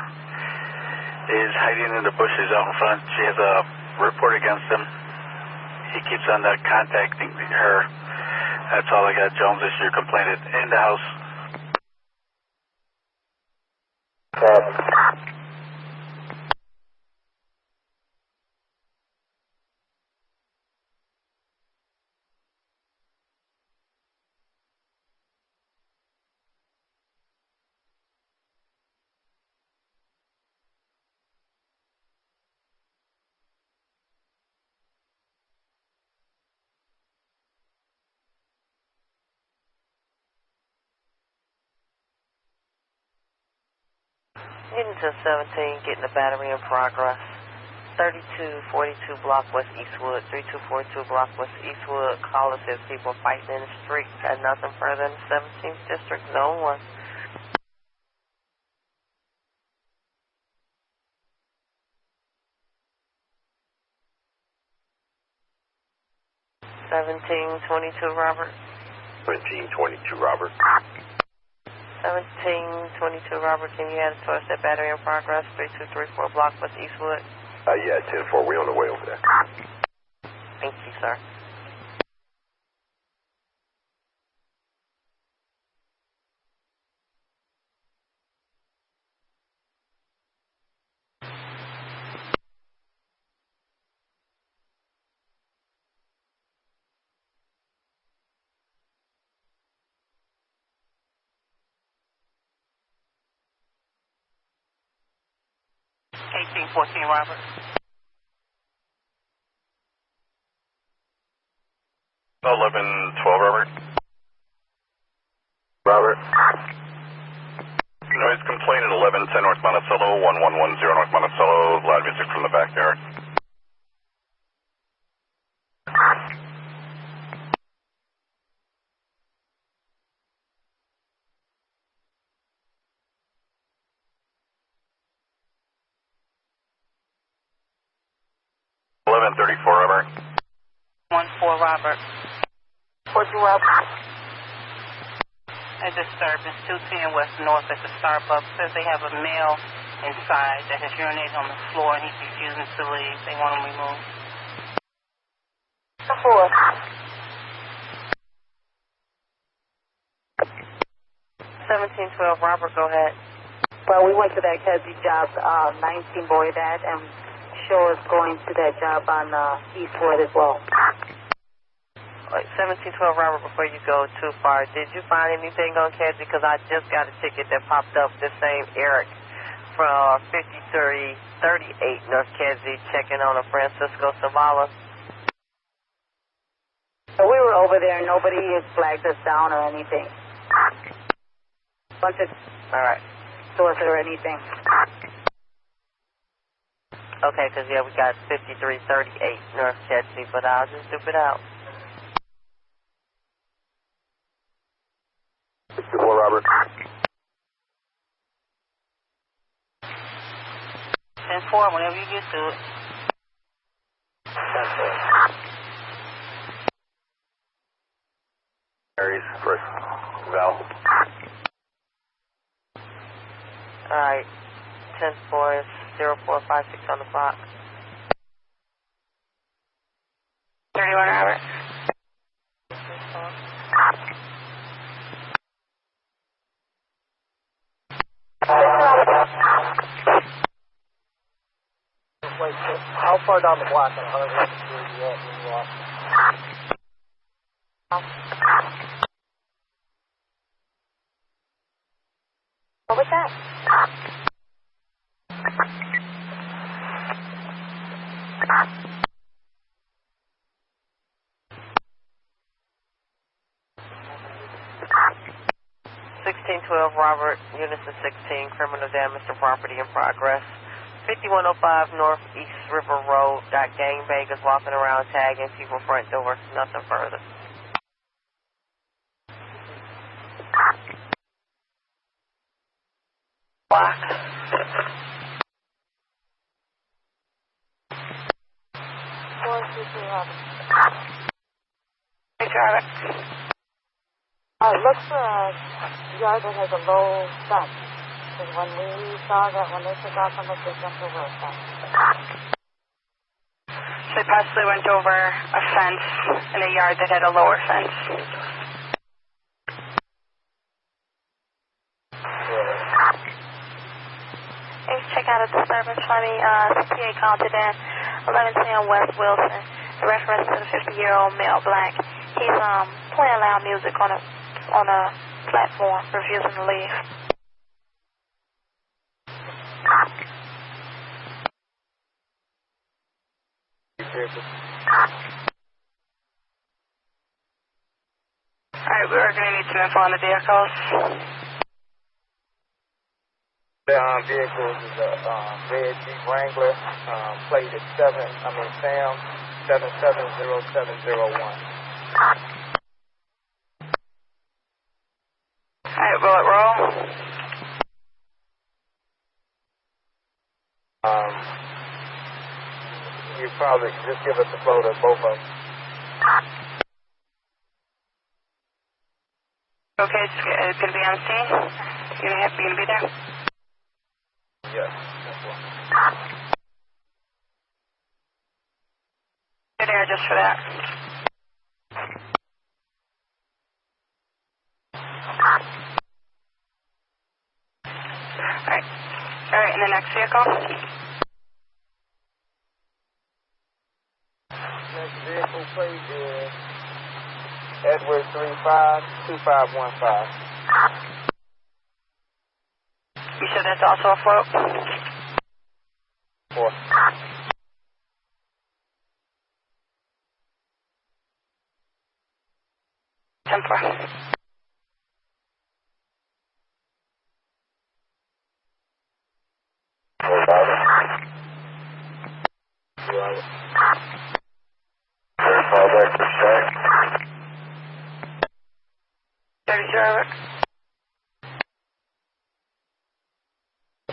is hiding in the bushes out in front. She has a report against him. He keeps on contacting her. That's all I got, Jones, as you complained in the house. Getting to 17, getting the battery in progress. 3242 block West Eastwood, 3242 block West Eastwood. Caller says people fighting in the street at nothing further than 17th District, Zone 1. Robert. 1722 Robert. 1722 Robert, can you add us towards that battery in progress? 3234 block West Eastwood. Yeah, 10-4. We're on the way over there. Thank you, sir. Robert. Robert. Robert. Noise complaint at 1110 North Monticello, 1110 North Monticello, loud music from the backyard. Robert. 14 Robert. 14 Robert. A disturbance, 210 West North at the Starbucks. Says they have a male inside that has urinated on the floor and he's refusing to leave. They want him removed. 4. 1712 Robert, go ahead. Well, we went to that Kedzie job, 19 Boydad, and show us going to that job on Eastwood as well. 1712 Robert, before you go too far, did you find anything on Kedzie? Because I just got a ticket that popped up, the same Eric from 5338 North Kedzie, checking on a Francisco Zavala. So we were over there and nobody has flagged us down or anything. Bunch of alright. Source or anything. Okay, because yeah, we got 5338 North Kedzie, but I'll just dupe it out. 64 Robert. 10-4, whenever you get to it. 10-4. Aries, first Val. Alright, 10-4 is 0456 on the clock. 31 Robert. Wait, how far down the block on 111 Street are you at when you lost? What was that? 1512 Robert, Unison 16, criminal damage to property in progress. 5105 Northeast River Road, got gangbangers walking around tagging people front door, nothing further. Block. Hey, Travis. Look for a yard that has a low fence. Because when we saw that, when they took off on us, they jumped over a fence. So they possibly went over a fence in a yard that had a lower fence. Hey, check out a disturbance for me. CPA counted in 1110 West Wilson. The reference to the 50-year-old male black. He's playing loud music on a platform, refusing to leave. Alright, we're going to need some info on the vehicles. The vehicles is a red Jeep Wrangler, plate is Sam 770701. Alright, will it roll? You probably just give us the photo of both of them. Okay, it's going to be on scene? You going to be there? Yes, that's one. You're there just for that. Alright, and the next vehicle? Next vehicle plate is Edward 352515. You said that's also a float? 4. 10-4. Call back for check. 32 Robert.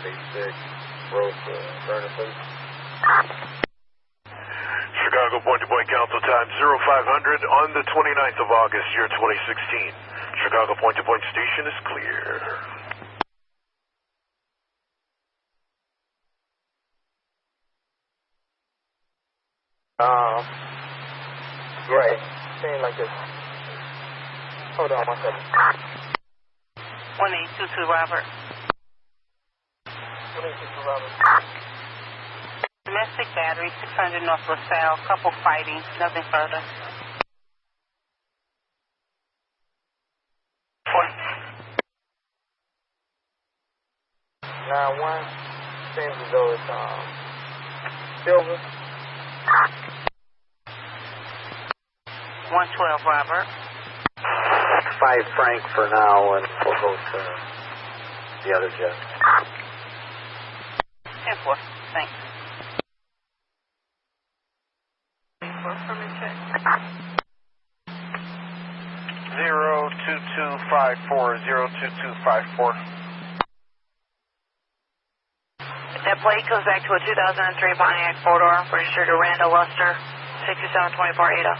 86, Rose, Vernon, please. Chicago point-to-point council time 0500 on the 29th of August, year 2016. Chicago point-to-point station is clear. Right. Seems like this. Hold on 1 second. 1822 Robert. 1822 Robert. Domestic battery, 600 North LaSalle. Couple fighting, nothing further. 9-1. Seems as though it's silver. 112 Robert. 5 Frank for now, and we'll go to the other jet. 10-4. Thanks. 02254, 02254. That plate comes back to a 2003 Pontiac 4-door, registered to Randall Luster, 6724 Ada.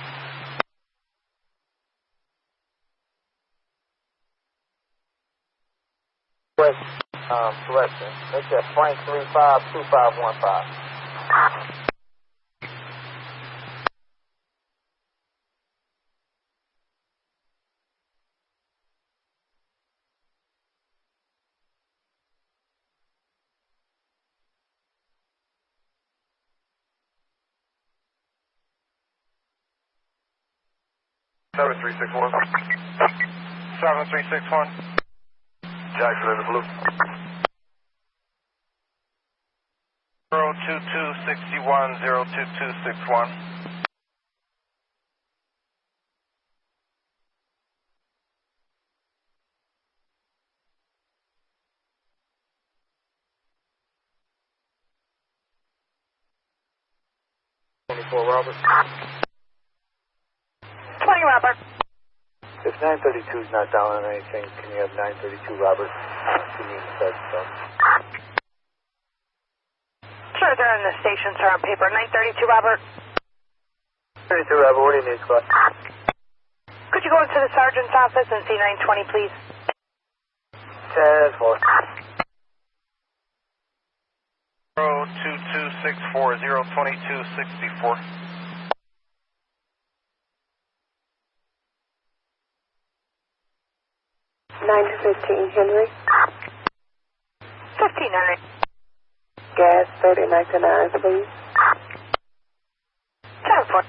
Correction. They said Frank 352515. Seven 361. 7361. Jackson in the blue. 02261, 02261. Robert. 20, Robert. If 932 is not down on anything, can you have 932, Robert? See me inside the phone. Sure, they're in the station, sir, on paper. 932, Robert. 32, Robert, what do you need, squad? Could you go into the sergeant's office and see 920, please? 10-4. 02264, 02264. 915 Henry. 15, Henry. Gas 3099, please. 10-4.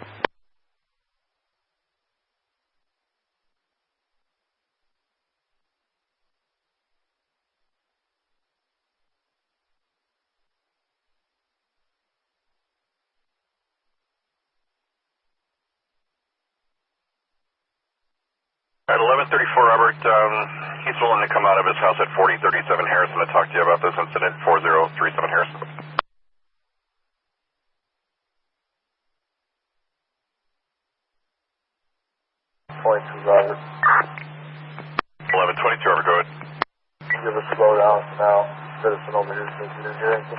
At 1134, Robert, he's willing to come out of his house at 4037 Harrison to talk to you about this incident, 4037 Harrison. 22, Robert. 1122, Robert, go ahead. Give us a slow down now. Citizen over here says you didn't hear anything.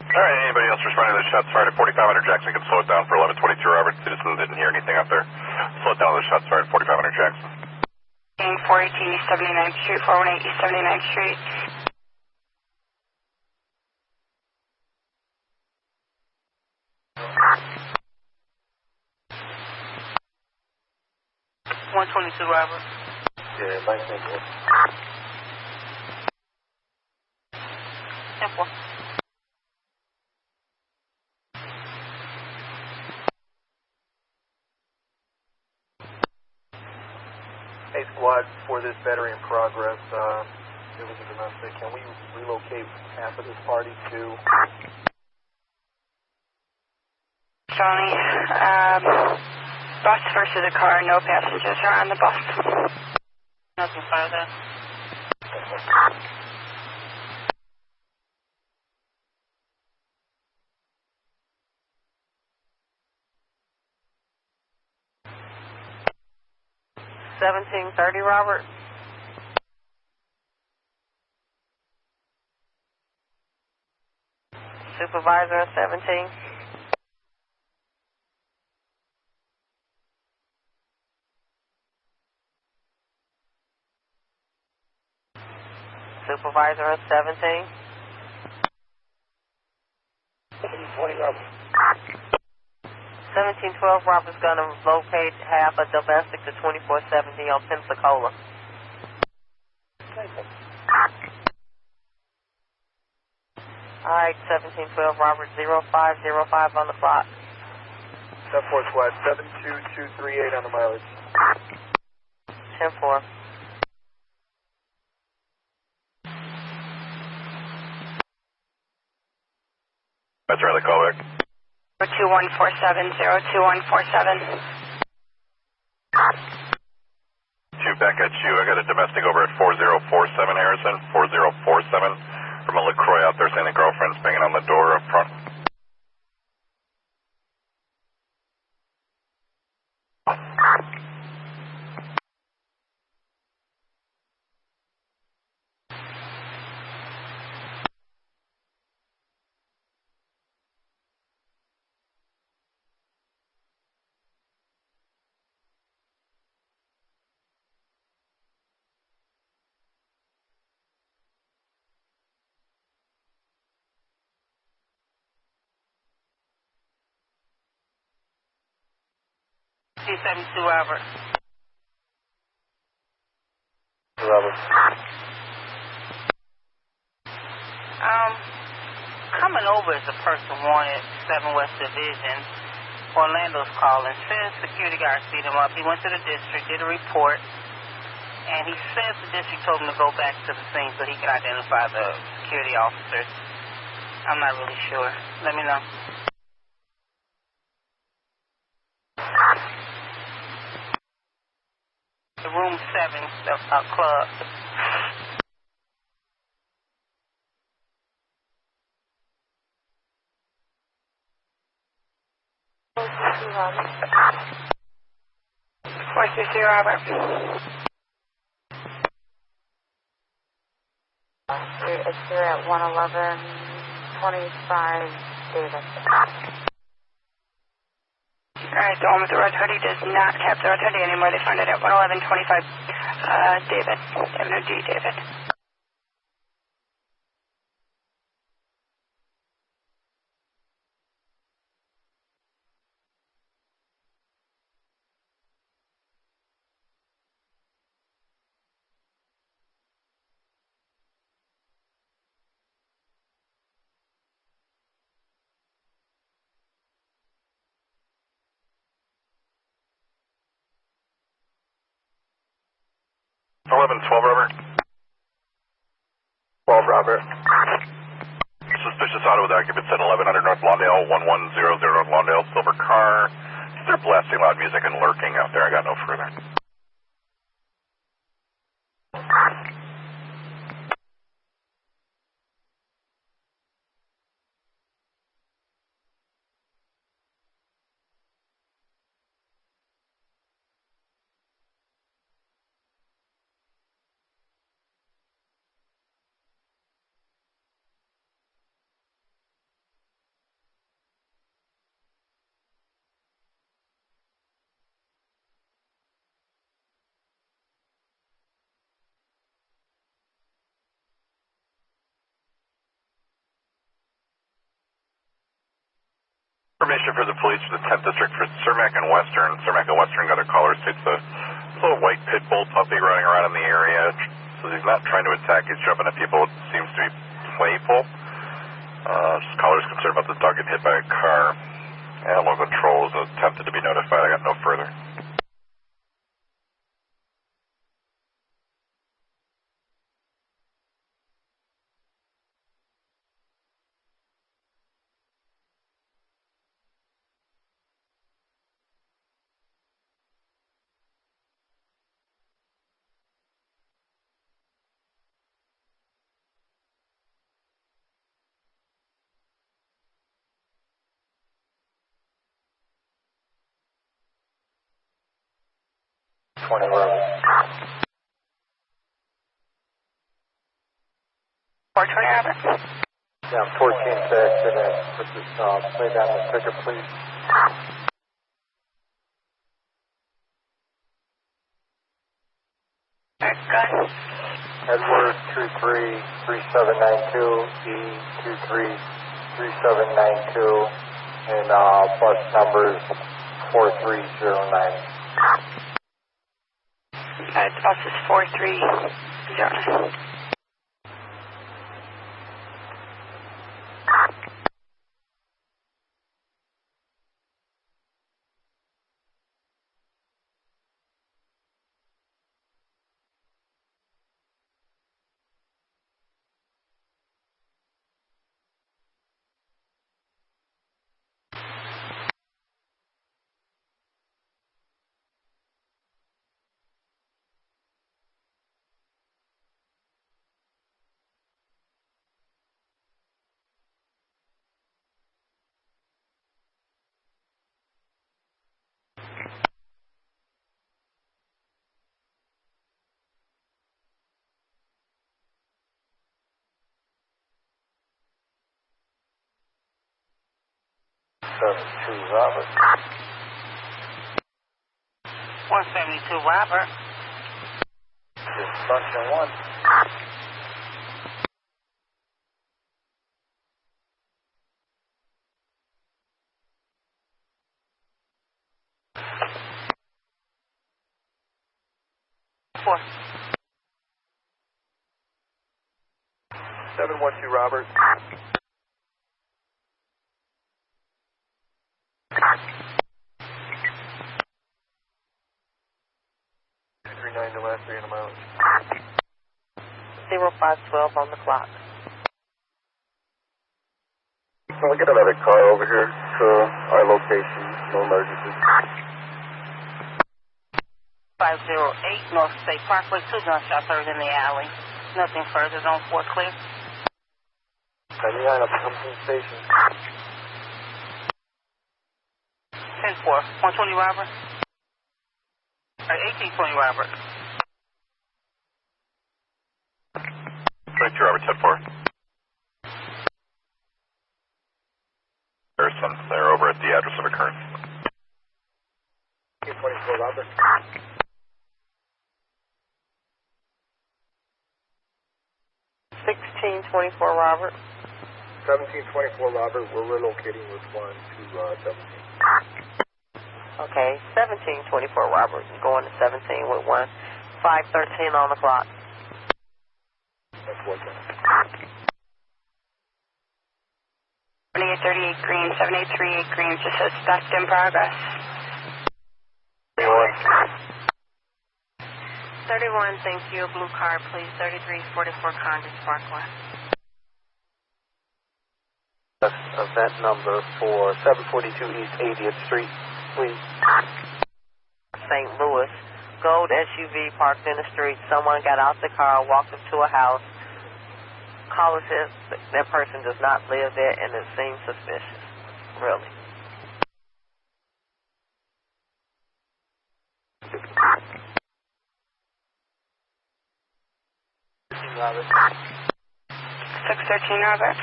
Alright, anybody else responding to the shots fired at 4500 Jackson can slow it down for 1122, Robert. Citizen didn't hear anything out there. Slow it down to the shots fired at 4500 Jackson. 418 East 79th Street, 418 East 79th Street. Robert. Yeah, my thing is. Simple. Hey, squad, for this battery in progress, it was a domestic. Can we relocate half of this party to... Johnny, bus versus a car, no passengers are on the bus. Nothing further. $17.30, Robert. Supervisor at 17. Supervisor at 17. 20, Robert. 1712, Robert's going to locate half a domestic to 2470 on Pensacola. All right, 1712, Robert, 0505 on the clock. 10-4 squad, 72238 on the mileage. 10-4. That's right, the callback. 02147, 02147. Two back at you. I got a domestic over at 4047 Harrison, 4047 from a LaCroix out there saying the girlfriend's banging on the door up front. C-72 Robert. Robert. Coming over is a person wanted, 7 West Division. Orlando's calling. Says security guards beat him up. He went to the district, did a report, and he says the district told him to go back to the scene so he can identify the security officers. I'm not really sure. Let me know. The room 7, the club. 430, Robert. It's here at 111-25, David. Alright, the one with the red hoodie does not have the red hoodie anymore. They found it at 111-25, David. Avenue D, David. Robert. 12, Robert. Suspicious auto with occupants at 1100 North Lawndale, 1100 North Lawndale, silver car. They're blasting loud music and lurking out there. I got no further. Information for the police for the 10th District for Cermak and Western. Cermak and Western got a caller states a little white pit bull puppy running around in the area. So he's not trying to attack, he's jumping at people. It seems to be playful. Caller's concerned about the dog getting hit by a car. Animal control is attempted to be notified. I got no further. Robert. Yeah, 14th accident. Put this, play down the ticket, please. Good. Edward 233792, E233792, and bus numbers 4309. Bus is 4309. Robert. 172 Robert. Dysfunction 1. Four. 712 Robert. 239 the last 3 in a mile. 0512 on the clock. Can we get another car over here to our location? No emergency. 508 North State Parkway, 2 gunshots heard in the alley. Nothing further, zone 4 clear. 99 up to Compton Station. 10-4. 120 Robert. 1820 Robert. 22 Robert, 10-4. They're over at the address of occurrence. 24 Robert. 1624 Robert. 1724 Robert, we're relocating with 1 to 17. Okay, 1724 Robert, going to 17 with 1. 513 on the clock. That's what then. 7838 Green, 7838 Green, just says theft in progress. 31, thank you. Blue car, please. 3344 Congress Parkway. Of that number for 742 East 80th Street, please. St. Louis. Gold SUV parked in the street. Someone got out the car, walked into a house. Caller says that person does not live there, and it seems suspicious. Really. Robert. 613 Robert.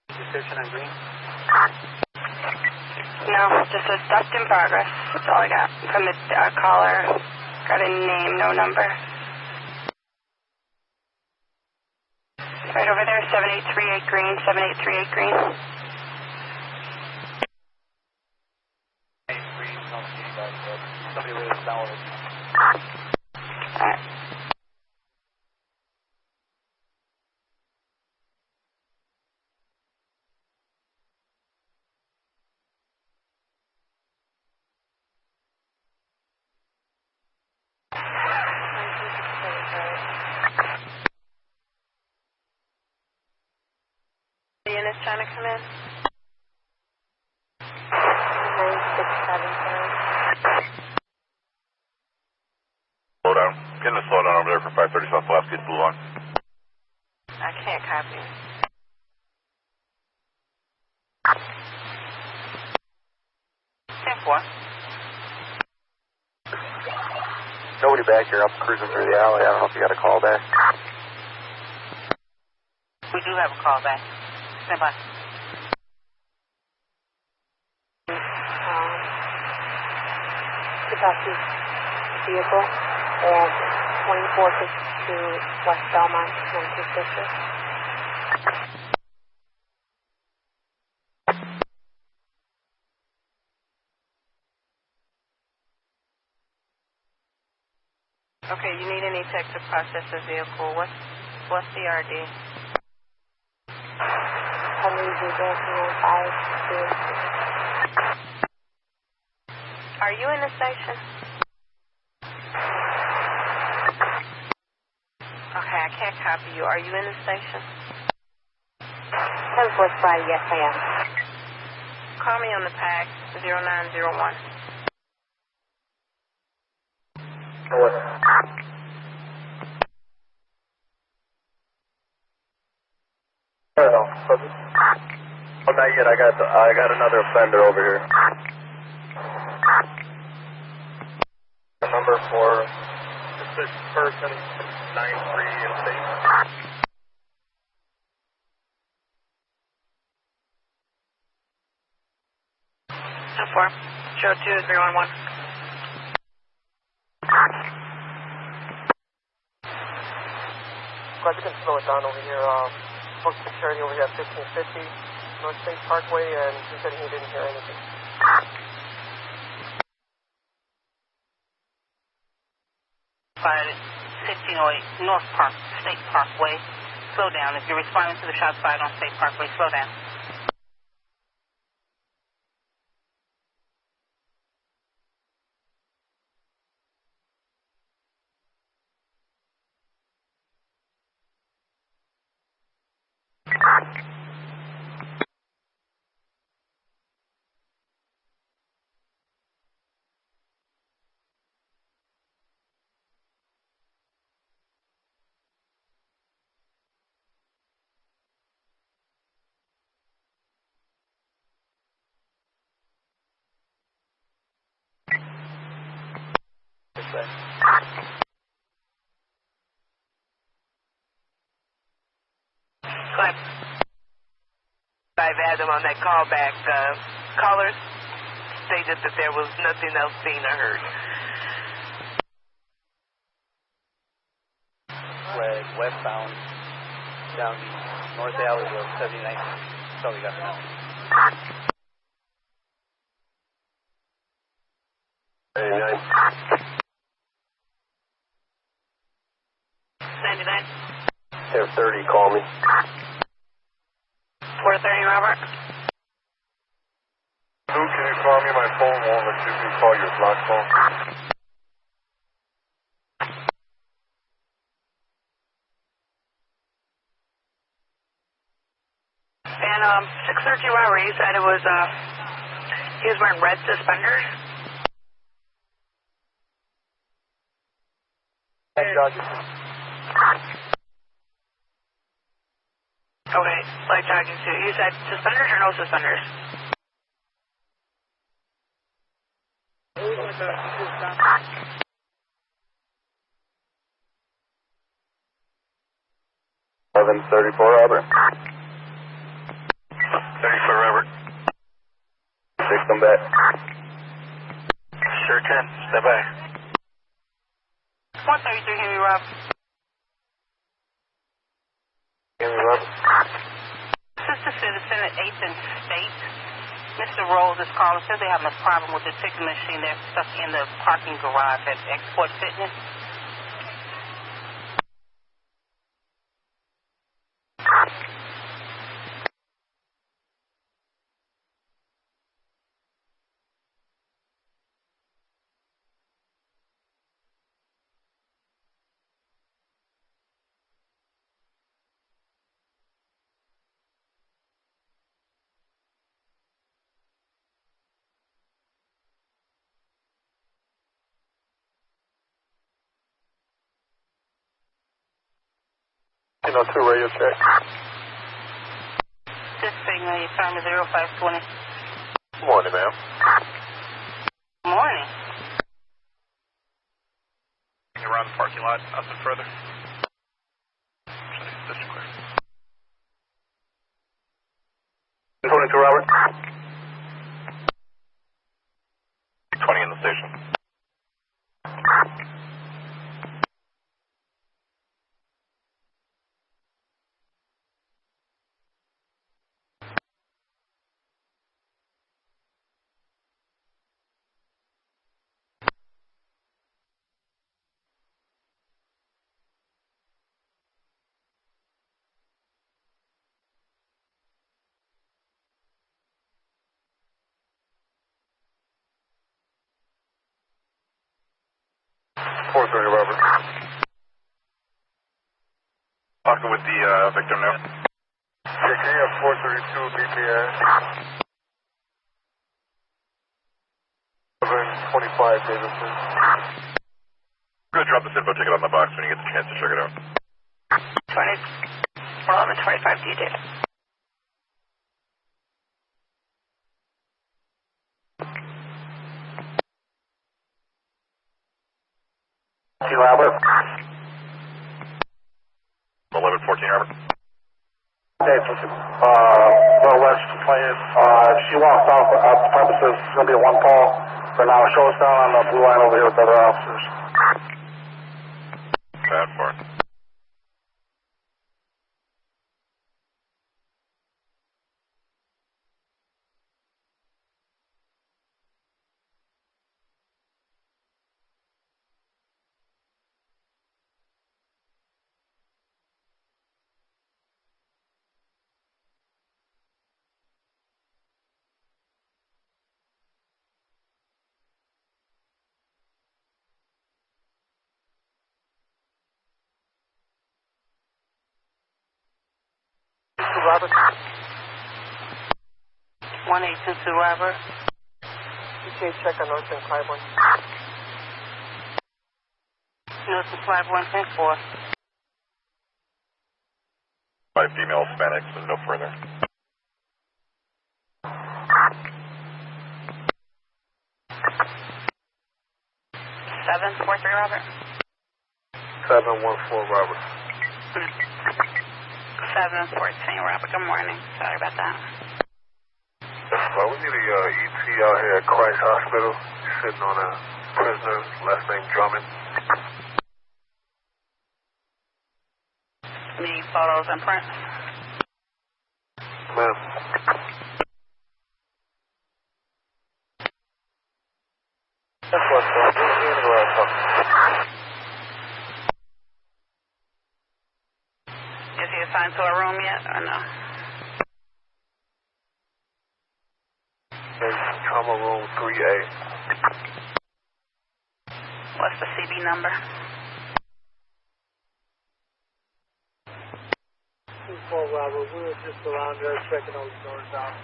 Description on green? No, just says theft in progress. That's all I got from the caller. Got a name, no number. Right over there, 7838 Green, 7838 Green. Somebody wrote it down. All right. The unit's trying to come in. 9673. Slow down. Getting a slow down over there for 530 South Pulaski, Blue Line. I can't copy. Nobody back here. I'm cruising through the alley. I don't know if you got a call back. We do have a call back. Stand by. Kentucky vehicle at 2452 West Belmont, Memphis District. Okay, you need any tech to process the vehicle. What's the RD? Are you in the station? Okay, I can't copy you. Are you in the station? Southwest Friday, yes I am. Call me on the pack, 0901. What? No. Oh, not yet. I got another offender over here. The number for this person, 93 and state. 10-4. 02-311. Glad you can slow it down over here. Spoke to security over here at 1550 North State Parkway, and he said he didn't hear anything. 1608 North Park, State Parkway. Slow down. If you're responding to the shots fired on State Parkway, slow down. back. I've had them on that callback. Callers stated that there was nothing else seen or heard. Flag westbound down the north alley of 79th. That's all we got now. 89. 99. Have 30, call me. 430, Robert. Who can you call me? My phone won't let you call your block phone. And 613 Robert, you said it was, he was wearing red suspenders? Okay, like jogging suit. You said suspenders or no suspenders? $1134, Robert. 34, Robert. 6, come back. Sure can. Step by. 133, Henry Rob. Henry, Robert. Sister Citizen at 8th and State. Mr. Rose is calling. Says they having a problem with the ticket machine that's stuck in the parking garage at Export Fitness. You know, 2 radio check. This signal, your time is 0520. Good morning, ma'am. Morning. You around the parking lot, nothing further? District Clerk. 22, Robert. 20 in the station. Robert. Talking with the victim now. Yeah, can you have 432 BPS? 1125 Davidson. We're going to drop this info ticket on the box when you get the chance to check it out. 1125 D data. Robert. 1114, Robert. Hey, West complainant. She walked off at the premises. It's going to be a 1 call. For now, show us down on the blue line over here with other officers. Bad for it. Robert. 1822 Robert. ETA check on North and Claiborne. North and Claiborne, 10-4. 5 female Hispanics and no further. 743, Robert. 714, Robert. 714, Robert. Good morning. Sorry about that. We need a ET out here at Christ Hospital. He's sitting on a prisoner, last name Drummond. Need photos and prints? Ma'am. That's what's going on. Is he assigned to a room yet or no? Trauma room 3A. What's the CB number? 2-4, Robert. We were just around there checking those doors out.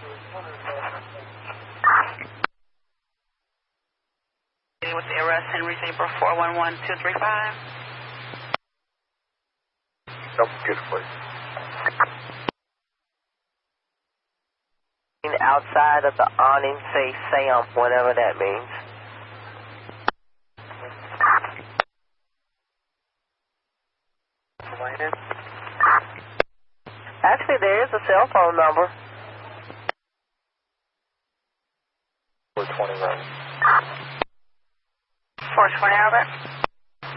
With the arrest, Henry Zebra 411235. Don't get it, please. Outside of the awning, say Sam, whatever that means. Actually, there is a cell phone number. 420, Robert. 420, Robert?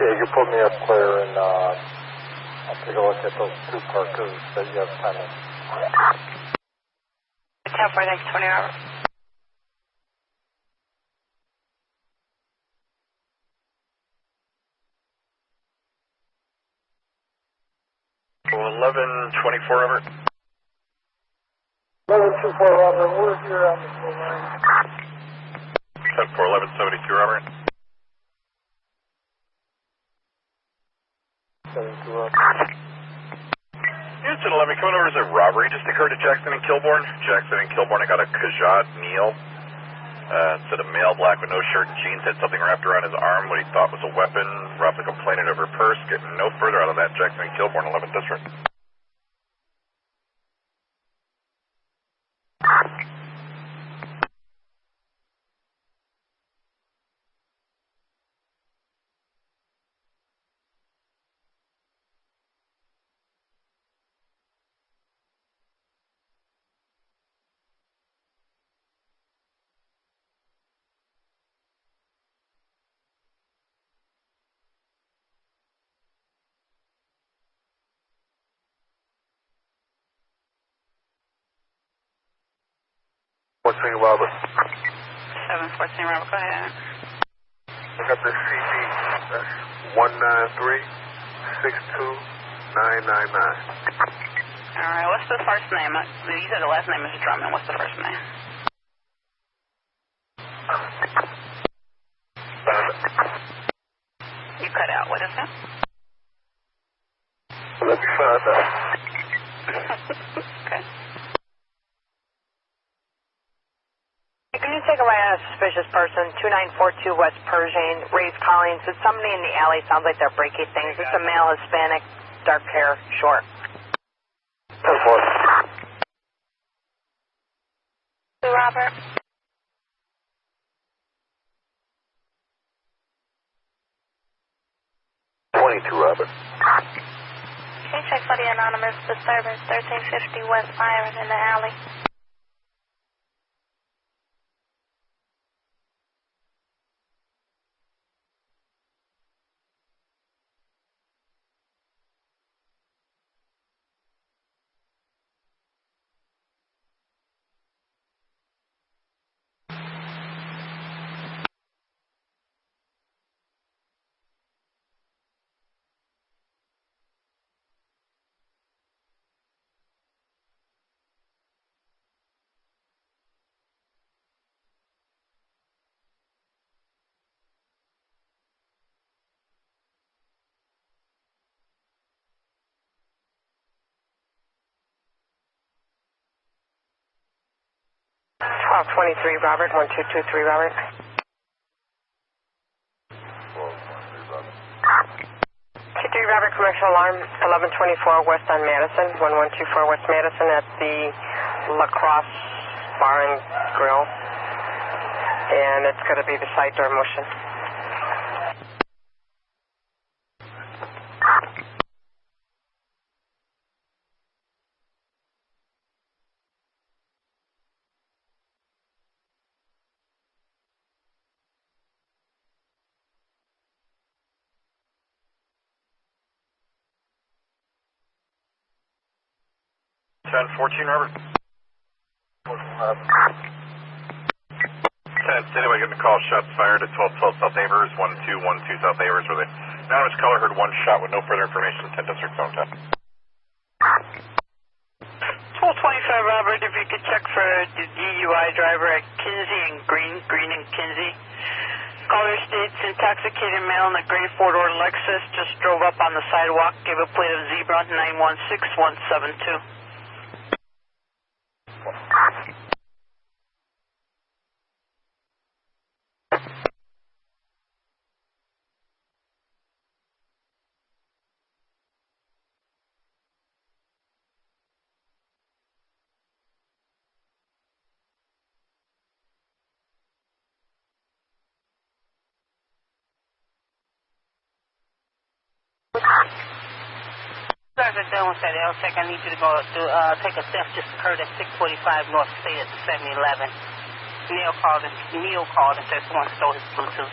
Yeah, you put me up clear and I'll take a look at those two parkers that you have time to. 10-4, thanks, 20, Robert. Well, 1124, Robert. 1124, Robert. We're here on the full line. 10-4, 1172, Robert. 72, Robert. Houston 11, coming over as a robbery just occurred at Jackson and Kilbourne. Jackson and Kilbourne, I got a Kajat Neal. Said a male black with no shirt and jeans had something wrapped around his arm, what he thought was a weapon. Robbed the complainant of her purse. Getting no further out of that. Jackson and Kilbourne, 11th District. What's the Robert? 714, Robert, go ahead. I got the CB. That's 193-62999. All right, what's the first name? You said the last name is Drummond. What's the first name? You cut out. What is that? Let me find out. Okay. Can you take a ride on a suspicious person, 2942 West Pershing, Ray's calling. Said somebody in the alley sounds like they're breaking things. It's a male, Hispanic, dark hair, short. 10-4. Robert. Robert. Can you check for the anonymous disturbance, 1350 West Byron in the alley? Call 23, Robert, 1223, Robert. 23, Robert, commercial alarm, 1124 West on Madison, 1124 West Madison at the La Crosse Bar and Grill. And it's going to be the side door motion. 1014, Robert. 10, anybody getting a call, shots fired at 1212 South Avers, 1212 South Avers, where the anonymous caller heard one shot with no further information, 10 District Zone 10. 1225, Robert, if you could check for the DUI driver at Kinsey and Green and Kinsey. Caller states intoxicated male in a gray four-door Lexus just drove up on the sidewalk, gave a plate of Zebra 916172. Sergeant Dillon said, LSEC, I need you to go take a theft just occurred at 645 North State at the 7-Eleven. Neil called and said someone stole his Bluetooth.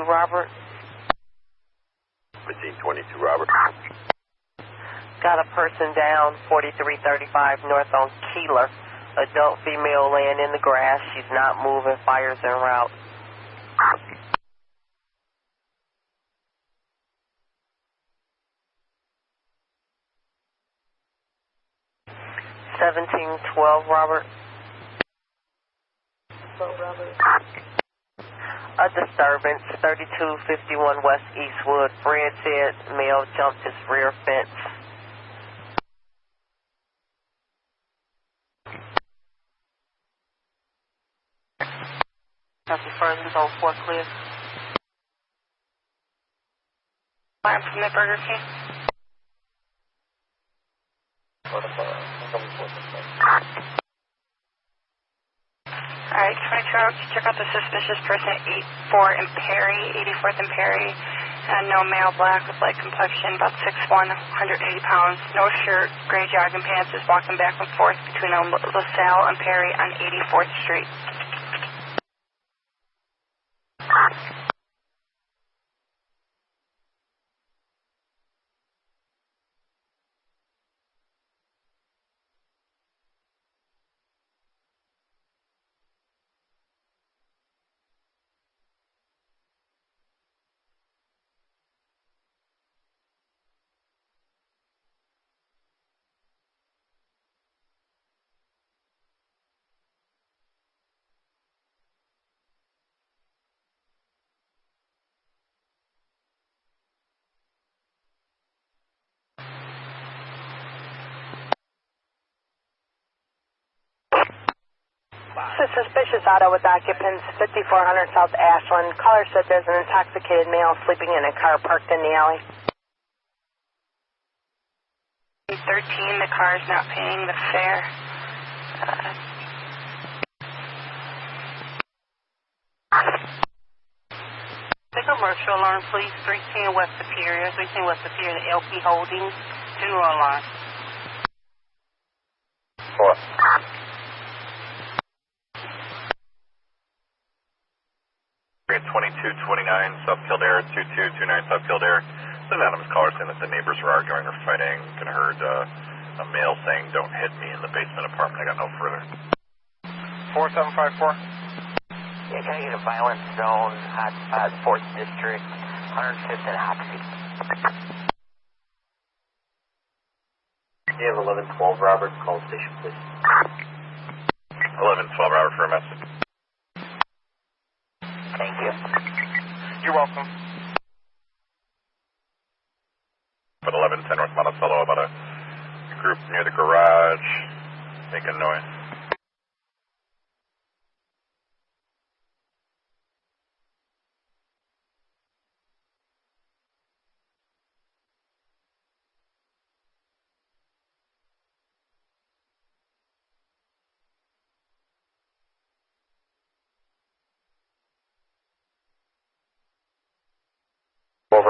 Robert. 1722, Robert. Got a person down, 4335 north on Keeler. Adult female laying in the grass. She's not moving. Fires en route. Robert. A disturbance, 3251 West Eastwood. Fred said male jumped his rear fence. Nothing further than 04 clear. I'm from the Burger King. Alright, 22, check out the suspicious person at 84 and Perry, 84th and Perry. No male, black with light complexion, about 6'1", 180 pounds, no shirt, gray jogging pants, is walking back and forth between LaSalle and Perry on 84th Street. It's a suspicious auto with occupants, 5400 South Ashland. Caller said there's an intoxicated male sleeping in a car parked in the alley. 13, the car is not paying the fare. The commercial alarm, please. 310 West Superior, the LP Holdings, general alarm. 2229 South Kildare, 2229 South Kildare. The anonymous caller saying that the neighbors were arguing or fighting. And heard a male saying, "Don't hit me," in the basement apartment. I got no further. 4754. Yeah, can I get a violent zone, hotspot, 4th District, 105th and Hoxie? You have 1112 Robert, call station please. 1112 Robert for a message. Thank you. You're welcome. But 1110 North Monticello, about a group near the garage making noise.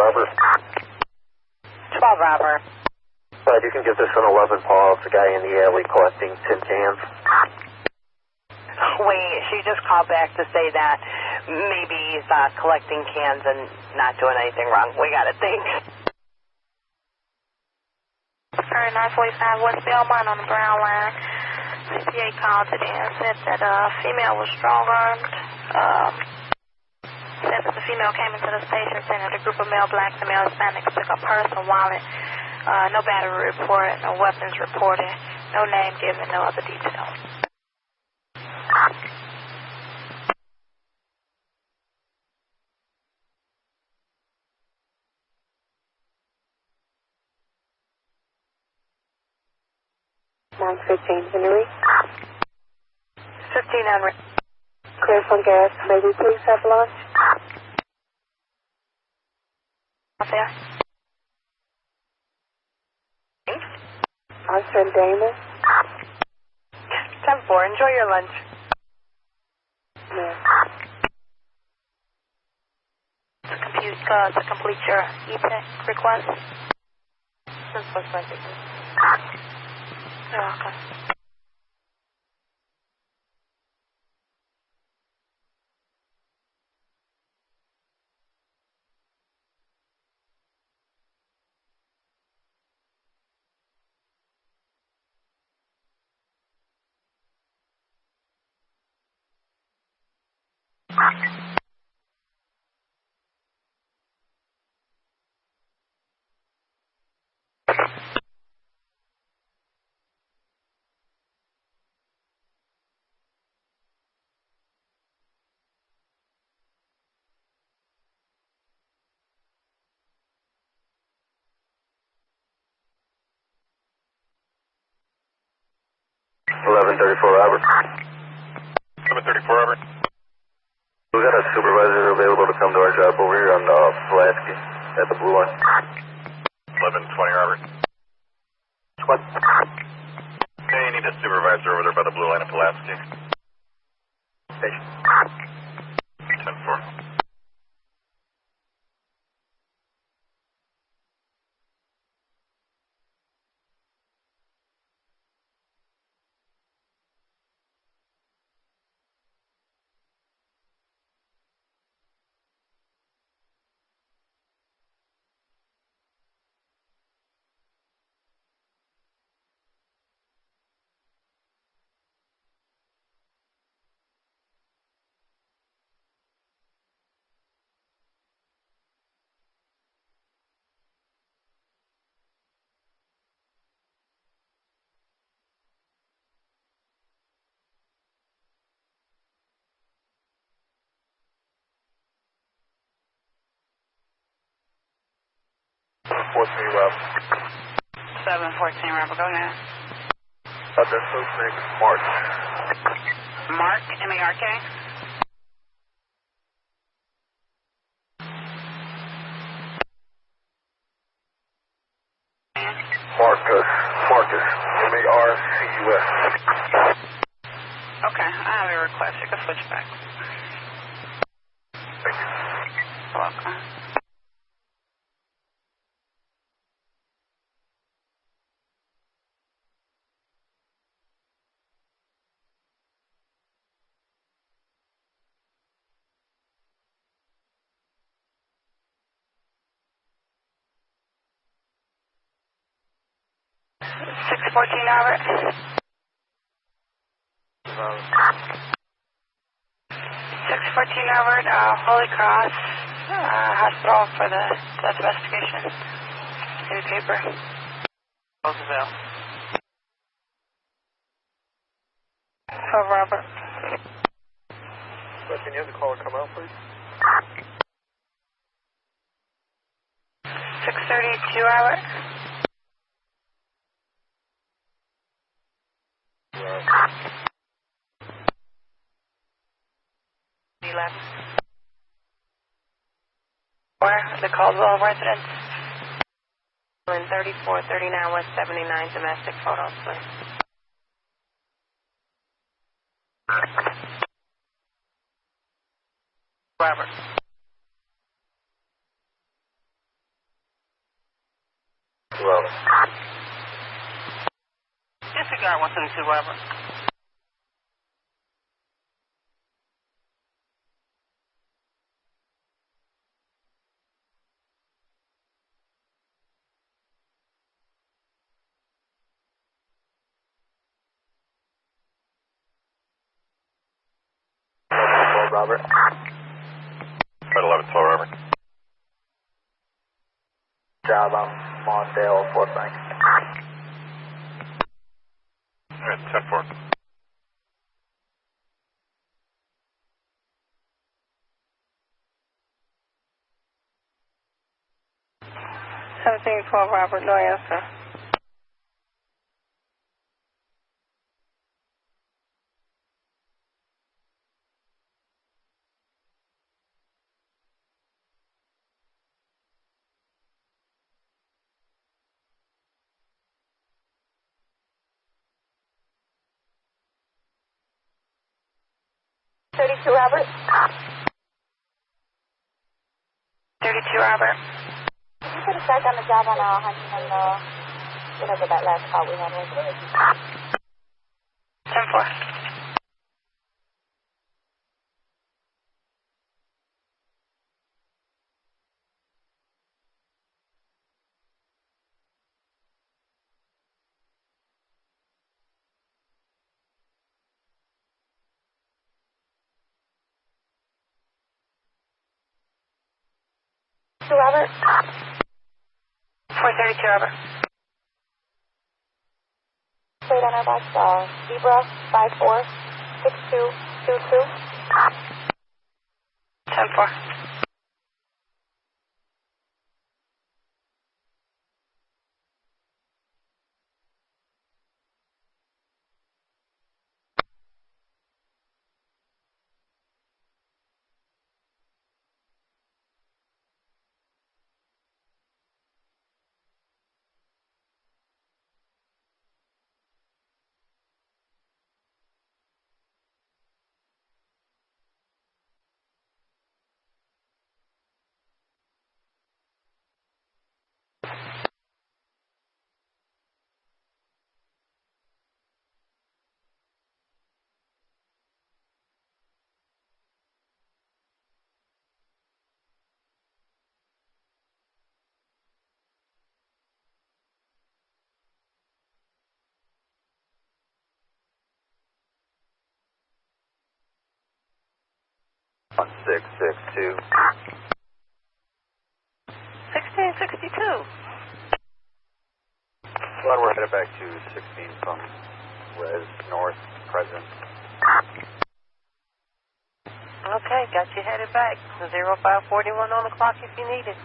Robert. 12 Robert. Right, you can give this an 11, Paul. It's the guy in the alley collecting tin cans. Wait, she just called back to say that maybe he's collecting cans and not doing anything wrong. We got to think. Alright, 945 West Belmont on the Brown line. CPA called today and said that a female was strong-armed. Said that the female came into the station saying that a group of male blacks and male Hispanics took a purse and wallet. No battery report, no weapons reported, no name given, no other details. Mark 15 Henry. 15 Henry. Clear from gas. May we please have lunch? Out there? I'm Sir Damon. 10-4. Enjoy your lunch. Yes. To complete your e-tech request. You're welcome. Robert. 1134, Robert. We got a supervisor available to come to our job over here on Pulaski at the blue line. 1120, Robert. What? Okay, you need a supervisor over there by the blue line at Pulaski. Station. 10-4. What's me, Rob? 714, Robert, go ahead. That folks' name is Mark. Mark, M-A-R-K? Marcus, M-A-R-C-U-S. Okay, I have a request. You can switch back. Thank you. You're welcome. Robert. 614 Robert, Holy Cross Hospital for the investigation. Any paper? Roosevelt. Hello, Robert. Can you have the caller come out, please? 632 Robert. Where? The Caldwell residence. 3439 West 79 domestic photos, please. Robert. Robert. Disregard 172, Robert. Robert. Flight 1112, Robert. Job on Mondale, Fort Bank. Alright, 10-4. Robert, no answer. Robert. 32, Robert. Can you put a strike on the job on Huntington, whatever that last call we had was? 10-4. Robert. 432, Robert. Wait on our box, Zebra 546222. 10-4. On 662. 1662. Glad we're headed back to 16 from Res North, present. Okay, got you headed back. 0541 on the clock if you need it.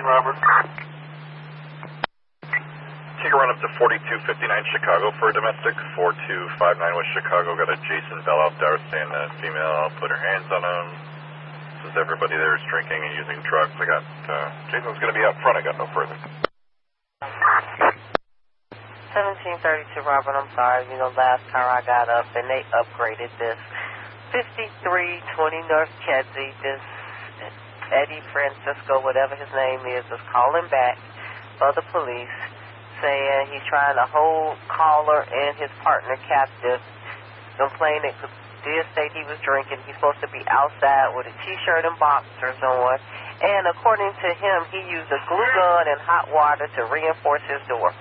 Robert. Take a run up to 4259 Chicago for a domestic. 4259 West Chicago. Got a Jason Bell out there saying the female put her hands on him. Since everybody there is drinking and using drugs, I got Jason's going to be out front. I got no further. 1732, Robert, I'm sorry. You know, last car I got up and they upgraded this. 5320 North Kedzie, this Eddie Francisco, whatever his name is calling back for the police, saying he's trying to hold caller and his partner captive, complaining because did state he was drinking. He's supposed to be outside with a T-shirt and boxers on, and according to him, he used a glue gun and hot water to reinforce his door.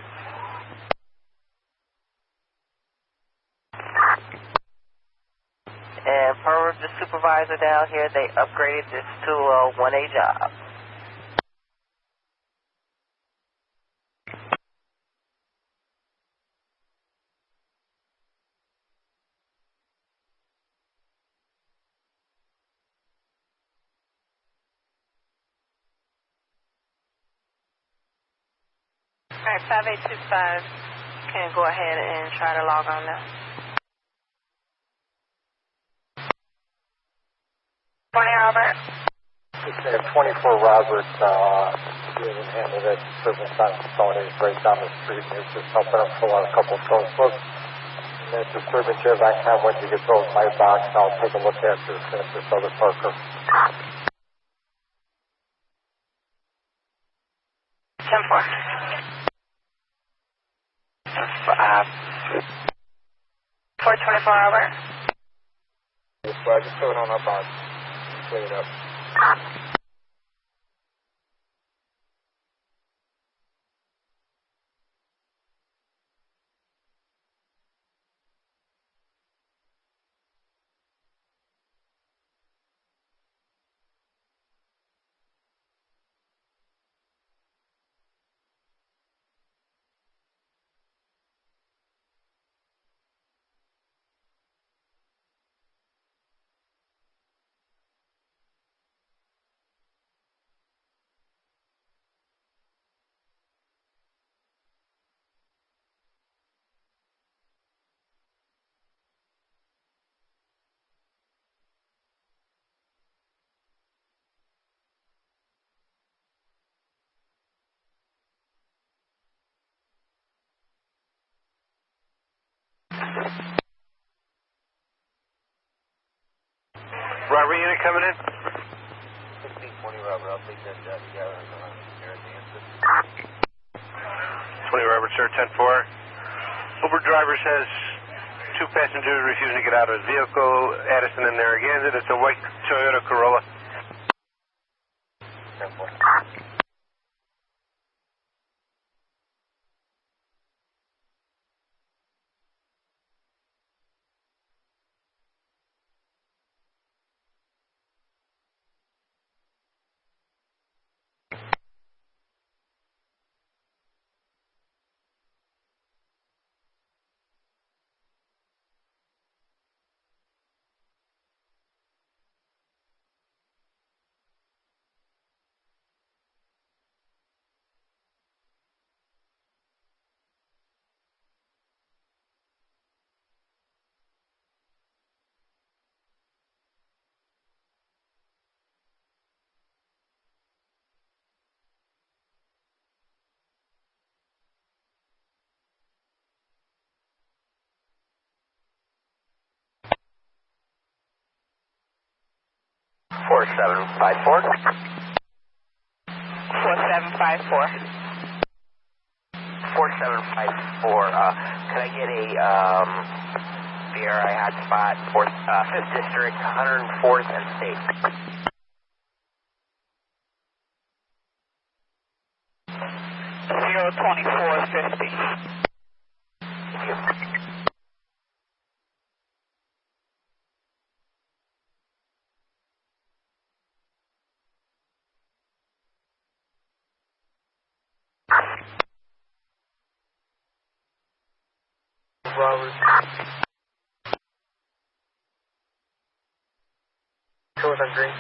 And per the supervisor down here, they upgraded this to a 1A job. right, 5825 can go ahead and try to log on now. 20 Robert. It's 24 Robert. He doesn't handle that disturbance on his phone. He's right down the street and he's just helping him fill out a couple of phone books. And that disturbance here, that time when you get those in my box, I'll take a look at it as soon as this other Parker. 10-4. 424 Robert. Yes, well, just throw it on our box. Clean it up. Robert unit coming in? 1620 Robert, I'll take that job together and here at the answer. 20 Robert, sir, 10-4. Uber driver says 2 passengers refusing to get out of his vehicle. Addison in Narragansett. It's a white Toyota Corolla. 10-4. Four 754. 4754. 4754. Can I get a VRI hotspot, 5th District, 104th and State? 02450. Thank you. Robert. Goes on green.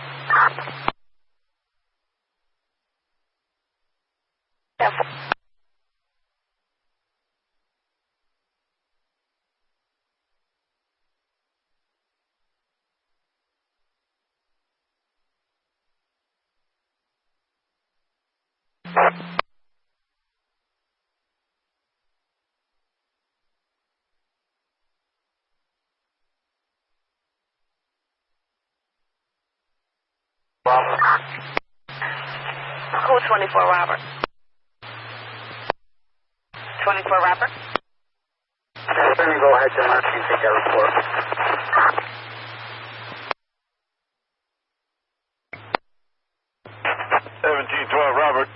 Code 24 Robert. 24 Robert. There you go ahead, John. You take that report. Robert.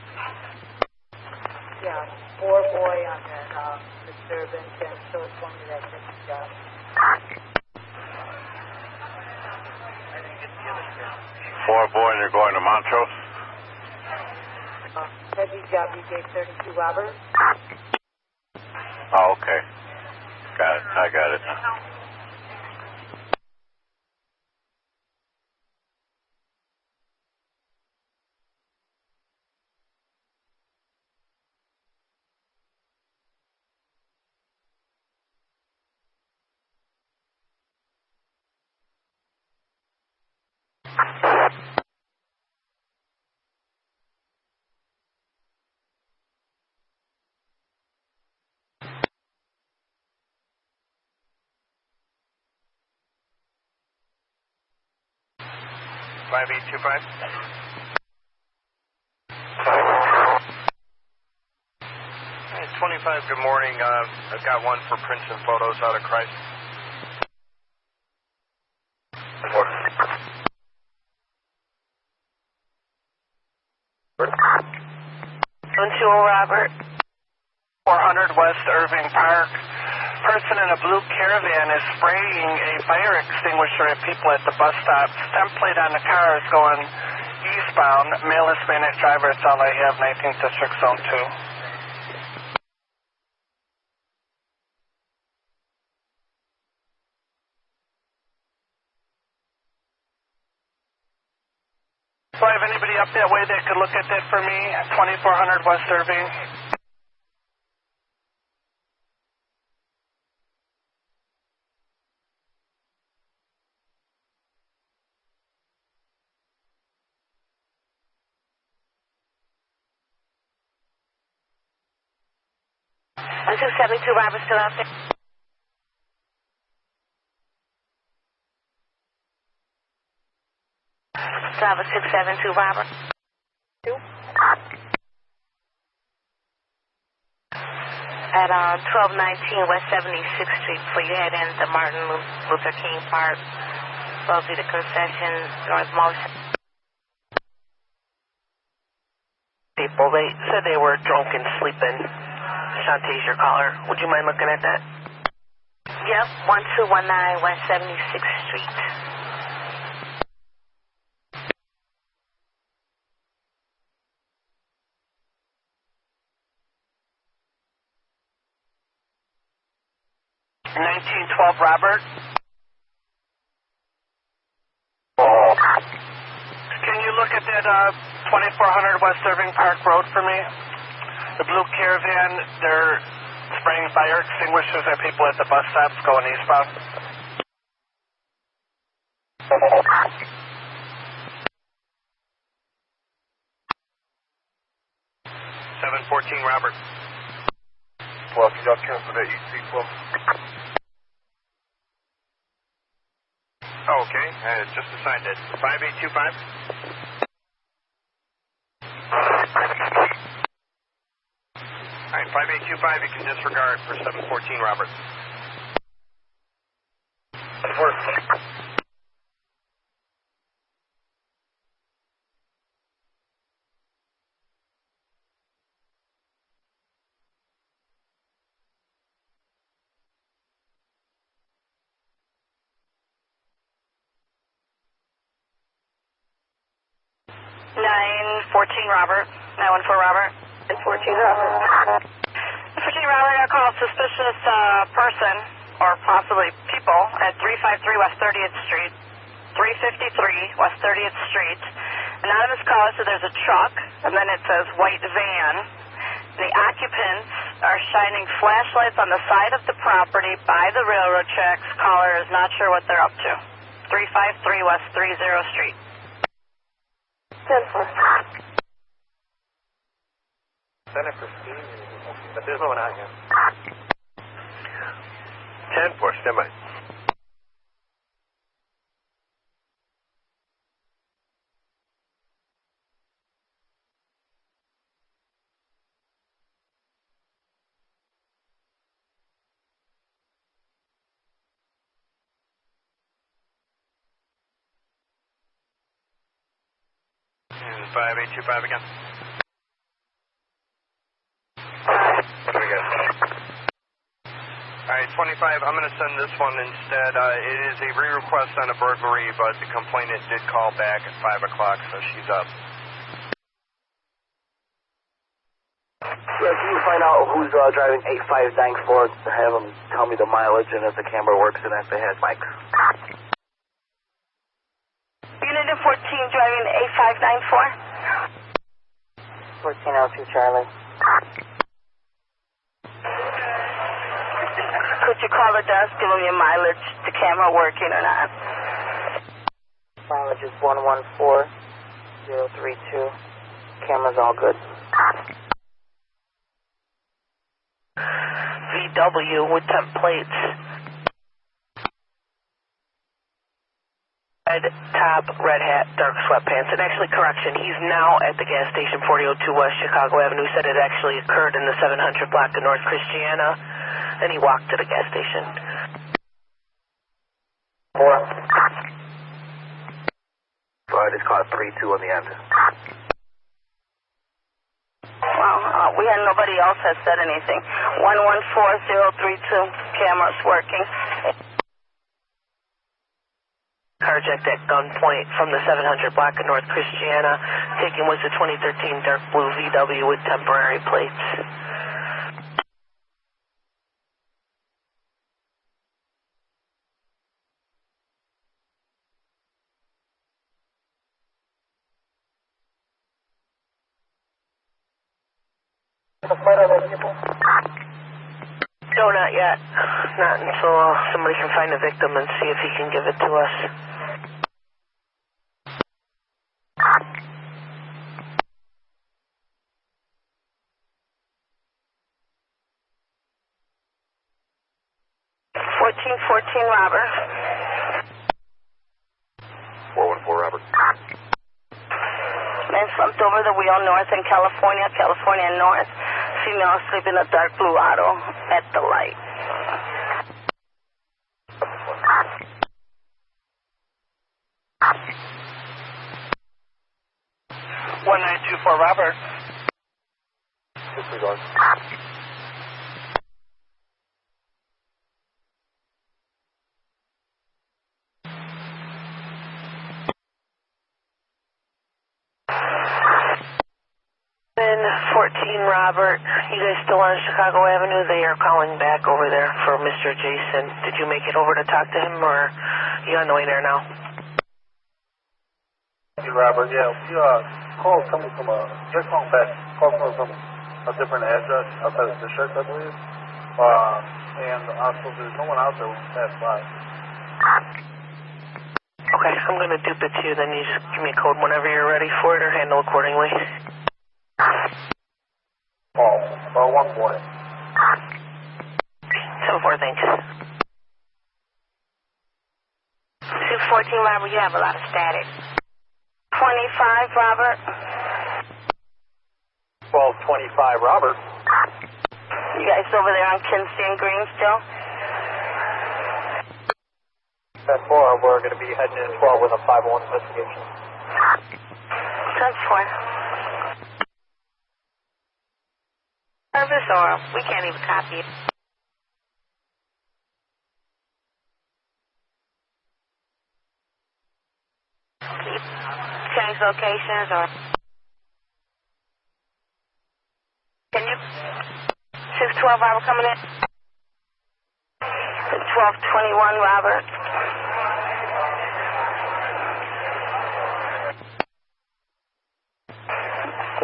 Yeah, 4 boy on that disturbance and so it's one that just got. 4 boy and you're going to Montrose? Heavy WJ32 Robert. Oh, okay. Got it. I got it. 5825. 25, good morning. I've got one for prints and photos out of Christ. 120 Robert. 400 West Irving Park. Person in a blue caravan is spraying a fire extinguisher at people at the bus stop. Stem plate on the car is going eastbound. Male Hispanic driver, that's all I have, 19th District, Zone 2. Do I have anybody up that way that could look at that for me? 2400 West Irving. And 272 Robert still out there? Driver 672 Robert. At 1219 West 76th Street, before you head into Martin Luther King Park, closely the concession, North Motion. People, they said they were drunk and sleeping. Shantae's your caller. Would you mind looking at that? Yep, 1219 West 76th Street. Robert. Can you look at that 2400 West Irving Park Road for me? The blue caravan, they're spraying fire extinguishers at people at the bus stops going eastbound. 714 Robert. Well, can y'all cancel that EC flow? Oh, okay. Just assigned it. 5825. All right, 5825, you can disregard for 714 Robert. Robert. 914 Robert. 14 Robert. 14 Robert, I call a suspicious person, or possibly people, at 353 West 30th Street, 353 West 30th Street. Anonymous caller said there's a truck, and then it says white van. The occupants are shining flashlights on the side of the property by the railroad tracks. Caller is not sure what they're up to. 353 West 30th Street. 10-4. Send it for Steve, but there's no one out here. 10-4, stand by. And 5825 again. What do we got? All right, 25, I'm going to send this one instead. It is a re-request on a burglary, but the complainant did call back at 5 o'clock, so she's up. Yeah, can you find out who's driving 8594 to have them tell me the mileage and if the camera works and if they had mics? Unit 14 driving 8594. 1402 Charlie. Could you call the desk, give them your mileage, the camera working or not? Mileage is 114032. Camera's all good. VW with temp plates. red top, red hat, dark sweatpants. And actually, correction, he's now at the gas station 4002 West Chicago Avenue. Said it actually occurred in the 700 block of North Christiana, and he walked to the gas station. 4. So I just caught 3-2 on the end. Well, we had nobody else has said anything. 114032, camera's working. Carjacked at gunpoint from the 700 block of North Christiana. Taken was the 2013 dark blue VW with temporary plates. No, not yet. Not until somebody can find a victim and see if he can give it to us. Robert. 414 Robert. Man slumped over the wheel north in California north. Female asleep in a dark blue auto at the light. 1924 Robert. Disregard. Then 14 Robert, you guys still on Chicago Avenue? They are calling back over there for Mr. Jason. Did you make it over to talk to him, or you on the way there now? Hey, Robert, yeah, we called coming from you're calling back, called from a different address outside of District, I believe. And also there's no one out there when we passed by. Okay, I'm going to dupe it to you, then you just give me a code whenever you're ready for it, or handle accordingly. One more. 7-4, thanks. 214 Robert, you have a lot of static. 25 Robert. 1225 Robert. You guys over there on Kinsey and Green still? 10-4, we're going to be heading in 12 with a 501 investigation. 10-4. Service, or we can't even copy it. Change locations, or can you? 612 Robert coming in. 1221 Robert.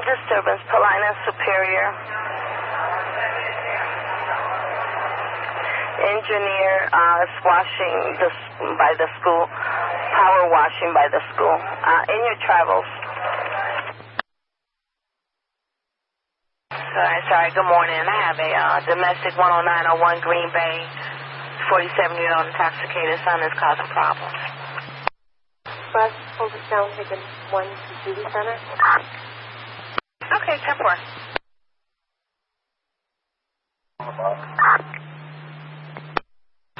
Disturbance, Paulina Superior. Engineer washing by the school, power washing by the school. In your travels. Sorry, good morning. I have a domestic 10901 Green Bay, 47-year-old intoxicated son is causing problems. Bus, hold it down, take it 1 to duty center. Okay, 10-4.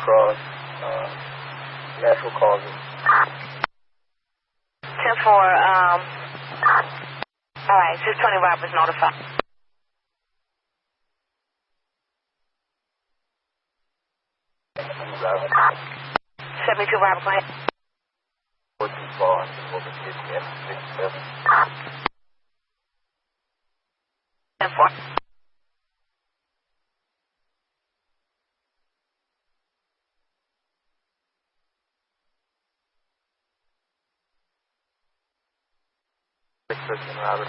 Cross, natural causes. 10-4, all right, 620 Robert's notified. Robert. 72 Robert, go ahead. 424, over KTM 67. 10-4. Robert.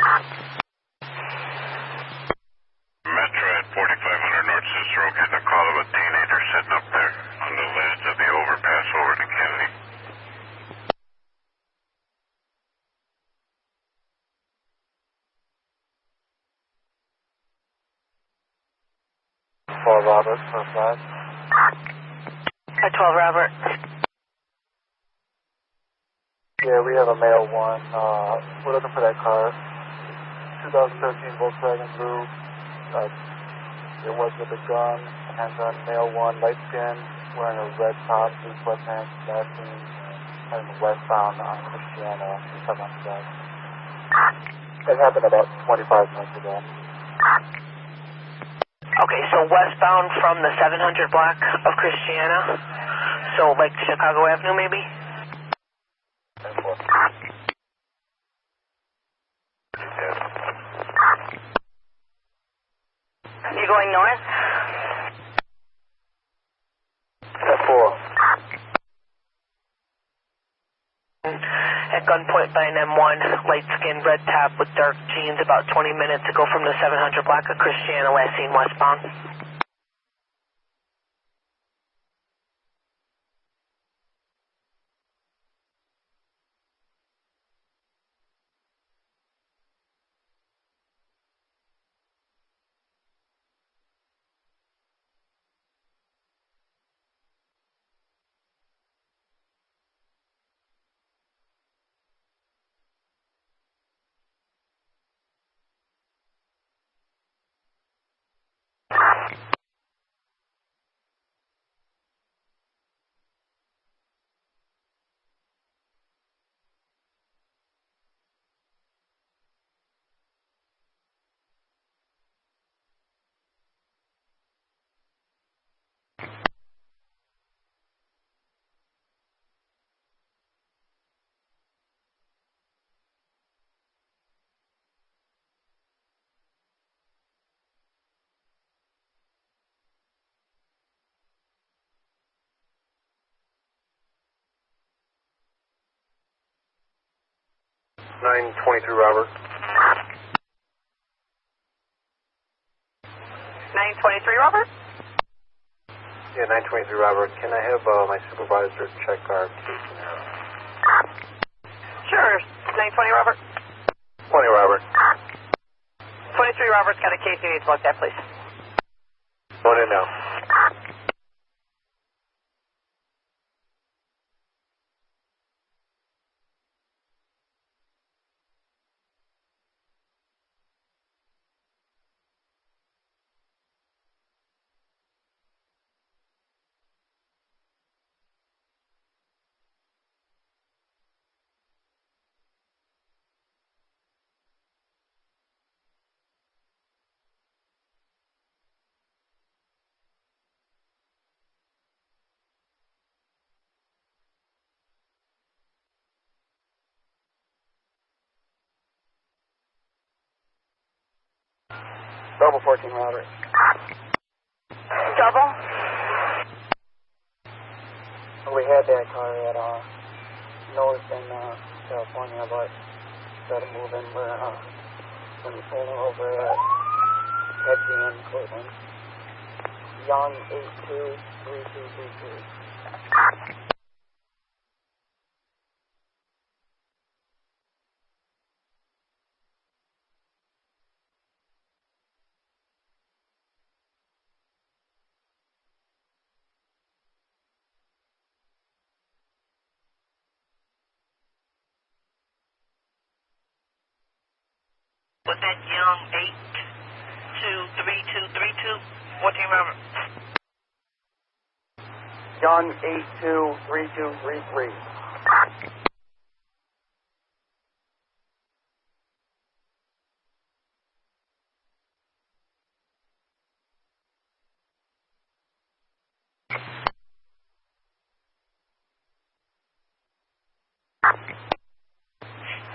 Metro at 4500 North Cicero getting a call of a teenager sitting up there on the ledge of the overpass over to Kennedy. Robert, front 5. At 12 Robert. Yeah, we have a male one. We're looking for that car. 2013 Volkswagen Blue. It was with a gun, handgun, male one, light skin, wearing a red top, blue sweatpants, last seen heading westbound on Christiana, 700. It happened about 25 minutes ago. Okay, so westbound from the 700 block of Christiana, so like Chicago Avenue maybe? You going north? Step 4. At gunpoint by an M1, light skin, red top with dark jeans, about 20 minutes ago from the 700 block of Christiana, last seen westbound. Robert. 923, Robert? Yeah, 923 Robert. Can I have my supervisor check our case scenario? Sure. 920, Robert? 20 Robert. 23, Robert's got a case you need to look at, please. Going in now. Double 14 Robert. Double? We had that car at north in California, but instead of moving, we're going to be pulling over at Etsy in Cleveland. Young 823233. Was that young 823232? What do you remember? Young 823233.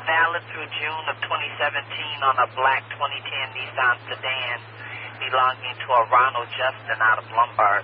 Valid through June of 2017 on a black 2010 Nissan sedan belonging to a Ronald Justin out of Lombard.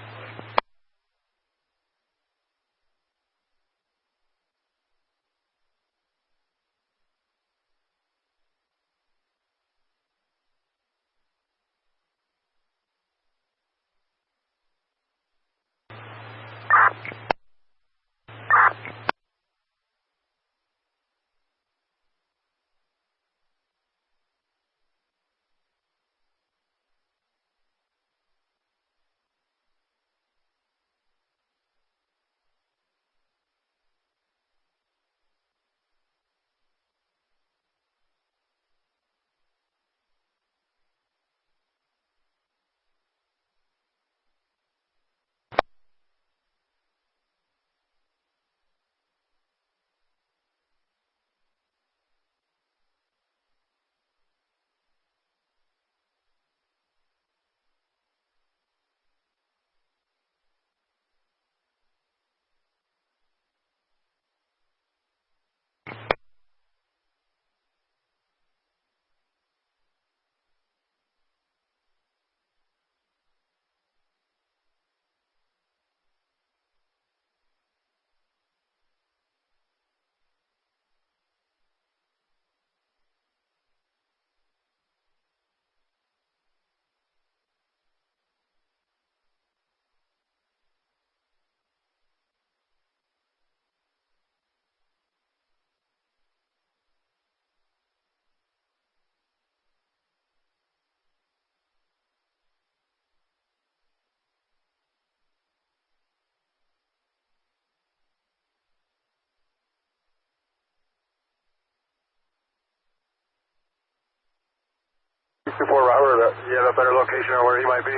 2-4 Robert, you have a better location of where he might be?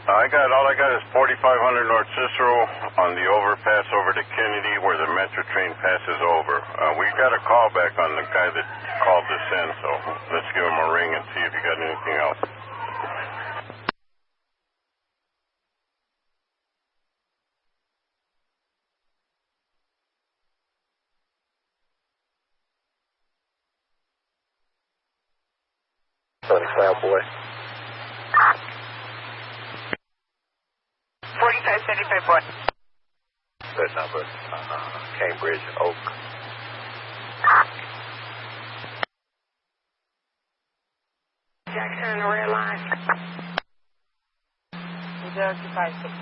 All I got is 4500 North Cicero on the overpass over to Kennedy where the metro train passes over. We got a call back on the guy that called this in, so let's give him a ring and see if he got anything else. Boy. 4575 boy. Good number. Cambridge, Oak. Jackson on the red line. 0256.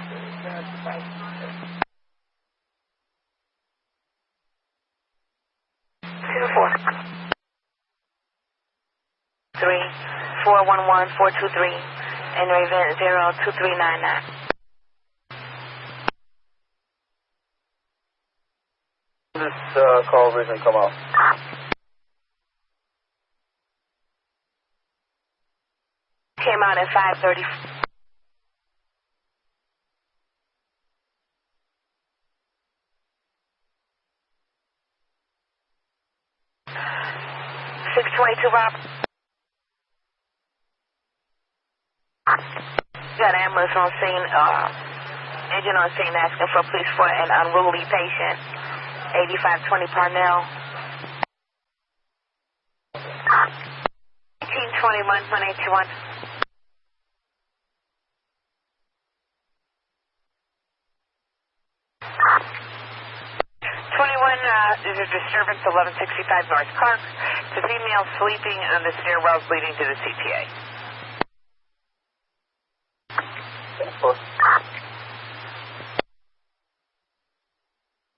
0256. 411-423, and your event 02399. This call originally come out? Came out at 5:30. Rob. Got an ambulance on scene, engine on scene asking for police for an unruly patient. 8520 Parnell. 1821, 1821. There's a disturbance 1165 North Clark. It's a female sleeping on the stairwells leading to the CTA.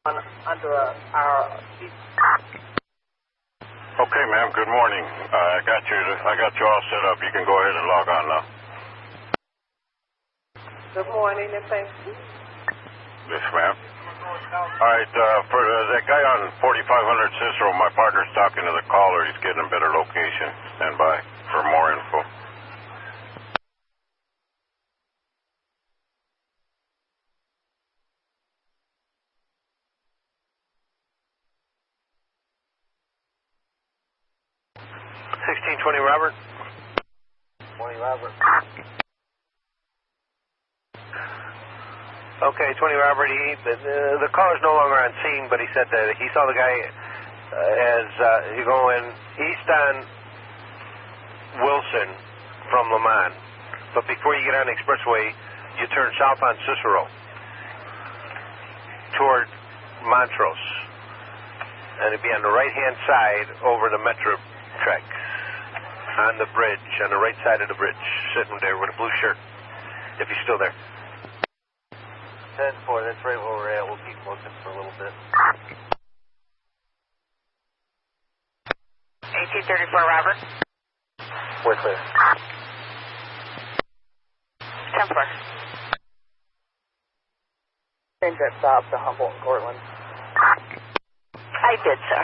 Under our Okay, ma'am. Good morning. I got you all set up. You can go ahead and log on now. Good morning, and thank you. Yes, ma'am. All right, for that guy on 4500 Cicero, my partner's talking to the caller. He's getting a better location. Stand by for more info. Robert. 20 Robert. Okay, 20 Robert. The caller's no longer on scene, but he said that he saw the guy as you're going east on Wilson from Lamont. But before you get on the expressway, you turn south on Cicero toward Montrose. And it'd be on the right-hand side over the Metro tracks. On the bridge, on the right side of the bridge, sitting there with a blue shirt, if he's still there. 10-4, that's right where we're at. We'll keep looking for a little bit. 1834 Robert. We're clear. 10-4. Change that stop to Humboldt and Cortland. I did, sir.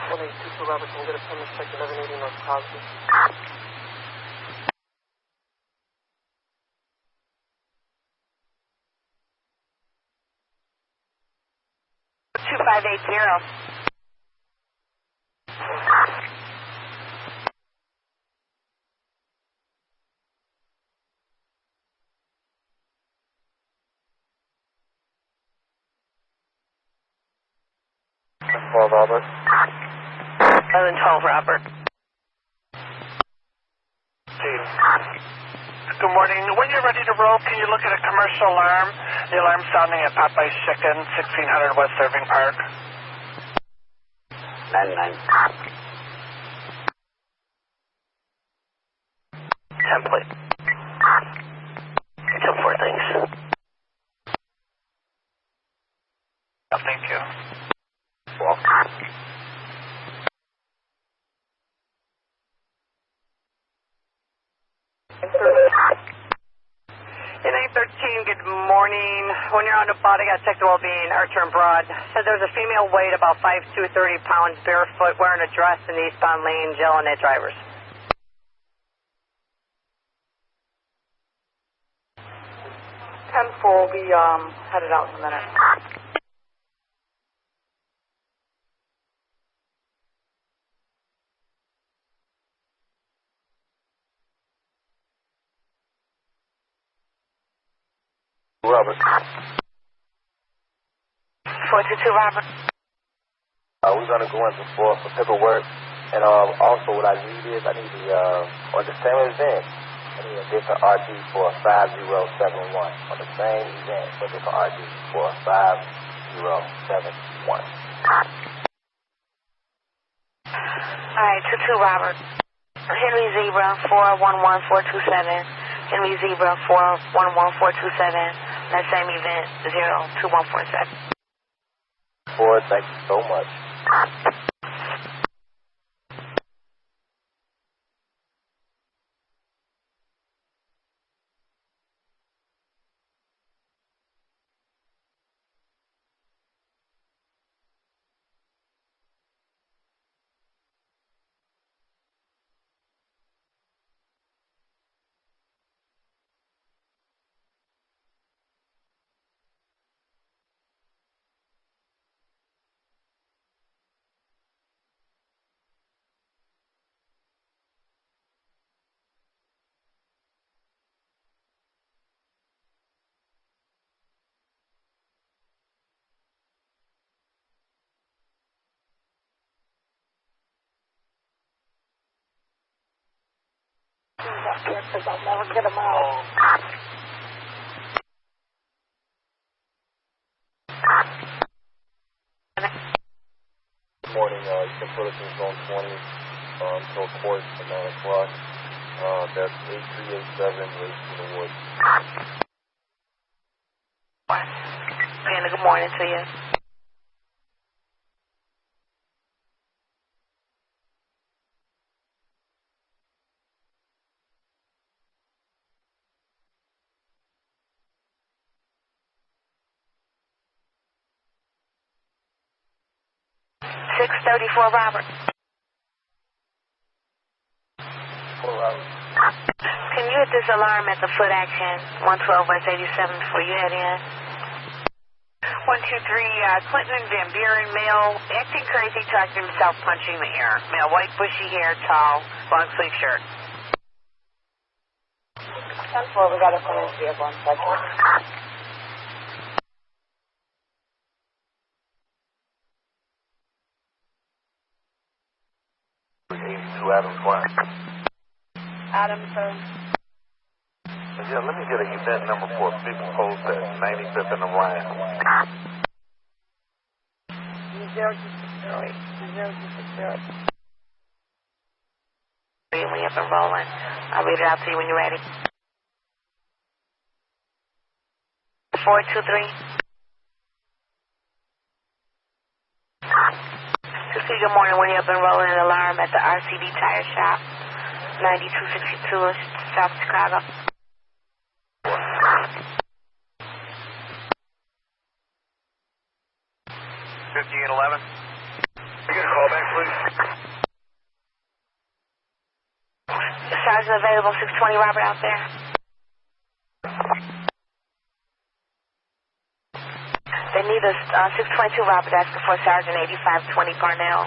1822 Robert, can we get a pen check 1180 North Cosby? 2580. Robert. 1112 Robert. Good morning. When you're ready to roll, can you look at a commercial alarm? The alarm sounding at Popeye's Chicken, 1600 West Irving Park. 99. Template. 2-4, thanks. Thank you. Well. In 813, good morning. When you're on the body, got checked the well-being, Archer and Broad. Said there's a female weight about 5'2", 30 pounds, barefoot, wearing a dress in the eastbound lane, yelling at drivers. 10-4 will be headed out in a minute. Robert. 422 Robert. We're going to go into for paperwork. And also what I need is, I need the, on the same event, I need a different RD for 5071. On the same event, for a different RD for 5071. Alright, 22 Robert. Henry Zebra 411427. Henry Zebra 411427. That same event 02147. Ford, thank you so much. Because I'll never get them out. Good morning. You can put us in zone 20 until court at 9 o'clock. That's 8387 Race in the Woods. And good morning to you. Robert. Can you hit this alarm at the foot action, 112 West 87 before you head in? 123, Clinton and Van Buren, male, acting crazy, talking to himself, punching the air. Male, white, bushy hair, tall, long sleeve shirt. 10-4, we got a phone vehicle on second. Adams One. Adams, sir. Yeah, let me get an event number for a big post at 95th and the line. 0260. When you're up and rolling, I'll read it out to you when you're ready. 423. Good morning, when you're up and rolling an alarm at the RCD Tire Shop, 9262 South Chicago. 5811. We get a call back, please. Sergeant available, 620 Robert out there. They need us, 622 Robert asking for Sergeant 8520 Parnell.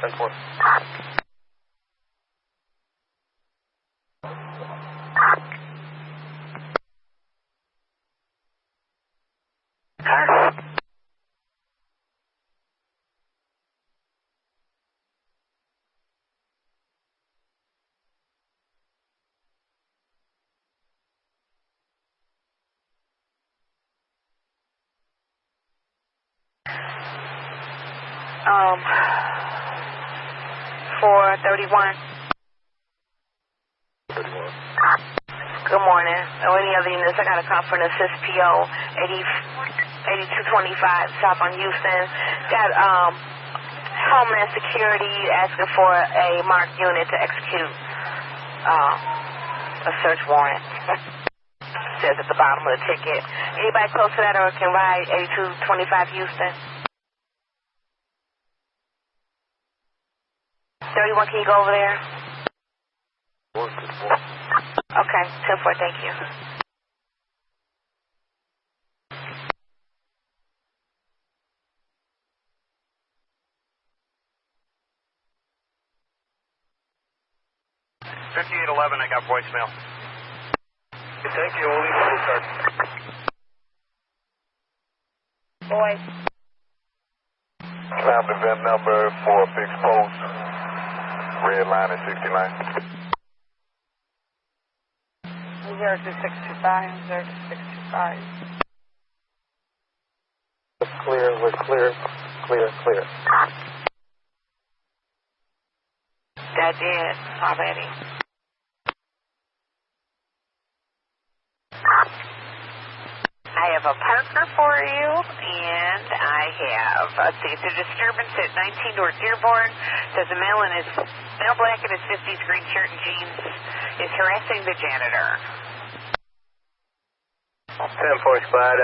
Ten four. Um, 431. Good morning. Or any other units, I got a call for an assist PO, 8225 South on Houston. Got Homeland Security asking for a marked unit to execute a search warrant. Says at the bottom of the ticket. Anybody close to that or can ride 8225 Houston? 31, can you go over there? Okay, 10-4, thank you. I got voicemail. Thank you. We'll leave a blue card. Boys. Found the VIN number for a fixed post. Red line is 69. 02625, 02625. We're clear. That's it already. I have a Parker for you, and I have, let's see, it's a disturbance at 19 North Dearborn. Says a male in his male black in his 50s, green shirt and jeans, is harassing the janitor. 10-4 squad,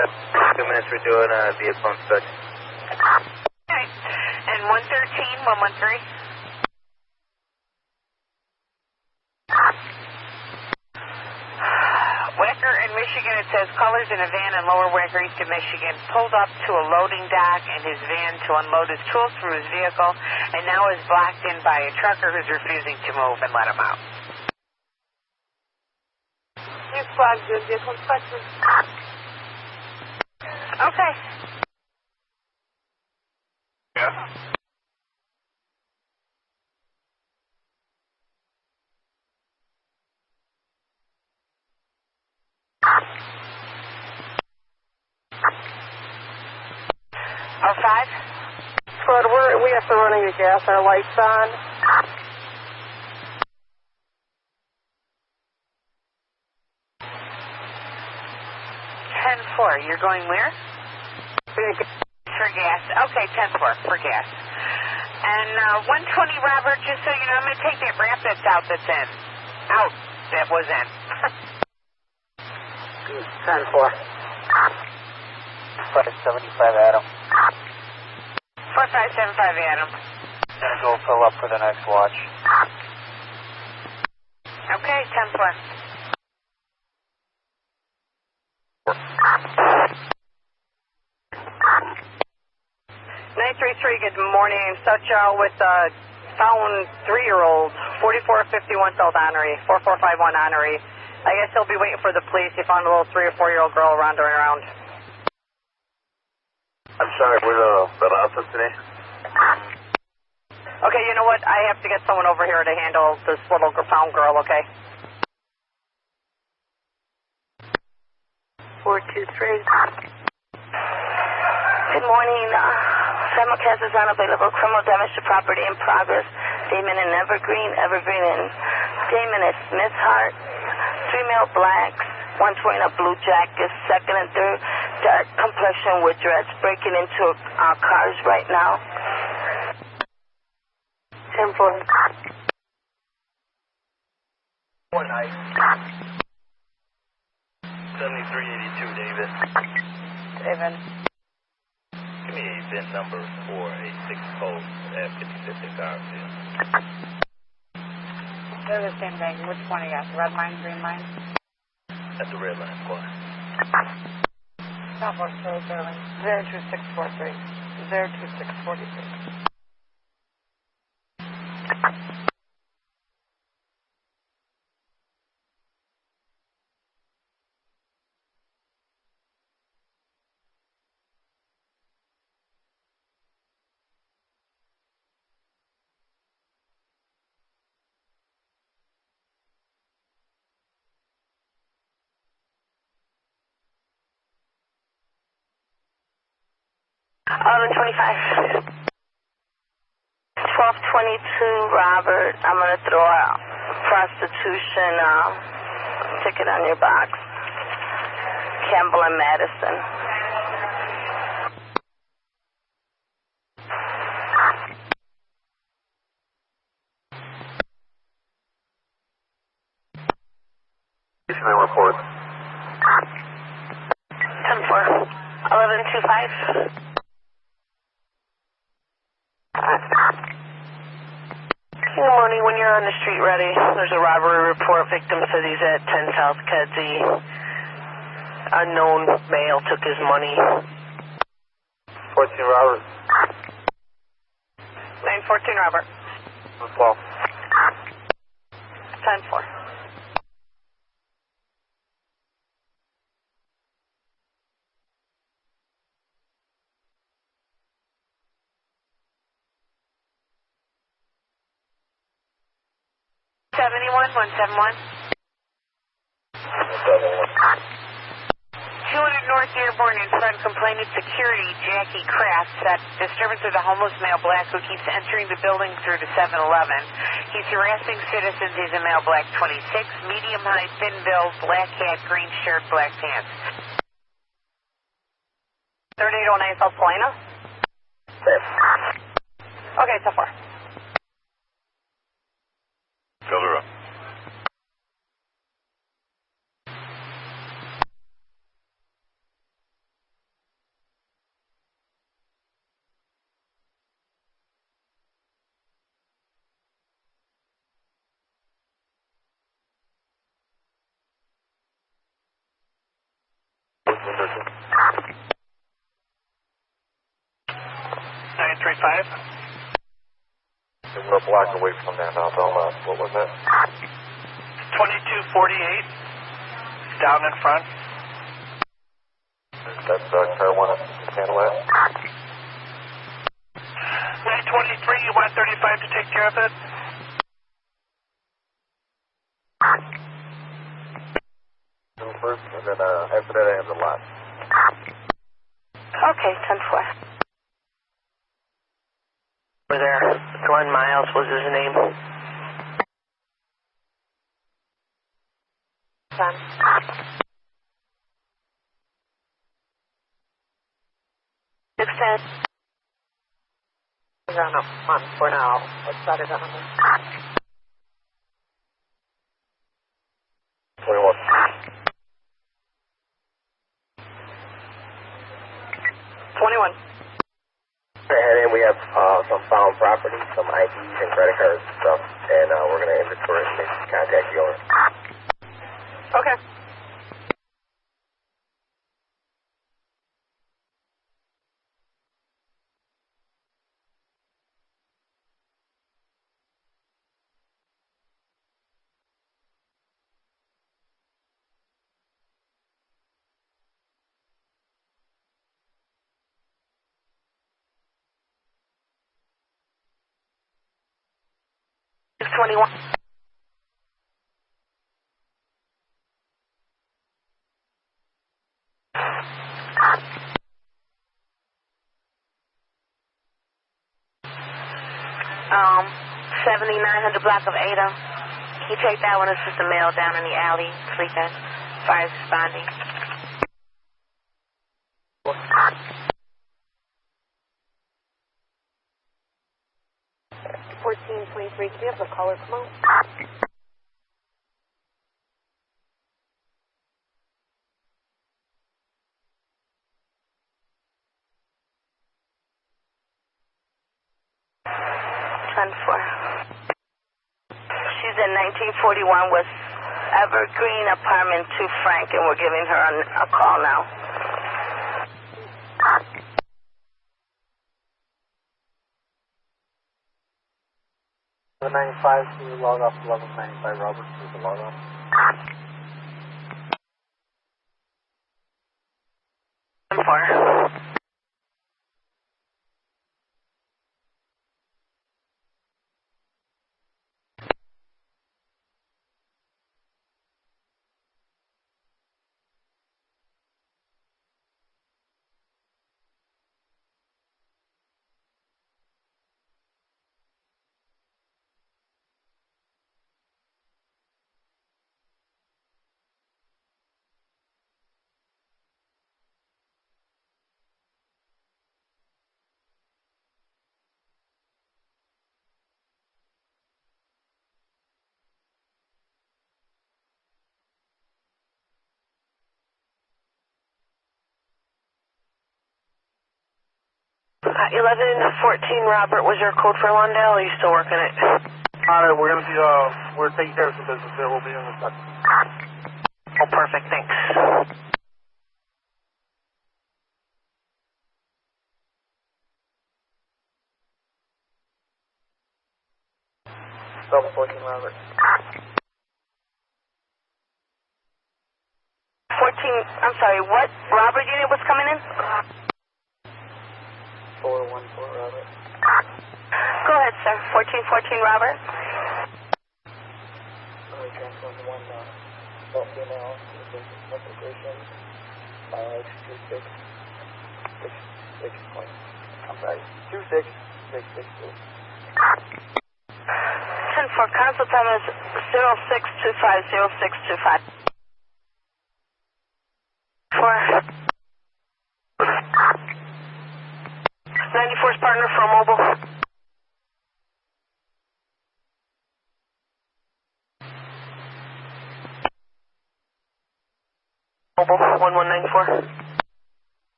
2 minutes for doing a vehicle inspection. Okay, and 113, 113. Wacker in Michigan, it says colors in a van in Lower Wacker, Eastern Michigan, pulled up to a loading dock in his van to unload his tools from his vehicle, and now is blocked in by a trucker who's refusing to move and let him out. You flagged your vehicle inspection. Okay. Yeah. Oh, 5? Fred, we have to run your gas, our lights on. 10-4, you're going where? For gas. Okay, 10-4, for gas. And 120, Robert, just so you know, I'm going to take that ramp that's out that's in. Out that was in. 10-4. 575 Adam. 4575 Adam. Gonna go fill up for the next watch. Okay, 10-4. 933, good morning. South Charles with found 3-year-old, 4451 South Honorary, 4451 Honorary. I guess he'll be waiting for the police. He found a little 3 or 4-year-old girl wandering around. I'm sorry, we're the office today. Okay, you know what? I have to get someone over here to handle this little found girl, okay? 423. Good morning. Simulcast is unavailable. Criminal damage to property in progress. Statement in Evergreen and statement at Smith Hart. 3 male blacks, 1 wearing a blue jacket, 2nd and 3rd dark complexion with dreads breaking into our cars right now. 10-4. 7382, David. David. Give me a VIN number for a 6 post at 55th and Garfield. They're the same thing. Which one you got? Red line, green line? That's the red line squad. Southwest Road, Berlin. 02643. 02643. Auto 25. 1222, Robert. I'm going to throw a prostitution ticket on your box. Campbell and Madison. Email report. 10-4. 1125. Good morning. When you're on the street ready, there's a robbery report. Victim said he's at 10 South Kedzie. Unknown male took his money. 14 Robert. 914 Robert. 12. 10-4. $71, 171. 200 North Dearborn in front, complaining security, Jackie Kraft, that disturbance of the homeless male black who keeps entering the building through the 7-Eleven. He's harassing citizens. He's a male black 26, medium height, thin build, black hat, green shirt, black pants. 3809 South Helena? Okay, so far. Fill her up. We're a block away from that now, Belmont. What was that? 2248. Down in front. That's Carolina. Handle that. 923, you want 35 to take care of it? First, and then after that I have the lot. Okay, 10-4. Over there. Glenn Miles was his name. 10. Is on a month for now. What's that is on a month? 21. 21. And then we have some found property, some IDs and credit cards and stuff, and we're going to inventory and maybe contact the owner. Okay. $21. $7,900 block of Ada. Can you take that one? It's just a male down in the alley, sleeping. Fire's responding. 1423. Can you have the caller come out? She's in 1941 West Evergreen Apartment 2 Frank, and we're giving her a call now. The 95 to log off 1195 Robert to the log off. 1114 Robert was your code for Lawndale, or are you still working it? Alright, we're gonna be, we're taking care of some business there. We'll be in a second. Oh, perfect, thanks. Double 14 Robert. 14, I'm sorry, what Robert unit was coming in? 414 Robert. Go ahead, sir. 1414 Robert. Transfer one, adult female, investigation, mileage 2666 point. I'm sorry, 26662. 10-4, console time is 06250625. 94's partner for mobile. Mobile 1194.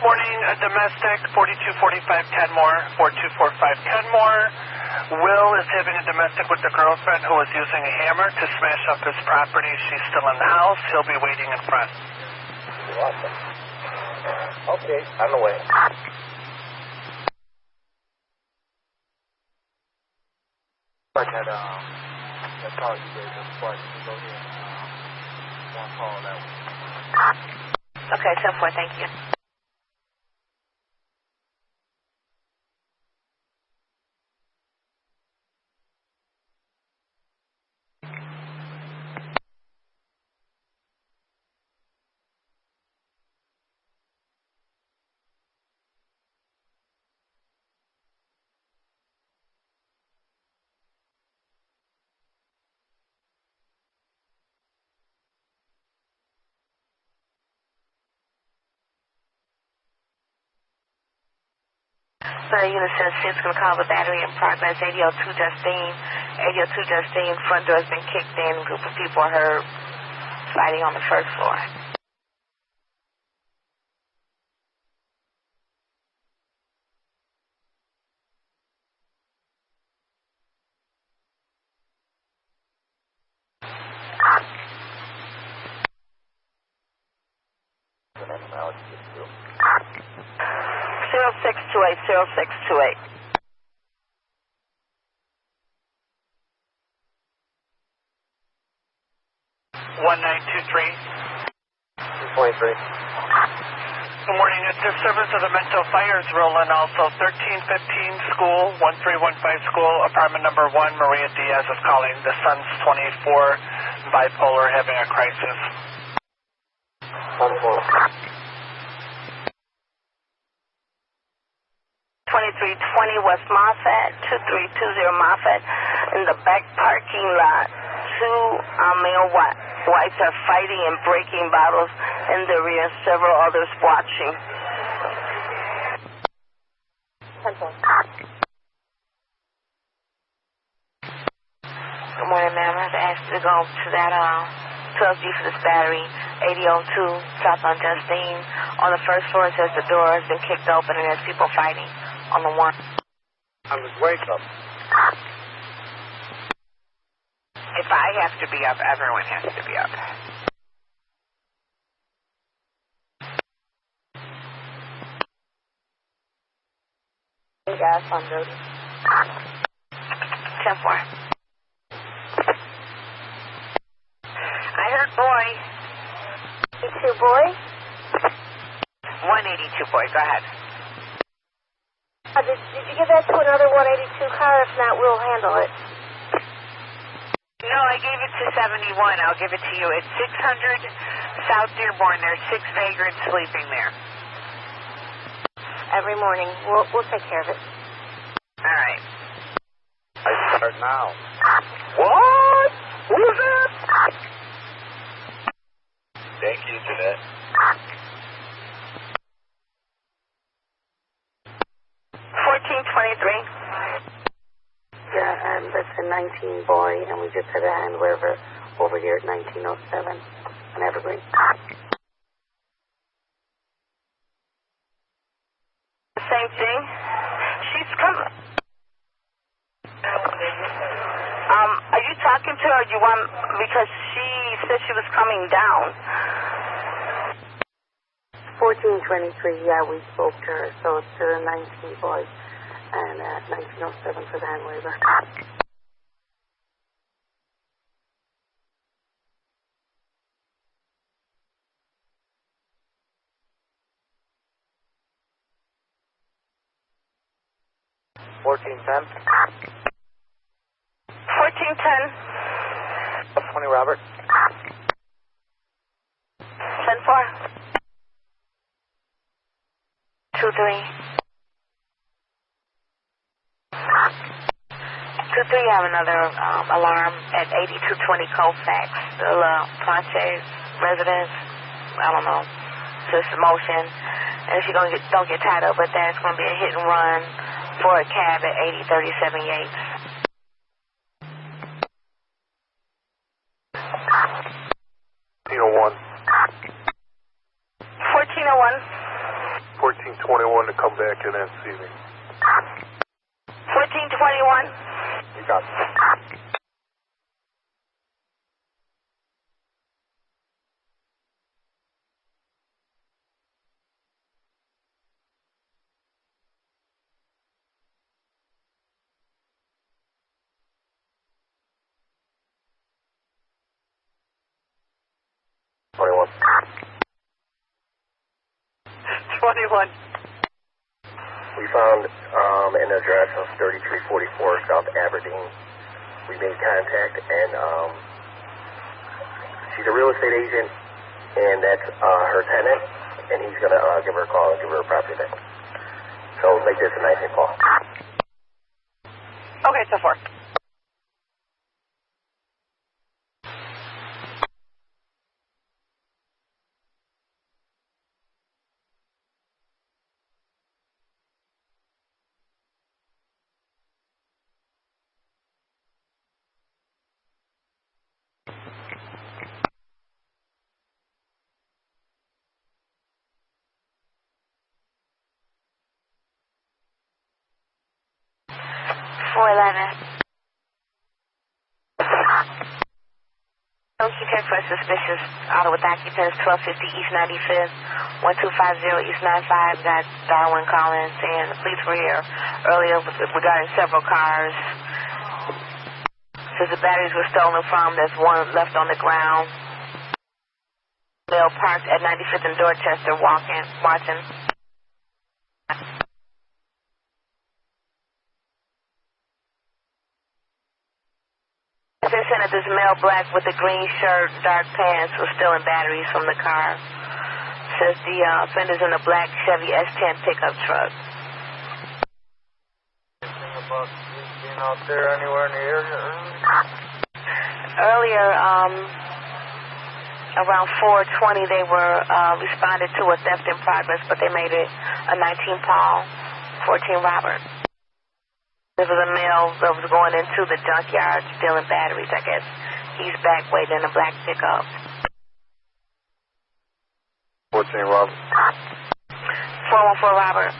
Morning, domestic 4245 Kenmore, 4245 Kenmore. Will is having a domestic with the girlfriend who is using a hammer to smash up his property. She's still in the house. He'll be waiting in front. Awesome. Okay, on the way. That call you gave us before you go ahead and one call that one. Okay, 10-4, thank you. Unit says it's going to call the battery in progress. 802 Justine. 802 Justine. Front door has been kicked in. A group of people are heard fighting on the first floor. Zero 0628. 1923. 223. Good morning. It's the service of the Mental Fires rolling also 1315 school, 1315 school, apartment number 1, Maria Diaz is calling. The son's 24, bipolar, having a crisis. 2320 West Moffat, 2320 Moffat, in the back parking lot. Two male whites are fighting and breaking bottles in the rear, several others watching. Good morning, ma'am. I have asked you to go to that 12G for this battery, 8002, south on Justine. On the first floor, it says the door has been kicked open and there's people fighting on the one. I'm just wake up. If I have to be up, everyone has to be up. Gas on duty. 10-4. I heard boy. 82 boy? 182 boy, go ahead. Did you give that to another 182 car? If not, we'll handle it. No, I gave it to 71. I'll give it to you. It's 600 South Dearborn. There's 6 vagrants sleeping there. Every morning. We'll take care of it. All right. I start now. What? Who's that? Thank you, Jeanette. a 19 boy, and we just had a hand waiver over here at 1907 on Evergreen. Same thing. She's coming. Are you talking to her? You want, because she said she was coming down. 1423, yeah, we spoke to her, so it's to the 19 boy and 1907 for the hand waiver. $14.10. 1410. 20 Robert. 10-4. 2-3. 2-3, I have another alarm at 8220 Colfax, the Ponce residence. I don't know, just motion. And if you don't get tied up with that, it's going to be a hit and run for a cab at 8037 Yates. $14.01. 1401. 1421 to come back and then see me. 1421. You got it. We found an address of 3344 South Aberdeen. We made contact, and she's a real estate agent, and that's her tenant, and he's going to give her a call and give her a property back. So make this a nice call. Okay, so far. She checked for a suspicious auto with occupants, 1250 East 95th, 1250 East 95. Got Darwin calling saying the police were here earlier regarding several cars. Says the batteries were stolen from, there's one left on the ground. Male parked at 95th and Dorchester watching. They're saying that this male black with the green shirt, dark pants was stealing batteries from the car. Says the offender's in a black Chevy S10 pickup truck. Anything about being out there anywhere in the area? Earlier, around 4:20, they were responded to a theft in progress, but they made it a 19 Paul, 14 Robert. This was a male that was going into the junkyard stealing batteries. I guess he's back waiting in a black pickup. 14 Robert. 414 Robert.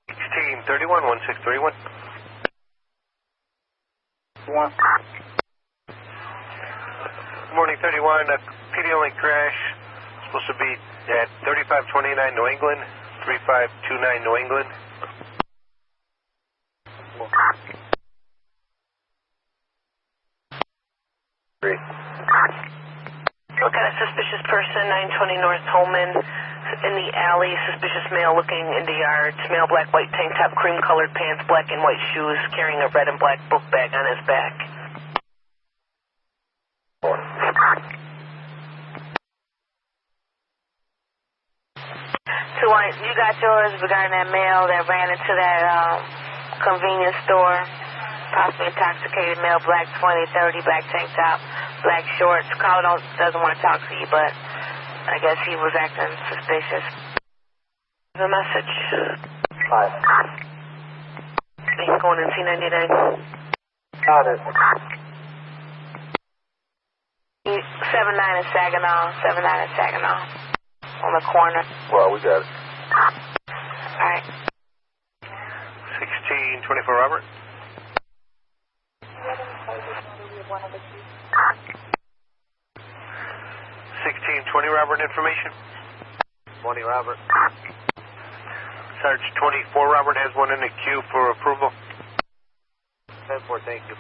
1631, 1631. Good morning, 31. PD only crash. Supposed to be at 3529 New England, 3529 New England. Look at a suspicious person, 920 North Holman, in the alley. Suspicious male looking into yards. Male black, white tank top, cream colored pants, black and white shoes, carrying a red and black book bag on his back. So you got yours regarding that male that ran into that convenience store, possibly intoxicated male, black 2030, black tank top, black shorts. Caller doesn't want to talk to you, but I guess he was acting suspicious. The message. Hi. Going in C99. Got it. 79 in Saginaw, 79 in Saginaw. On the corner. Well, we got it. Alright. 1624 Robert. 1620 Robert information. 20 Robert. Sarge 24 Robert has one in the queue for approval. 10-4, thank you.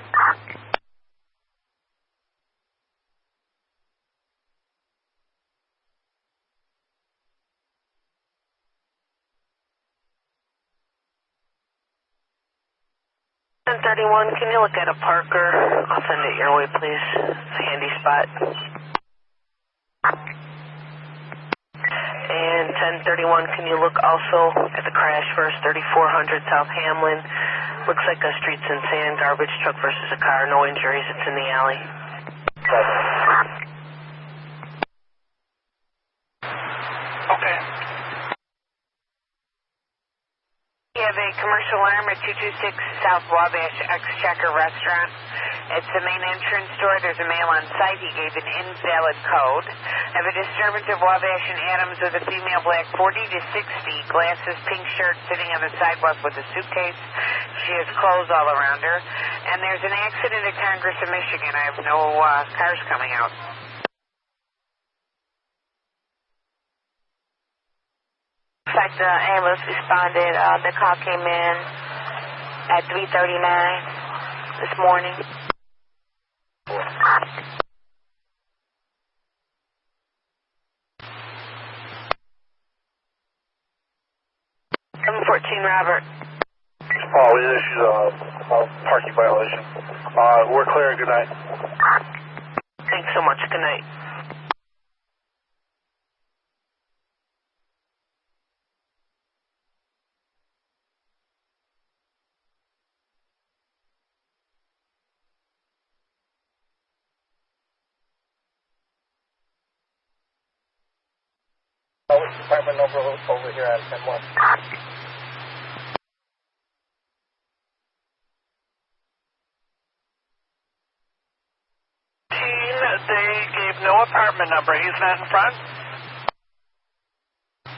Can you look at a Parker? I'll send it your way, please. It's a handy spot. And 1031, can you look also at the crash first, 3400 South Hamlin? Looks like a streets and sand garbage truck versus a car. No injuries. It's in the alley. Okay. We have a commercial alarm at 226 South Wabash Exchequer Restaurant. It's the main entrance door. There's a male on site. He gave an invalid code. I have a disturbance of Wabash and Adams with a female black 40 to 60, glasses, pink shirt, sitting on the sidewalk with a suitcase. She has clothes all around her. And there's an accident at Congress of Michigan. I have no cars coming out. Looks like the ambulance responded. The call came in at 3:39 this morning. 714 Robert. We issued a parking violation. We're clear. Good night. Thanks so much. Good night. What's the department number over here at 10-1? They gave no apartment number. He's not in front?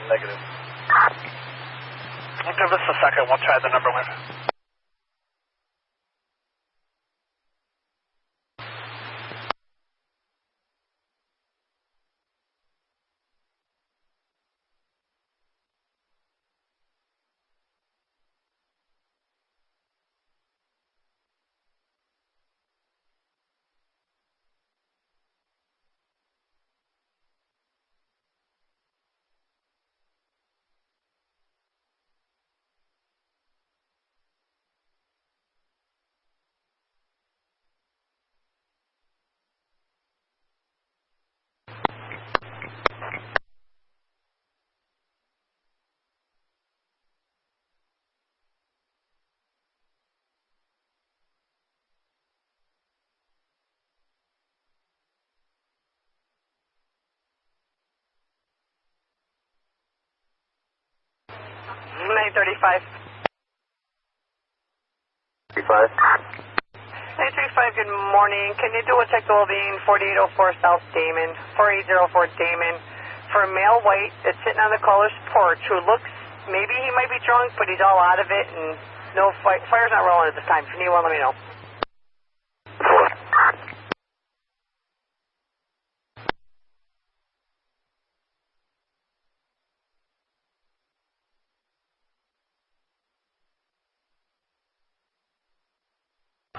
Negative. Give us a second. We'll try the number one. Nine 35. 35. 935, good morning. Can you do a check the well-being 4804 South Damon, 4804 Damon, for a male white that's sitting on the caller's porch who looks, maybe he might be drunk, but he's all out of it, and no fire's not rolling at this time. If you need one, let me know.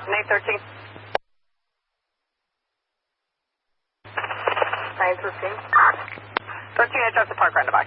913. 913. 13, I dropped the park roundabout.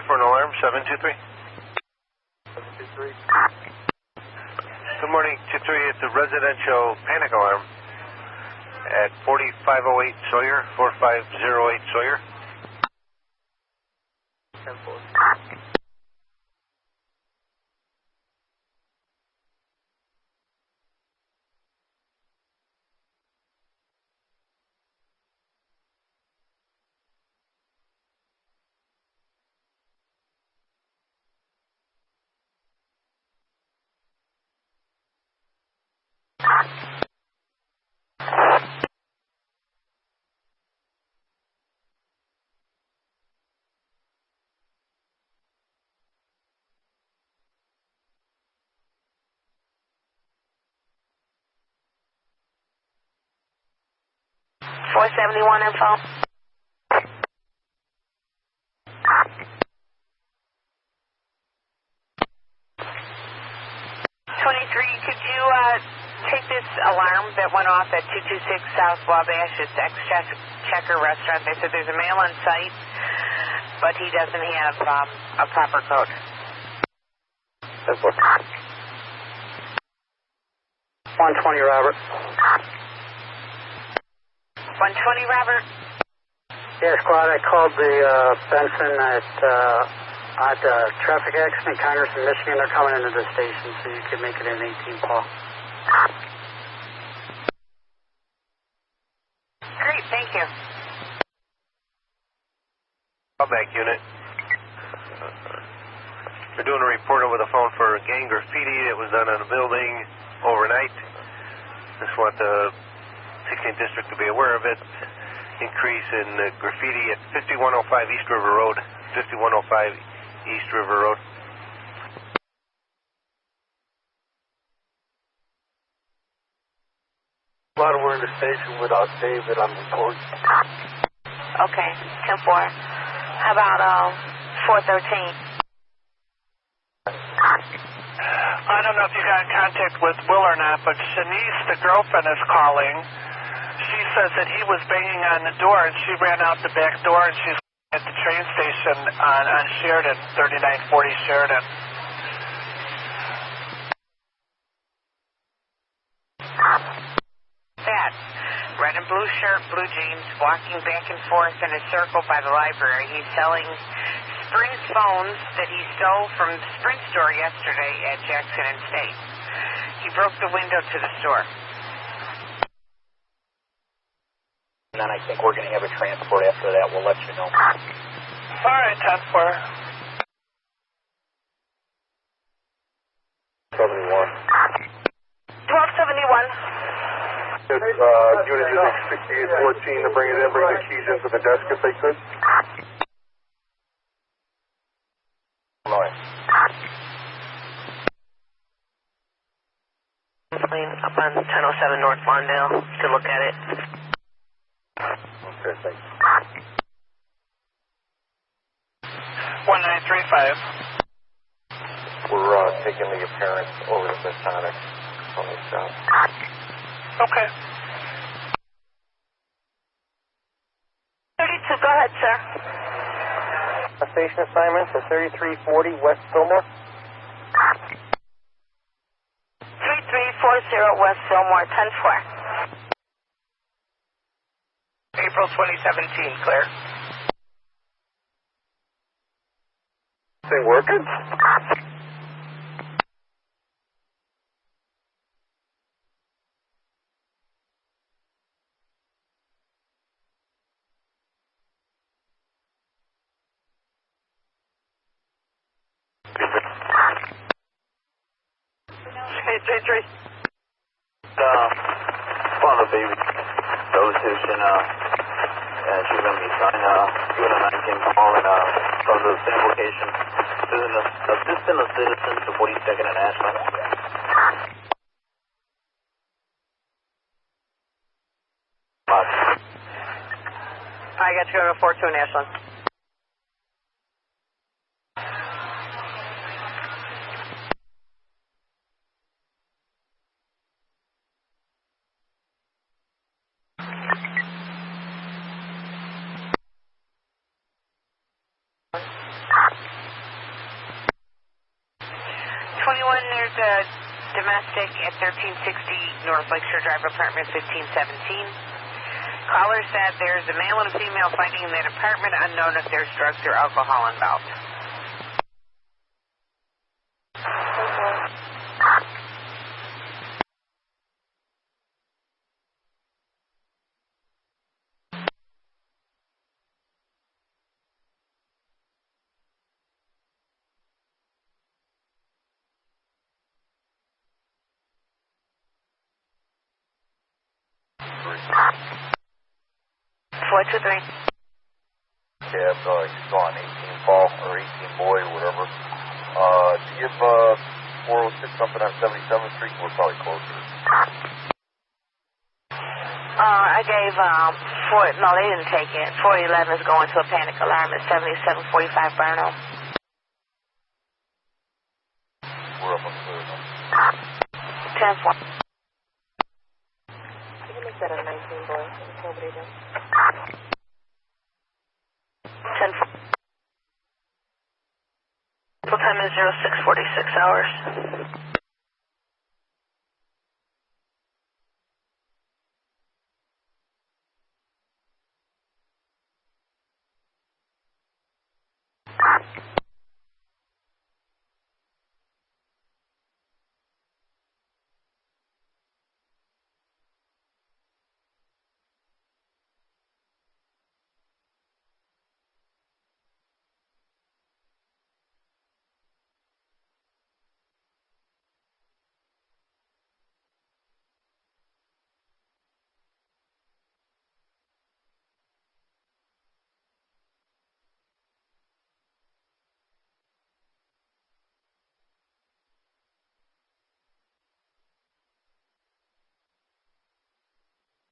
for an alarm, 723. 723. Good morning, 23. It's a residential panic alarm. at 4508 Sawyer, 4508 Sawyer. 471 info. 23, could you take this alarm that went off at 226 South Wabash? It's Ex-Checker Restaurant. They said there's a male on site, but he doesn't have a proper code. 120, Robert. 120, Robert? Yeah, squad, I called the Benson at traffic accident, Congress in Michigan. They're coming into the station, so you could make it an 18 call. Great, thank you. Callback unit. We're doing a report over the phone for gang graffiti that was done on a building overnight. Just want the 16th District to be aware of it. Increase in graffiti at 5105 East River Road. 5105 East River Road. While we're in the station without David, I'm reporting. Okay, 10-4. How about 413? I don't know if you got in contact with Will or not, but Shanice, the girlfriend, is calling. She says that he was banging on the door, and she ran out the back door, and she's at the train station on Sheridan, 3940 Sheridan. That red and blue shirt, blue jeans, walking back and forth in a circle by the library. He's selling Sprint's phones that he stole from the Sprint store yesterday at Jackson and State. He broke the window to the store. And then I think we're going to have a transport after that. We'll let you know. All right, 10-4. 71. 1271. Unit using 6814 to bring it in, bring the keys into the desk if they could. Up on 1007 North Lawndale to look at it. Okay, thanks. 1935. We're taking the appearance over to Masonic on this job. Okay. 32, go ahead, sir. A station assignment for 3340 West Fillmore. 3340 West Fillmore, 10-4. April 2017, clear. Thing working? Hey, J3. Father baby. Solicitation, and she's going to be signed, doing a 19 call and from the same location. There's an assistant of citizen to 42nd and Ashland. I got you on a 42 in Ashland. There's a domestic at 1360 North Lakeshore Drive, apartment 1517. Caller said there's a male and a female fighting in that apartment, unknown if there's drugs or alcohol involved. Four two three. Cab, he's gone 18 Paul or 18 boy or whatever. Do you give 406 something on 77th Street? We're probably closer. I gave no, they didn't take it. 411 is going to a panic alarm at 7745 Burnham. We're up on the third one. 10-4. You can make that a 19 boy. Nobody does. 10-4. What time is 0646 hours?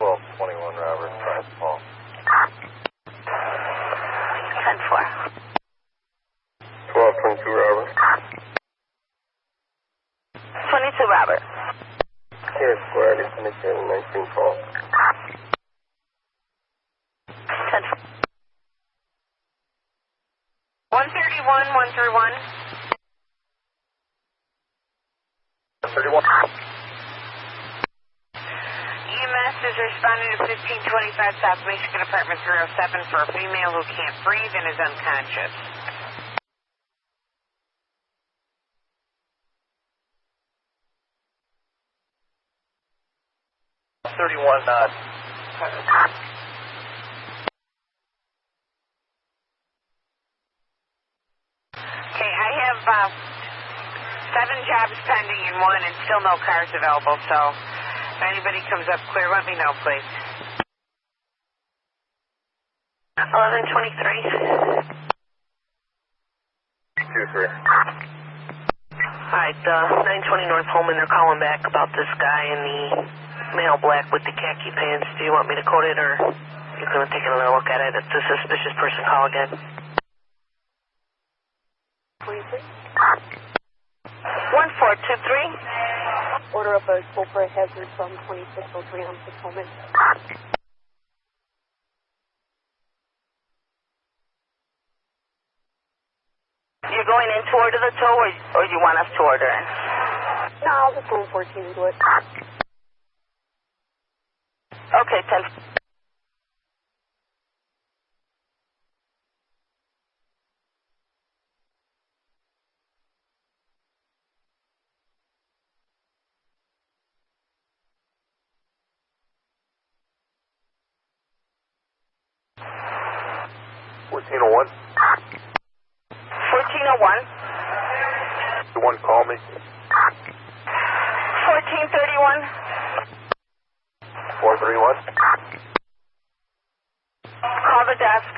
Well, 21 Robert, 5 Paul. 10-4. 1222 Robert. 22 Robert. Here, square, 19 Paul. 10-4. 131, 131. 31. EMS is responding to 1525 South Michigan Apartment 307 for a female who can't breathe and is unconscious. Okay, I have 7 jobs pending in one and still no cars available, so if anybody comes up clear, let me know, please. 1123. 2-3. Alright, 920 North Holman, they're calling back about this guy in the male black with the khaki pants. Do you want me to code it, or you're going to take another look at it? It's a suspicious person. Call again. 1423. Order up a scope for a hazard from 2603 on 6 Holman. You're going in to order the tow, or you want us to order it? No, I'll just go in 14 and do it. Okay, 10. $1401. 1401. The one call me. 1431. 431. Call the desk.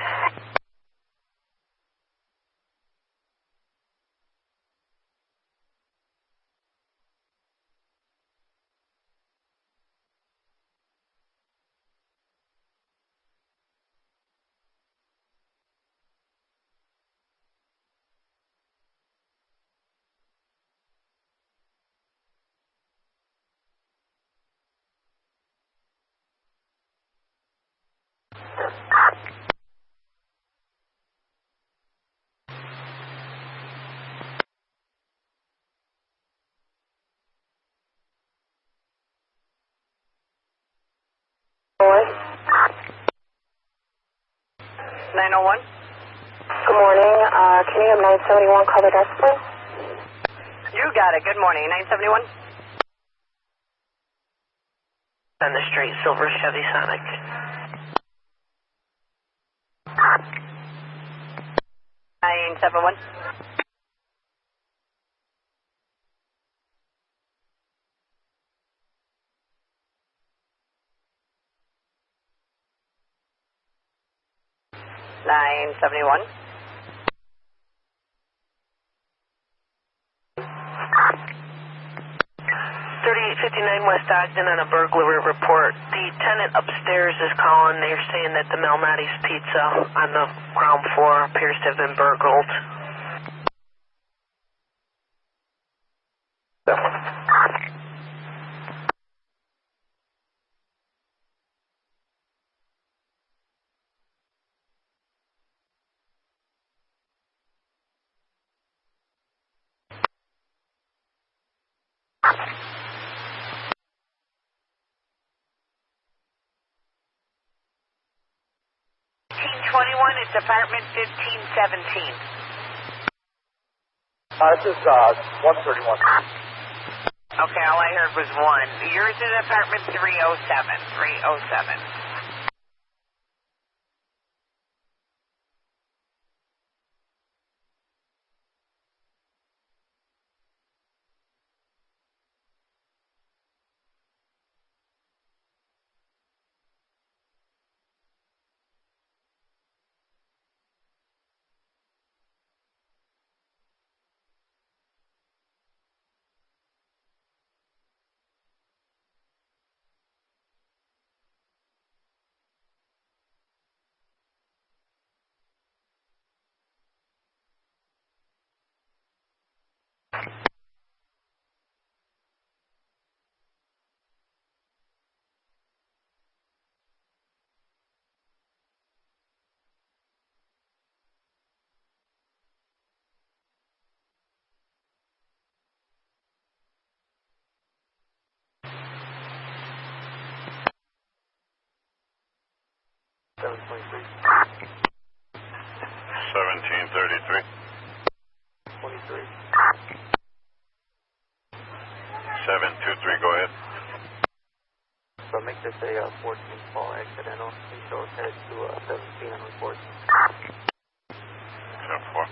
901. Good morning. Can you have 971 call the desk, please? You got it. Good morning. 971. On the street, silver Chevy Sonic. 971. $971. 3859 West Ogden on a burglary report. The tenant upstairs is calling. They're saying that the Malnati's Pizza on the ground floor appears to have been burgled. It's apartment 1517. This is 131. Okay, all I heard was 1. Yours is apartment 307. 307. $1733. 23. 723, go ahead. So make this a 14 call accidental. Please go ahead to 17 on report. 10-4.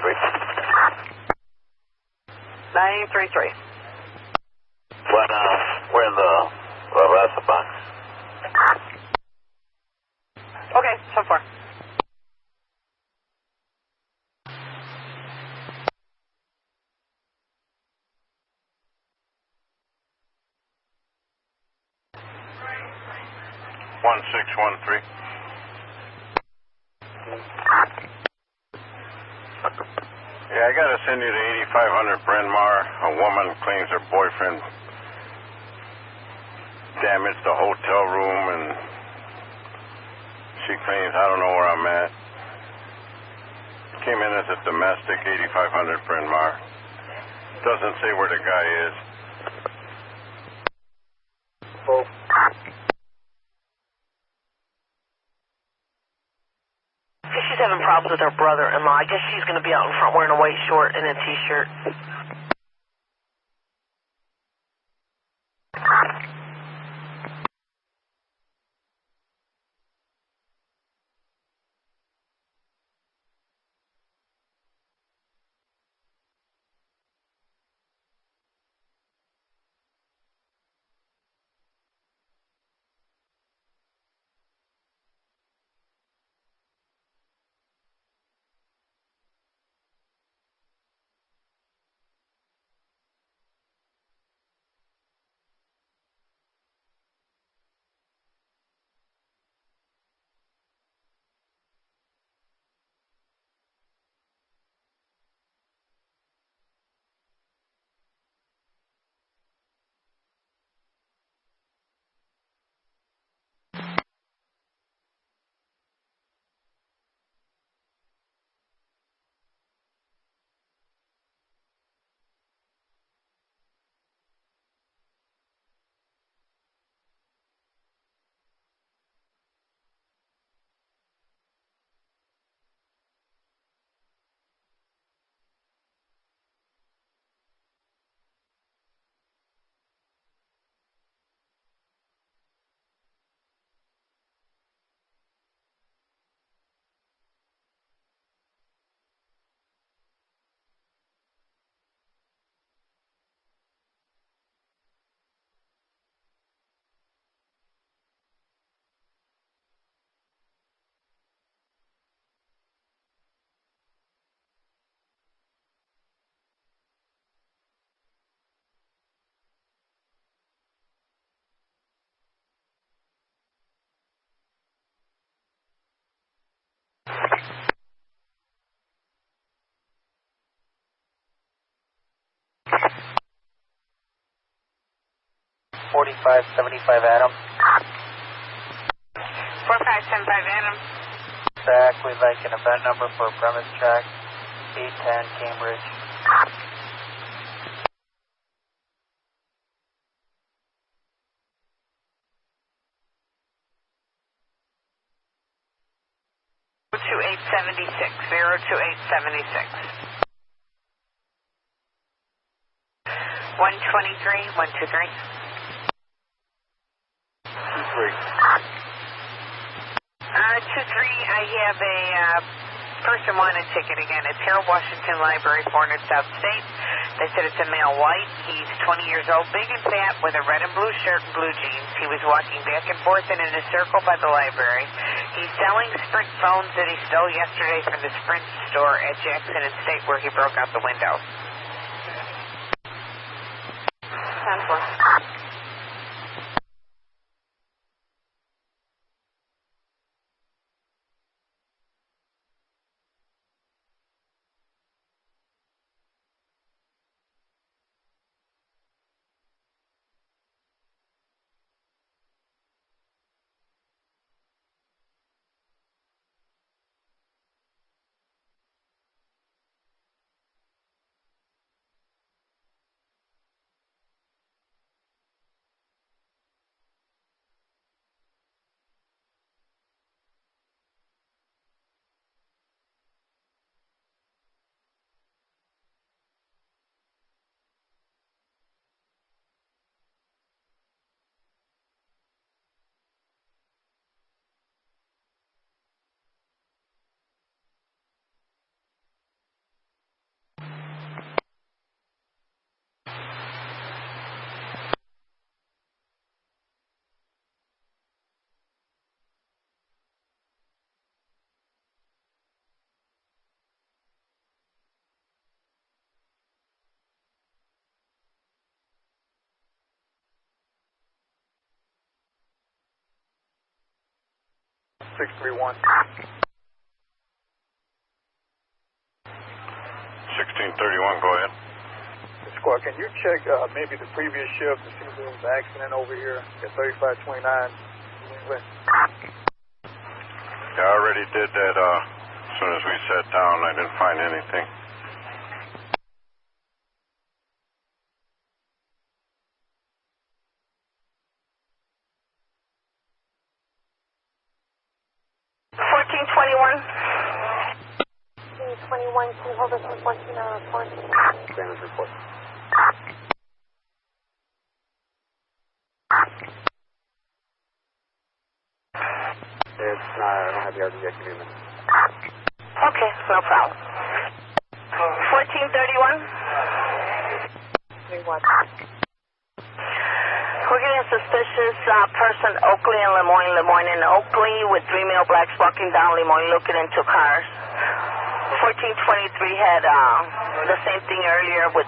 Three. 933. When, we're in the Rasa box. Okay, so far. One 613. Yeah, I gotta send you to 8500 Bryn Mawr. A woman claims her boyfriend damaged the hotel room, and she claims I don't know where I'm at. Came in as a domestic, 8500 Bryn Mawr. Doesn't say where the guy is. Both. She's having problems with her brother-in-law. I guess she's going to be out in front wearing a white short and a T-shirt. 4575 Adam. 4575 Adam. Zach, we'd like an event number for premise track 810 Cambridge. To 876, 02876. 123, 123. 23, I have a person wanted a ticket again. It's Harold Washington Library, 400 South State. They said it's a male white. He's 20 years old, big and fat, with a red and blue shirt and blue jeans. He was walking back and forth in a circle by the library. He's selling Sprint phones that he stole yesterday from the Sprint store at Jackson and State, where he broke out the window. 10-4. Six 631. 1631, go ahead. Squad, can you check maybe the previous shift to see if there was an accident over here at 3529? Yeah, I already did that as soon as we sat down. I didn't find anything. Can you hold us for 14 report? Standard report. I don't have the RDX agreement. Okay, no problem. 1431. We're getting a suspicious person, Oakley and Lemoyne. Lemoyne and Oakley with 3 male blacks walking down Lemoyne looking into cars. 1423 had the same thing earlier with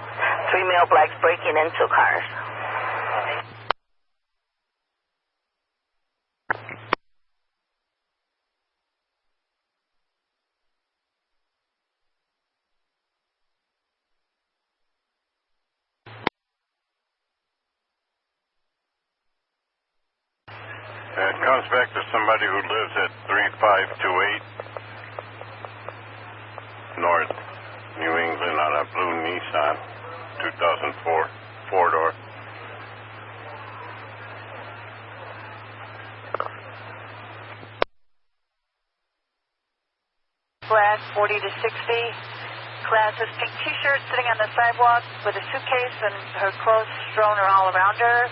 3 male blacks breaking into cars. It comes back to somebody who lives at 3528 North New England on a blue Nissan 2004 four-door. Black, 40 to 60. Glasses, pink t-shirt, sitting on the sidewalk with a suitcase and her clothes strewn all around her.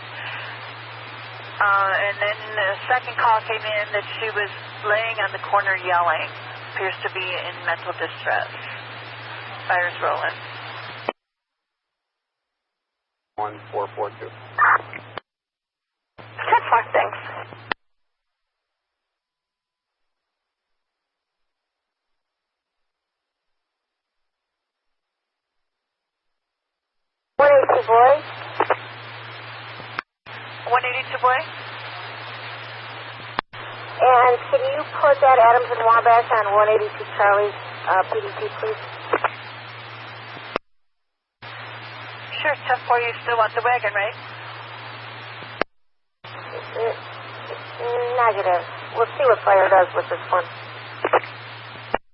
And then the second call came in that she was laying on the corner yelling. Appears to be in mental distress. Fire's rolling. 1442. 10-4, thanks. Boy. 182 boy. And can you put that Adams and Wabash on 182 Charlie PDP, please? Sure, 10-4, you still want the wagon, right? Negative. We'll see what fire does with this one.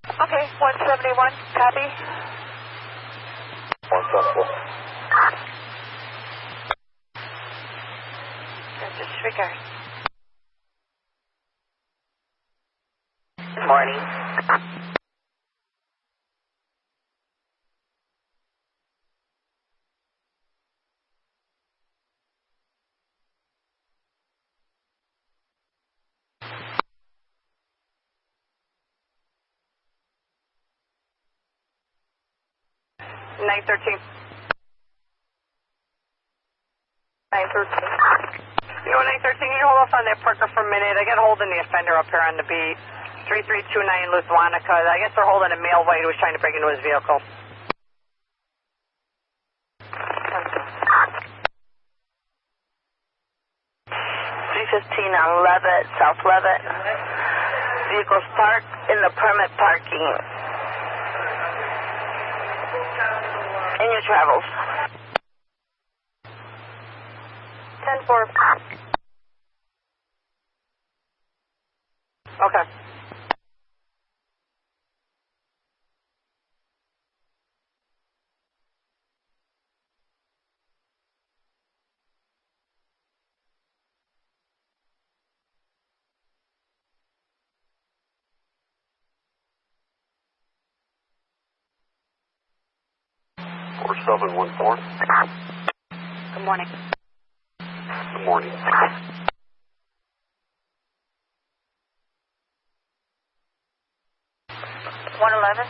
Okay, 171, copy. 174. Disregard. Good morning. Nine 13. 913. You know, 913, can you hold off on that Parker for a minute? I got hold of the offender up here on the beat. 3329 Luthwanica. I guess they're holding a male white who was trying to break into his vehicle. 315 on Levitt, South Levitt. Vehicles parked in the permit parking. In your travels. 10-4. Okay. Or 714. Good morning. Good morning. 111.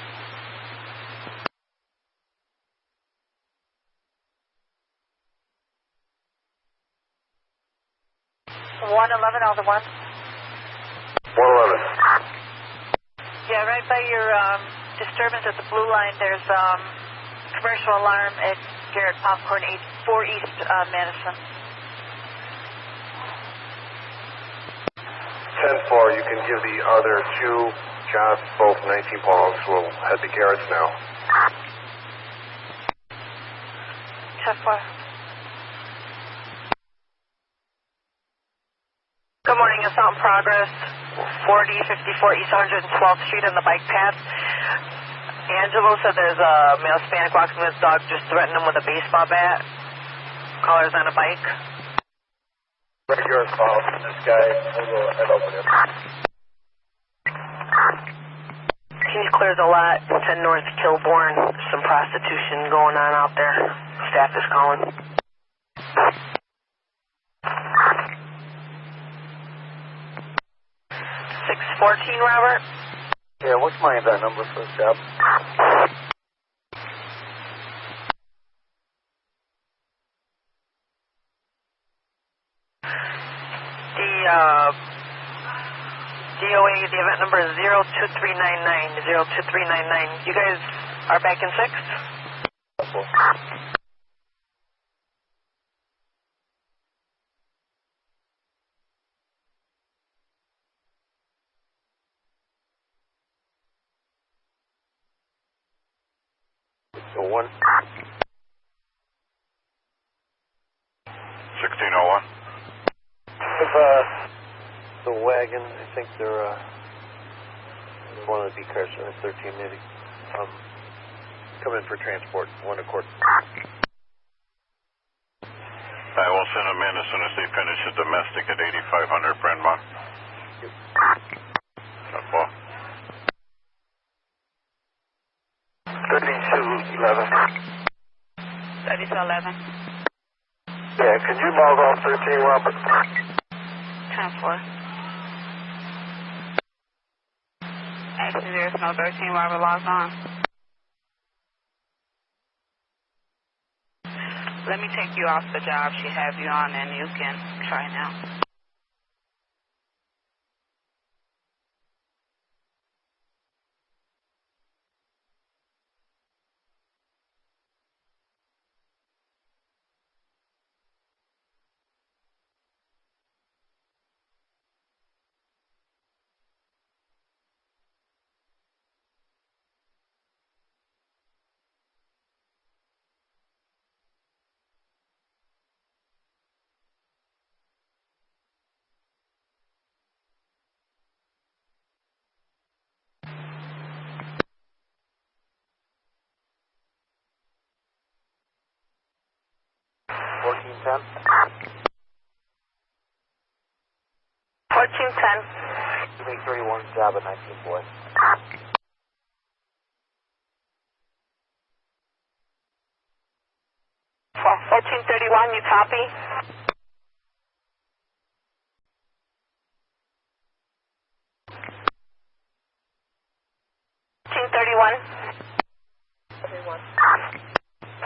All the ones. 111. Yeah, right by your disturbance at the blue line, there's commercial alarm at Garrett Popcorn 4 East Madison. 10-4, you can give the other two jobs, both 19 balls. We'll head to Garrett's now. 10-4. Good morning, assault in progress. 4054 East 112th Street on the bike path. Angelo said there's a male Hispanic walking with his dog, just threatened him with a baseball bat. Caller's on a bike. Regular assault. This guy, we'll head over there. Can you clear the lot 10 North Kilbourne? Some prostitution going on out there. Staff is calling. 614, Robert. Yeah, what's my number for this job? The DOA, the event number is 02399. 02399. You guys are back in 6th? So 1. 1601. If the wagon, I think they're one of the B cars, 13 maybe, come in for transport, 1 accord. I will send them in as soon as they finish the domestic at 8500 Brandmont. That's all. 3211. 3211. Yeah, could you log off 13, Robert? 10-4. Actually, there's no 13 Robert logged on. Let me take you off the job. She have you on, and you can try now. 1410. 1410. Give me 31 job at 19 boys. 1431, you copy?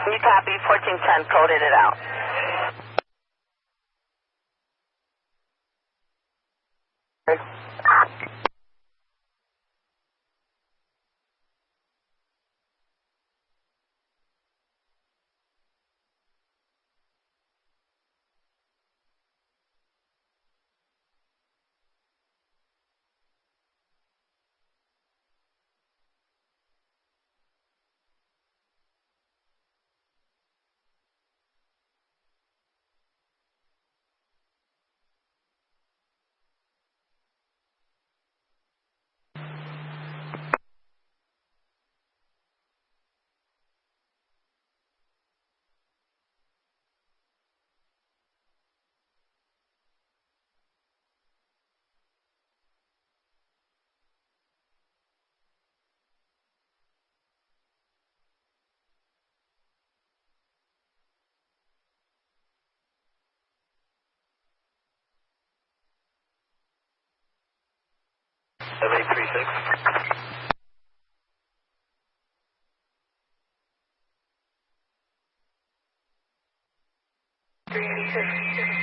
You copy, 1410, coded it out. Okay.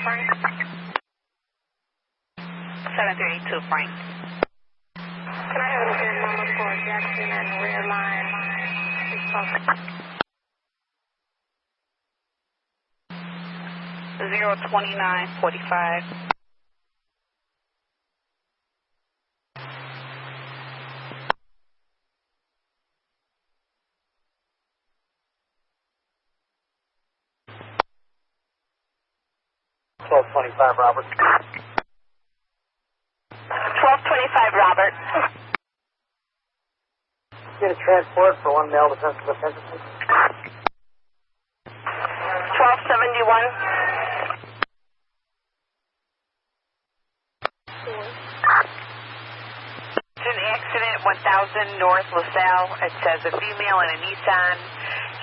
Frank. 7382 Frank. Can I have a good number for Jackson and Red Line? 02945. Robert. 1225 Robert. Get a transport for one male defensive offensive. 1271. It's an accident, 1000 North LaSalle. It says a female in a Nissan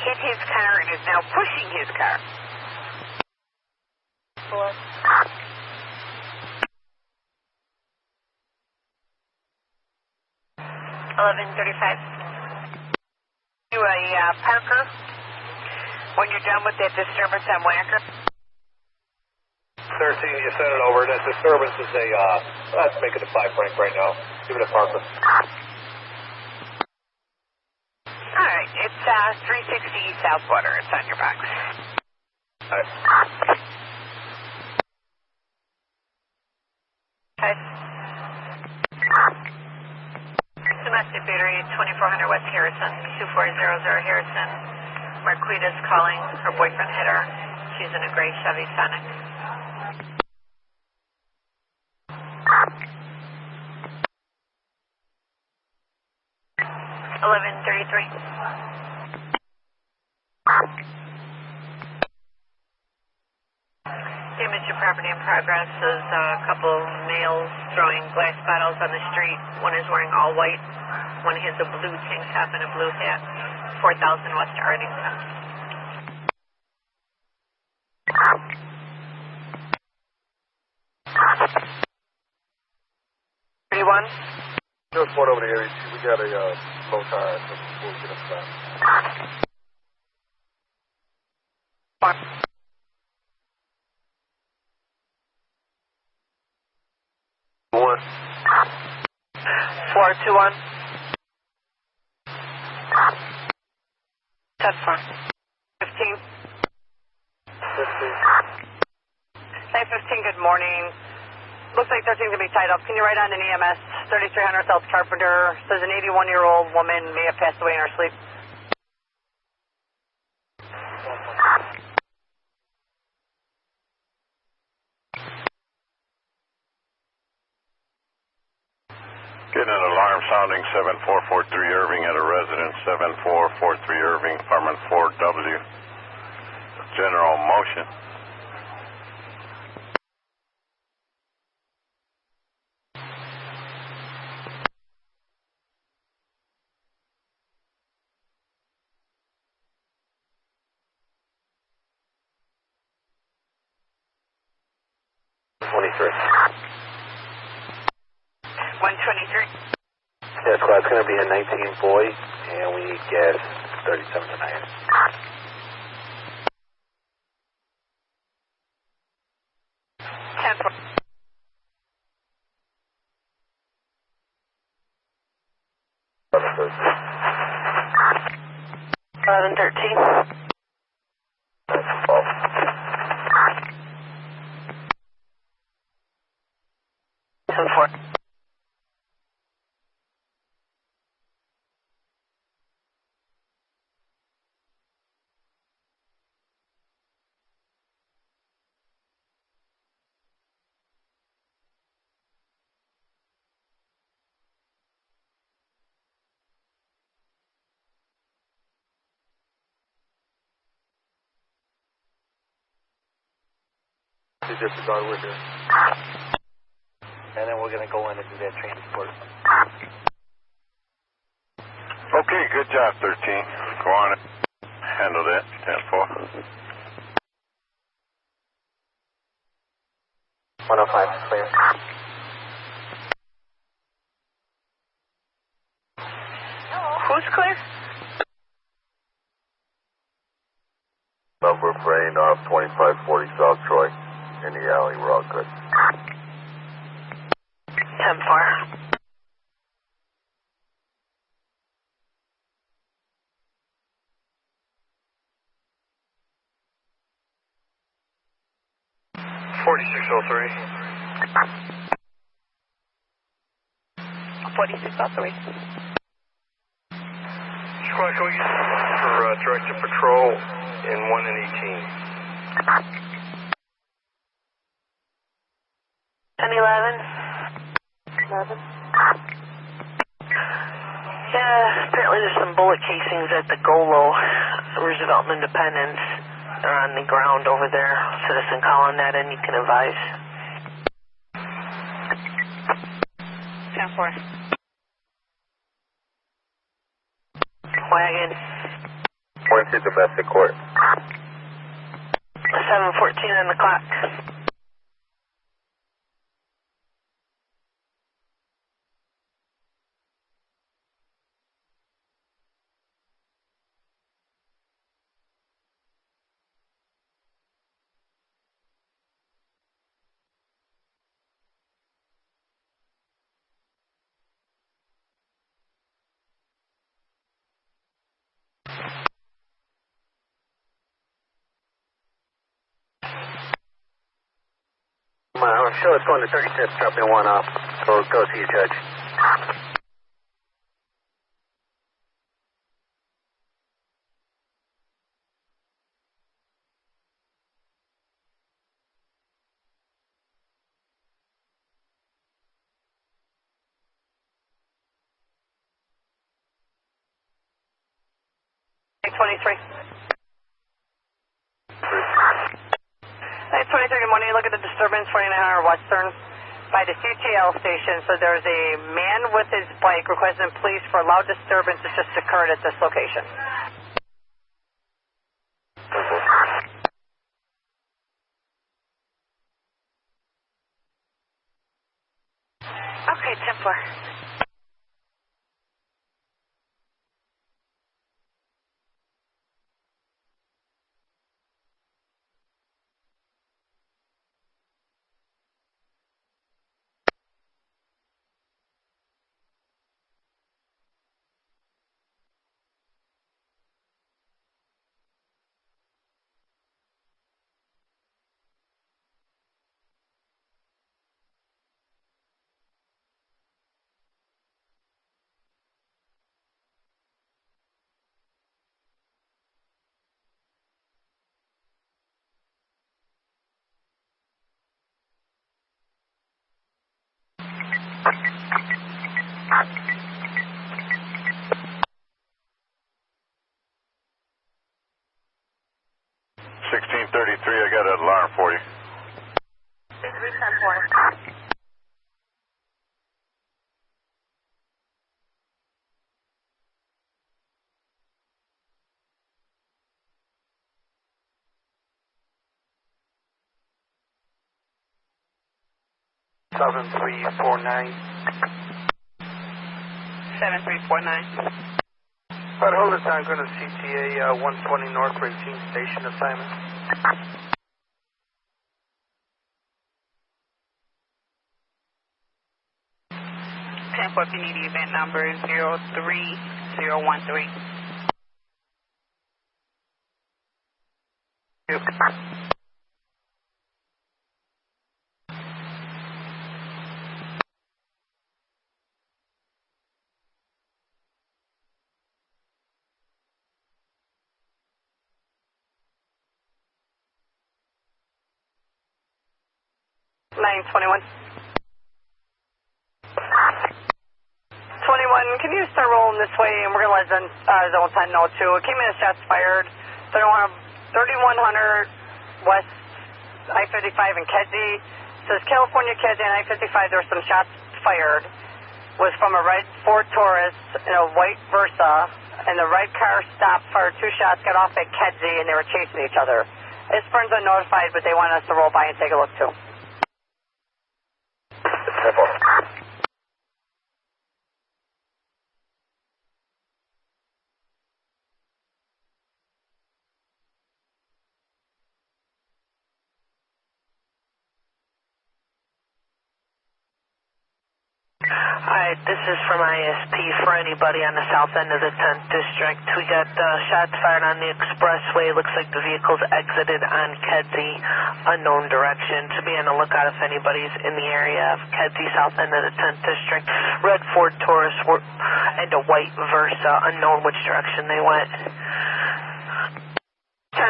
hit his car and is now pushing his car. 1135. Do a Parker when you're done with that disturbance on Wacker. 13, you sent it over. That disturbance is a, let's make it a 5 Frank right now. Give it a Parker. All right, it's 360 East Southwater. It's on your box. All right. Okay. Domestic battery, 2400 West Harrison, 2400 Harrison. Marquita's calling. Her boyfriend hit her. She's in a gray Chevy Sonic. Damage to property in progress is a couple males throwing glass bottles on the street. One is wearing all white. One has a blue tank top and a blue hat. 4000 West Arlington. 31. Transport over the area. We got a low tire. So we'll get us back. One. 421. That's fine. 15. 915, good morning. Looks like 13's going to be tied up. Can you write on an EMS? 3300 South Carpenter. Says an 81-year-old woman may have passed away in her sleep. Getting an alarm sounding 7443 Irving at a residence, 7443 Irving, apartment 4W. General motion. 123. 123. Yeah, squad, it's going to be a 19 boy, and we need gas 37 tonight. Eleven 13. Disregard with her. And then we're going to go in and do that transport. Okay, good job, 13. Go on and handle that. 10-4. 105, clear. Who's clear? Number brain off 2540 South Troy. In the alley, we're all good. 10-4. Squad, can we get for directed patrol in 1 and 18? 10-11. Yeah, apparently there's some bullet casings at the Golo Roosevelt and Independence. They're on the ground over there. Citizen calling that in, you can advise. 10-4. Wagon. Point to domestic court. 7:14 on the clock. Show it's going to 35th, dropping one off. Go see you, Judge. Good morning. Look at the disturbance 4900 Western by the CTL station. So there's a man with his bike requesting police for loud disturbance that just occurred at this location. Okay, 10-4. I got an alarm for you. 310-4. 7349. 7349. But hold us on, going to CTA 120 North Racine Station assignment. 10-4, if you need the event number 03013. Yep. Line 21. 21, can you start rolling this way? And we're going to let Zone 10 know too. It came in as shots fired. 3100 West I-55 in Kedzie. Says California Kedzie and I-55, there were some shots fired. Was from a red Ford Taurus and a white Versa. And the red car stopped, fired 2 shots, got off at Kedzie, and they were chasing each other. Esperan's unnotified, but they want us to roll by and take a look too. Alright, this is from ISP for anybody on the south end of the 10th District. We got shots fired on the expressway. Looks like the vehicle's exited on Kedzie, unknown direction. To be on the lookout if anybody's in the area of Kedzie, south end of the 10th District. Red Ford Taurus and a white Versa, unknown which direction they went. 10.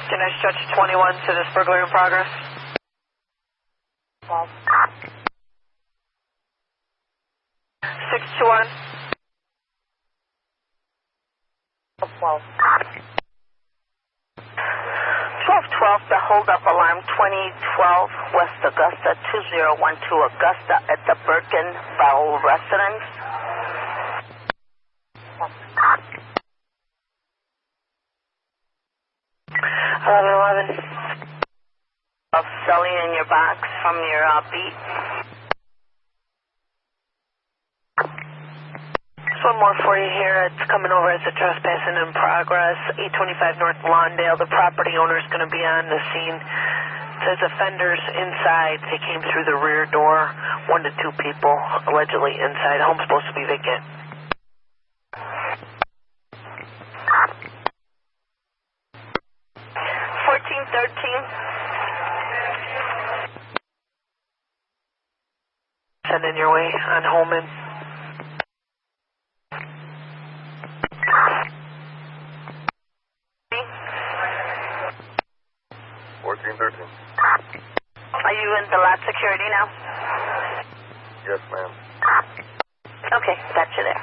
Can I stretch 21 to this burglary in progress? 621. 12. 1212, the holdup alarm 2012 West Augusta 2012 Augusta at the Birkenbell residence. 1111. Of selling in your box from your beat. Just one more for you here. It's coming over as a trespassing in progress. 825 North Lawndale. The property owner is going to be on the scene. It says offenders inside. They came through the rear door. 1 to 2 people allegedly inside. Home's supposed to be vacant. 1413. Sending your way on Holman. Are you in the lot security now? Yes, ma'am. Okay, got you there.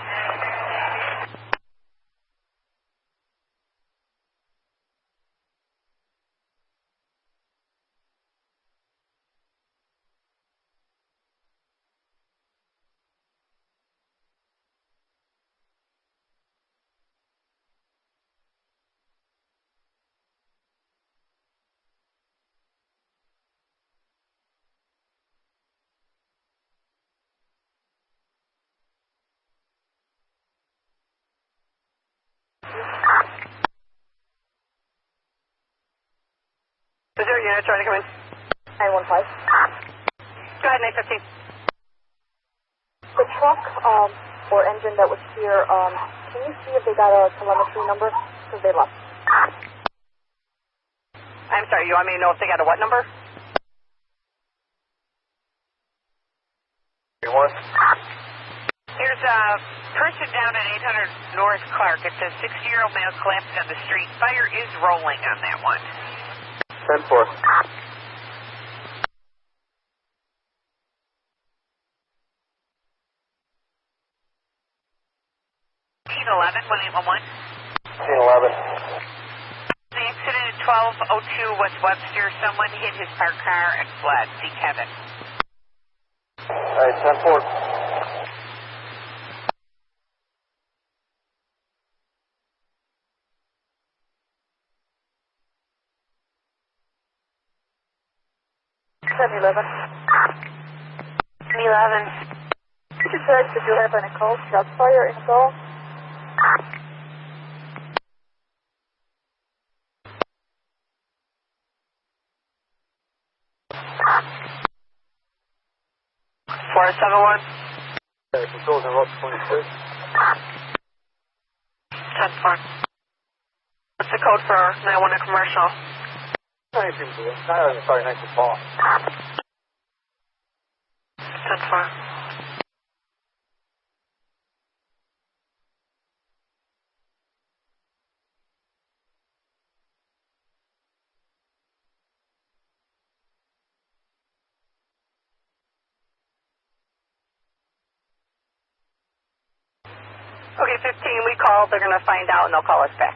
Is there a unit trying to come in? 915. Go ahead, 915. The truck or engine that was here, can you see if they got a telemetry number? Because they left. I'm sorry, you want me to know if they got a what number? There's a person down at 800 North Clark. It's a 60-year-old male collapsed on the street. Fire is rolling on that one. 10-4. Team 11, 1811. 11. The accident at 1202 West Webster. Someone hit his parked car and fled. See Kevin. All right, 10-4. 1011. 11. Did you check if you have any calls? Shots fire in call? Four 7-1. Controls on Route 26. 10-4. What's the code for 9-1 commercial? 19 Paul. 10-4. Okay, 15, we called. They're going to find out, and they'll call us back.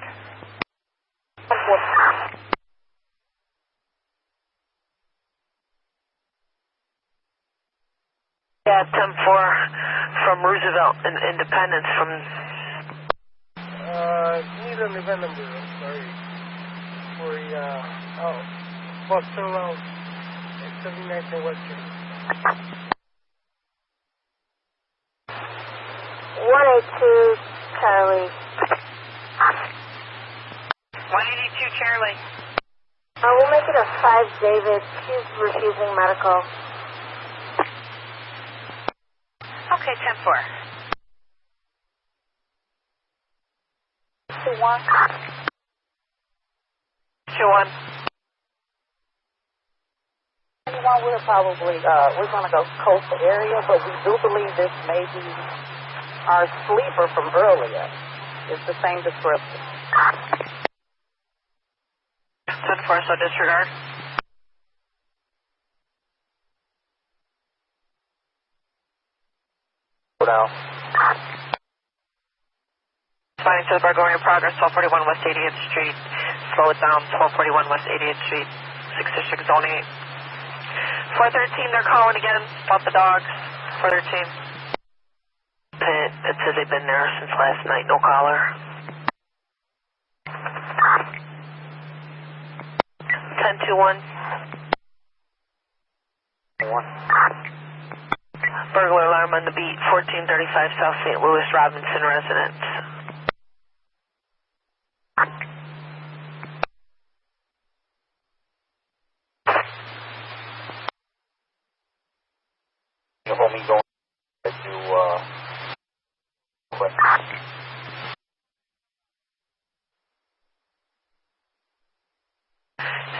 Yeah, 10-4 from Roosevelt and Independence from... Need an event number, I'm sorry. For Boston Road, 79th Western. 182 Charlie. 182 Charlie. We'll make it a 5 David. She's refusing medical. Okay, 10-4. 2-1. 2-1. We're probably, we're going to go coastal area, but we do believe this may be our sleeper from earlier. It's the same description. 10-4, so disregard. Now. Finding to the burglary in progress, 1241 West 88th Street. Slow it down, 1241 West 88th Street, 6 District Zone 8. 413, they're calling again about the dogs. 413. It says they've been there since last night, no caller. 10-2-1. 1. Burglar alarm on the beat, 1435 South St. Louis, Robinson residence. You hold me going to,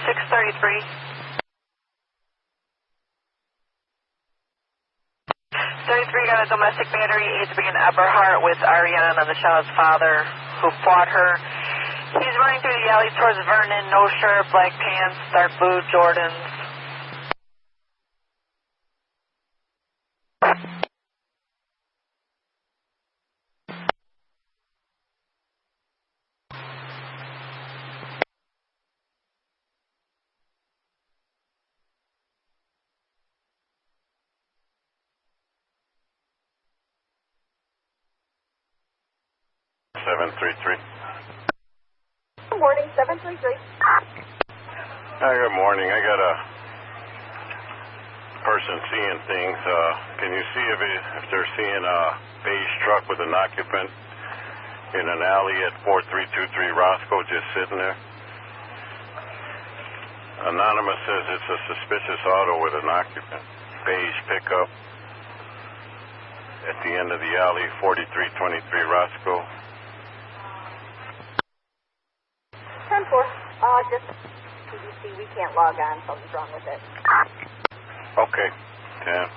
633. 33 got a domestic battery, Adrian Eberhardt with Ariana, the child's father, who fought her. He's running through the alley towards Vernon, no shirt, black pants, dark blue Jordans. Good morning, 733. Hi, good morning. I got a person seeing things. Can you see if they're seeing a beige truck with an occupant in an alley at 4323 Roscoe just sitting there? Anonymous says it's a suspicious auto with an occupant. Beige pickup at the end of the alley, 4323 Roscoe. 10-4. Just PDC, we can't log on. Something's wrong with it. Okay, 10-4.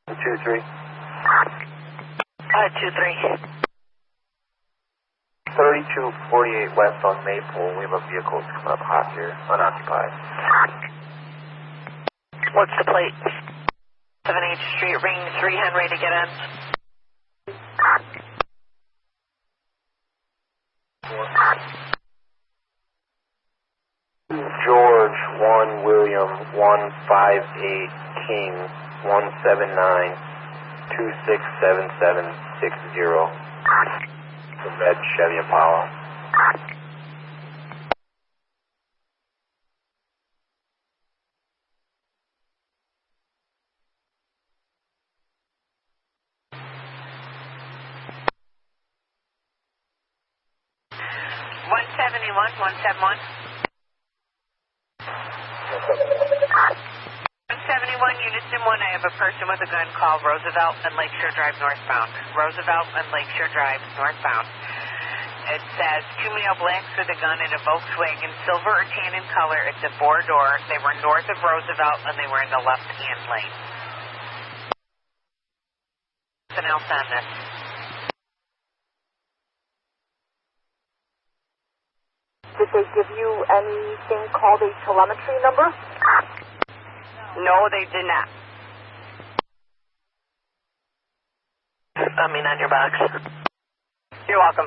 Two, three. 2-3. 3248 West on Maple. We have a vehicle coming up hot here, unoccupied. What's the plate? 7H Street, ring 3 Henry to get in. George 1 William 158 King 179 267760. The red Chevy Impala. Unison 1, I have a person with a gun called Roosevelt and Lakeshore Drive northbound. Roosevelt and Lakeshore Drive northbound. It says 2 male blacks with a gun in a Volkswagen, silver or tan in color. It's a 4-door. They were north of Roosevelt and they were in the left-hand lane. Nothing else on this. Did they give you anything called a telemetry number? No, they did not. On your box. You're welcome.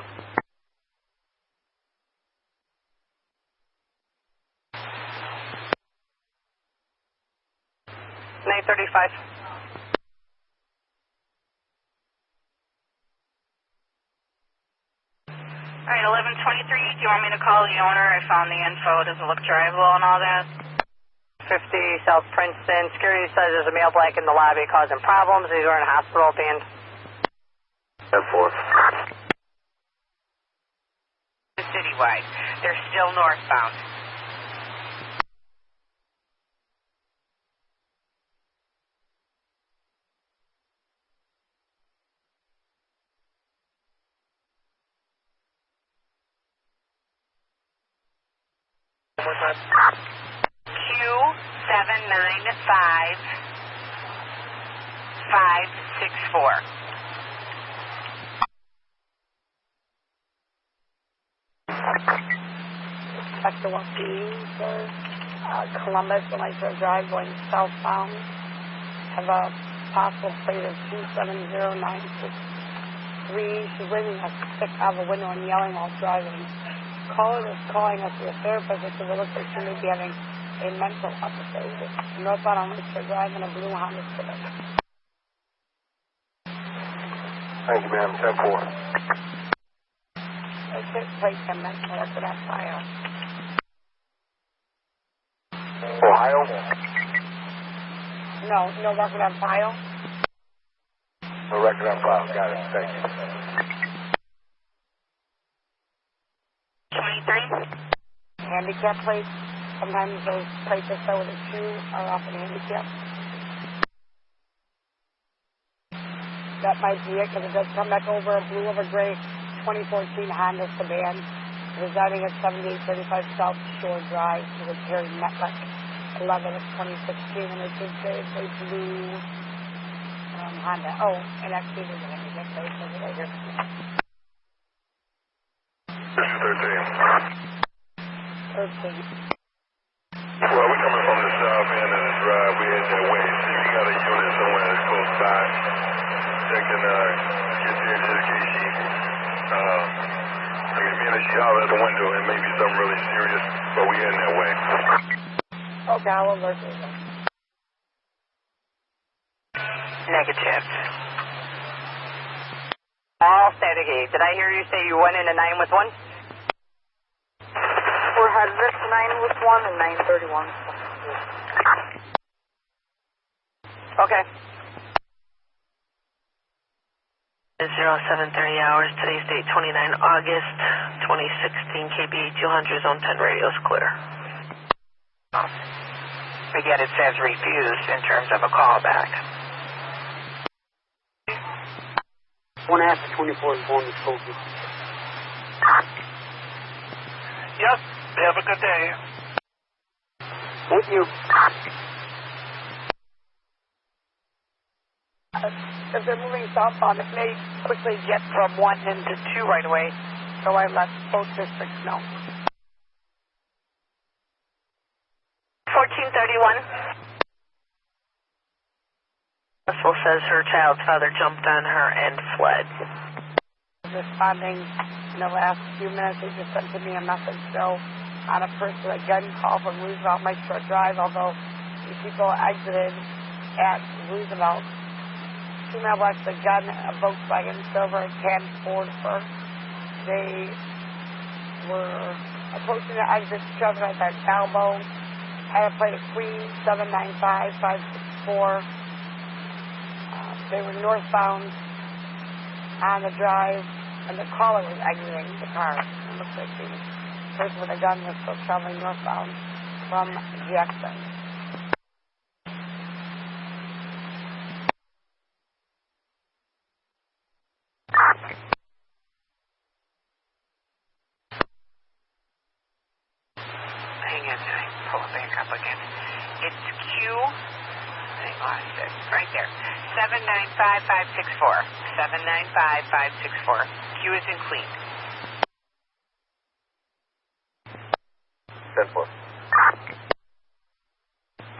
$935. All right, 1123, do you want me to call the owner? I found the info. Does it look drivable and all that? 50 South Princeton. Security says there's a male black in the lobby causing problems. He's wearing a hospital band. 10-4. Citywide. They're still northbound. Q795564. Sector 1B, sir. Columbus and Lakeshore Drive going southbound. Have a possible plate of 270963. She's waving a stick out of a window and yelling while driving. Caller is calling us to a therapist because it looks like she may be having a mental episode. Northbound on Lakeshore Drive in a blue Honda Civic. Thank you, ma'am. 10-4. It's his plate and mental record on file. Ohio? No record on file? No record on file. Got it. Thank you. 23. Handicap plates. Sometimes those plates that start with a 2 are often handicap. That might be it because it does come back over a blue over gray 2014 Honda sedan residing at 7835 South Shore Drive. It was Harry Metlick 11 of 2016 and it did say it's a blue Honda. Oh, and actually there's a handicap plate right here. 13. Well, we're coming from the south end of the drive. We head that way. See if you got a unit somewhere that's close by that can get there just in case she, being that she hollered at the window, it may be something really serious, but we heading that way. Okay, I'll alert you. Negative. All static. Did I hear you say you went into 9 with 1? We're headed to 9 with 1 and 931. Okay. 0730 hours. Today's date 29 August 2016. KBA 200 zone 10 radios clear. Again, it says refused in terms of a callback. 1 after 24 is born with COVID. Yes, have a good day. Thank you. If they're moving southbound, it may quickly get from 1 into 2 right away, so I let both districts know. 1431. Russell says her child's father jumped on her and fled. Responding in the last few minutes, they just sent to me a message, so on a person with a gun call from Roosevelt Lakeshore Drive, although these people exited at Roosevelt. Female blacks with a gun, a Volkswagen silver, tan Ford first. They were approaching the exit, shoving at that elbow. Had a plate of 3795564. They were northbound on the drive, and the caller was exiting the car. It looks like the person with the gun was still traveling northbound from Jackson. Hang on, I pull it back up again. It's Q. I lost it. Right there. 795-564. 795-564. Q is in clean. 10-4.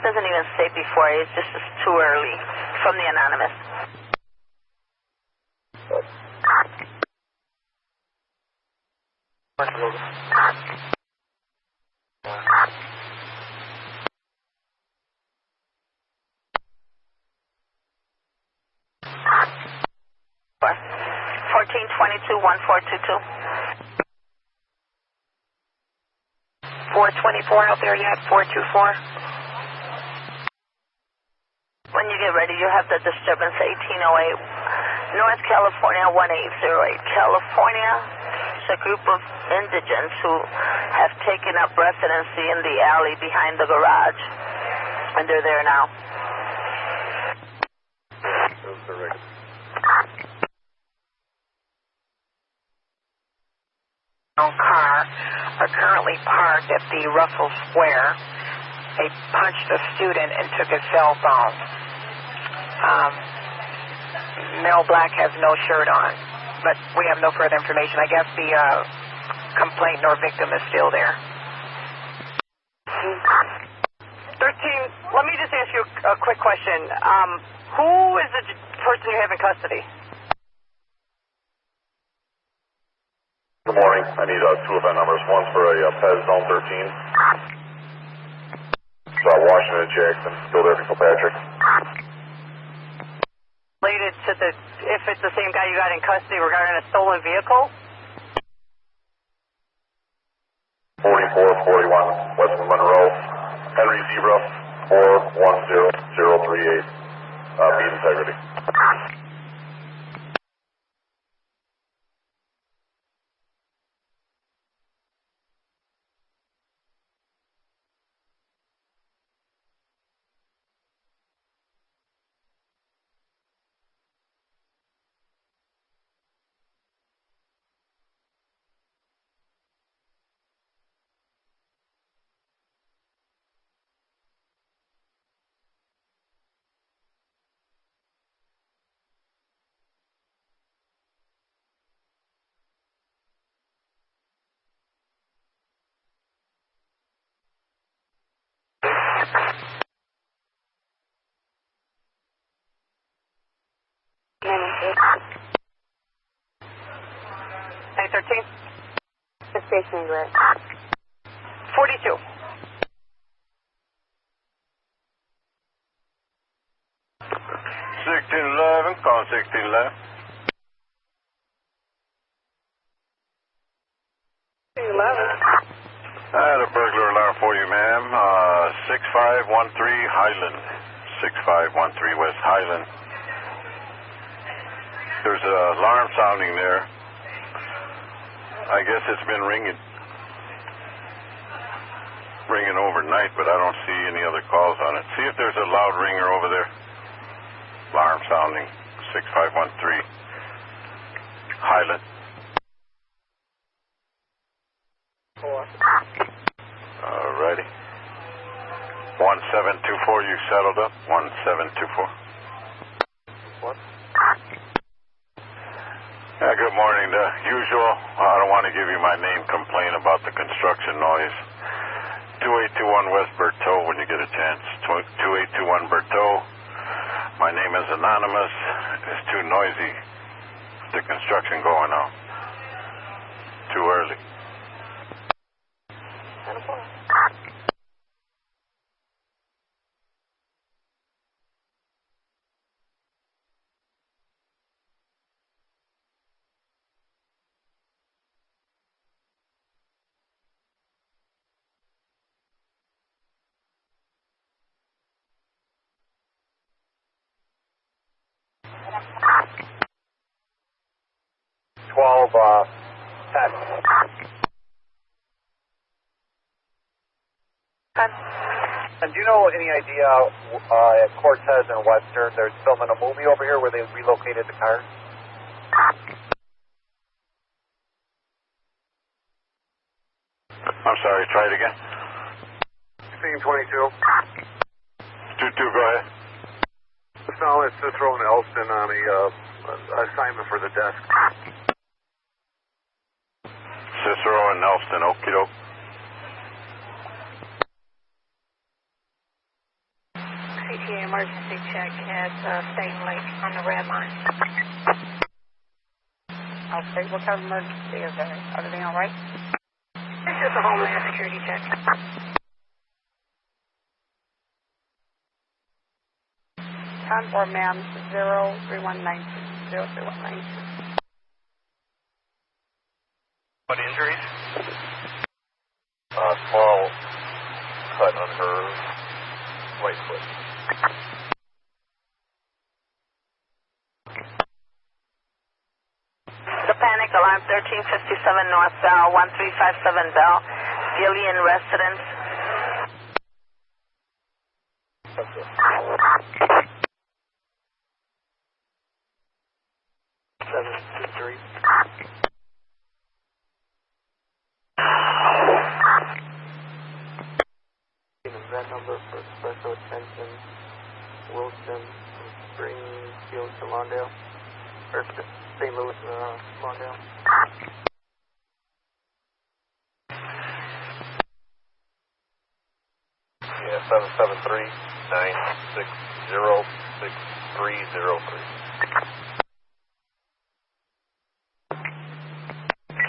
Doesn't even say before. It's just too early from the anonymous. What? 1422-1422. 424 out there yet? 424. When you get ready, you have the disturbance 1808 North California 1808. California is a group of indigents who have taken up residency in the alley behind the garage, and they're there now. Car are currently parked at the Russell Square. They punched a student and took his cell phone. Male black has no shirt on, but we have no further information. I guess the complainant or victim is still there. 13, let me just ask you a quick question. Who is the person you have in custody? Good morning. I need two event numbers. One's for a PEZ Zone 13. Washington and Jackson, Philadelphia, Kilpatrick. Related to the, if it's the same guy you got in custody regarding a stolen vehicle? 4441 West Monroe, Henry Zebra 410038. Beat integrity. Hey, 13? The station grid. 42. 1611, call 1611. 11. I had a burglar alarm for you, ma'am. 6513 Highland. 6513 West Highland. There's an alarm sounding there. I guess it's been ringing overnight, but I don't see any other calls on it. See if there's a loud ringer over there. Alarm sounding. 6513 Highland. 4. Alrighty. 1724, you settled up? 1724. What? Yeah, good morning. The usual, I don't want to give you my name, complain about the construction noise. 2821 West Bertaux when you get a chance. 2821 Bertaux. My name is anonymous. It's too noisy. The construction going on. Too early. 10-4. And do you know any idea at Cortez and Western, they're filming a movie over here where they relocated the cars? I'm sorry, try it again. Scene 22. 2-2, go ahead. No, it's Cicero and Elston on a assignment for the desk. Cicero and Elston, okie doke. CTA emergency check at State Lake on the red line. Okay, what kind of emergency is there? Everything all right? This is a Homeland Security check. Time for ma'am, 03192. 03192. What injuries? Small cut on her right foot. The panic alarm 1357 northbound 1357 Bell, Gillian residence. That number for special attention, Wilson from Springfield to Lawndale, or St. Louis to Lawndale. Yeah, 773-960-6303.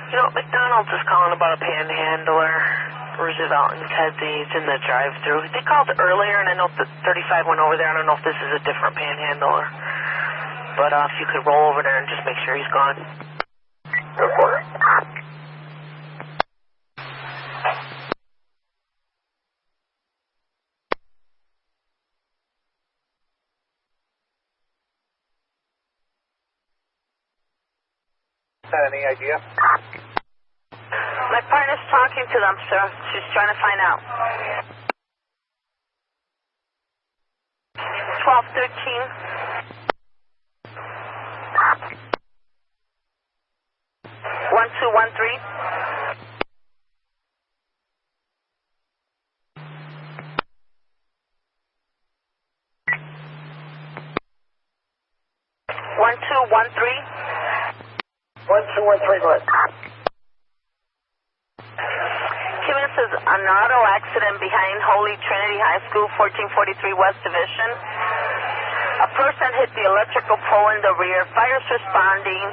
You know, McDonald's is calling about a panhandler. Roosevelt and Kedzie, it's in the drive-thru. They called earlier, and I know the 35 went over there. I don't know if this is a different panhandler. But if you could roll over there and just make sure he's gone. Go for it. Any idea? My partner's talking to them, sir. She's trying to find out. 1213. 1213. Go ahead. This is an auto accident behind Holy Trinity High School, 1443 West Division. A person hit the electrical pole in the rear. Fire's responding.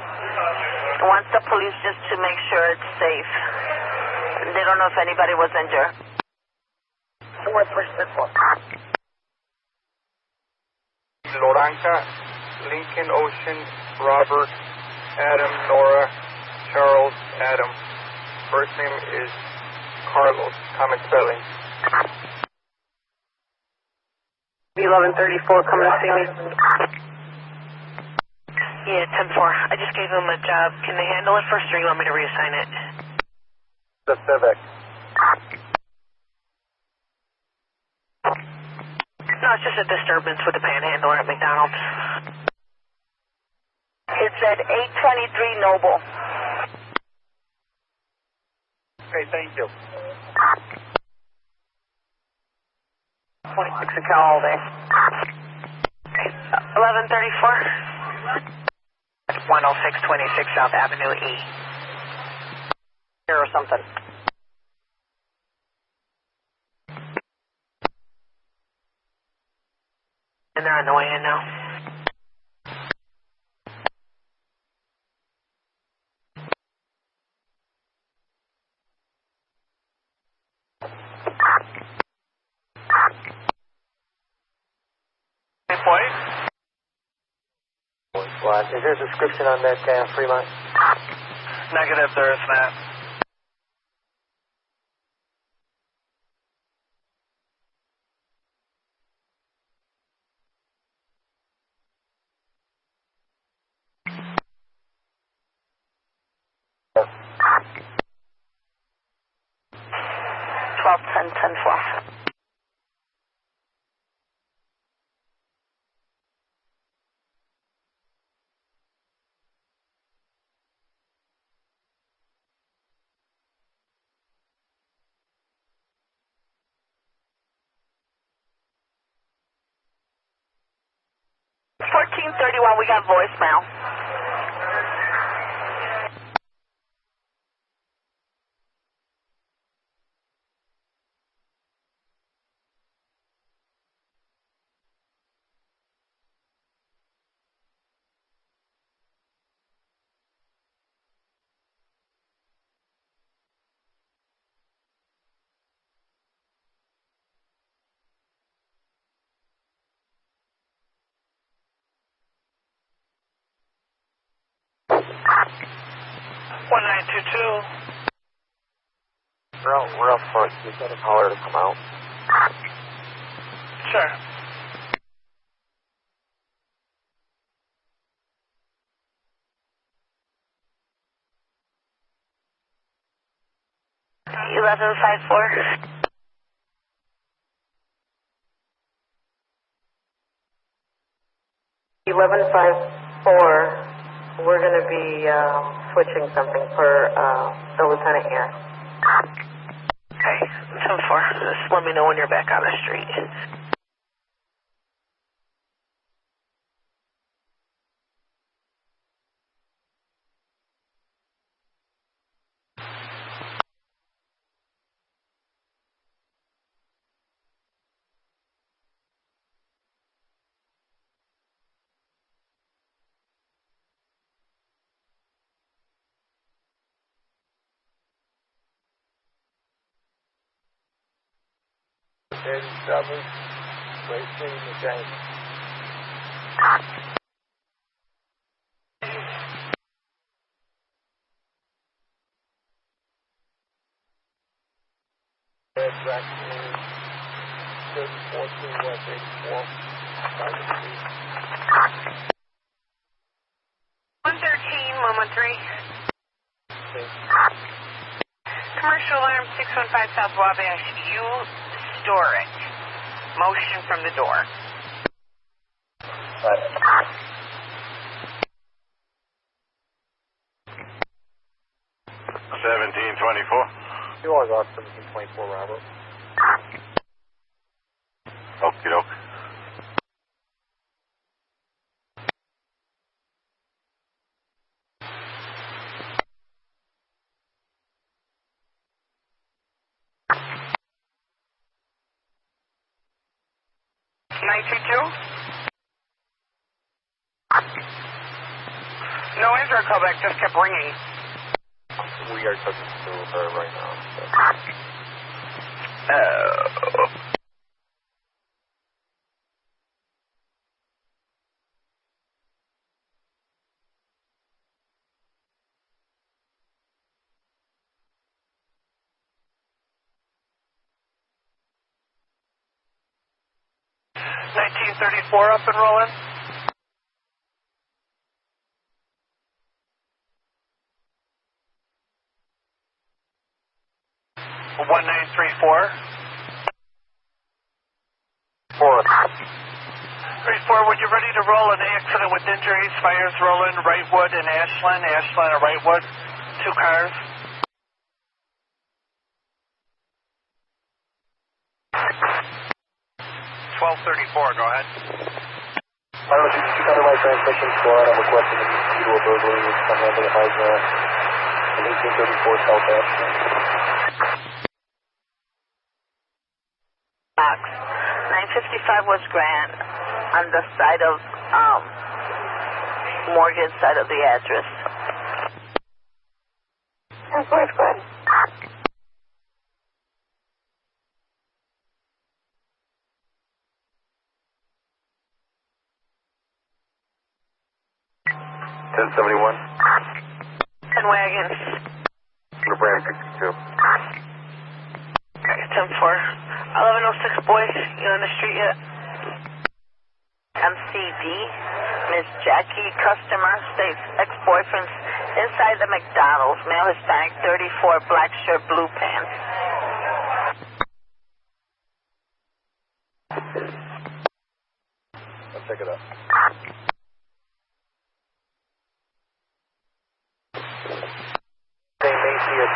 Wants the police just to make sure it's safe. They don't know if anybody was injured. 21361. Loranca, Lincoln Ocean, Robert, Adam, Nora, Charles, Adam. First name is Carlos, common spelling. 1134 coming to see me. Yeah, 10-4. I just gave them a job. Can they handle it first, or you want me to reassign it? The Civic. No, it's just a disturbance with the panhandler at McDonald's. It's at 823 Noble. Okay, thank you. 26 a call all day. 1134. 10626 South Avenue E. Here or something. And they're on the way in now. Is there a description on that Fremont? Negative, there is not. 10-4. We got voicemail. We're up front. You got a caller to come out. Sure. We're going to be switching something for the lieutenant here. Okay, 10-4. Just let me know when you're back on the street. Wasting the game. Red Raccoon, 714 West 84, 113, 113. Commercial alarm 615 South Wabash. You store it. Motion from the door. 1724. You are off 1724, Robert. Okie doke. No answer call back, just kept ringing. We are talking to her right now. So. Oh. $1934 up and rolling. $1934. 34, when you're ready to roll, an accident with injuries, fires rolling, Wrightwood and Ashland and Wrightwood, 2 cars. $1234, go ahead. Pilot, you keep under my transmission squad. I'm requesting that you do a burglary with some handling of Hydra in 1834 South Ashland. 955 was Grant on the side of Morgan side of the address. That's where's Glenn? $1071. 10 wagons. The brand 62. Okay, 10-4. 1106 boys, you on the street yet? MCD, Miss Jackie, customer, states ex-boyfriend's inside the McDonald's, male Hispanic, 34, black shirt, blue pants. pick it up. Name Macy, it's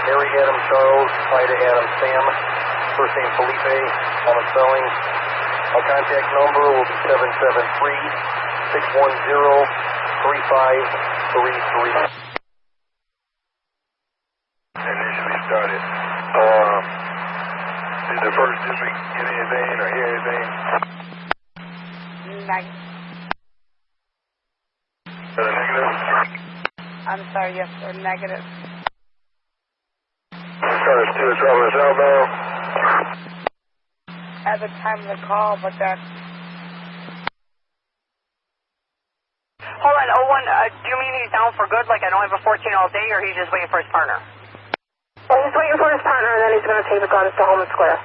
Mary Adam Charles, Ida Adam Sam, first name Felipe, on spelling. Our contact number will be 773-610-3533. Initially started. Did the first district get anything or hear anything? Negative. Negative? I'm sorry, yes, sir, negative. Cars 2 is traveling southbound. At the time of the call, but that... Hold on, 01, do you mean he's down for good, like I don't have a 14 all day, or he's just waiting for his partner? Well, he's waiting for his partner, and then he's going to take the guns to home and square.